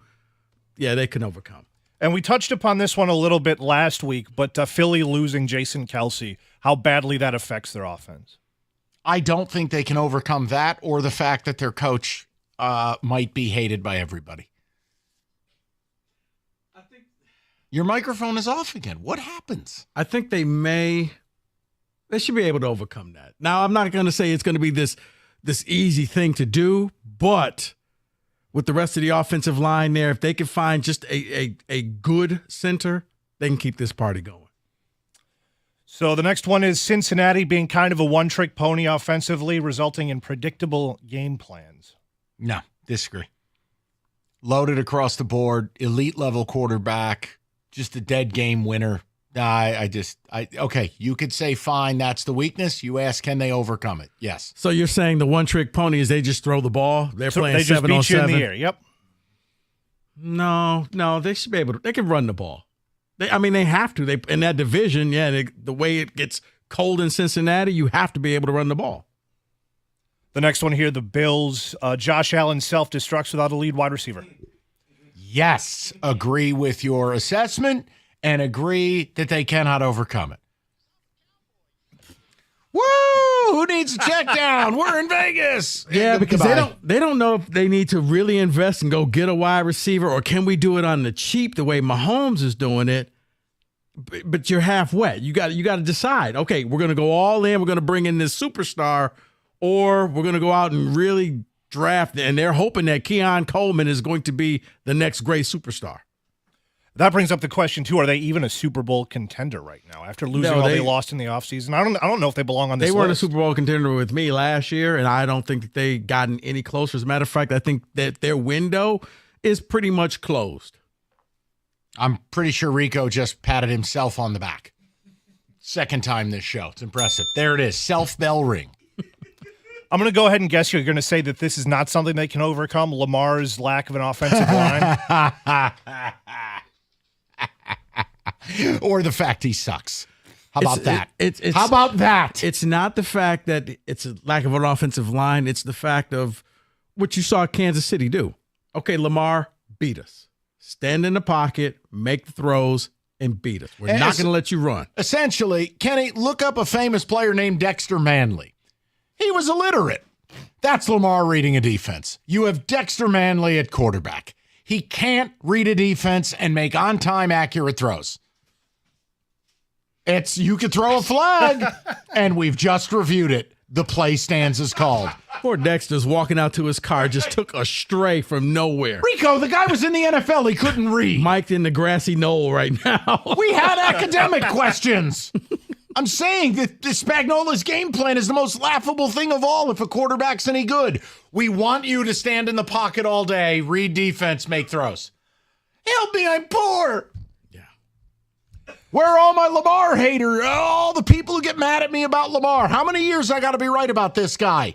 yeah, they can overcome. And we touched upon this one a little bit last week, but Philly losing Jason Kelce, how badly that affects their offense. I don't think they can overcome that or the fact that their coach might be hated by everybody. Your microphone is off again. What happens? I think they should be able to overcome that. Now, I'm not going to say it's going to be this easy thing to do, but with the rest of the offensive line there, if they can find just a good center, they can keep this party going. So the next one is Cincinnati being kind of a one-trick pony offensively, resulting in predictable game plans. No, disagree. Loaded across the board, elite level quarterback, just a dead game winner. Okay, you could say, fine, that's the weakness. You ask, can they overcome it? Yes. So you're saying the one-trick pony is they just throw the ball? They're playing 7-on-7? They just beat you in the air, yep. No, they should be able to. They can run the ball. They have to. In that division, the way it gets cold in Cincinnati, you have to be able to run the ball. The next one here, the Bills. Josh Allen self-destructs without a lead wide receiver. Yes, agree with your assessment. And agree that they cannot overcome it. Woo! Who needs a check down? We're in Vegas. Yeah, because they don't know if they need to really invest and go get a wide receiver, or can we do it on the cheap the way Mahomes is doing it? But you're half wet. You got to decide. Okay, we're going to go all in. We're going to bring in this superstar, or we're going to go out and really draft. And they're hoping that Keon Coleman is going to be the next great superstar. That brings up the question, too, are they even a Super Bowl contender right now after losing all they lost in the offseason? I don't know if they belong on this list. They weren't a Super Bowl contender with me last year, and I don't think that they gotten any closer. As a matter of fact, I think that their window is pretty much closed. I'm pretty sure Rico just patted himself on the back. Second time this show. It's impressive. There it is. Self-bell ring. I'm going to go ahead and guess you're going to say that this is not something they can overcome, Lamar's lack of an offensive line. or the fact he sucks. How about that? How about that? It's not the fact that it's a lack of an offensive line. It's the fact of what you saw Kansas City do. Okay, Lamar, beat us. Stand in the pocket, make the throws, and beat us. We're not going to let you run. Essentially, Kenny, look up a famous player named Dexter Manley. He was illiterate. That's Lamar reading a defense. You have Dexter Manley at quarterback. He can't read a defense and make on-time, accurate throws. You could throw a flag, and we've just reviewed it. The play stands as called. Poor Dexter's walking out to his car, just took a stray from nowhere. Rico, the guy was in the NFL. He couldn't read. Mike's in the grassy knoll right now. We had academic questions. I'm saying that Spagnuolo's game plan is the most laughable thing of all if a quarterback's any good. We want you to stand in the pocket all day, read defense, make throws. Help me, I'm poor. Where are all my Lamar haters? All the people who get mad at me about Lamar. How many years I got to be right about this guy?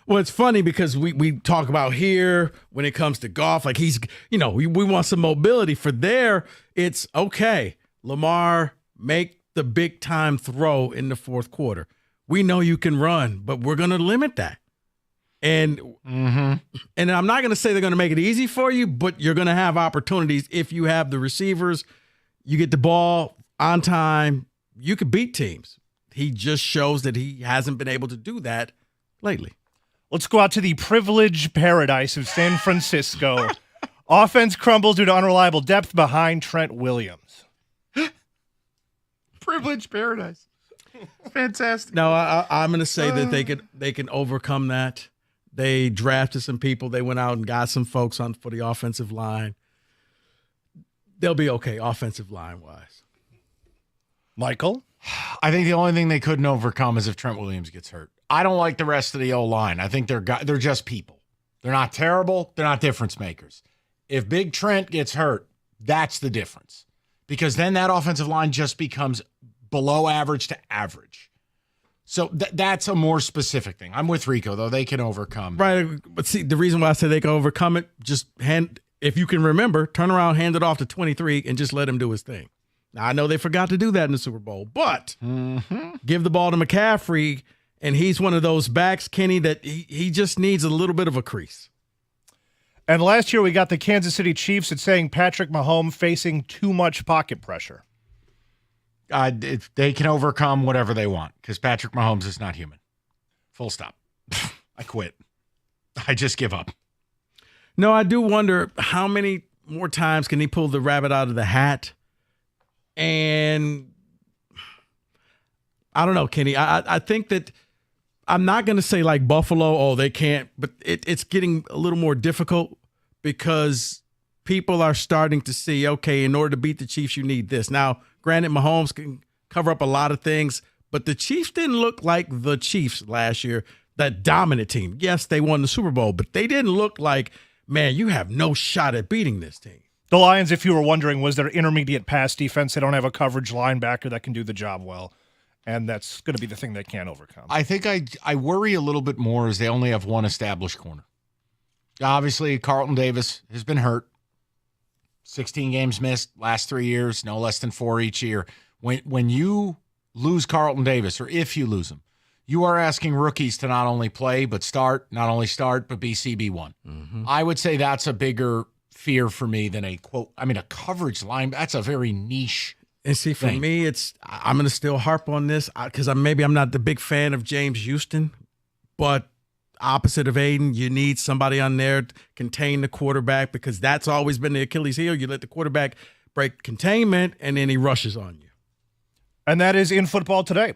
Well, it's funny because we talk about here when it comes to golf, like we want some mobility. For there, it's okay. Lamar, make the big time throw in the fourth quarter. We know you can run, but we're going to limit that. And and I'm not going to say they're going to make it easy for you, but you're going to have opportunities if you have the receivers. You get the ball on time, you could beat teams. He just shows that he hasn't been able to do that lately. Let's go out to the privileged paradise of San Francisco. Offense crumbles due to unreliable depth behind Trent Williams. Privileged paradise. Fantastic. No, I'm going to say that they can overcome that. They drafted some people. They went out and got some folks for the offensive line. They'll be okay offensive line-wise. Michael? I think the only thing they couldn't overcome is if Trent Williams gets hurt. I don't like the rest of the O-line. I think they're just people. They're not terrible. They're not difference makers. If Big Trent gets hurt, that's the difference. Because then that offensive line just becomes below average to average. So that's a more specific thing. I'm with Rico, though. They can overcome. Right. But see, the reason why I say they can overcome it, if you can remember, turn around, hand it off to 23, and just let him do his thing. Now, I know they forgot to do that in the Super Bowl, but give the ball to McCaffrey, and he's one of those backs, Kenny, that he just needs a little bit of a crease. And last year we got the Kansas City Chiefs at saying Patrick Mahomes facing too much pocket pressure. They can overcome whatever they want because Patrick Mahomes is not human. Full stop. I quit. I just give up. No, I do wonder how many more times can he pull the rabbit out of the hat? And I don't know, Kenny. I think that I'm not going to say like Buffalo, they can't, but it's getting a little more difficult because people are starting to see, okay, in order to beat the Chiefs, you need this. Now, granted, Mahomes can cover up a lot of things, but the Chiefs didn't look like the Chiefs last year, that dominant team. Yes, they won the Super Bowl, but they didn't look like, man, you have no shot at beating this team. The Lions, if you were wondering, was their intermediate pass defense. They don't have a coverage linebacker that can do the job well, and that's going to be the thing they can't overcome. I think I worry a little bit more as they only have one established corner. Obviously, Carlton Davis has been hurt. 16 games missed last 3 years, no less than 4 each year. When you lose Carlton Davis, or if you lose him, you are asking rookies to not only play, but not only start, but be CB1. Mm-hmm. I would say that's a bigger fear for me than a coverage line. That's a very niche And see, for me, I'm going to still harp on this because I'm not the big fan of James Houston, but opposite of Aiden, you need somebody on there to contain the quarterback because that's always been the Achilles heel. You let the quarterback break containment, and then he rushes on you. And that is In Football Today.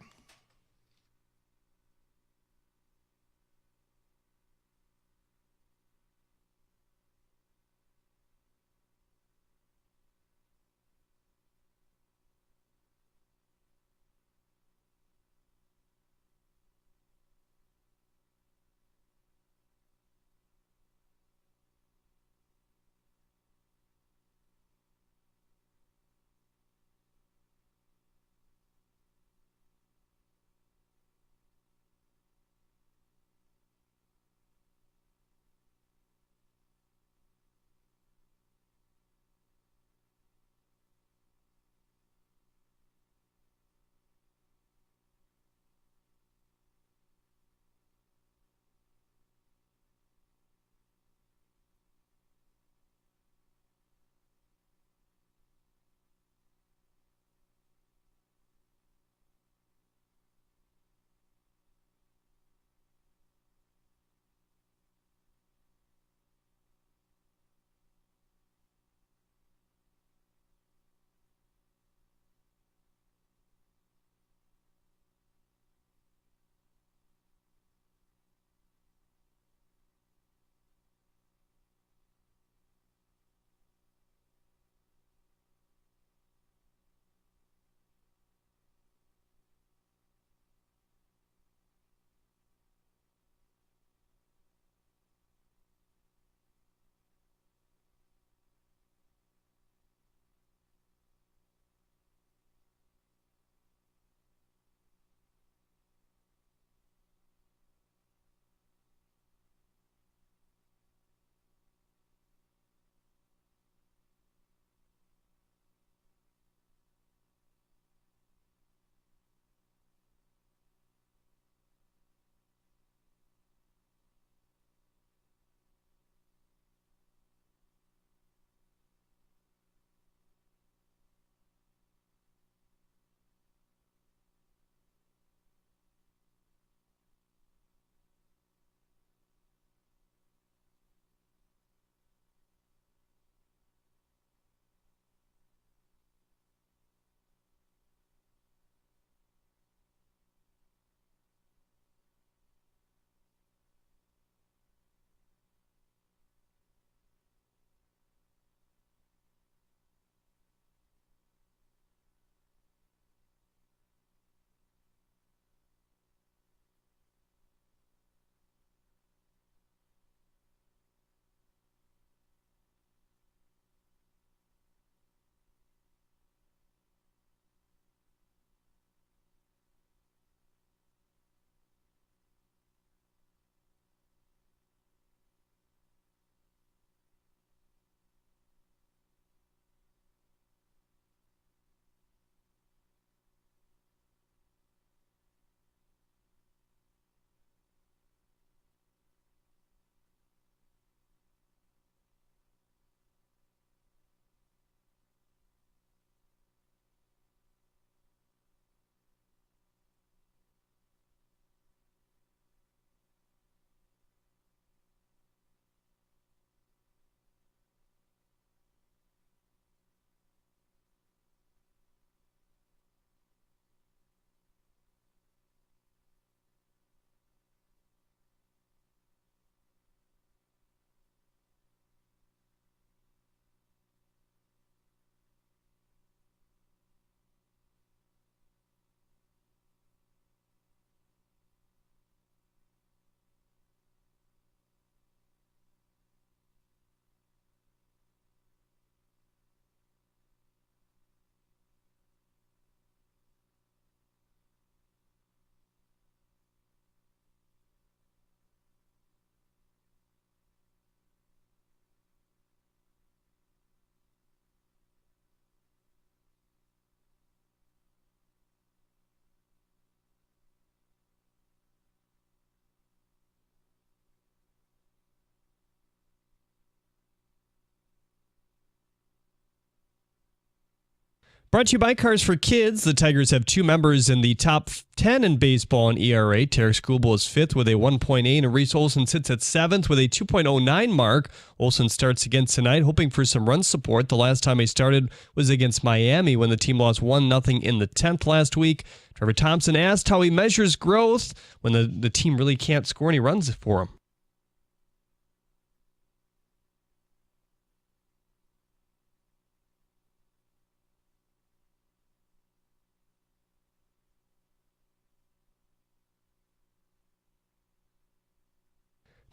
Brought to you by Cars for Kids. The Tigers have 2 members in the top 10 in baseball in ERA. Tarek Skubal is 5th with a 1.8, and Reese Olson sits at 7th with a 2.09 mark. Olson starts again tonight, hoping for some run support. The last time he started was against Miami when the team lost 1-0 in the 10th last week. Trevor Thompson asked how he measures growth when the team really can't score any runs for him.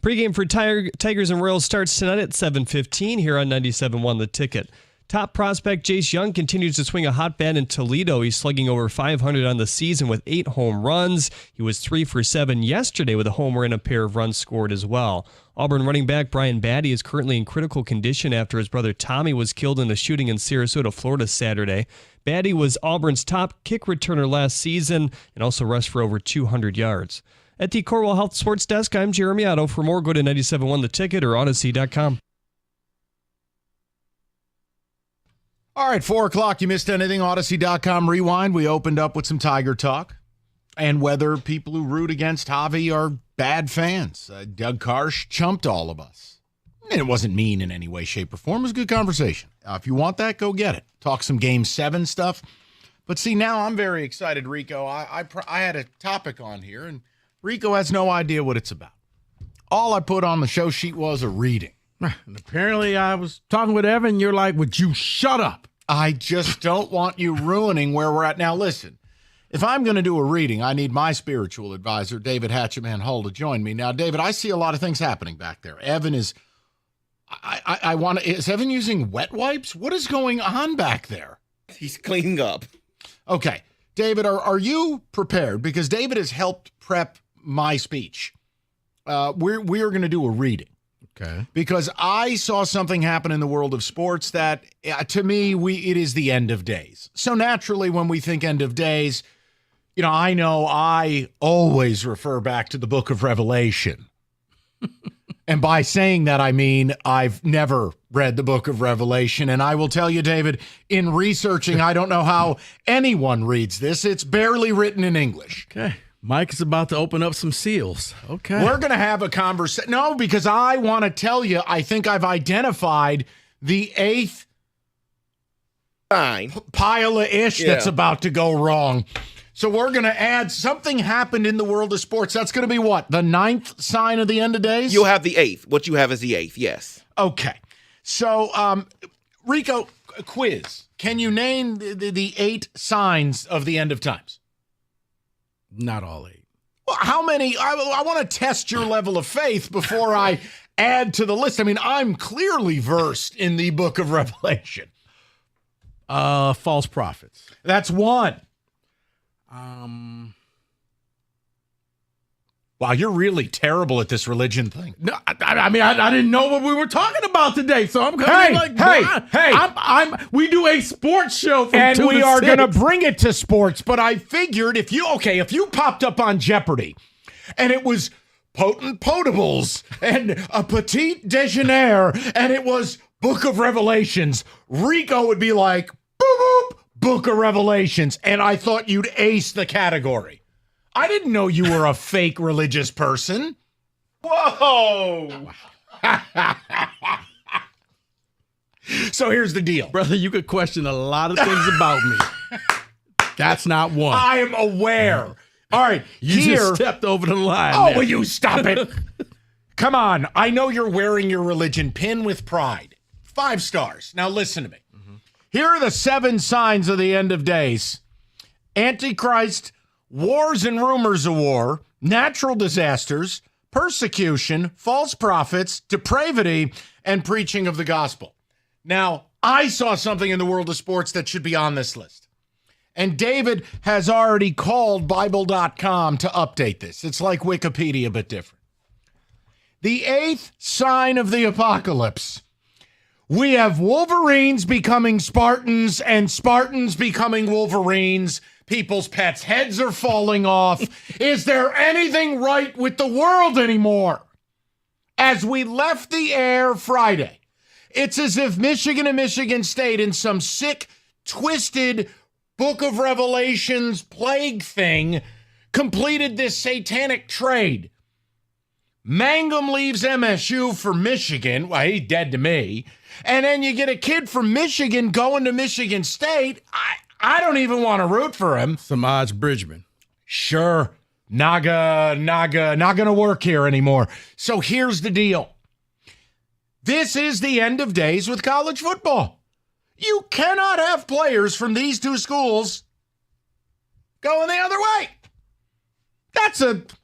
Pregame for Tigers and Royals starts tonight at 7:15 here on 97.1 The Ticket. Top prospect Jace Young continues to swing a hot bat in Toledo. He's slugging over 500 on the season with 8 home runs. He was 3 for 7 yesterday with a homer and a pair of runs scored as well. Auburn running back Brian Batty is currently in critical condition after his brother Tommy was killed in a shooting in Sarasota, Florida Saturday. Batty was Auburn's top kick returner last season and also rushed for over 200 yards. At the Corwell Health Sports Desk, I'm Jeremy Otto. For more, go to 97.1 The Ticket or Odyssey.com. All right, 4 o'clock. You missed anything? Odyssey.com rewind. We opened up with some Tiger talk and whether people who root against Javy are bad fans. Doug Karsh chumped all of us. And it wasn't mean in any way, shape, or form. It was a good conversation. If you want that, go get it. Talk some Game 7 stuff. But see, now I'm very excited, Rico. I had a topic on here, and Rico has no idea what it's about. All I put on the show sheet was a reading. And apparently I was talking with Evan. You're like, would you shut up? I just don't want you ruining where we're at. Now, listen, if I'm going to do a reading, I need my spiritual advisor, David Hatchetman Hull, to join me. Now, David, I see a lot of things happening back there. Evan is, is Evan using wet wipes? What is going on back there? He's cleaning up. Okay. David, are you prepared? Because David has helped prep my speech. We're going to do a reading. Okay. Because I saw something happen in the world of sports that, to me, it is the end of days. So naturally, when we think end of days, I know I always refer back to the book of Revelation. And by saying that, I mean I've never read the book of Revelation. And I will tell you, David, in researching, I don't know how anyone reads this. It's barely written in English. Okay. Mike is about to open up some seals. Okay. We're going to have a conversation. No, because I want to tell you, I think I've identified the 8th pile of ish that's about to go wrong. So we're going to add something happened in the world of sports. That's going to be what? The 9th sign of the end of days? You'll have the 8th. What you have is the 8th, yes. Okay. So, Rico, quiz. Can you name the 8 signs of the end of times? Not all 8. Well, how many? I want to test your level of faith before I add to the list. I mean, I'm clearly versed in the book of Revelation. False prophets. That's 1. Wow, you're really terrible at this religion thing. No, I mean, I didn't know what we were talking about today, so I'm hey, we do a sports show from and 2 we to are 6. going to bring it to sports. But I figured if you popped up on Jeopardy, and it was potent potables and a petit déjeuner, and it was Book of Revelations, Rico would be like, boop boop, Book of Revelations, and I thought you'd ace the category. I didn't know you were a fake religious person. Whoa! So here's the deal. Brother, you could question a lot of things about me. That's not one. I am aware. All right, you just stepped over the line. Oh, will you stop it? Come on. I know you're wearing your religion pin with pride. 5 stars. Now listen to me. Mm-hmm. Here are the 7 signs of the end of days. Antichrist, wars and rumors of war, natural disasters, persecution, false prophets, depravity, and preaching of the gospel. Now, I saw something in the world of sports that should be on this list. And David has already called Bible.com to update this. It's like Wikipedia, but different. The 8th sign of the apocalypse. We have Wolverines becoming Spartans and Spartans becoming Wolverines. People's pets' heads are falling off. Is there anything right with the world anymore? As we left the air Friday, it's as if Michigan and Michigan State in some sick twisted Book of Revelations plague thing completed this satanic trade. Mangum leaves MSU for Michigan. Well, he's dead to me. And then you get a kid from Michigan going to Michigan State. I don't even want to root for him. Samaj Bridgman. Sure. Not going to work here anymore. So here's the deal. This is the end of days with college football. You cannot have players from these two schools going the other way.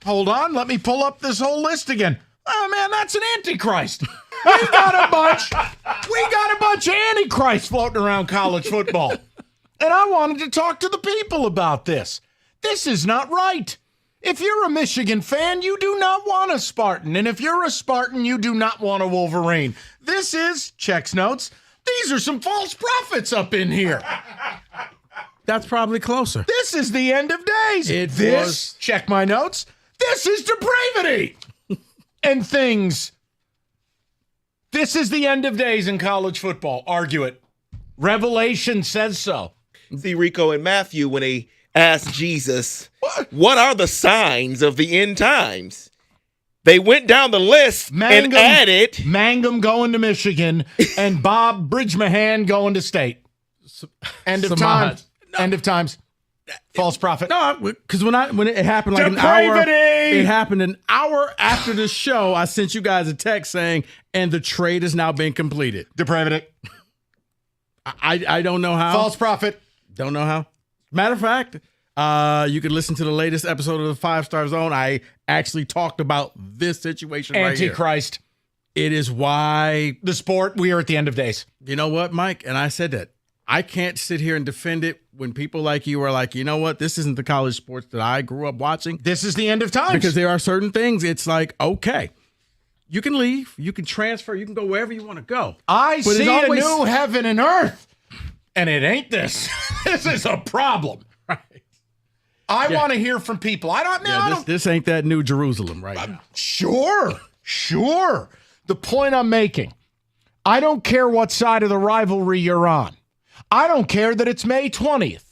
Hold on, let me pull up this whole list again. Oh man, that's an antichrist. We got a bunch of antichrists floating around college football. And I wanted to talk to the people about this. This is not right. If you're a Michigan fan, you do not want a Spartan. And if you're a Spartan, you do not want a Wolverine. This is, checks notes, these are some false prophets up in here. That's probably closer. This is the end of days. Check my notes, this is depravity and things. This is the end of days in college football. Argue it. Revelation says so. See, Rico and Matthew, when they asked Jesus, what are the signs of the end times? They went down the list and added Mangum going to Michigan and Bob Bridgmahan going to State. End of times. End of times. False prophet. No, because when it happened like it happened an hour after the show, I sent you guys a text saying, and the trade has now been completed. Depravity. I don't know how. False prophet. Don't know how. Matter of fact, you can listen to the latest episode of the 5 Star Zone. I actually talked about this situation Antichrist. Right here. It is why the sport, we are at the end of days. You know what, Mike? And I said that. I can't sit here and defend it when people like you are like, you know what? This isn't the college sports that I grew up watching. This is the end of times. Because there are certain things, it's like, okay, you can leave, you can transfer, you can go wherever you want to go. I see a new heaven and earth, and it ain't this. This is a problem. Right. I want to hear from people. This ain't that New Jerusalem right now. Sure. The point I'm making, I don't care what side of the rivalry you're on. I don't care that it's May 20th.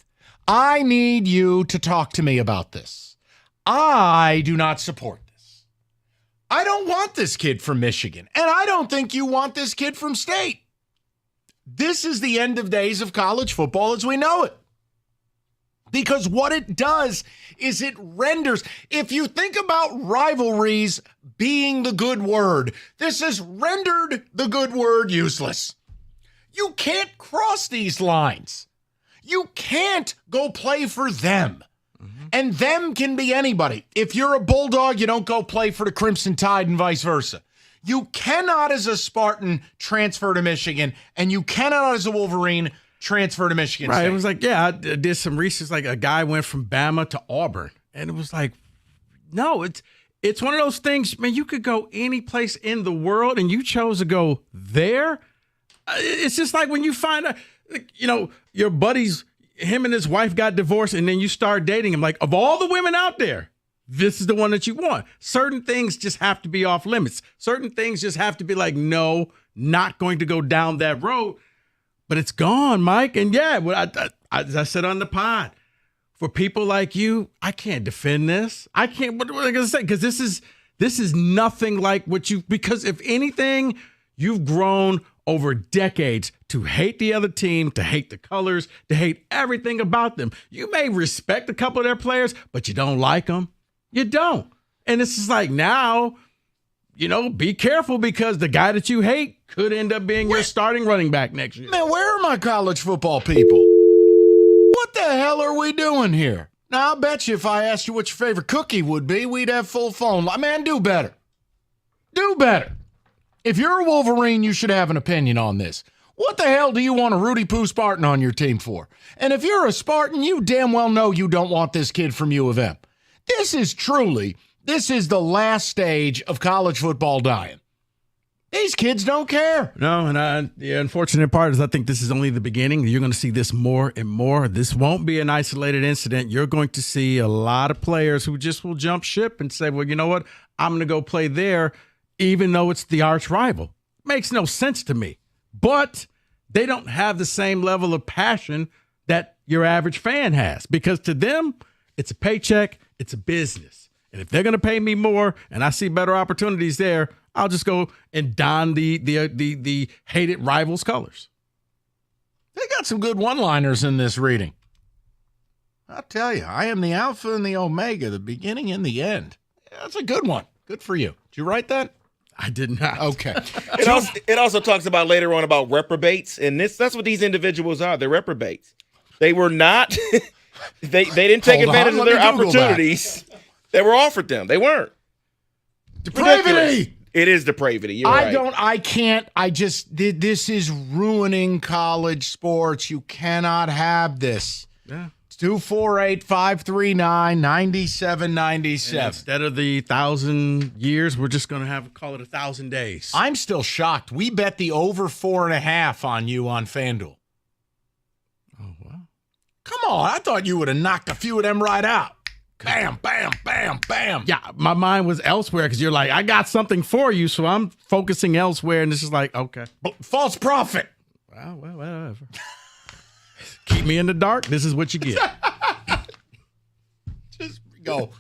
I need you to talk to me about this. I do not support this. I don't want this kid from Michigan, and I don't think you want this kid from State. This is the end of days of college football as we know it. Because what it does is it renders, if you think about rivalries being the good word, this has rendered the good word useless. You can't cross these lines. You can't go play for them. And them can be anybody. If you're a Bulldog, you don't go play for the Crimson Tide and vice versa. You cannot, as a Spartan, transfer to Michigan, and you cannot, as a Wolverine, transfer to Michigan State. It was like, I did some research. Like a guy went from Bama to Auburn, and it was like, no, it's one of those things, man, you could go any place in the world, and you chose to go there. It's just like when you find out, your buddies, him and his wife got divorced, and then you start dating him. Like, of all the women out there, this is the one that you want. Certain things just have to be off limits. Certain things just have to be like, no, not going to go down that road. But it's gone, Mike. And yeah, as I said on the pod, for people like you, I can't defend this. I can't. What am I going to say? Because this is nothing like what you. Because if anything, you've grown over decades to hate the other team, to hate the colors, to hate everything about them. You may respect a couple of their players, but you don't like them. You don't. And it's just like now, be careful because the guy that you hate could end up being your starting running back next year. Man, where are my college football people? What the hell are we doing here? Now, I'll bet you if I asked you what your favorite cookie would be, we'd have full phone. Man, do better. Do better. If you're a Wolverine, you should have an opinion on this. What the hell do you want a Rudy Poo Spartan on your team for? And if you're a Spartan, you damn well know you don't want this kid from U of M. This is the last stage of college football dying. These kids don't care. No, and the unfortunate part is I think this is only the beginning. You're going to see this more and more. This won't be an isolated incident. You're going to see a lot of players who just will jump ship and say, well, you know what? I'm going to go play there, even though it's the arch rival. Makes no sense to me. But they don't have the same level of passion that your average fan has, because to them, it's a paycheck, it's a business. And if they're going to pay me more and I see better opportunities there, I'll just go and don the hated rivals colors. They got some good one-liners in this reading. I'll tell you, I am the Alpha and the Omega, the beginning and the end. Yeah, that's a good one. Good for you. Did you write that? I did not. Okay. It also talks about later on about reprobates, and that's what these individuals are. They're reprobates. They were not. they didn't take advantage of their opportunities that were offered them. They weren't. Depravity. Ridiculous. It is depravity. You're right. This is ruining college sports. You cannot have this. Yeah. 248-539-9797. Instead of the 1,000 years, we're just going to call it 1,000 days. I'm still shocked. We bet the over 4.5 on you on FanDuel. Oh, wow. Come on. I thought you would have knocked a few of them right out. Bam, bam, bam, bam. Yeah, my mind was elsewhere because you're like, I got something for you, so I'm focusing elsewhere, and this is like, okay. False prophet. Well, whatever. Keep me in the dark. This is what you get. Just go.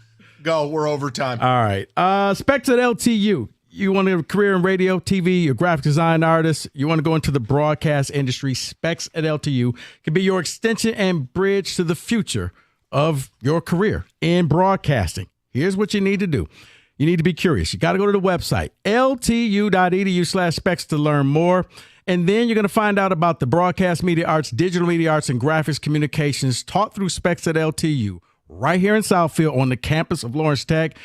We're over time. All right. Specs at LTU. You want a career in radio, TV, you're a graphic design artist, you want to go into the broadcast industry, Specs at LTU can be your extension and bridge to the future of your career in broadcasting. Here's what you need to do. You need to be curious. You got to go to the website, ltu.edu/specs to learn more. And then you're going to find out about the broadcast media arts, digital media arts, and graphics communications taught through Specs at LTU right here in Southfield on the campus of Lawrence Tech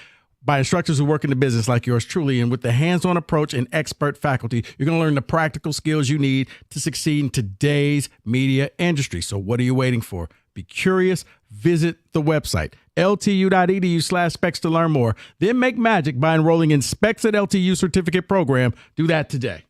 by instructors who work in the business like yours truly. And with the hands-on approach and expert faculty, you're going to learn the practical skills you need to succeed in today's media industry. So what are you waiting for? Be curious. Visit the website, ltu.edu/specs to learn more. Then make magic by enrolling in Specs at LTU certificate program. Do that today.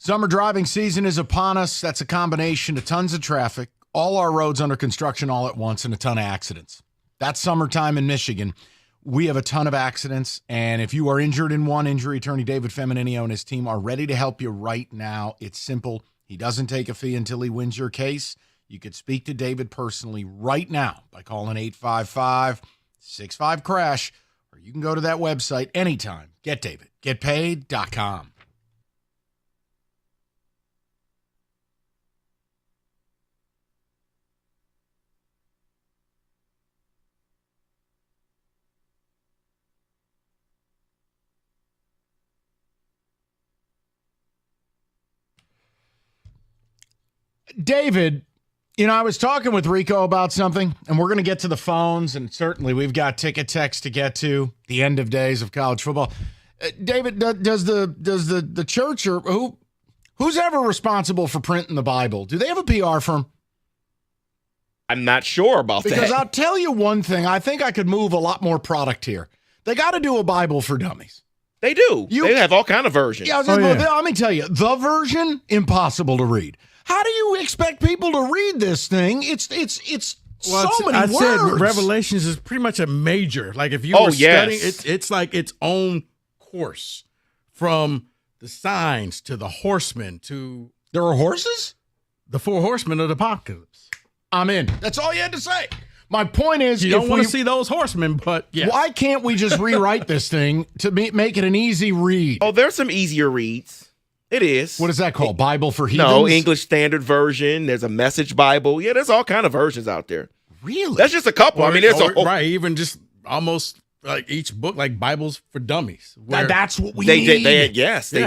Summer driving season is upon us. That's a combination of tons of traffic, all our roads under construction all at once, and a ton of accidents. That's summertime in Michigan. We have a ton of accidents, and if you are injured in one, injury attorney David Feminini and his team are ready to help you right now. It's simple. He doesn't take a fee until he wins your case. You could speak to David personally right now by calling 855-65-CRASH, or you can go to that website anytime. GetDavid.GetPaid.com. David, I was talking with Rico about something, and we're going to get to the phones, and certainly we've got ticket text to get to, the end of days of college football. David, does the church or who's ever responsible for printing the Bible, do they have a PR firm? I'm not sure about Because that. I'll tell you one thing, I think I could move a lot more product here. They got to do a Bible for dummies. They do. They have all kind of versions. Yeah, let me tell you, the version, impossible to read. How do you expect people to read this thing? It's so many words. I said Revelations is pretty much a major. Like if you were studying, it's like its own course, from the signs to the horsemen to there are horses, the 4 horsemen of the apocalypse. I'm in. That's all you had to say. My point is, you don't want to see those horsemen, but yes. Why can't we just rewrite this thing to make it an easy read? Oh, there's some easier reads. It is. What is that called? Bible for heathens? No, English Standard Version. There's a Message Bible. Yeah, there's all kind of versions out there. Really? That's just a couple. There's a whole... Right, even just almost like each book, like Bibles for dummies. That's what we need. They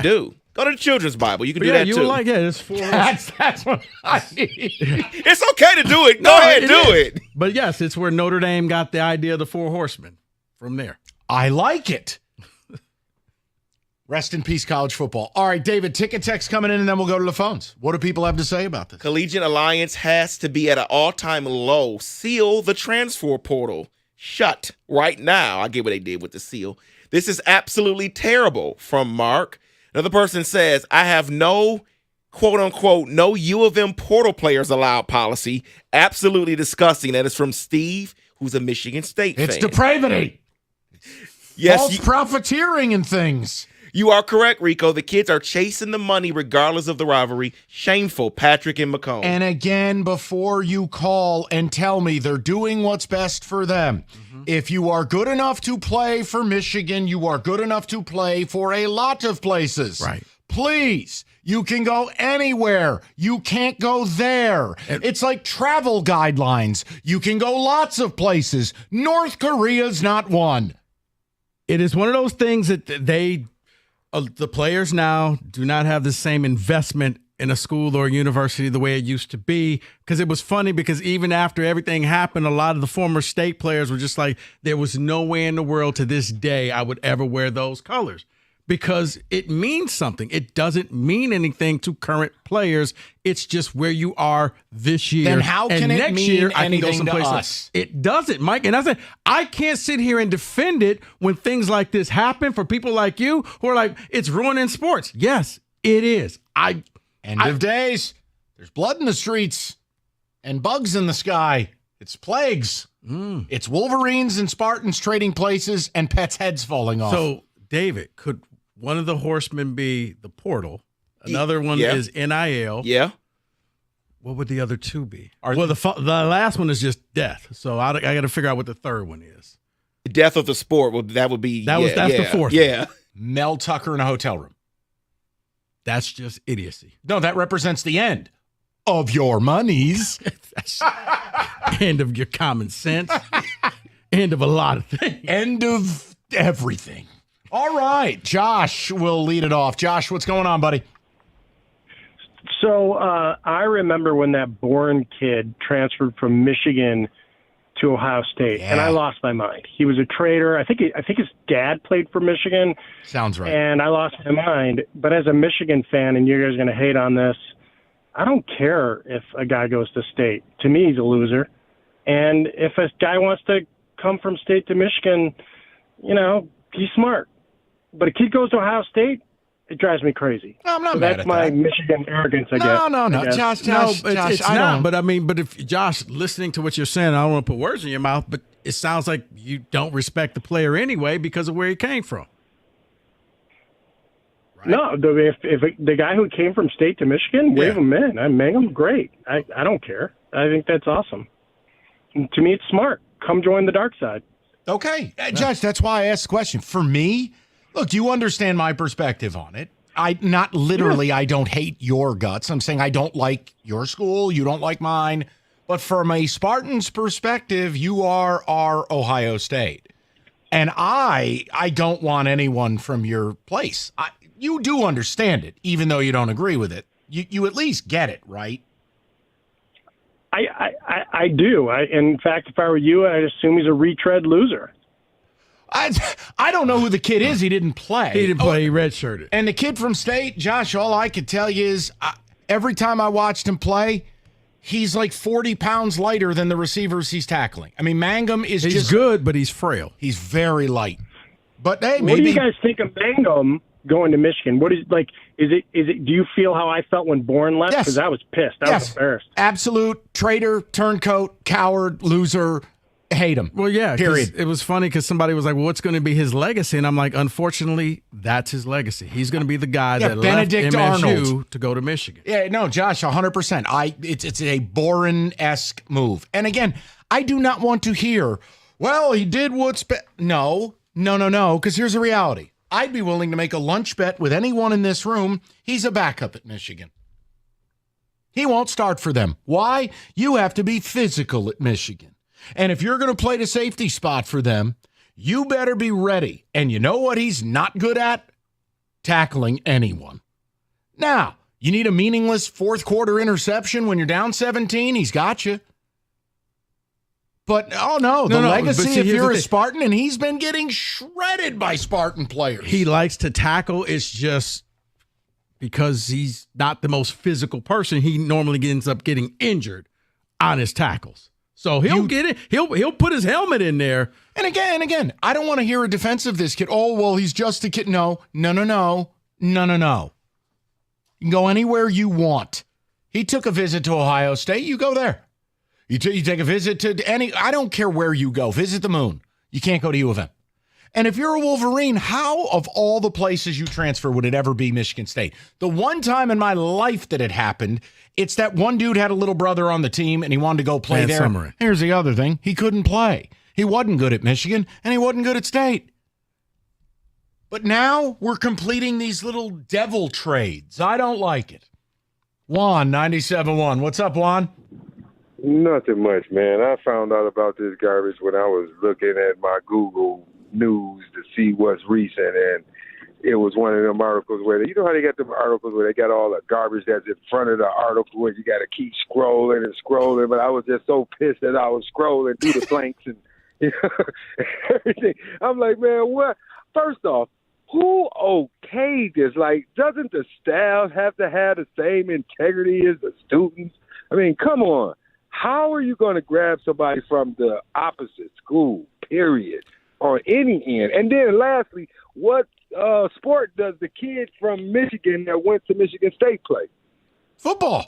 do. Go to the Children's Bible. You can do that too. It's 4. That's what I need. It's okay to do it. Go ahead, do it. But yes, it's where Notre Dame got the idea of the 4 horsemen from there. I like it. Rest in peace, college football. All right, David, ticket text coming in, and then we'll go to the phones. What do people have to say about this? Collegiate Alliance has to be at an all-time low. Seal the transfer portal shut right now. I get what they did with the seal. This is absolutely terrible, from Mark. Another person says, I have no, quote-unquote, no U of M portal players allowed policy. Absolutely disgusting. That is from Steve, who's a Michigan State fan. It's depravity. Yes, false profiteering and things. You are correct, Rico. The kids are chasing the money regardless of the rivalry. Shameful, Patrick and McComb. And again, before you call and tell me they're doing what's best for them, if you are good enough to play for Michigan, you are good enough to play for a lot of places. Right. Please, you can go anywhere. You can't go there. It's like travel guidelines. You can go lots of places. North Korea's not one. It is one of those things that the players now do not have the same investment in a school or a university the way it used to be. Because it was funny, because even after everything happened, a lot of the former state players were just like, there was no way in the world to this day I would ever wear those colors. Because it means something. It doesn't mean anything to current players. It's just where you are this year. Then how can it mean anything to us? Else. It doesn't, Mike. And I said, I can't sit here and defend it when things like this happen for people like you who are like, it's ruining sports. Yes, it is. End of days. There's blood in the streets and bugs in the sky. It's plagues. It's Wolverines and Spartans trading places and pets' heads falling off. So, David, could one of the horsemen be the portal? Another one is NIL. Yeah. What would the other two be? Well, the last one is just death. So I got to figure out what the third one is. The death of the sport. That's the fourth. Yeah. Mel Tucker in a hotel room. That's just idiocy. No, that represents the end of your monies. End of your common sense. End of a lot of things. End of everything. All right, Josh will lead it off. Josh, what's going on, buddy? So I remember when that Bourne kid transferred from Michigan to Ohio State, and I lost my mind. He was a traitor. I think his dad played for Michigan. Sounds right. And I lost my mind. But as a Michigan fan, and you guys are going to hate on this, I don't care if a guy goes to State. To me, he's a loser. And if a guy wants to come from State to Michigan, he's smart. But a kid goes to Ohio State, It drives me crazy. No, I'm not so mad that's at my that. Michigan arrogance, I guess. No, I guess. Josh, it's I not. don't. But I mean, but if Josh, listening to what you're saying, I don't want to put words in your mouth, but it sounds like you don't respect the player anyway because of where he came from. Right? No, if the guy who came from State to Michigan, wave him in. I make him great. I don't care. I think that's awesome. And to me, it's smart. Come join the dark side. Okay, Josh, that's why I asked the question. For me, look, you understand my perspective on it. I don't hate your guts. I'm saying I don't like your school. You don't like mine. But from a Spartan's perspective, you are our Ohio State. And I don't want anyone from your place. You do understand it, even though you don't agree with it. You at least get it, right? I do. In fact, if I were you, I'd assume he's a retread loser. I don't know who the kid is. He didn't play. He didn't play. He redshirted. And the kid from State, Josh, all I could tell you is every time I watched him play, he's like 40 pounds lighter than the receivers he's tackling. I mean, Mangum is he's good, but he's frail. He's very light. But hey, maybe. What do you guys think of Mangum going to Michigan? What is like? Is it? Do you feel how I felt when Bourne left? Because I was pissed. I was embarrassed. Absolute traitor, turncoat, coward, loser. Hate him. Well, yeah. Period. It was funny because somebody was like, "Well, what's going to be his legacy?" And I'm like, "Unfortunately, that's his legacy. He's going to be the guy that Benedict left MSU Arnold to go to Michigan." Yeah, no, Josh, 100%. It's a Boren-esque move. And again, I do not want to hear, well, he did what's no, because here's the reality. I'd be willing to make a lunch bet with anyone in this room. He's a backup at Michigan. He won't start for them. Why? You have to be physical at Michigan. And if you're going to play the safety spot for them, you better be ready. And you know what he's not good at? Tackling anyone. Now, you need a meaningless fourth quarter interception when you're down 17? He's got you. But, the legacy, if you're a Spartan, and he's been getting shredded by Spartan players. He likes to tackle. It's just because he's not the most physical person, he normally ends up getting injured on his tackles. So he'll get it. He'll put his helmet in there. And again, I don't want to hear a defense of this kid. Oh, well, he's just a kid. No. You can go anywhere you want. He took a visit to Ohio State. You go there. You take a visit to I don't care where you go. Visit the moon. You can't go to U of M. And if you're a Wolverine, how of all the places you transfer would it ever be Michigan State? The one time in my life that it happened, it's that one dude had a little brother on the team and he wanted to go play there. Summary. Here's the other thing. He couldn't play. He wasn't good at Michigan and he wasn't good at State. But now we're completing these little devil trades. I don't like it. Juan, 97.1. What's up, Juan? Nothing much, man. I found out about this garbage when I was looking at my Google News to see what's recent, and it was one of them articles where you know how they got them articles where they got all the garbage that's in front of the article where you got to keep scrolling and scrolling. But I was just so pissed that I was scrolling through the blanks and everything. I'm like, man, what? First off, who okayed this? Like, doesn't the staff have to have the same integrity as the students? I mean, come on. How are you going to grab somebody from the opposite school, period, on any end? And then lastly, what sport does the kid from Michigan that went to Michigan State play? Football.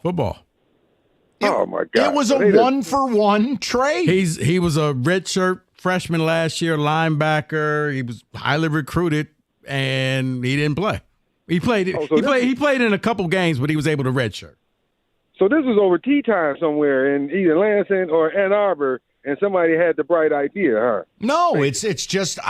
Oh, my God. It was a one-for-one trade. He was a redshirt freshman last year, linebacker. He was highly recruited, and he didn't play. He played in a couple games, but he was able to redshirt. So this was over tea time somewhere in either Lansing or Ann Arbor, and somebody had the bright idea, huh? No, it's just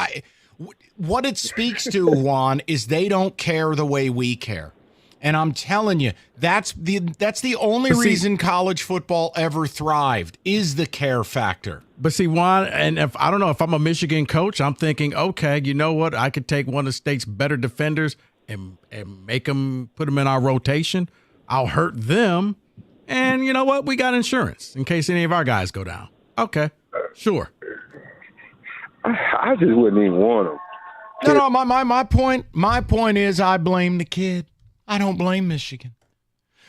what it speaks to, Juan, is they don't care the way we care. And I'm telling you, that's the only reason college football ever thrived is the care factor. But see, Juan, and if I don't know if I'm a Michigan coach, I'm thinking, okay, you know what? I could take one of the state's better defenders and put them in our rotation. I'll hurt them. And you know what? We got insurance in case any of our guys go down. Okay, sure. I just wouldn't even want them. No. My point is, I blame the kid. I don't blame Michigan.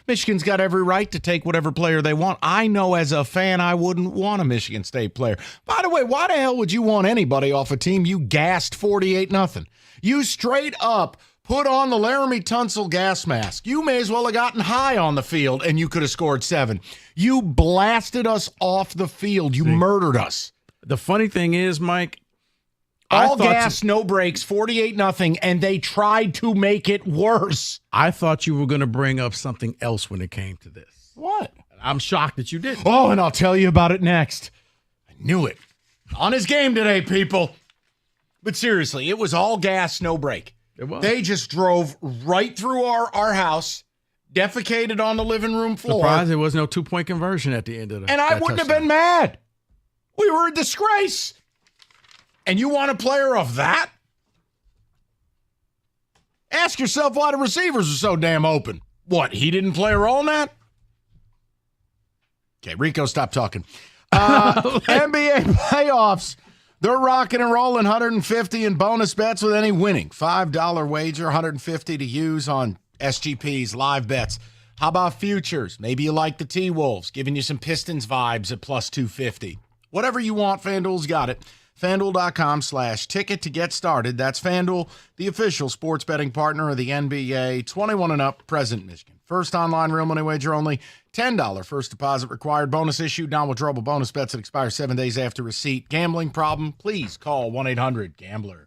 Michigan's got every right to take whatever player they want. I know as a fan, I wouldn't want a Michigan State player. By the way, why the hell would you want anybody off a team you gassed 48-0? You straight up Put on the Laramie Tunsil gas mask. You may as well have gotten high on the field, and you could have scored 7. You blasted us off the field. You murdered us. The funny thing is, Mike, all gas, no brakes, 48-0, and they tried to make it worse. I thought you were going to bring up something else when it came to this. What? I'm shocked that you didn't. Oh, and I'll tell you about it next. I knew it. On his game today, people. But seriously, it was all gas, no brake. It was. They just drove right through our house, defecated on the living room floor. Surprised there was no 2-point conversion at the end of it. And I wouldn't have been mad. We were a disgrace. And you want a player of that? Ask yourself why the receivers are so damn open. What, he didn't play a role in that? Okay, Rico, stop talking. NBA playoffs. They're rocking and rolling, 150 in bonus bets with any winning. $5 wager, 150 to use on SGPs, live bets. How about futures? Maybe you like the T-Wolves, giving you some Pistons vibes at plus 250. Whatever you want, FanDuel's got it. FanDuel.com/ticket to get started. That's FanDuel, the official sports betting partner of the NBA. 21 and up, present in Michigan. First online real money wager only. $10 first deposit required. Bonus issued. Non-withdrawable bonus bets that expire 7 days after receipt. Gambling problem? Please call 1-800-GAMBLER.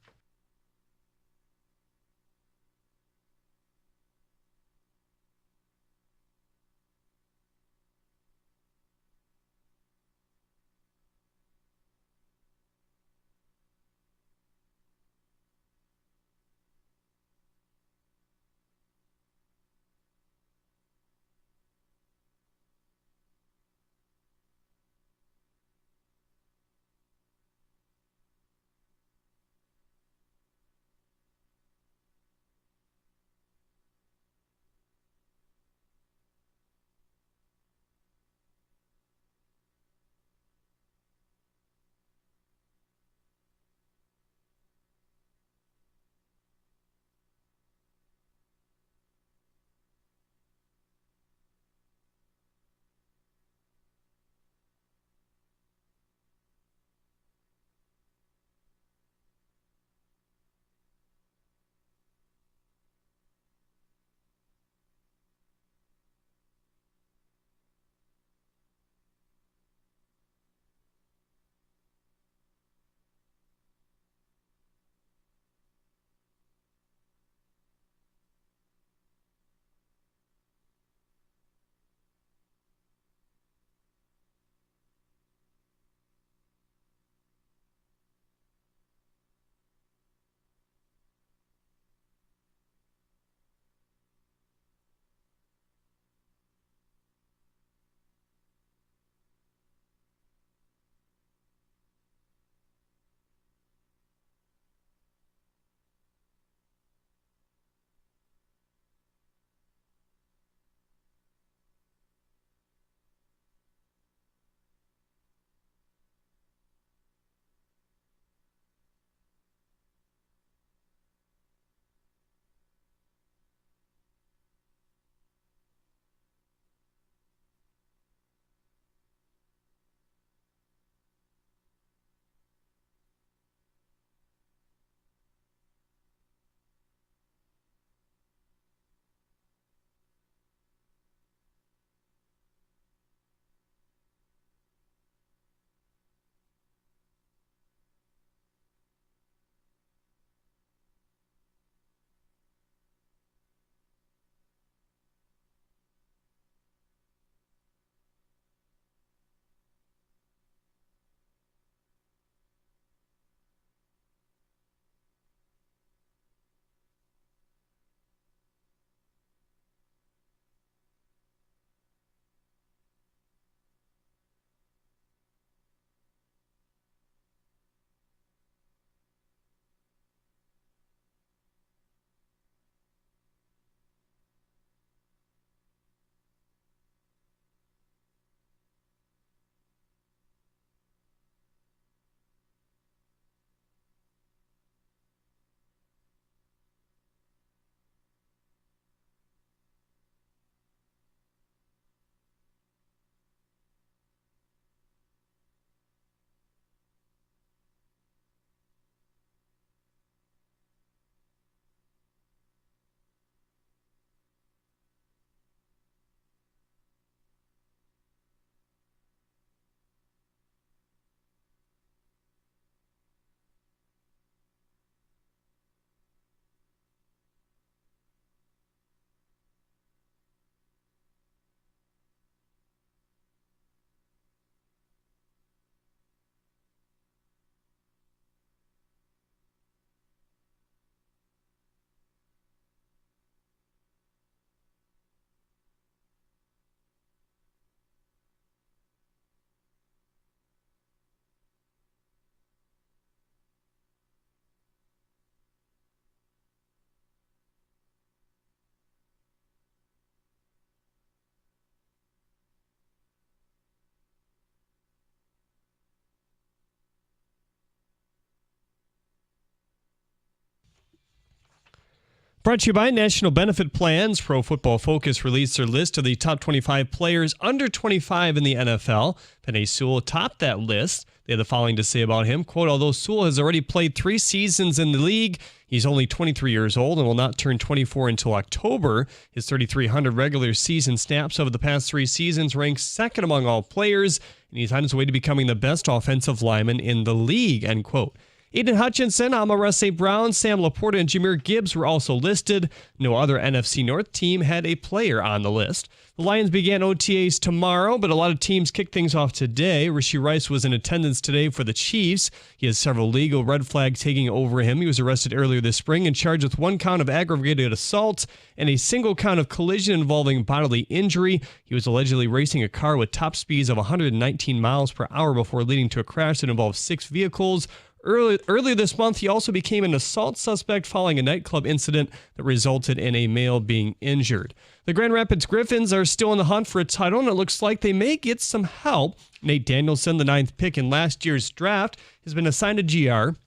Brought to you by National Benefit Plans. Pro Football Focus released their list of the top 25 players under 25 in the NFL. Penei Sewell topped that list. They had the following to say about him. Quote, although Sewell has already played 3 seasons in the league, he's only 23 years old and will not turn 24 until October. His 3,300 regular season snaps over the past 3 seasons ranks second among all players, and he's on his way to becoming the best offensive lineman in the league, end quote. Aiden Hutchinson, Amon-Ra St. Brown, Sam Laporta, and Jahmyr Gibbs were also listed. No other NFC North team had a player on the list. The Lions began OTAs tomorrow, but a lot of teams kicked things off today. Rashee Rice was in attendance today for the Chiefs. He has several legal red flags hanging over him. He was arrested earlier this spring and charged with 1 count of aggravated assault and a single count of collision involving bodily injury. He was allegedly racing a car with top speeds of 119 miles per hour before leading to a crash that involved 6 vehicles. Earlier this month, he also became an assault suspect following a nightclub incident that resulted in a male being injured. The Grand Rapids Griffins are still in the hunt for a title, and it looks like they may get some help. Nate Danielson, the 9th pick in last year's draft, has been assigned to GR.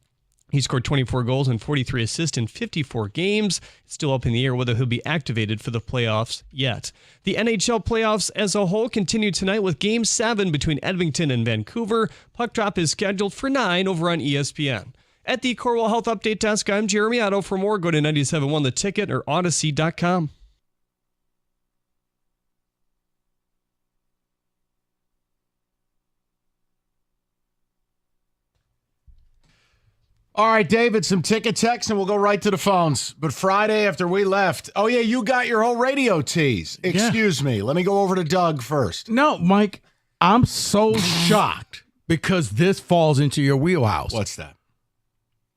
He scored 24 goals and 43 assists in 54 games. It's still up in the air whether he'll be activated for the playoffs yet. The NHL playoffs as a whole continue tonight with Game 7 between Edmonton and Vancouver. Puck drop is scheduled for 9 over on ESPN. At the Corwell Health Update Desk, I'm Jeremy Otto. For more, go to 97.1 The Ticket or Odyssey.com. All right, David, some ticket text, and we'll go right to the phones. But Friday after we left, oh, yeah, you got your whole radio tease. Excuse me. Let me go over to Doug first. No, Mike, I'm so shocked because this falls into your wheelhouse. What's that?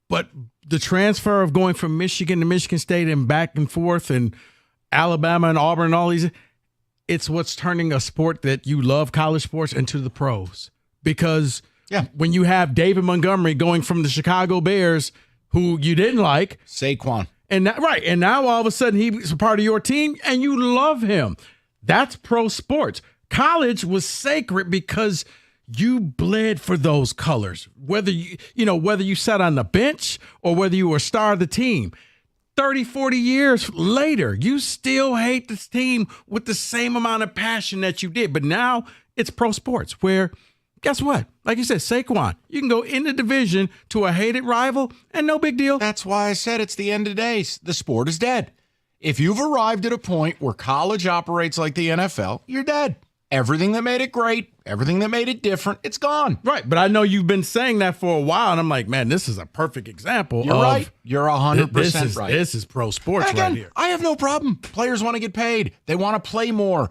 But the transfer of going from Michigan to Michigan State and back and forth and Alabama and Auburn and all these, it's what's turning a sport that you love, college sports, into the pros. Because when you have David Montgomery going from the Chicago Bears, who you didn't like, Saquon, and now all of a sudden he's a part of your team and you love him. That's pro sports. College was sacred because you bled for those colors. Whether you sat on the bench or whether you were a star of the team. 30, 40 years later, you still hate this team with the same amount of passion that you did. But now it's pro sports where, guess what? Like you said, Saquon, you can go in the division to a hated rival and no big deal. That's why I said it's the end of days. The sport is dead. If you've arrived at a point where college operates like the NFL, you're dead. Everything that made it great, everything that made it different, it's gone. Right, but I know you've been saying that for a while, and I'm like, man, this is a perfect example. You're right. You're 100% right. This is pro sports again, right here. I have no problem. Players want to get paid. They want to play more.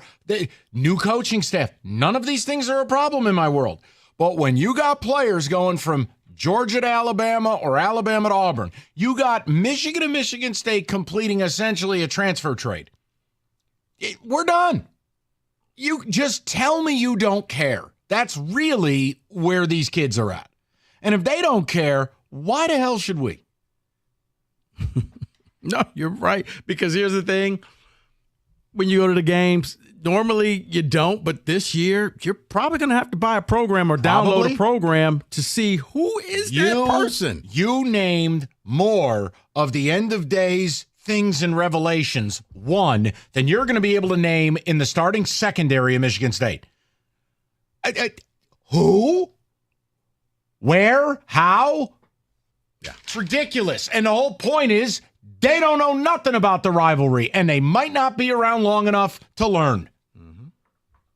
New coaching staff. None of these things are a problem in my world. But when you got players going from Georgia to Alabama or Alabama to Auburn, you got Michigan to Michigan State completing essentially a transfer trade. We're done. You just tell me you don't care. That's really where these kids are at. And if they don't care, why the hell should we? No, you're right. Because here's the thing. When you go to the games, normally you don't, but this year you're probably going to have to buy a program or download a program to see who is that person. You named more of the end of days things and revelations, one, than you're going to be able to name in the starting secondary of Michigan State. Who? Where? How? Yeah. It's ridiculous. And the whole point is they don't know nothing about the rivalry, and they might not be around long enough to learn. Mm-hmm.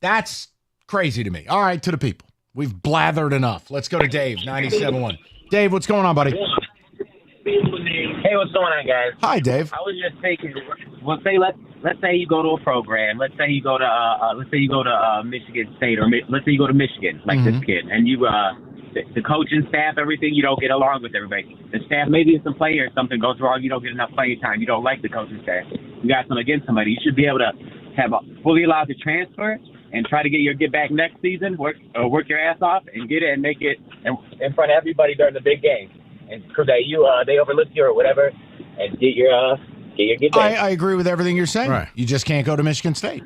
That's crazy to me. All right, to the people. We've blathered enough. Let's go to Dave, 97.1. Dave, what's going on, buddy? Hey, what's going on, guys? Hi, Dave. I was just thinking. Well, let's say you go to a program. Let's say you go to Michigan State, or let's say you go to Michigan, like this kid, and you the coaching staff, everything, you don't get along with everybody. The staff, maybe it's some player, something goes wrong, you don't get enough playing time, you don't like the coaching staff. You got something against somebody. You should be able to have fully allowed to transfer and try to get back next season, work your ass off and get it and make it in front of everybody during the big game. And prove that they overlooked you or whatever, and get your get back. I agree with everything you're saying. Right. You just can't go to Michigan State.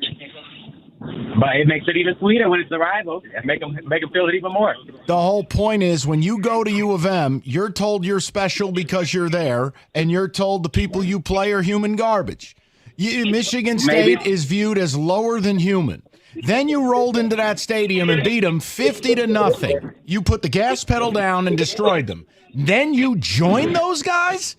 But it makes it even sweeter when it's a rival. Make them feel it even more. The whole point is when you go to U of M, you're told you're special because you're there, and you're told the people you play are human garbage. Michigan State is viewed as lower than human. Then you rolled into that stadium and beat them 50-0. You put the gas pedal down and destroyed them. Then you join those guys?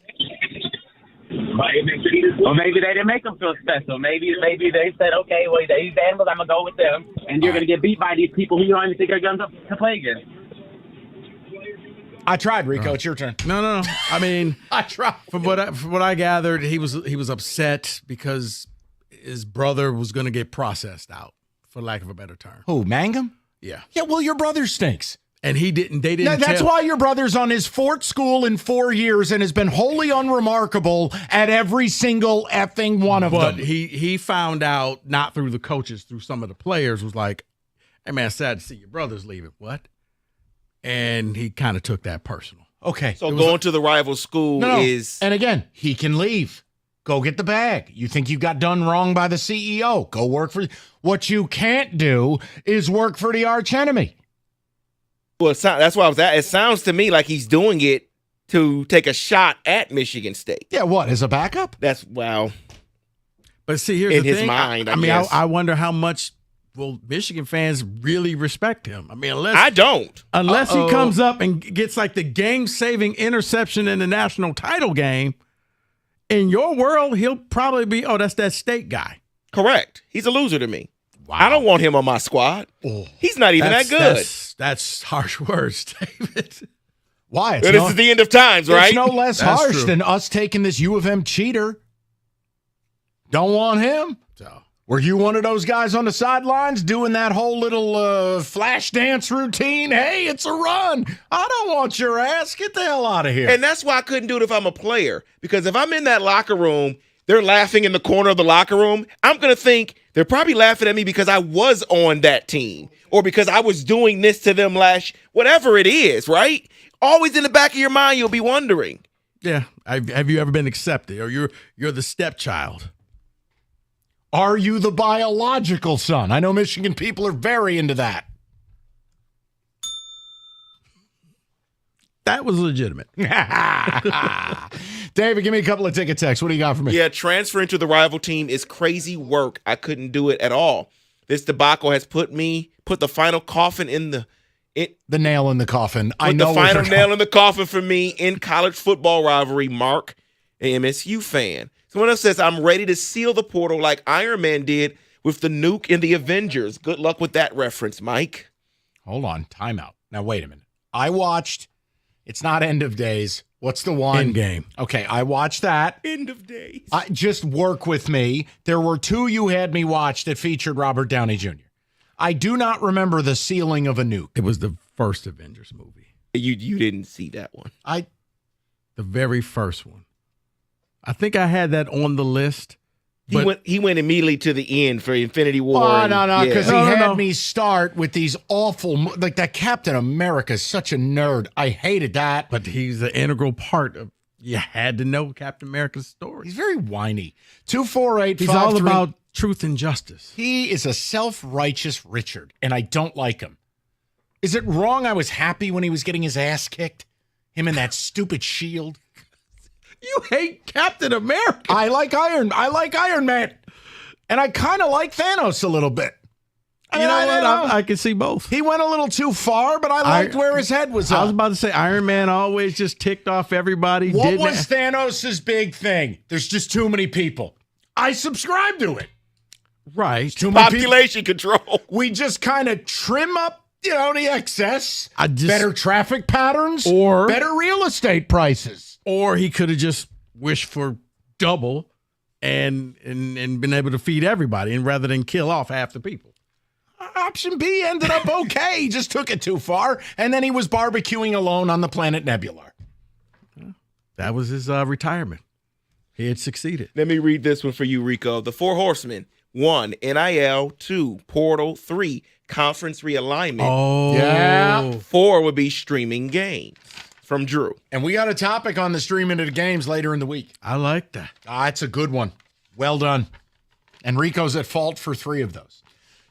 But it makes it even, or maybe they didn't make them feel special. Maybe they said, okay, well, these animals, I'm going to go with them. And you're going to get beat by these people who you don't even think are going to play against. I tried, Rico. It's your turn. No. I mean, I tried. From what I gathered, he was upset because his brother was going to get processed out, for lack of a better term. Who, Mangum? Yeah. Yeah, well, your brother stinks. And they didn't. That's why your brother's on his fourth school in 4 years and has been wholly unremarkable at every single effing one of them. But he found out, not through the coaches, through some of the players, was like, hey, man, sad to see your brother's leaving. What? And he kind of took that personal. Okay. So going to the rival school is... And again, he can leave. Go get the bag. You think you got done wrong by the CEO. Go work for... What you can't do is work for the archenemy. Well, that's why I was at. It sounds to me like he's doing it to take a shot at Michigan State. Yeah, what, as a backup? That's, well... But see, here's in the his thing. mind, I mean, I wonder how much will Michigan fans really respect him. I mean, unless he comes up and gets like the game-saving interception in the national title game, in your world, he'll probably be, that's that State guy. Correct. He's a loser to me. Wow. I don't want him on my squad. He's not even that good. That's harsh words, David. Why? This is the end of times, right? It's no less harsh than us taking this U of M cheater. Don't want him. Were you one of those guys on the sidelines doing that whole little flash dance routine? Hey, it's a run. I don't want your ass. Get the hell out of here. And that's why I couldn't do it if I'm a player. Because if I'm in that locker room, they're laughing in the corner of the locker room. I'm going to think they're probably laughing at me because I was on that team or because I was doing this to them whatever it is, right? Always in the back of your mind, you'll be wondering. Yeah. Have you ever been accepted or you're the stepchild? Are you the biological son? I know Michigan people are very into that. That was legitimate. David, give me a couple of ticket texts. What do you got for me? Yeah, transferring to the rival team is crazy work. I couldn't do it at all. This debacle has put the final coffin in the nail in the coffin. I know the final nail in the coffin for me in college football rivalry. Mark, an MSU fan. Someone else says, I'm ready to seal the portal like Iron Man did with the nuke in the Avengers. Good luck with that reference, Mike. Hold on. Timeout. Now, wait a minute. I watched, it's not End of Days. What's the one? Endgame. Okay, I watched that. End of Days. Just work with me. There were two you had me watch that featured Robert Downey Jr. I do not remember the sealing of a nuke. It was the first Avengers movie. You didn't see that one. The very first one. I think I had that on the list. He went immediately to the end for Infinity War. Oh, no, because he had me start with these awful, like that Captain America is such a nerd. I hated that. But he's an integral part of, you had to know Captain America's story. He's very whiny. 248. He's all about truth and justice. He is a self-righteous Richard, and I don't like him. Is it wrong I was happy when he was getting his ass kicked? Him and that stupid shield? You hate Captain America. I like Iron Man. And I kind of like Thanos a little bit. I can see both. He went a little too far, but I liked where his head was up. I was about to say Iron Man always just ticked off everybody. What was Thanos' big thing? There's just too many people. I subscribe to it. Right. Too many population control. We just kind of trim up, the excess. Better traffic patterns or better real estate prices. Or he could have just wished for double and been able to feed everybody, and rather than kill off half the people. Option B ended up okay. He just took it too far, and then he was barbecuing alone on the planet Nebula. That was his retirement. He had succeeded. Let me read this one for you, Rico. The Four Horsemen. 1, NIL. 2, Portal. 3, Conference Realignment. Oh. Yeah. 4 would be streaming games. From Drew. And we got a topic on the streaming of the games later in the week. I like that. It's a good one. Well done. And Rico's at fault for 3 of those.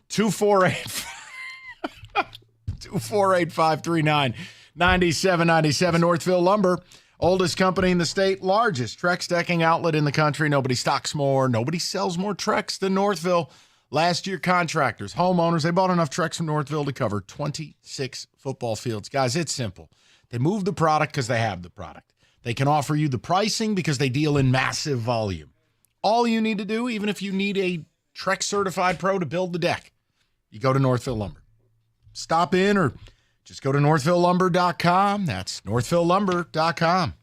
248-539-9797. Northville Lumber, oldest company in the state, largest Trex decking outlet in the country. Nobody stocks more, nobody sells more Trex than Northville. Last year, contractors, homeowners, they bought enough Trex from Northville to cover 26 football fields. Guys, it's simple. They move the product because they have the product. They can offer you the pricing because they deal in massive volume. All you need to do, even if you need a Trex certified pro to build the deck, you go to Northville Lumber. Stop in or just go to northvillelumber.com. That's northvillelumber.com.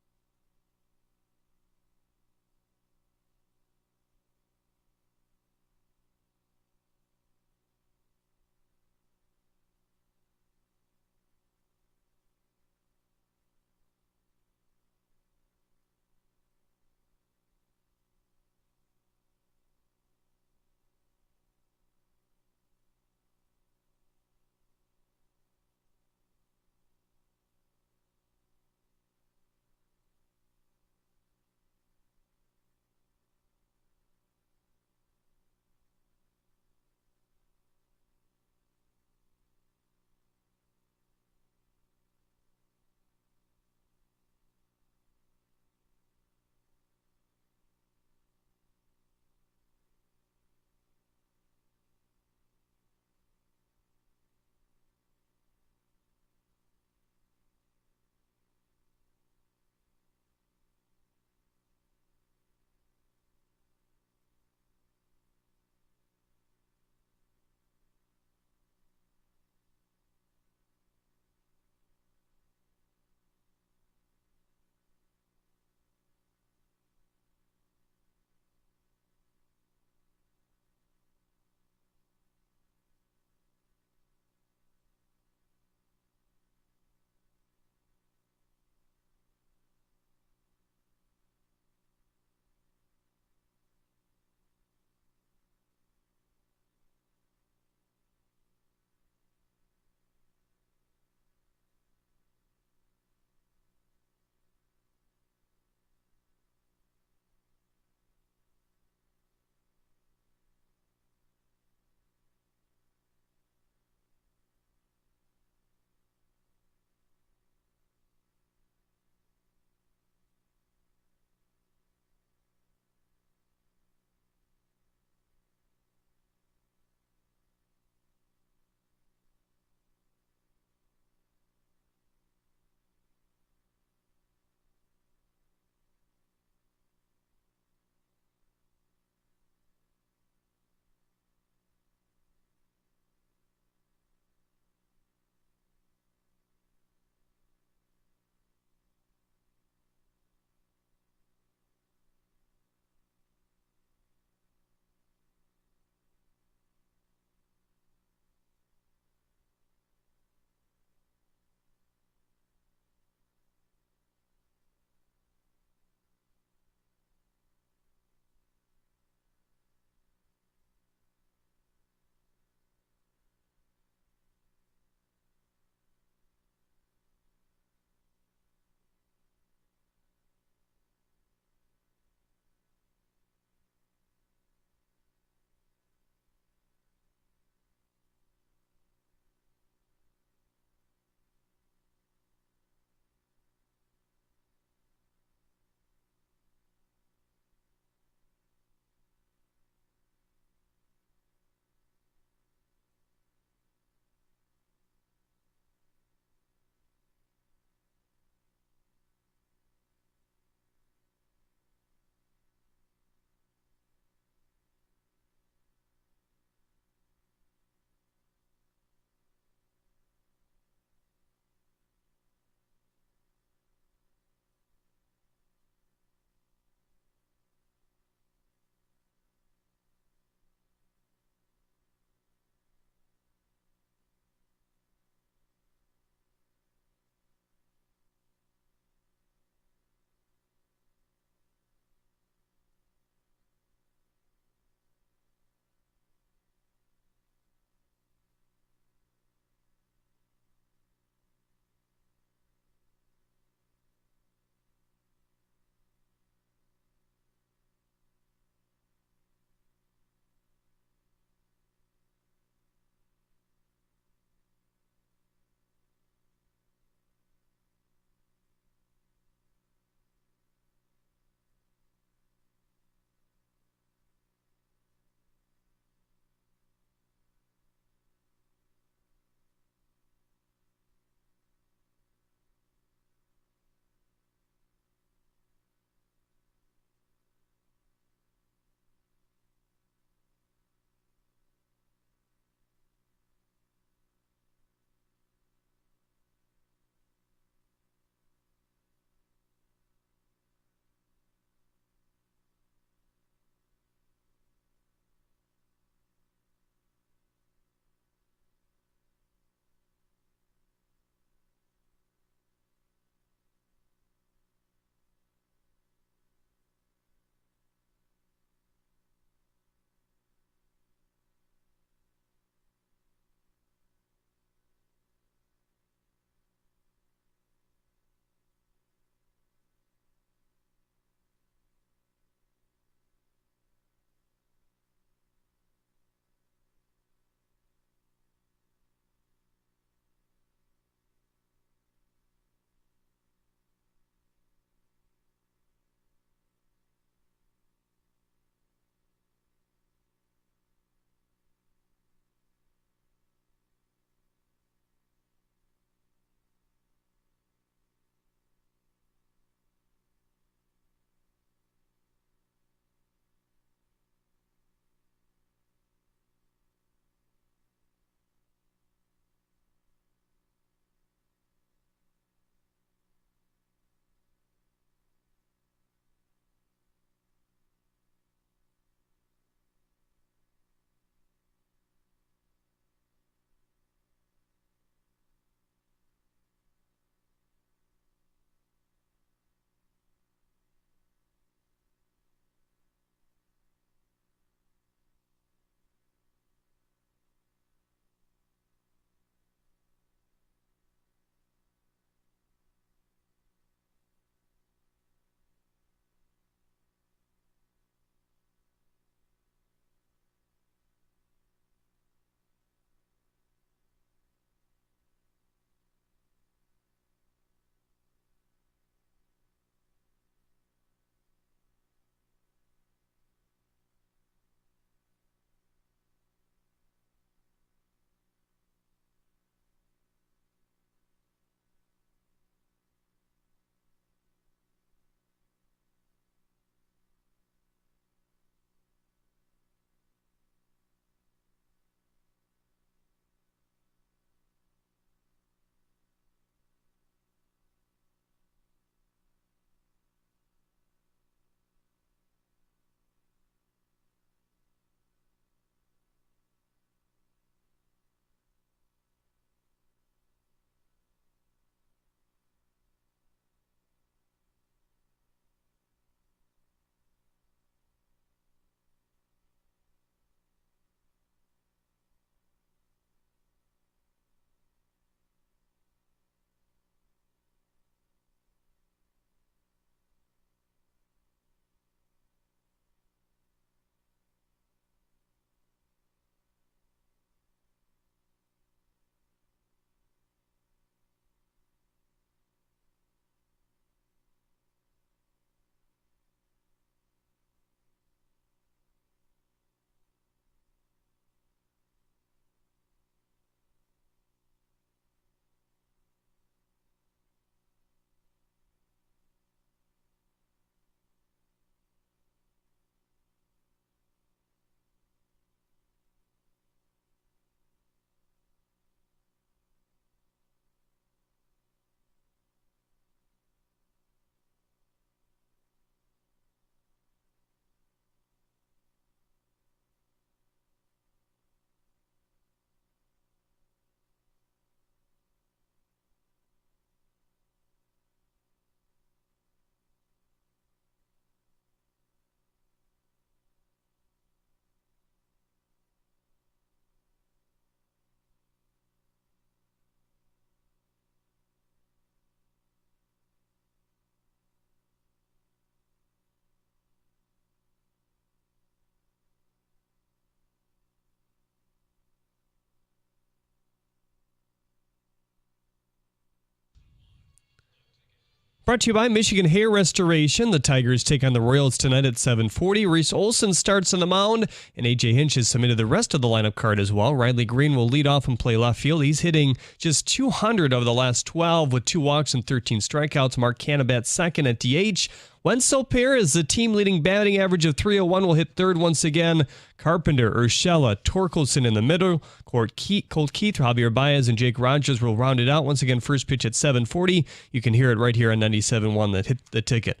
Brought to you by Michigan Hair Restoration. The Tigers take on the Royals tonight at 7:40. Reese Olson starts on the mound, and A.J. Hinch has submitted the rest of the lineup card as well. Riley Green will lead off and play left field. He's hitting just 200 over the last 12 with 2 walks and 13 strikeouts. Mark Cannabat second at DH. Wenzel Perez, the team-leading batting average of .301, will hit third once again. Carpenter, Urshela, Torkelson in the middle. Colt Keith, Javier Baez, and Jake Rogers will round it out. Once again, first pitch at 7:40. You can hear it right here on 97.1 that hit the ticket.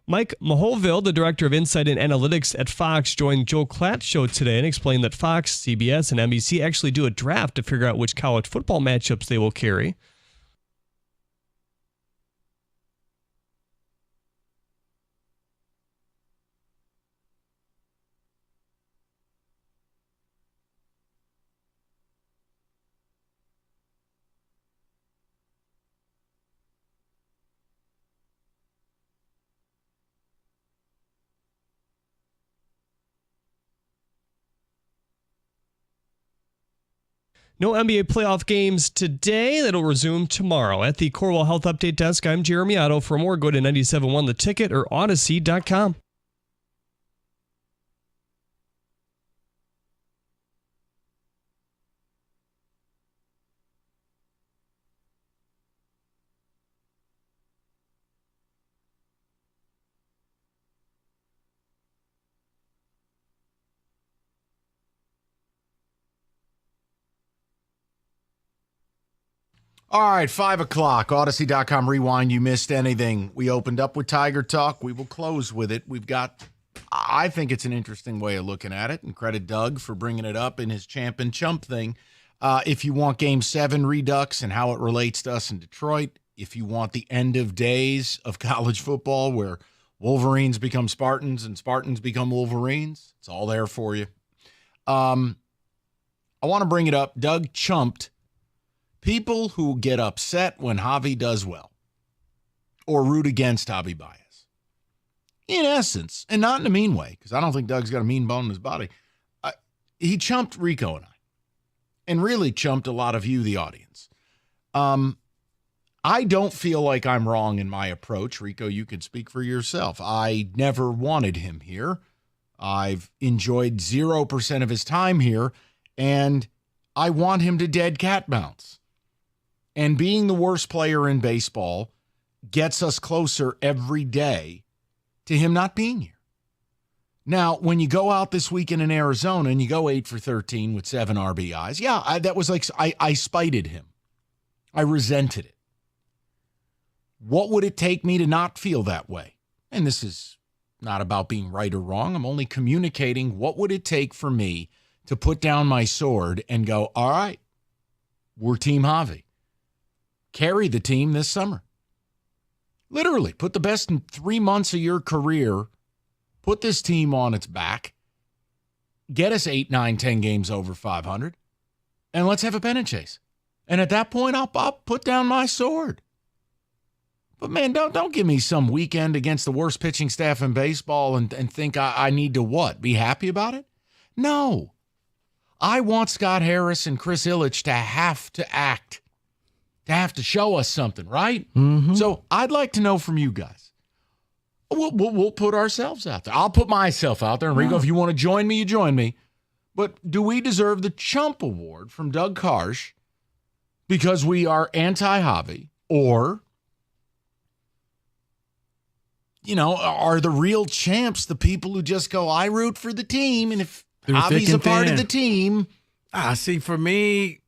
Mike Mahoville, the director of Insight and Analytics at Fox, joined Joe Klatt's show today and explained that Fox, CBS, and NBC actually do a draft to figure out which college football matchups they will carry. No NBA playoff games today. That'll resume tomorrow. At the Corwell Health Update Desk, I'm Jeremy Otto. For more, go to 97.1 The Ticket or Odyssey.com. All right, 5 o'clock, Odyssey.com Rewind. You missed anything. We opened up with Tiger Talk. We will close with it. I think it's an interesting way of looking at it, and credit Doug for bringing it up in his champ and chump thing. If you want Game 7 redux and how it relates to us in Detroit, if you want the end of days of college football where Wolverines become Spartans and Spartans become Wolverines, it's all there for you. I want to bring it up. Doug chumped people who get upset when Javy does well or root against Javy Baez. In essence, and not in a mean way, because I don't think Doug's got a mean bone in his body, he chumped Rico and I, and really chumped a lot of you, the audience. I don't feel like I'm wrong in my approach. Rico, you can speak for yourself. I never wanted him here. I've enjoyed 0% of his time here, and I want him to dead cat bounce. And being the worst player in baseball gets us closer every day to him not being here. Now, when you go out this weekend in Arizona and you go 8 for 13 with 7 RBIs, that was like I spited him. I resented it. What would it take me to not feel that way? And this is not about being right or wrong. I'm only communicating what would it take for me to put down my sword and go, all right, we're Team Javy. Carry the team this summer. Literally, put the best in 3 months of your career, put this team on its back, get us 8, 9, 10 games over 500, and let's have a pennant chase. And at that point, I'll put down my sword. But man, don't give me some weekend against the worst pitching staff in baseball and think I need to what? Be happy about it? No. I want Scott Harris and Chris Ilitch to have to act, to have to show us something, right? Mm-hmm. So I'd like to know from you guys. We'll put ourselves out there. I'll put myself out there. And Rico, if you want to join me, you join me. But do we deserve the Chump Award from Doug Karsh because we are anti-Javy? Or, are the real champs the people who just go, I root for the team, and if Javy's a part of the team. See, for me,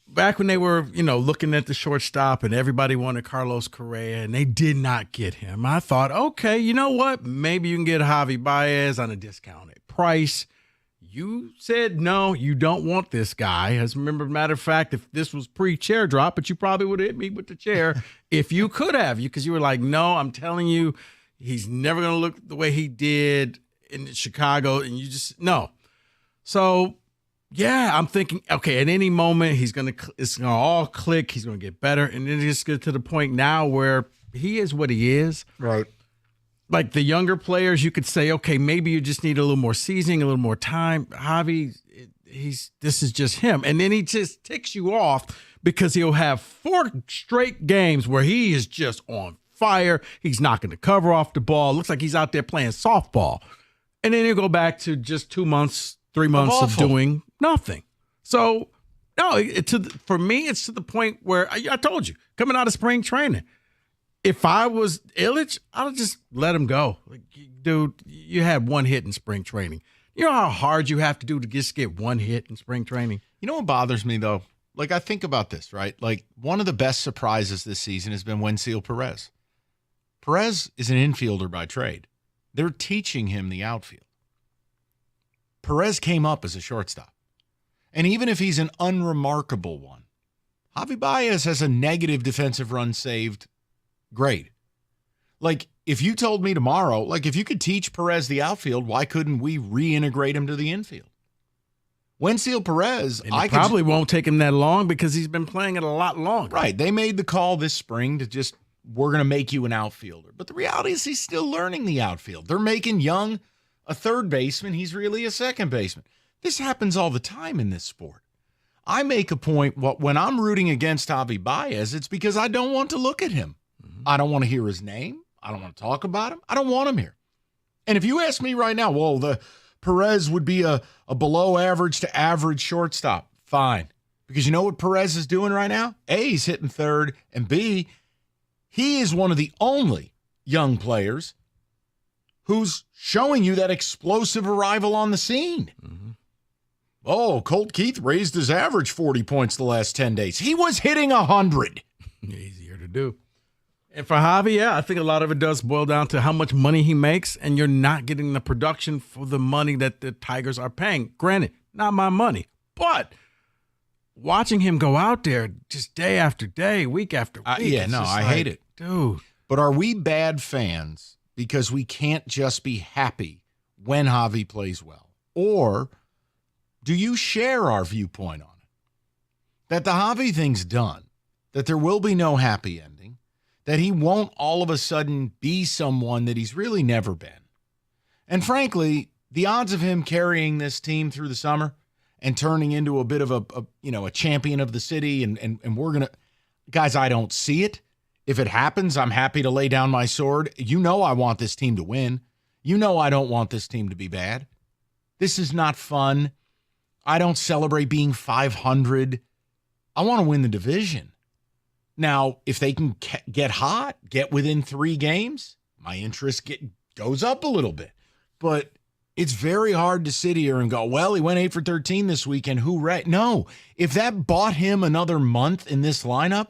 back when they were, looking at the shortstop and everybody wanted Carlos Correa and they did not get him, I thought, okay, you know what? Maybe you can get Javy Baez on a discounted price. You said, no, you don't want this guy. As a matter of fact, if this was pre-chair drop, but you probably would have hit me with the chair if you could have, because you were like, no, I'm telling you, he's never going to look the way he did in Chicago. And you just, no. So, yeah, I'm thinking, okay, at any moment, it's going to all click. He's going to get better. And then it just gets to the point now where he is what he is. Right. Like the younger players, you could say, okay, maybe you just need a little more seasoning, a little more time. Javy, this is just him. And then he just ticks you off because he'll have 4 straight games where he is just on fire. He's knocking the cover off the ball. Looks like he's out there playing softball. And then you go back to just 2 months, 3 months of doing nothing. So, no, for me, it's to the point where I told you, coming out of spring training, if I was Ilitch, I'd have just let him go. Like, dude, you had one hit in spring training. You know how hard you have to do to just get one hit in spring training? You know what bothers me, though? Like, I think about this, right? Like, one of the best surprises this season has been Wenzel Perez. Perez is an infielder by trade. They're teaching him the outfield. Perez came up as a shortstop. And even if he's an unremarkable one, Javy Baez has a negative defensive run saved grade. Like, if you told me tomorrow, like, if you could teach Perez the outfield, why couldn't we reintegrate him to the infield? Wenzel Perez, I probably won't take him that long because he's been playing it a lot longer. Right. They made the call this spring to just, we're going to make you an outfielder. But the reality is he's still learning the outfield. They're making Young a third baseman. He's really a second baseman. This happens all the time in this sport. I make a point, when I'm rooting against Javy Baez, it's because I don't want to look at him. Mm-hmm. I don't want to hear his name. I don't want to talk about him. I don't want him here. And if you ask me right now, well, the Perez would be a below average to average shortstop. Fine. Because you know what Perez is doing right now? A, he's hitting third, and B, he is one of the only young players who's showing you that explosive arrival on the scene. Mm-hmm. Oh, Colt Keith raised his average 40 points the last 10 days. He was hitting 100. Easier to do. And for Javy, yeah, I think a lot of it does boil down to how much money he makes, and you're not getting the production for the money that the Tigers are paying. Granted, not my money, but watching him go out there just day after day, week after week. I hate it. Dude. But are we bad fans because we can't just be happy when Javy plays well? Or do you share our viewpoint on it? That the Javy thing's done, that there will be no happy ending, that he won't all of a sudden be someone that he's really never been. And frankly, the odds of him carrying this team through the summer and turning into a bit of a champion of the city and we're going to, guys, I don't see it. If it happens, I'm happy to lay down my sword. You know I want this team to win. You know I don't want this team to be bad. This is not fun. I don't celebrate being 500. I want to win the division. Now, if they can get hot, get within 3 games, my interest goes up a little bit. But it's very hard to sit here and go, well, he went 8 for 13 this weekend. Hooray. No, if that bought him another month in this lineup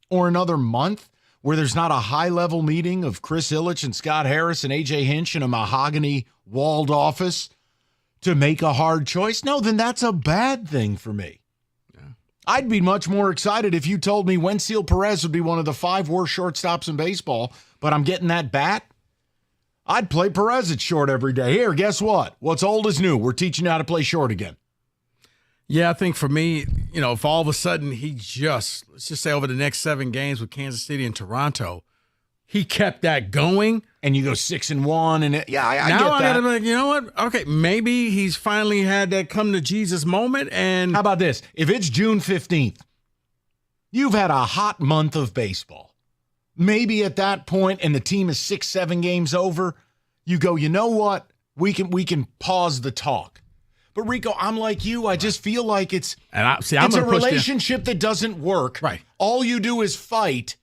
or another month where there's not a high-level meeting of Chris Ilitch and Scott Harris and A.J. Hinch in a mahogany walled office to make a hard choice, no, then that's a bad thing for me. I'd be much more excited if you told me Wenzel Perez would be one of the 5 worst shortstops in baseball, but I'm getting that bat. I'd play Perez at short every day. Here, guess what? What's old is new. We're teaching you how to play short again. Yeah, I think for me, if all of a sudden let's just say over the next 7 games with Kansas City and Toronto, he kept that going. And you go 6-1, and I get that. Now I gotta be like, you know what? Okay, maybe he's finally had that come to Jesus moment. And how about this? If it's June 15th, you've had a hot month of baseball. Maybe at that point, and the team is 6-7 games over, you go, you know what? We can pause the talk. But Rico, I'm like you. I just feel like it's a relationship that doesn't work. Right. All you do is fight.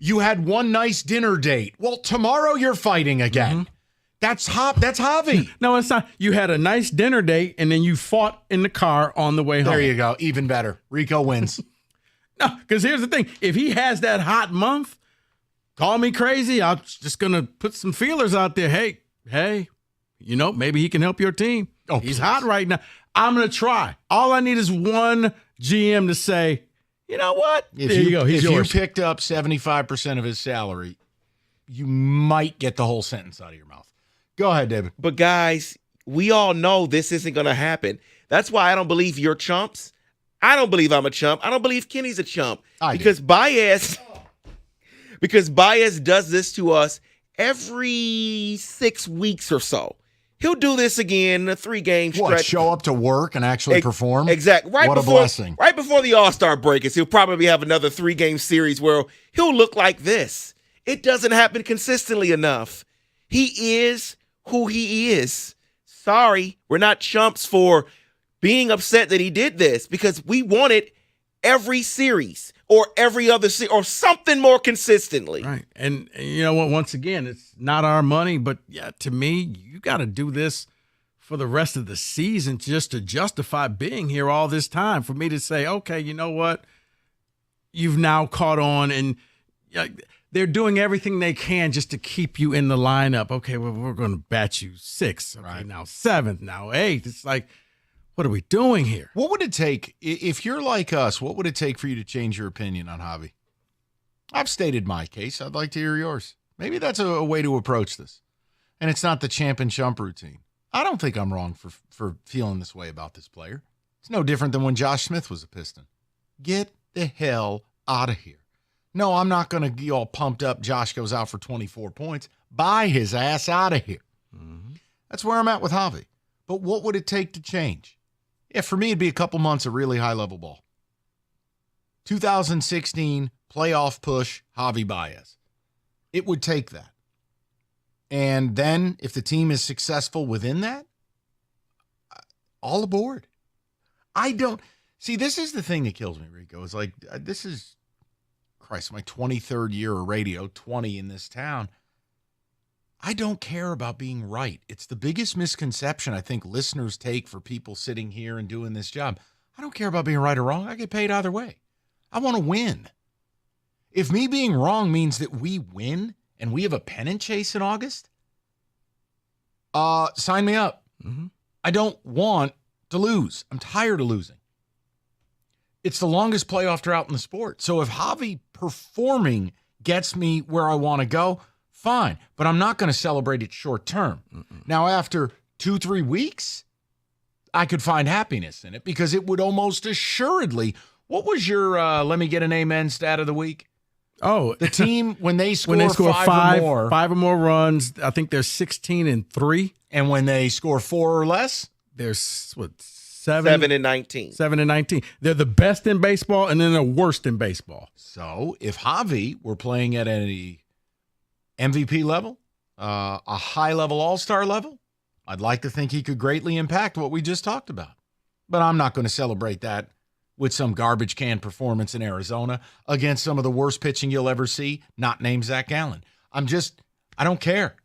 You had one nice dinner date. Well, tomorrow you're fighting again. Mm-hmm. That's Javy. No, it's not. You had a nice dinner date, and then you fought in the car on the way home. There you go. Even better. Rico wins. No, because here's the thing. If he has that hot month, call me crazy. I'm just going to put some feelers out there. Hey, maybe he can help your team. Oh, he's hot right now. I'm going to try. All I need is one GM to say, you know what? There you go. If you picked up 75% of his salary, you might get the whole sentence out of your mouth. Go ahead, David. But guys, we all know this isn't going to happen. That's why I don't believe you're chumps. I don't believe I'm a chump. I don't believe Kenny's a chump. Because Baez does this to us every 6 weeks or so. He'll do this again, a 3-game stretch. What, show up to work and actually perform? Exactly. What a blessing. Right before the All-Star break, he'll probably have another 3-game series where he'll look like this. It doesn't happen consistently enough. He is who he is. Sorry, we're not chumps for being upset that he did this, because we want it every series or every other series or something more consistently. Right. And you know what? Once again, it's not our money, but yeah, to me, you got to do this for the rest of the season just to justify being here all this time. For me to say, okay, you know what? You've now caught on, and they're doing everything they can just to keep you in the lineup. Okay, well, we're going to bat you 6th. Okay, right. Now 7th, now 8th. It's like, what are we doing here? What would it take, if you're like us, what would it take for you to change your opinion on Javy? I've stated my case. I'd like to hear yours. Maybe that's a way to approach this. And it's not the champ and chump routine. I don't think I'm wrong for feeling this way about this player. It's no different than when Josh Smith was a Piston. Get the hell out of here. No, I'm not going to be all pumped up. Josh goes out for 24 points. Buy his ass out of here. Mm-hmm. That's where I'm at with Javy. But what would it take to change? Yeah, for me, it'd be a couple months of really high-level ball. 2016 playoff push, Javy Baez. It would take that. And then if the team is successful within that, all aboard. I don't – see, this is the thing that kills me, Rico. It's like this is, Christ, my 23rd year of radio, 20 in this town. I don't care about being right. It's the biggest misconception I think listeners take for people sitting here and doing this job. I don't care about being right or wrong. I get paid either way. I want to win. If me being wrong means that we win and we have a pennant chase in August, sign me up. Mm-hmm. I don't want to lose. I'm tired of losing. It's the longest playoff drought in the sport. So if Javy performing gets me where I want to go, fine, but I'm not going to celebrate it short term. Mm-mm. Now, after 2-3 weeks, I could find happiness in it because it would almost assuredly. What was your let me get an amen stat of the week? Oh, the team when they score, five or more runs, I think they're 16-3. And when they score 4 or less, they're 7-19. 7-19. They're the best in baseball, and then the worst in baseball. So if Javy were playing at any MVP level, a high-level all-star level, I'd like to think he could greatly impact what we just talked about. But I'm not going to celebrate that with some garbage can performance in Arizona against some of the worst pitching you'll ever see, not named Zach Gallen. I don't care.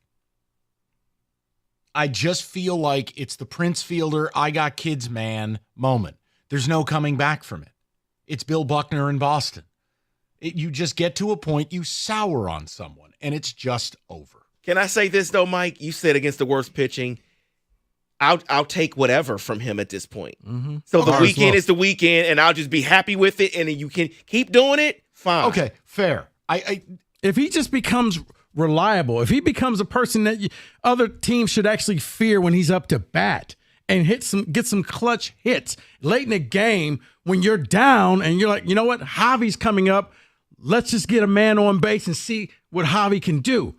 I just feel like it's the Prince Fielder, I got kids, man moment. There's no coming back from it. It's Bill Buckner in Boston. You just get to a point you sour on someone, and it's just over. Can I say this, though, Mike? You said against the worst pitching. I'll take whatever from him at this point. Mm-hmm. So the weekend is the weekend, and I'll just be happy with it, and then you can keep doing it, fine. Okay, fair. If he just becomes reliable, if he becomes a person that other teams should actually fear when he's up to bat and get some clutch hits late in the game when you're down and you're like, you know what, Javy's coming up. Let's just get a man on base and see what Javy can do.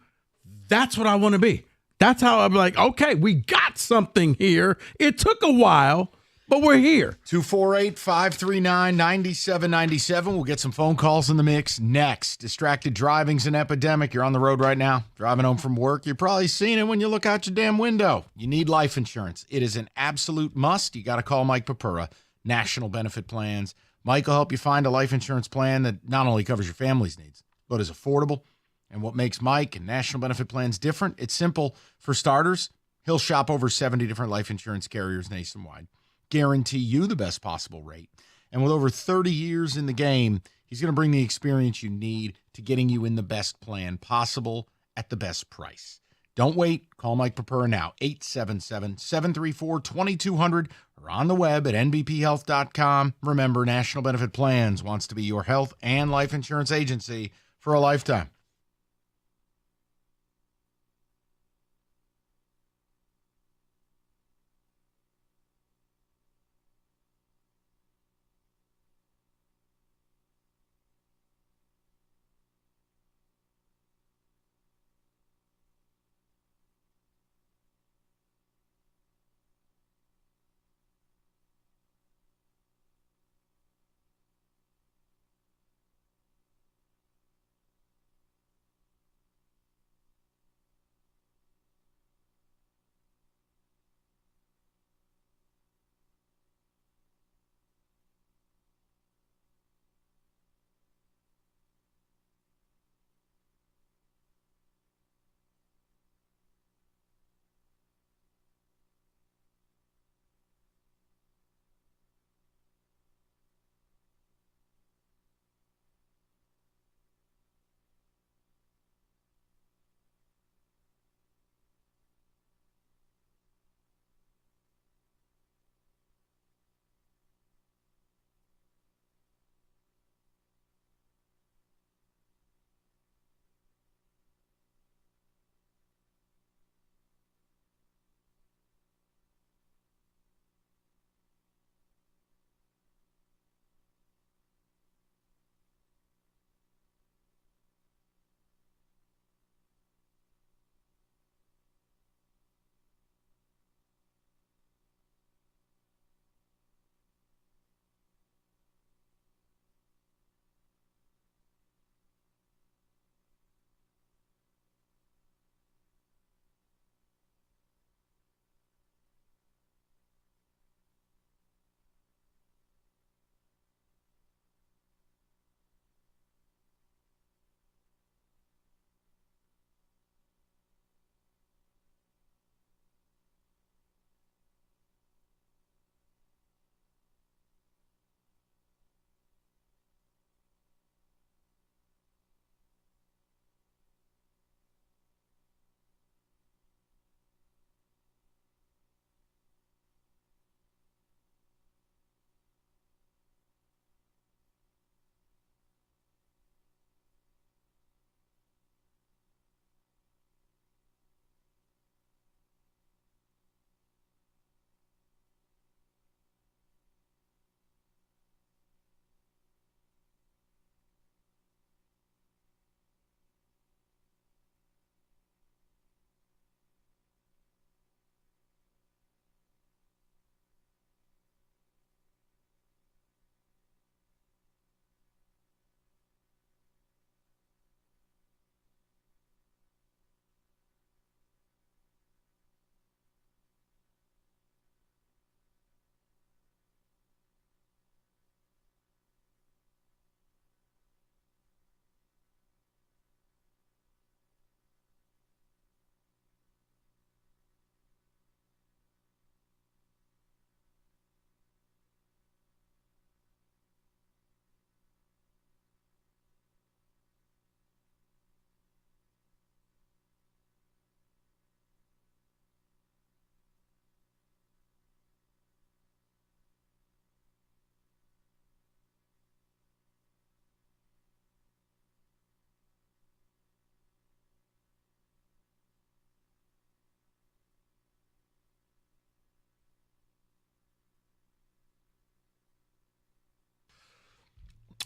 That's what I want to be. That's how I'm like, okay, we got something here. It took a while, but we're here. 248-539-9797. We'll get some phone calls in the mix next. Distracted driving's an epidemic. You're on the road right now, driving home from work. You're probably seeing it when you look out your damn window. You need life insurance. It is an absolute must. You got to call Mike Papura, National Benefit Plans. Mike will help you find a life insurance plan that not only covers your family's needs, but is affordable. And what makes Mike and National Benefit Plans different? It's simple. For starters, he'll shop over 70 different life insurance carriers nationwide, guarantee you the best possible rate. And with over 30 years in the game, he's going to bring the experience you need to getting you in the best plan possible at the best price. Don't wait. Call Mike Papura now, 877-734-2200, or on the web at nbphealth.com. Remember, National Benefit Plans wants to be your health and life insurance agency for a lifetime.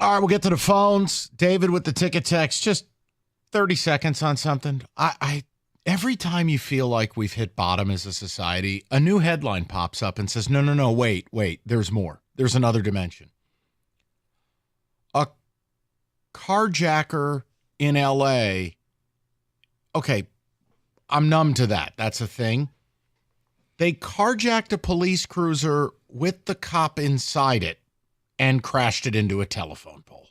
All right, we'll get to the phones. David with the ticket text. Just 30 seconds on something. I every time you feel like we've hit bottom as a society, a new headline pops up and says, no, wait, there's more. There's another dimension. A carjacker in L.A. Okay, I'm numb to that. That's a thing. They carjacked a police cruiser with the cop inside it and crashed it into a telephone pole.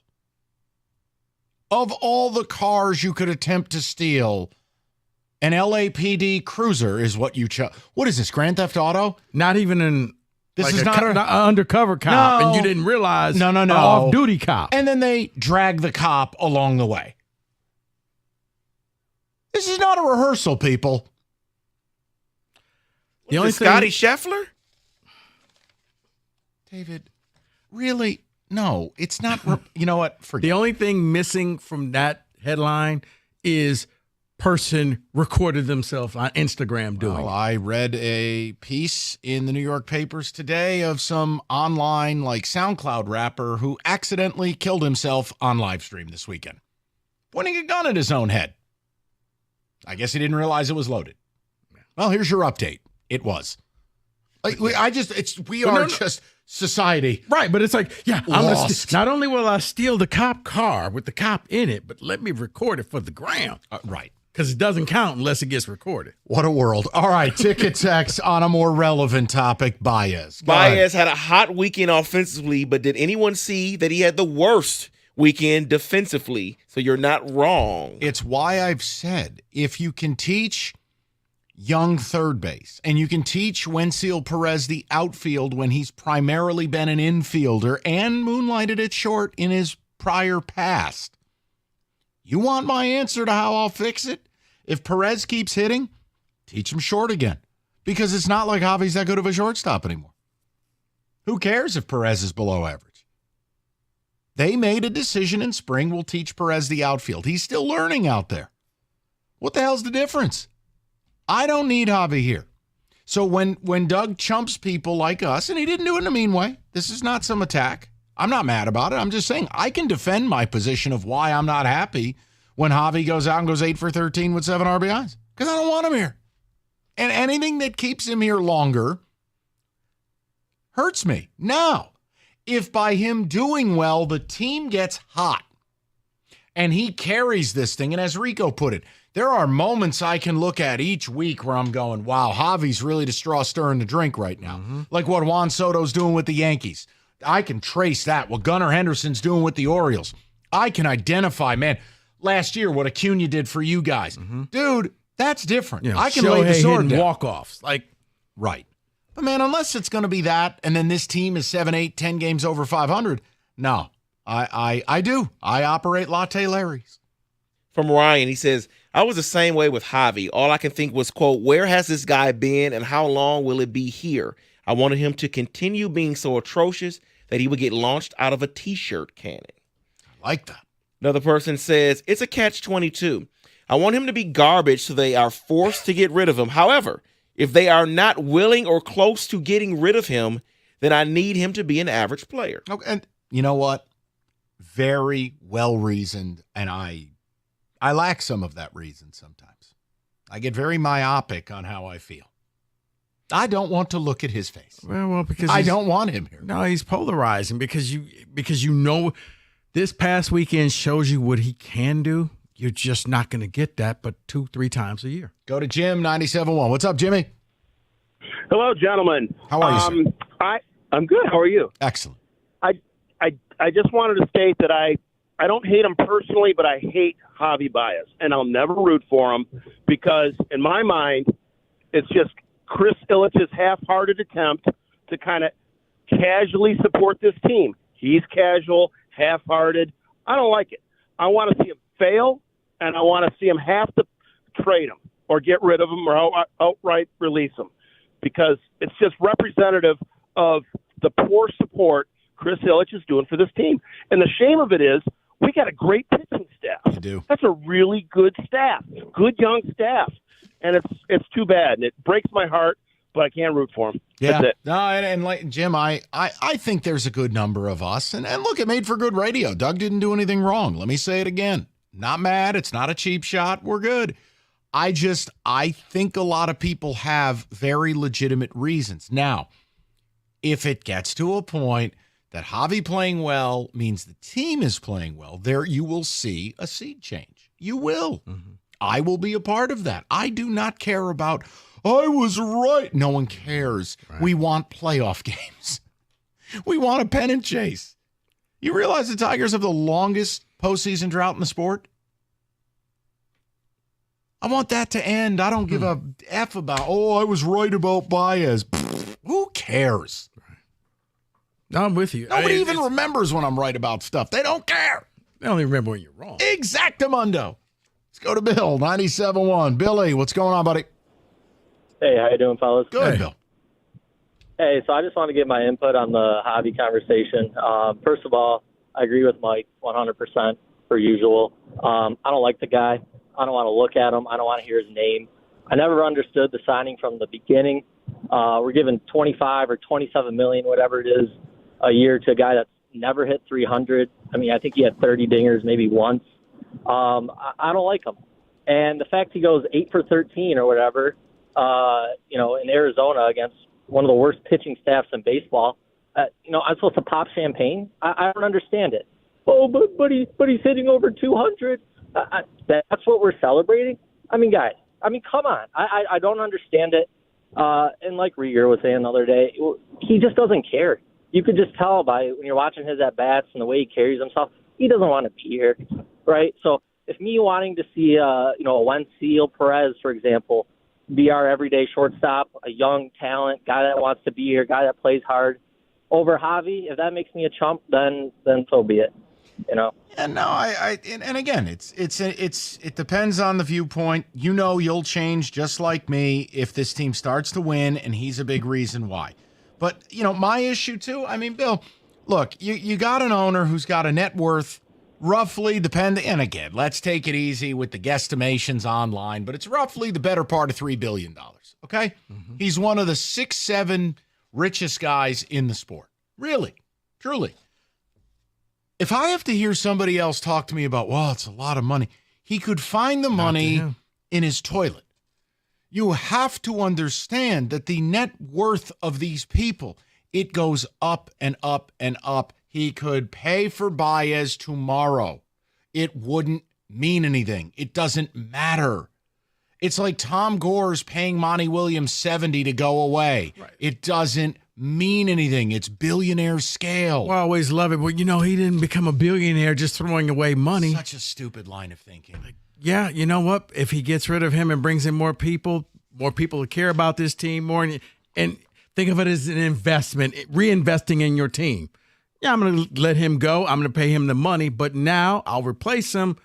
Of all the cars you could attempt to steal, an LAPD cruiser is what you chose. What is this, Grand Theft Auto? Not even an This like is a not an undercover cop, No. and you didn't realize. No. An off-duty cop. And then they drag the cop along the way. This is not a rehearsal, people. The only Scotty Scheffler? David, really? No, it's not. You know what? Forget The only thing missing from that headline is person recorded themselves on Instagram doing Well, it. I read a piece in the New York papers today of some online like SoundCloud rapper who accidentally killed himself on live stream this weekend, pointing a gun at his own head. I guess he didn't realize it was loaded. Well, here's your update. It was. Like, we are just society. Right, but it's like, I'm gonna Lost. not only will I steal the cop car with the cop in it, but let me record it for the ground. Right. Because it doesn't count unless it gets recorded. What a world. All right, ticket text on a more relevant topic, Baez. Go ahead. Baez had a hot weekend offensively, but did anyone see that he had the worst weekend defensively? So you're not wrong. It's why I've said if you can teach young third base and you can teach Wenceel Perez the outfield when he's primarily been an infielder and moonlighted at short in his prior past, you want my answer to how I'll fix it? If Perez keeps hitting, teach him short again, because it's not like Javy's that good of a shortstop anymore. Who cares if Perez is below average? They made a decision in spring. We'll teach Perez the outfield. He's still learning out there. What the hell's the difference? I don't need Javy here. So when Doug chumps people like us, and he didn't do it in a mean way, this is not some attack. I'm not mad about it. I'm just saying I can defend my position of why I'm not happy when Javy goes out and goes 8 for 13 with 7 RBIs, because I don't want him here. And anything that keeps him here longer hurts me. Now, if by him doing well, the team gets hot and he carries this thing, and as Rico put it, there are moments I can look at each week where I'm going, wow, Javy's really the straw stirring the drink right now. Like what Juan Soto's doing with the Yankees. I can trace that. What Gunnar Henderson's doing with the Orioles. I can identify, man, last year what Acuna did for you guys. Dude, that's different. I can lay the sword down. Walk-offs. Right. But, man, unless it's going to be that and then this team is 7, 8, 10 games over 500, no. I do. I operate Latte Larry's. From Ryan, he says, I was the same way with Javy. All I can think was, quote, where has this guy been and how long will it be here? I wanted him to continue being so atrocious that he would get launched out of a T-shirt cannon. I like that. Another person says, it's a catch-22. I want him to be garbage so they are forced to get rid of him. However, if they are not willing or close to getting rid of him, then I need him to be an average player. Okay, and you know what? Very well-reasoned, and I lack some of that reason sometimes. I get very myopic on how I feel. I don't want to look at his face. Well, because I don't want him here. No, he's polarizing because you know this past weekend shows you what he can do. You're just not going to get that but 2-3 times a year. Go to Jim 97.1. What's up, Jimmy? Hello, gentlemen. How are you, sir? I'm good. How are you? Excellent. I just wanted to state that I don't hate him personally, but I hate Javy Baez, and I'll never root for him because in my mind, it's just Chris Ilitch's half-hearted attempt to kind of casually support this team. He's casual, half-hearted. I don't like it. I want to see him fail, and I want to see him have to trade him or get rid of him or outright release him because it's just representative of the poor support Chris Ilitch is doing for this team. And the shame of it is we got a great pitching staff. You do. That's a really good staff, good young staff. And it's too bad. And it breaks my heart but I can't root for him. Yeah. That's it. No, and like Jim, I think there's a good number of us. And look, it made for good radio. Doug didn't do anything wrong. Let me say it again. Not mad. It's not a cheap shot. We're good. I think a lot of people have very legitimate reasons. Now, if it gets to a point that Javy playing well means the team is playing well, there you will see a seed change. You will. Mm-hmm. I will be a part of that. I do not care about, I was right. No one cares. Right. We want playoff games. We want a pennant chase. You realize the Tigers have the longest postseason drought in the sport? I want that to end. I don't give a F about, I was right about Baez. Who cares? No, I'm with you. Nobody even remembers when I'm right about stuff. They don't care. They don't even remember when you're wrong. Exactamundo. Let's go to Bill, 97.1. Billy, what's going on, buddy? Hey, how you doing, fellas? Good, Bill. Hey, so I just want to give my input on the Javy conversation. First of all, I agree with Mike 100% per usual. I don't like the guy. I don't want to look at him. I don't want to hear his name. I never understood the signing from the beginning. We're giving 25 or 27 million, whatever it is, a year to a guy that's never hit 300. I mean, I think he had 30 dingers maybe once. I don't like him. And the fact he goes 8 for 13 or whatever, in Arizona against one of the worst pitching staffs in baseball, I'm supposed to pop champagne? I don't understand it. Oh, but he's hitting over 200. That's what we're celebrating? I mean, guys, come on. I don't understand it. And like Rieger was saying the other day, he just doesn't care. You could just tell by when you're watching his at-bats and the way he carries himself, he doesn't want to be here, right? So if me wanting to see, a Wenceel Perez, for example, be our everyday shortstop, a young talent, guy that wants to be here, guy that plays hard, over Javy, if that makes me a chump, then so be it. And no, and again, it depends on the viewpoint. You'll change just like me if this team starts to win, and he's a big reason why. But my issue too. I mean, Bill, look, you got an owner who's got a net worth roughly depending. And again, let's take it easy with the guesstimations online, but it's roughly the better part of $3 billion. Okay, He's one of the 6-7 richest guys in the sport. Really, truly. If I have to hear somebody else talk to me about, well, it's a lot of money, he could find the money in his toilet. You have to understand that the net worth of these people, it goes up and up and up. He could pay for Baez tomorrow. It wouldn't mean anything. It doesn't matter. It's like Tom Gore's paying Monty Williams $70 to go away. Right. It doesn't mean anything. It's billionaire scale. Well, I always love it, but he didn't become a billionaire just throwing away money. Such a stupid line of thinking. Yeah, you know what? If he gets rid of him and brings in more people who care about this team more, and think of it as an investment, reinvesting in your team. Yeah, I'm going to let him go. I'm going to pay him the money, but now I'll replace him.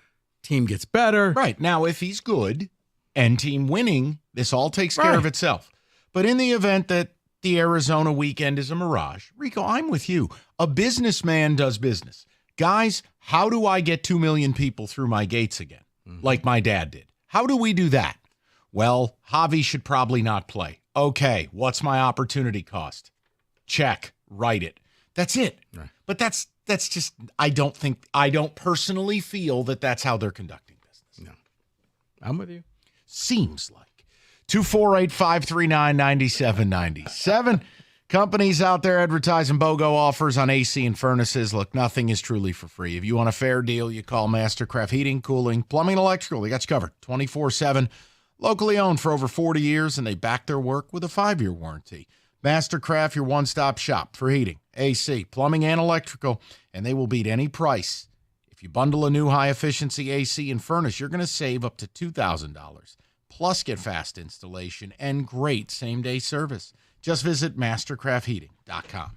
Team gets better. Right. Now, if he's good and team winning, this all takes care of itself. But in the event that the Arizona weekend is a mirage, Rico, I'm with you. A businessman does business. Guys, how do I get 2 million people through my gates again? Like my dad did. How do we do that? Well, Javy should probably not play. Okay, what's my opportunity cost? Check, write it. That's it. Right. But that's just, I don't personally feel that that's how they're conducting business. No. I'm with you. Seems like. 248-539-9797. Companies out there advertising BOGO offers on AC and furnaces. Look, nothing is truly for free. If you want a fair deal, you call Mastercraft Heating, Cooling, Plumbing, Electrical. They got you covered 24/7. Locally owned for over 40 years, and they back their work with a 5-year warranty. Mastercraft, your one-stop shop for heating, AC, plumbing, and electrical, and they will beat any price. If you bundle a new high-efficiency AC and furnace, you're going to save up to $2,000. Plus, get fast installation and great same-day service. Just visit mastercraftheating.com.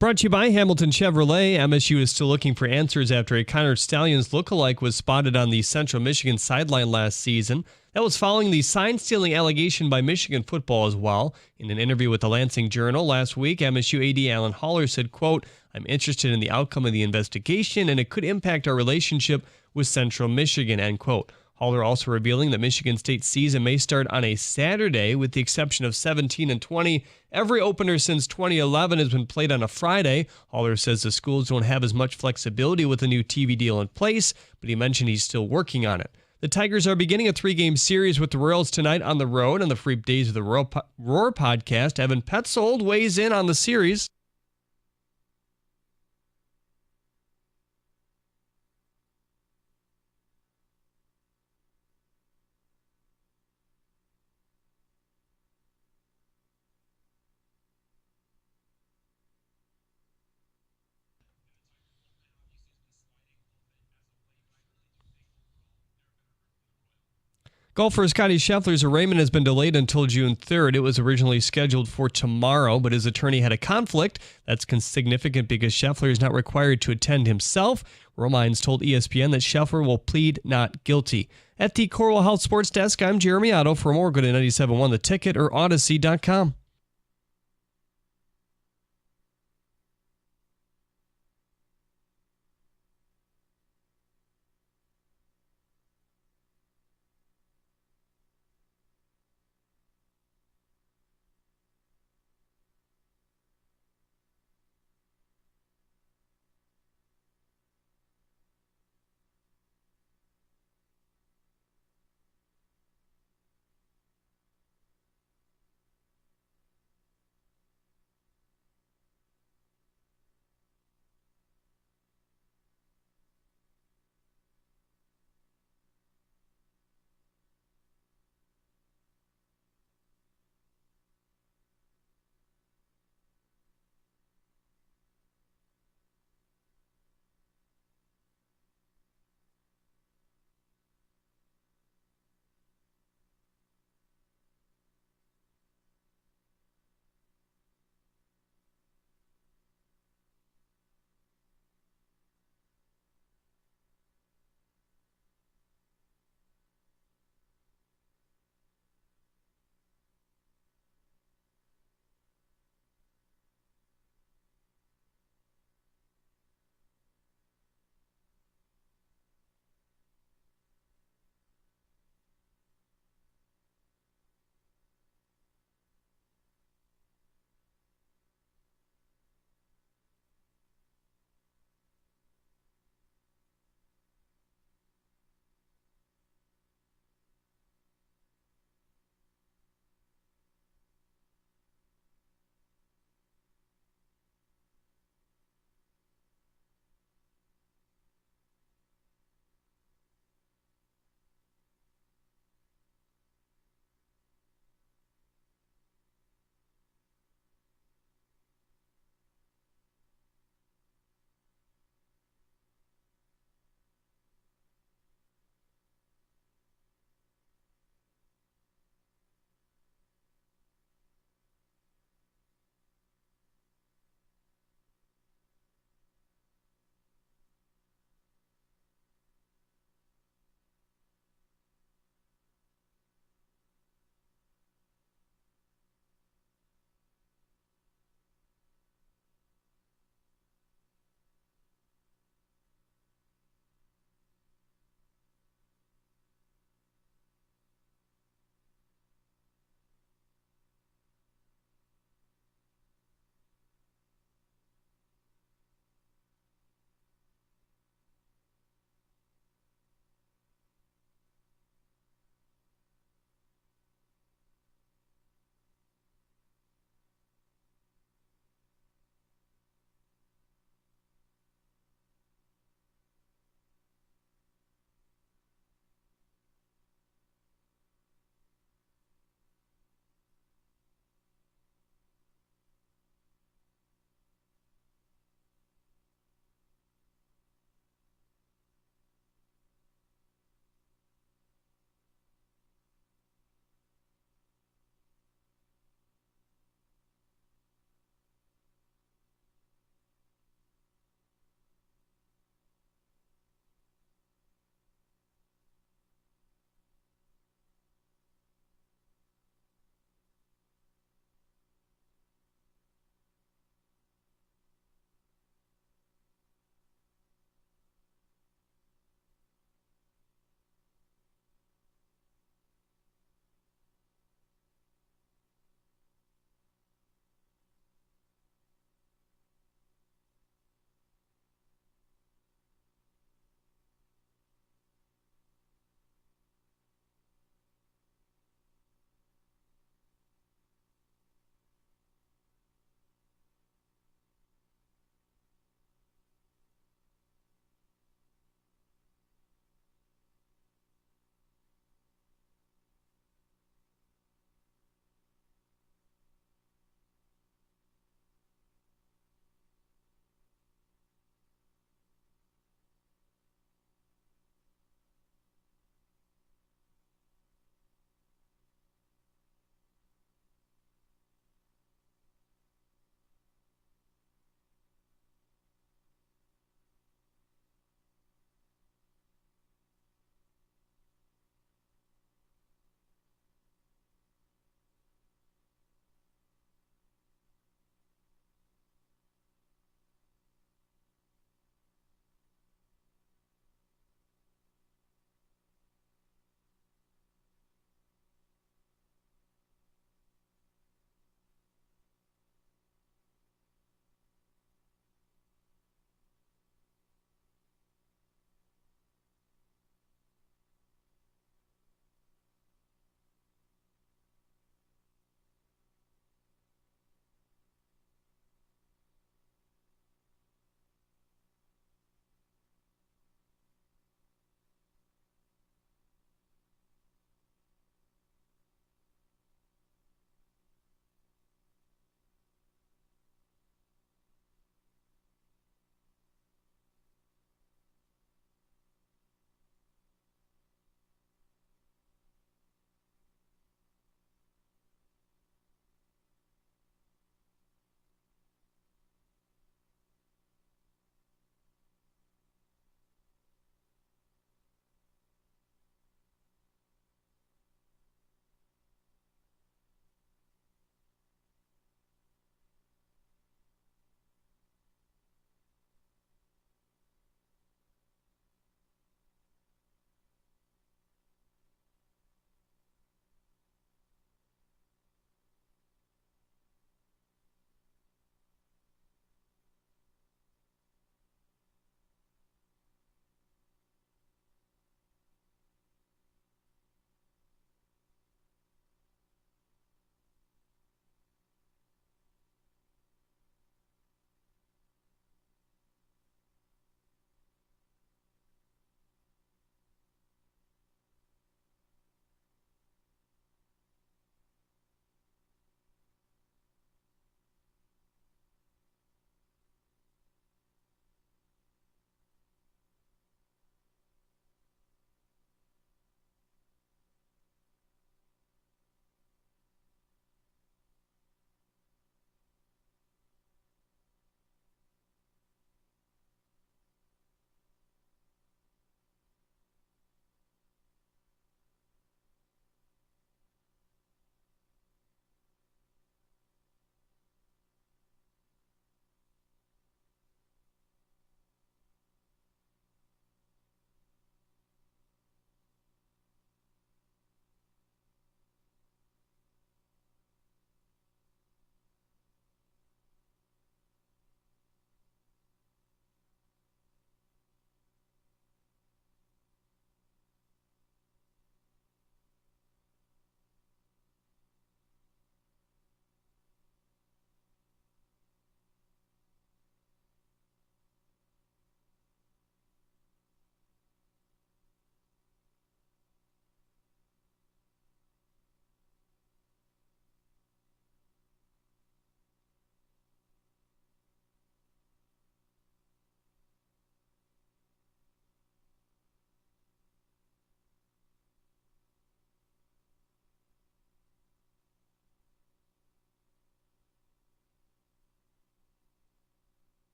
Brought to you by Hamilton Chevrolet. MSU is still looking for answers after a Connor Stallions lookalike was spotted on the Central Michigan sideline last season. That was following the sign-stealing allegation by Michigan football as well. In an interview with the Lansing Journal last week, MSU AD Alan Haller said, quote, "I'm interested in the outcome of the investigation, and it could impact our relationship with Central Michigan," end quote. Haller also revealing that Michigan State's season may start on a Saturday, with the exception of 17 and 20. Every opener since 2011 has been played on a Friday. Haller says the schools don't have as much flexibility with the new TV deal in place, but he mentioned he's still working on it. The Tigers are beginning a 3-game series with the Royals tonight on the road. On the Free Days of the Roar podcast, Evan Petzold weighs in on the series. Golfer Scotty Scheffler's arraignment has been delayed until June 3rd. It was originally scheduled for tomorrow, but his attorney had a conflict. That's significant because Scheffler is not required to attend himself. Romines told ESPN that Scheffler will plead not guilty. At the Corwell Health Sports Desk, I'm Jeremy Otto. For more, go to 97.1 The Ticket or Odyssey.com.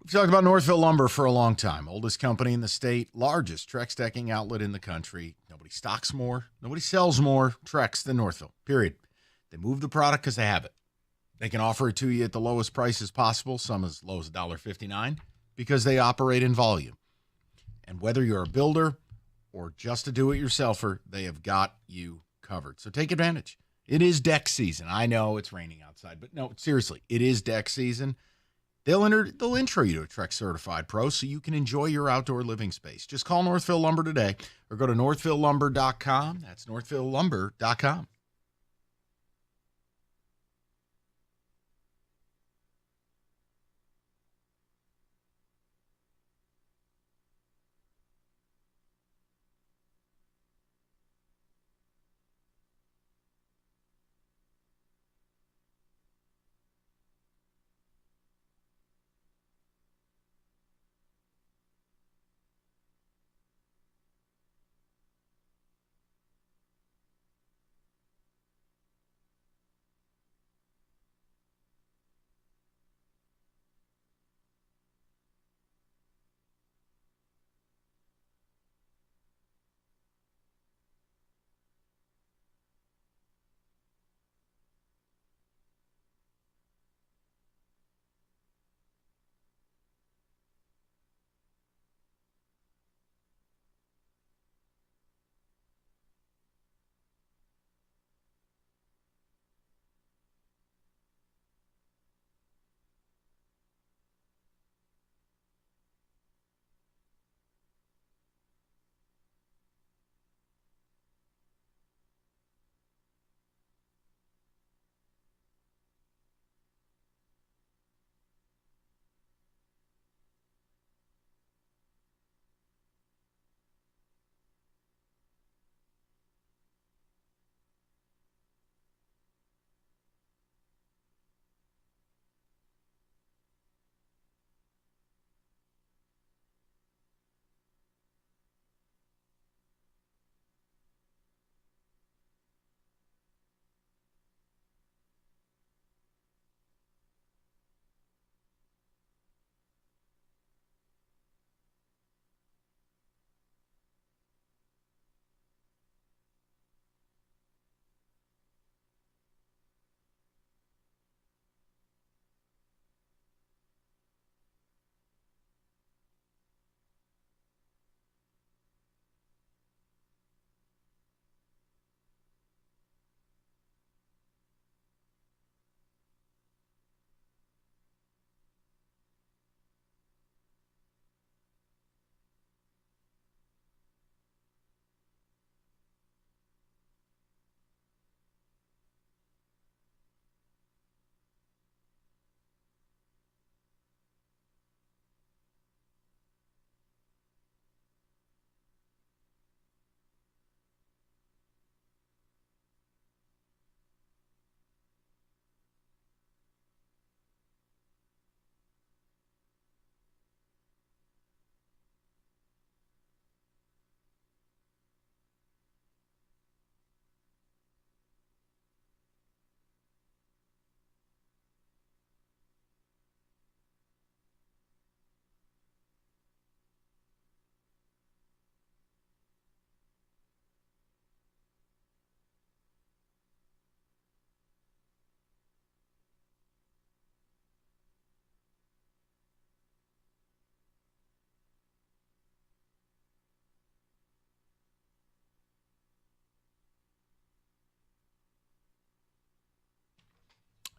We've talked about Northville Lumber for a long time. Oldest company in the state, largest Trex decking outlet in the country. Nobody stocks more, nobody sells more Trex than Northville, period. They move the product because they have it. They can offer it to you at the lowest prices possible, some as low as $1.59, because they operate in volume. And whether you're a builder or just a do-it-yourselfer, they have got you covered. So take advantage. It is deck season. I know it's raining outside, but no, seriously, it is deck season. They'll intro you to a Trex Certified Pro so you can enjoy your outdoor living space. Just call Northville Lumber today or go to northvillelumber.com. That's northvillelumber.com.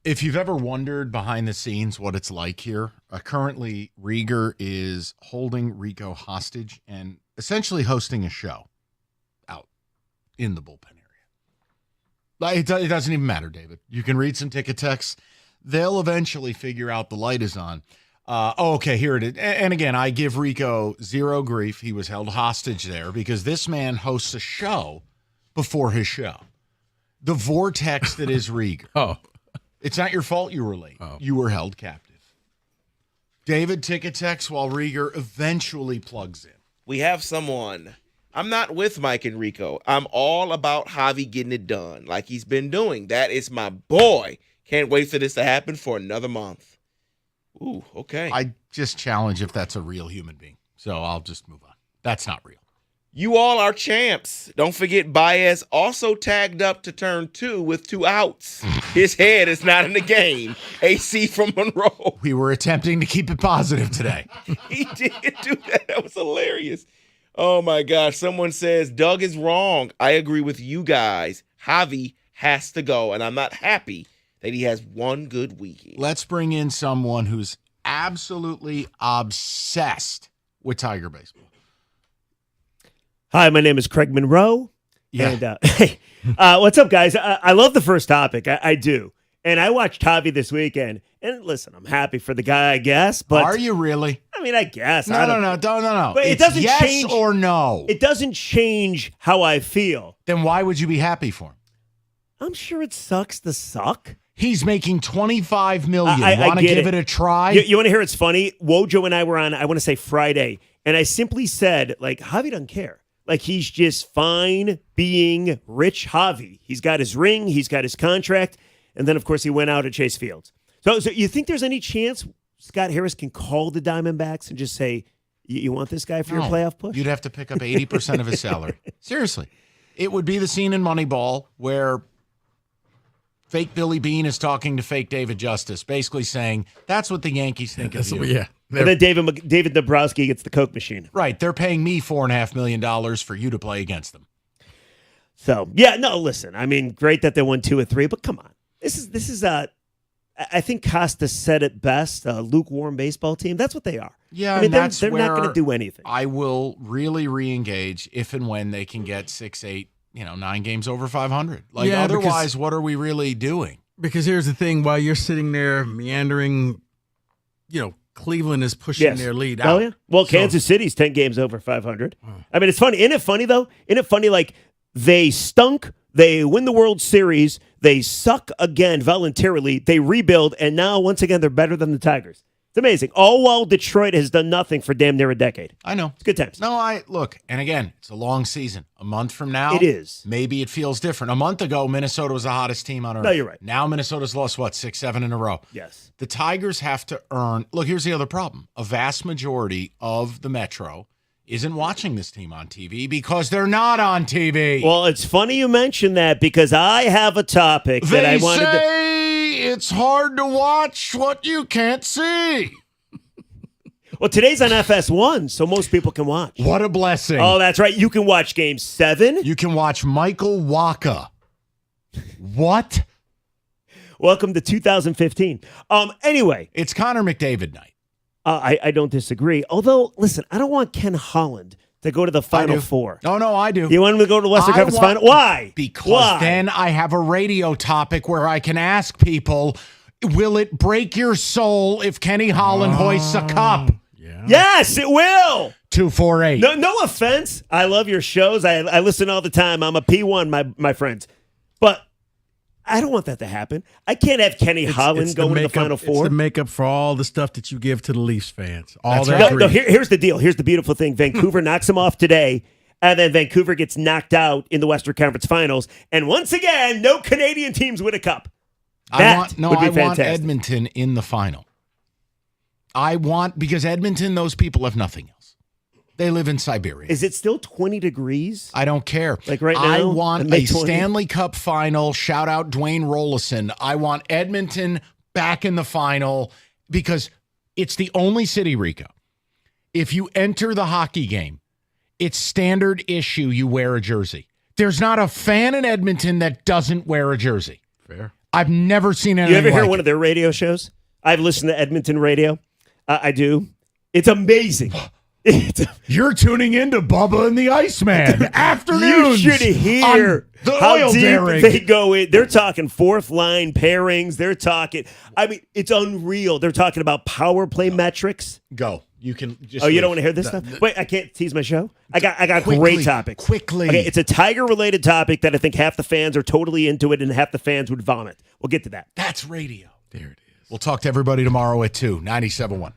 If you've ever wondered behind the scenes what it's like here, currently Rieger is holding Rico hostage and essentially hosting a show out in the bullpen area. It doesn't even matter, David. You can read some ticket texts. They'll eventually figure out the light is on. Okay, here it is. And again, I give Rico zero grief. He was held hostage there because this man hosts a show before his show. The vortex that is Rieger. Oh. It's not your fault you were late. Oh. You were held captive. David, ticket text while Rieger eventually plugs in. We have someone. I'm not with Mike and Rico. I'm all about Javy getting it done like he's been doing. That is my boy. Can't wait for this to happen for another month. Ooh, okay. I just challenge if that's a real human being. So I'll just move on. That's not real. You all are champs. Don't forget Baez also tagged up to turn 2 with 2 outs. His head is not in the game. AC from Monroe. We were attempting to keep it positive today. He did do that. That was hilarious. Oh, my gosh. Someone says, Doug is wrong. I agree with you guys. Javy has to go, and I'm not happy that he has one good weekend. Let's bring in someone who's absolutely obsessed with Tiger baseball. Hi, my name is Craig Monroe. Yeah. And, hey, what's up, guys? I love the first topic. I do. And I watched Javy this weekend. And listen, I'm happy for the guy, I guess. But are you really? I mean, I guess. No. But It's it doesn't yes change or no. It doesn't change how I feel. Then why would you be happy for him? I'm sure it sucks to suck. He's making $25 million. Want to get give it a try? You want to hear it's funny? Wojo and I were on, I want to say Friday, and I simply said, like, Javy doesn't care. Like, he's just fine being rich Javy. He's got his ring. He's got his contract. And then, of course, he went out at Chase Fields. So you think there's any chance Scott Harris can call the Diamondbacks and just say, you want this guy for your playoff push? You'd have to pick up 80% of his salary. Seriously. It would be the scene in Moneyball where fake Billy Beane is talking to fake David Justice, basically saying, that's what the Yankees think of you. Yeah. And then David Dabrowski gets the Coke machine. Right. They're paying me $4.5 million for you to play against them. So, yeah, no, listen. I mean, great that they won 2 of 3, but come on. This is I think Costa said it best, a lukewarm baseball team. That's what they are. Yeah, I mean, and they're not going to do anything. I will really re-engage if and when they can get 6, 8, 9 games over 500. Like, otherwise, what are we really doing? Because here's the thing: while you're sitting there meandering, Cleveland is pushing their lead out. Oh yeah. Well, Kansas City's 10 games over 500. I mean, it's funny. Isn't it funny though? Isn't it funny? Like, they stunk. They win the World Series. They suck again voluntarily. They rebuild, and now once again they're better than the Tigers. It's amazing. All while Detroit has done nothing for damn near a decade. I know. It's good times. No, look, and again, it's a long season. A month from now, it is. Maybe it feels different. A month ago, Minnesota was the hottest team on earth. No, you're right. Now Minnesota's lost, 6, 7 in a row? Yes. The Tigers have to earn. Look, here's the other problem. A vast majority of the Metro isn't watching this team on TV because they're not on TV. Well, it's funny you mention that because I have a topic that I wanted to. They say it's hard to watch what you can't see. Well, today's on FS1, so most people can watch. What a blessing. Oh, that's right. You can watch Game 7. You can watch Michael Waka. What? Welcome to 2015. Anyway. It's Connor McDavid night. I don't disagree. Although, listen, I don't want Ken Holland to go to the Final Four. Oh, no, I do. You want him to go to the Western Conference Final? Why? Because then I have a radio topic where I can ask people, will it break your soul if Kenny Holland hoists a cup? Yes, it will. 248. No offense. I love your shows. I listen all the time. I'm a P1, my friends. But I don't want that to happen. I can't have Kenny Holland going to the Final Four. It's the makeup for all the stuff that you give to the Leafs fans. Here's the deal. Here's the beautiful thing. Vancouver knocks him off today, and then Vancouver gets knocked out in the Western Conference Finals. And once again, no Canadian teams win a cup. I want Edmonton in the final. Because Edmonton, those people have nothing else. They live in Siberia. Is it still 20 degrees? I don't care. Like right now? I want a Stanley Cup final. Shout out Dwayne Rollison. I want Edmonton back in the final because it's the only city, Rico. If you enter the hockey game, it's standard issue you wear a jersey. There's not a fan in Edmonton that doesn't wear a jersey. Fair. I've never seen anything You ever hear like one of their radio shows? I've listened to Edmonton radio. I do. It's amazing. You're tuning into Bubba and the Iceman afternoons. You should hear how deep derrick. they go in. They're talking fourth line pairings. They're talking. I mean, it's unreal. They're talking about power play metrics. Go. You can. Just you don't want to hear this stuff? Wait, I can't tease my show. I got a great topic. Quickly. Okay, it's a Tiger related topic that I think half the fans are totally into it, and half the fans would vomit. We'll get to that. That's radio. There it is. We'll talk to everybody tomorrow at 2, 97.1.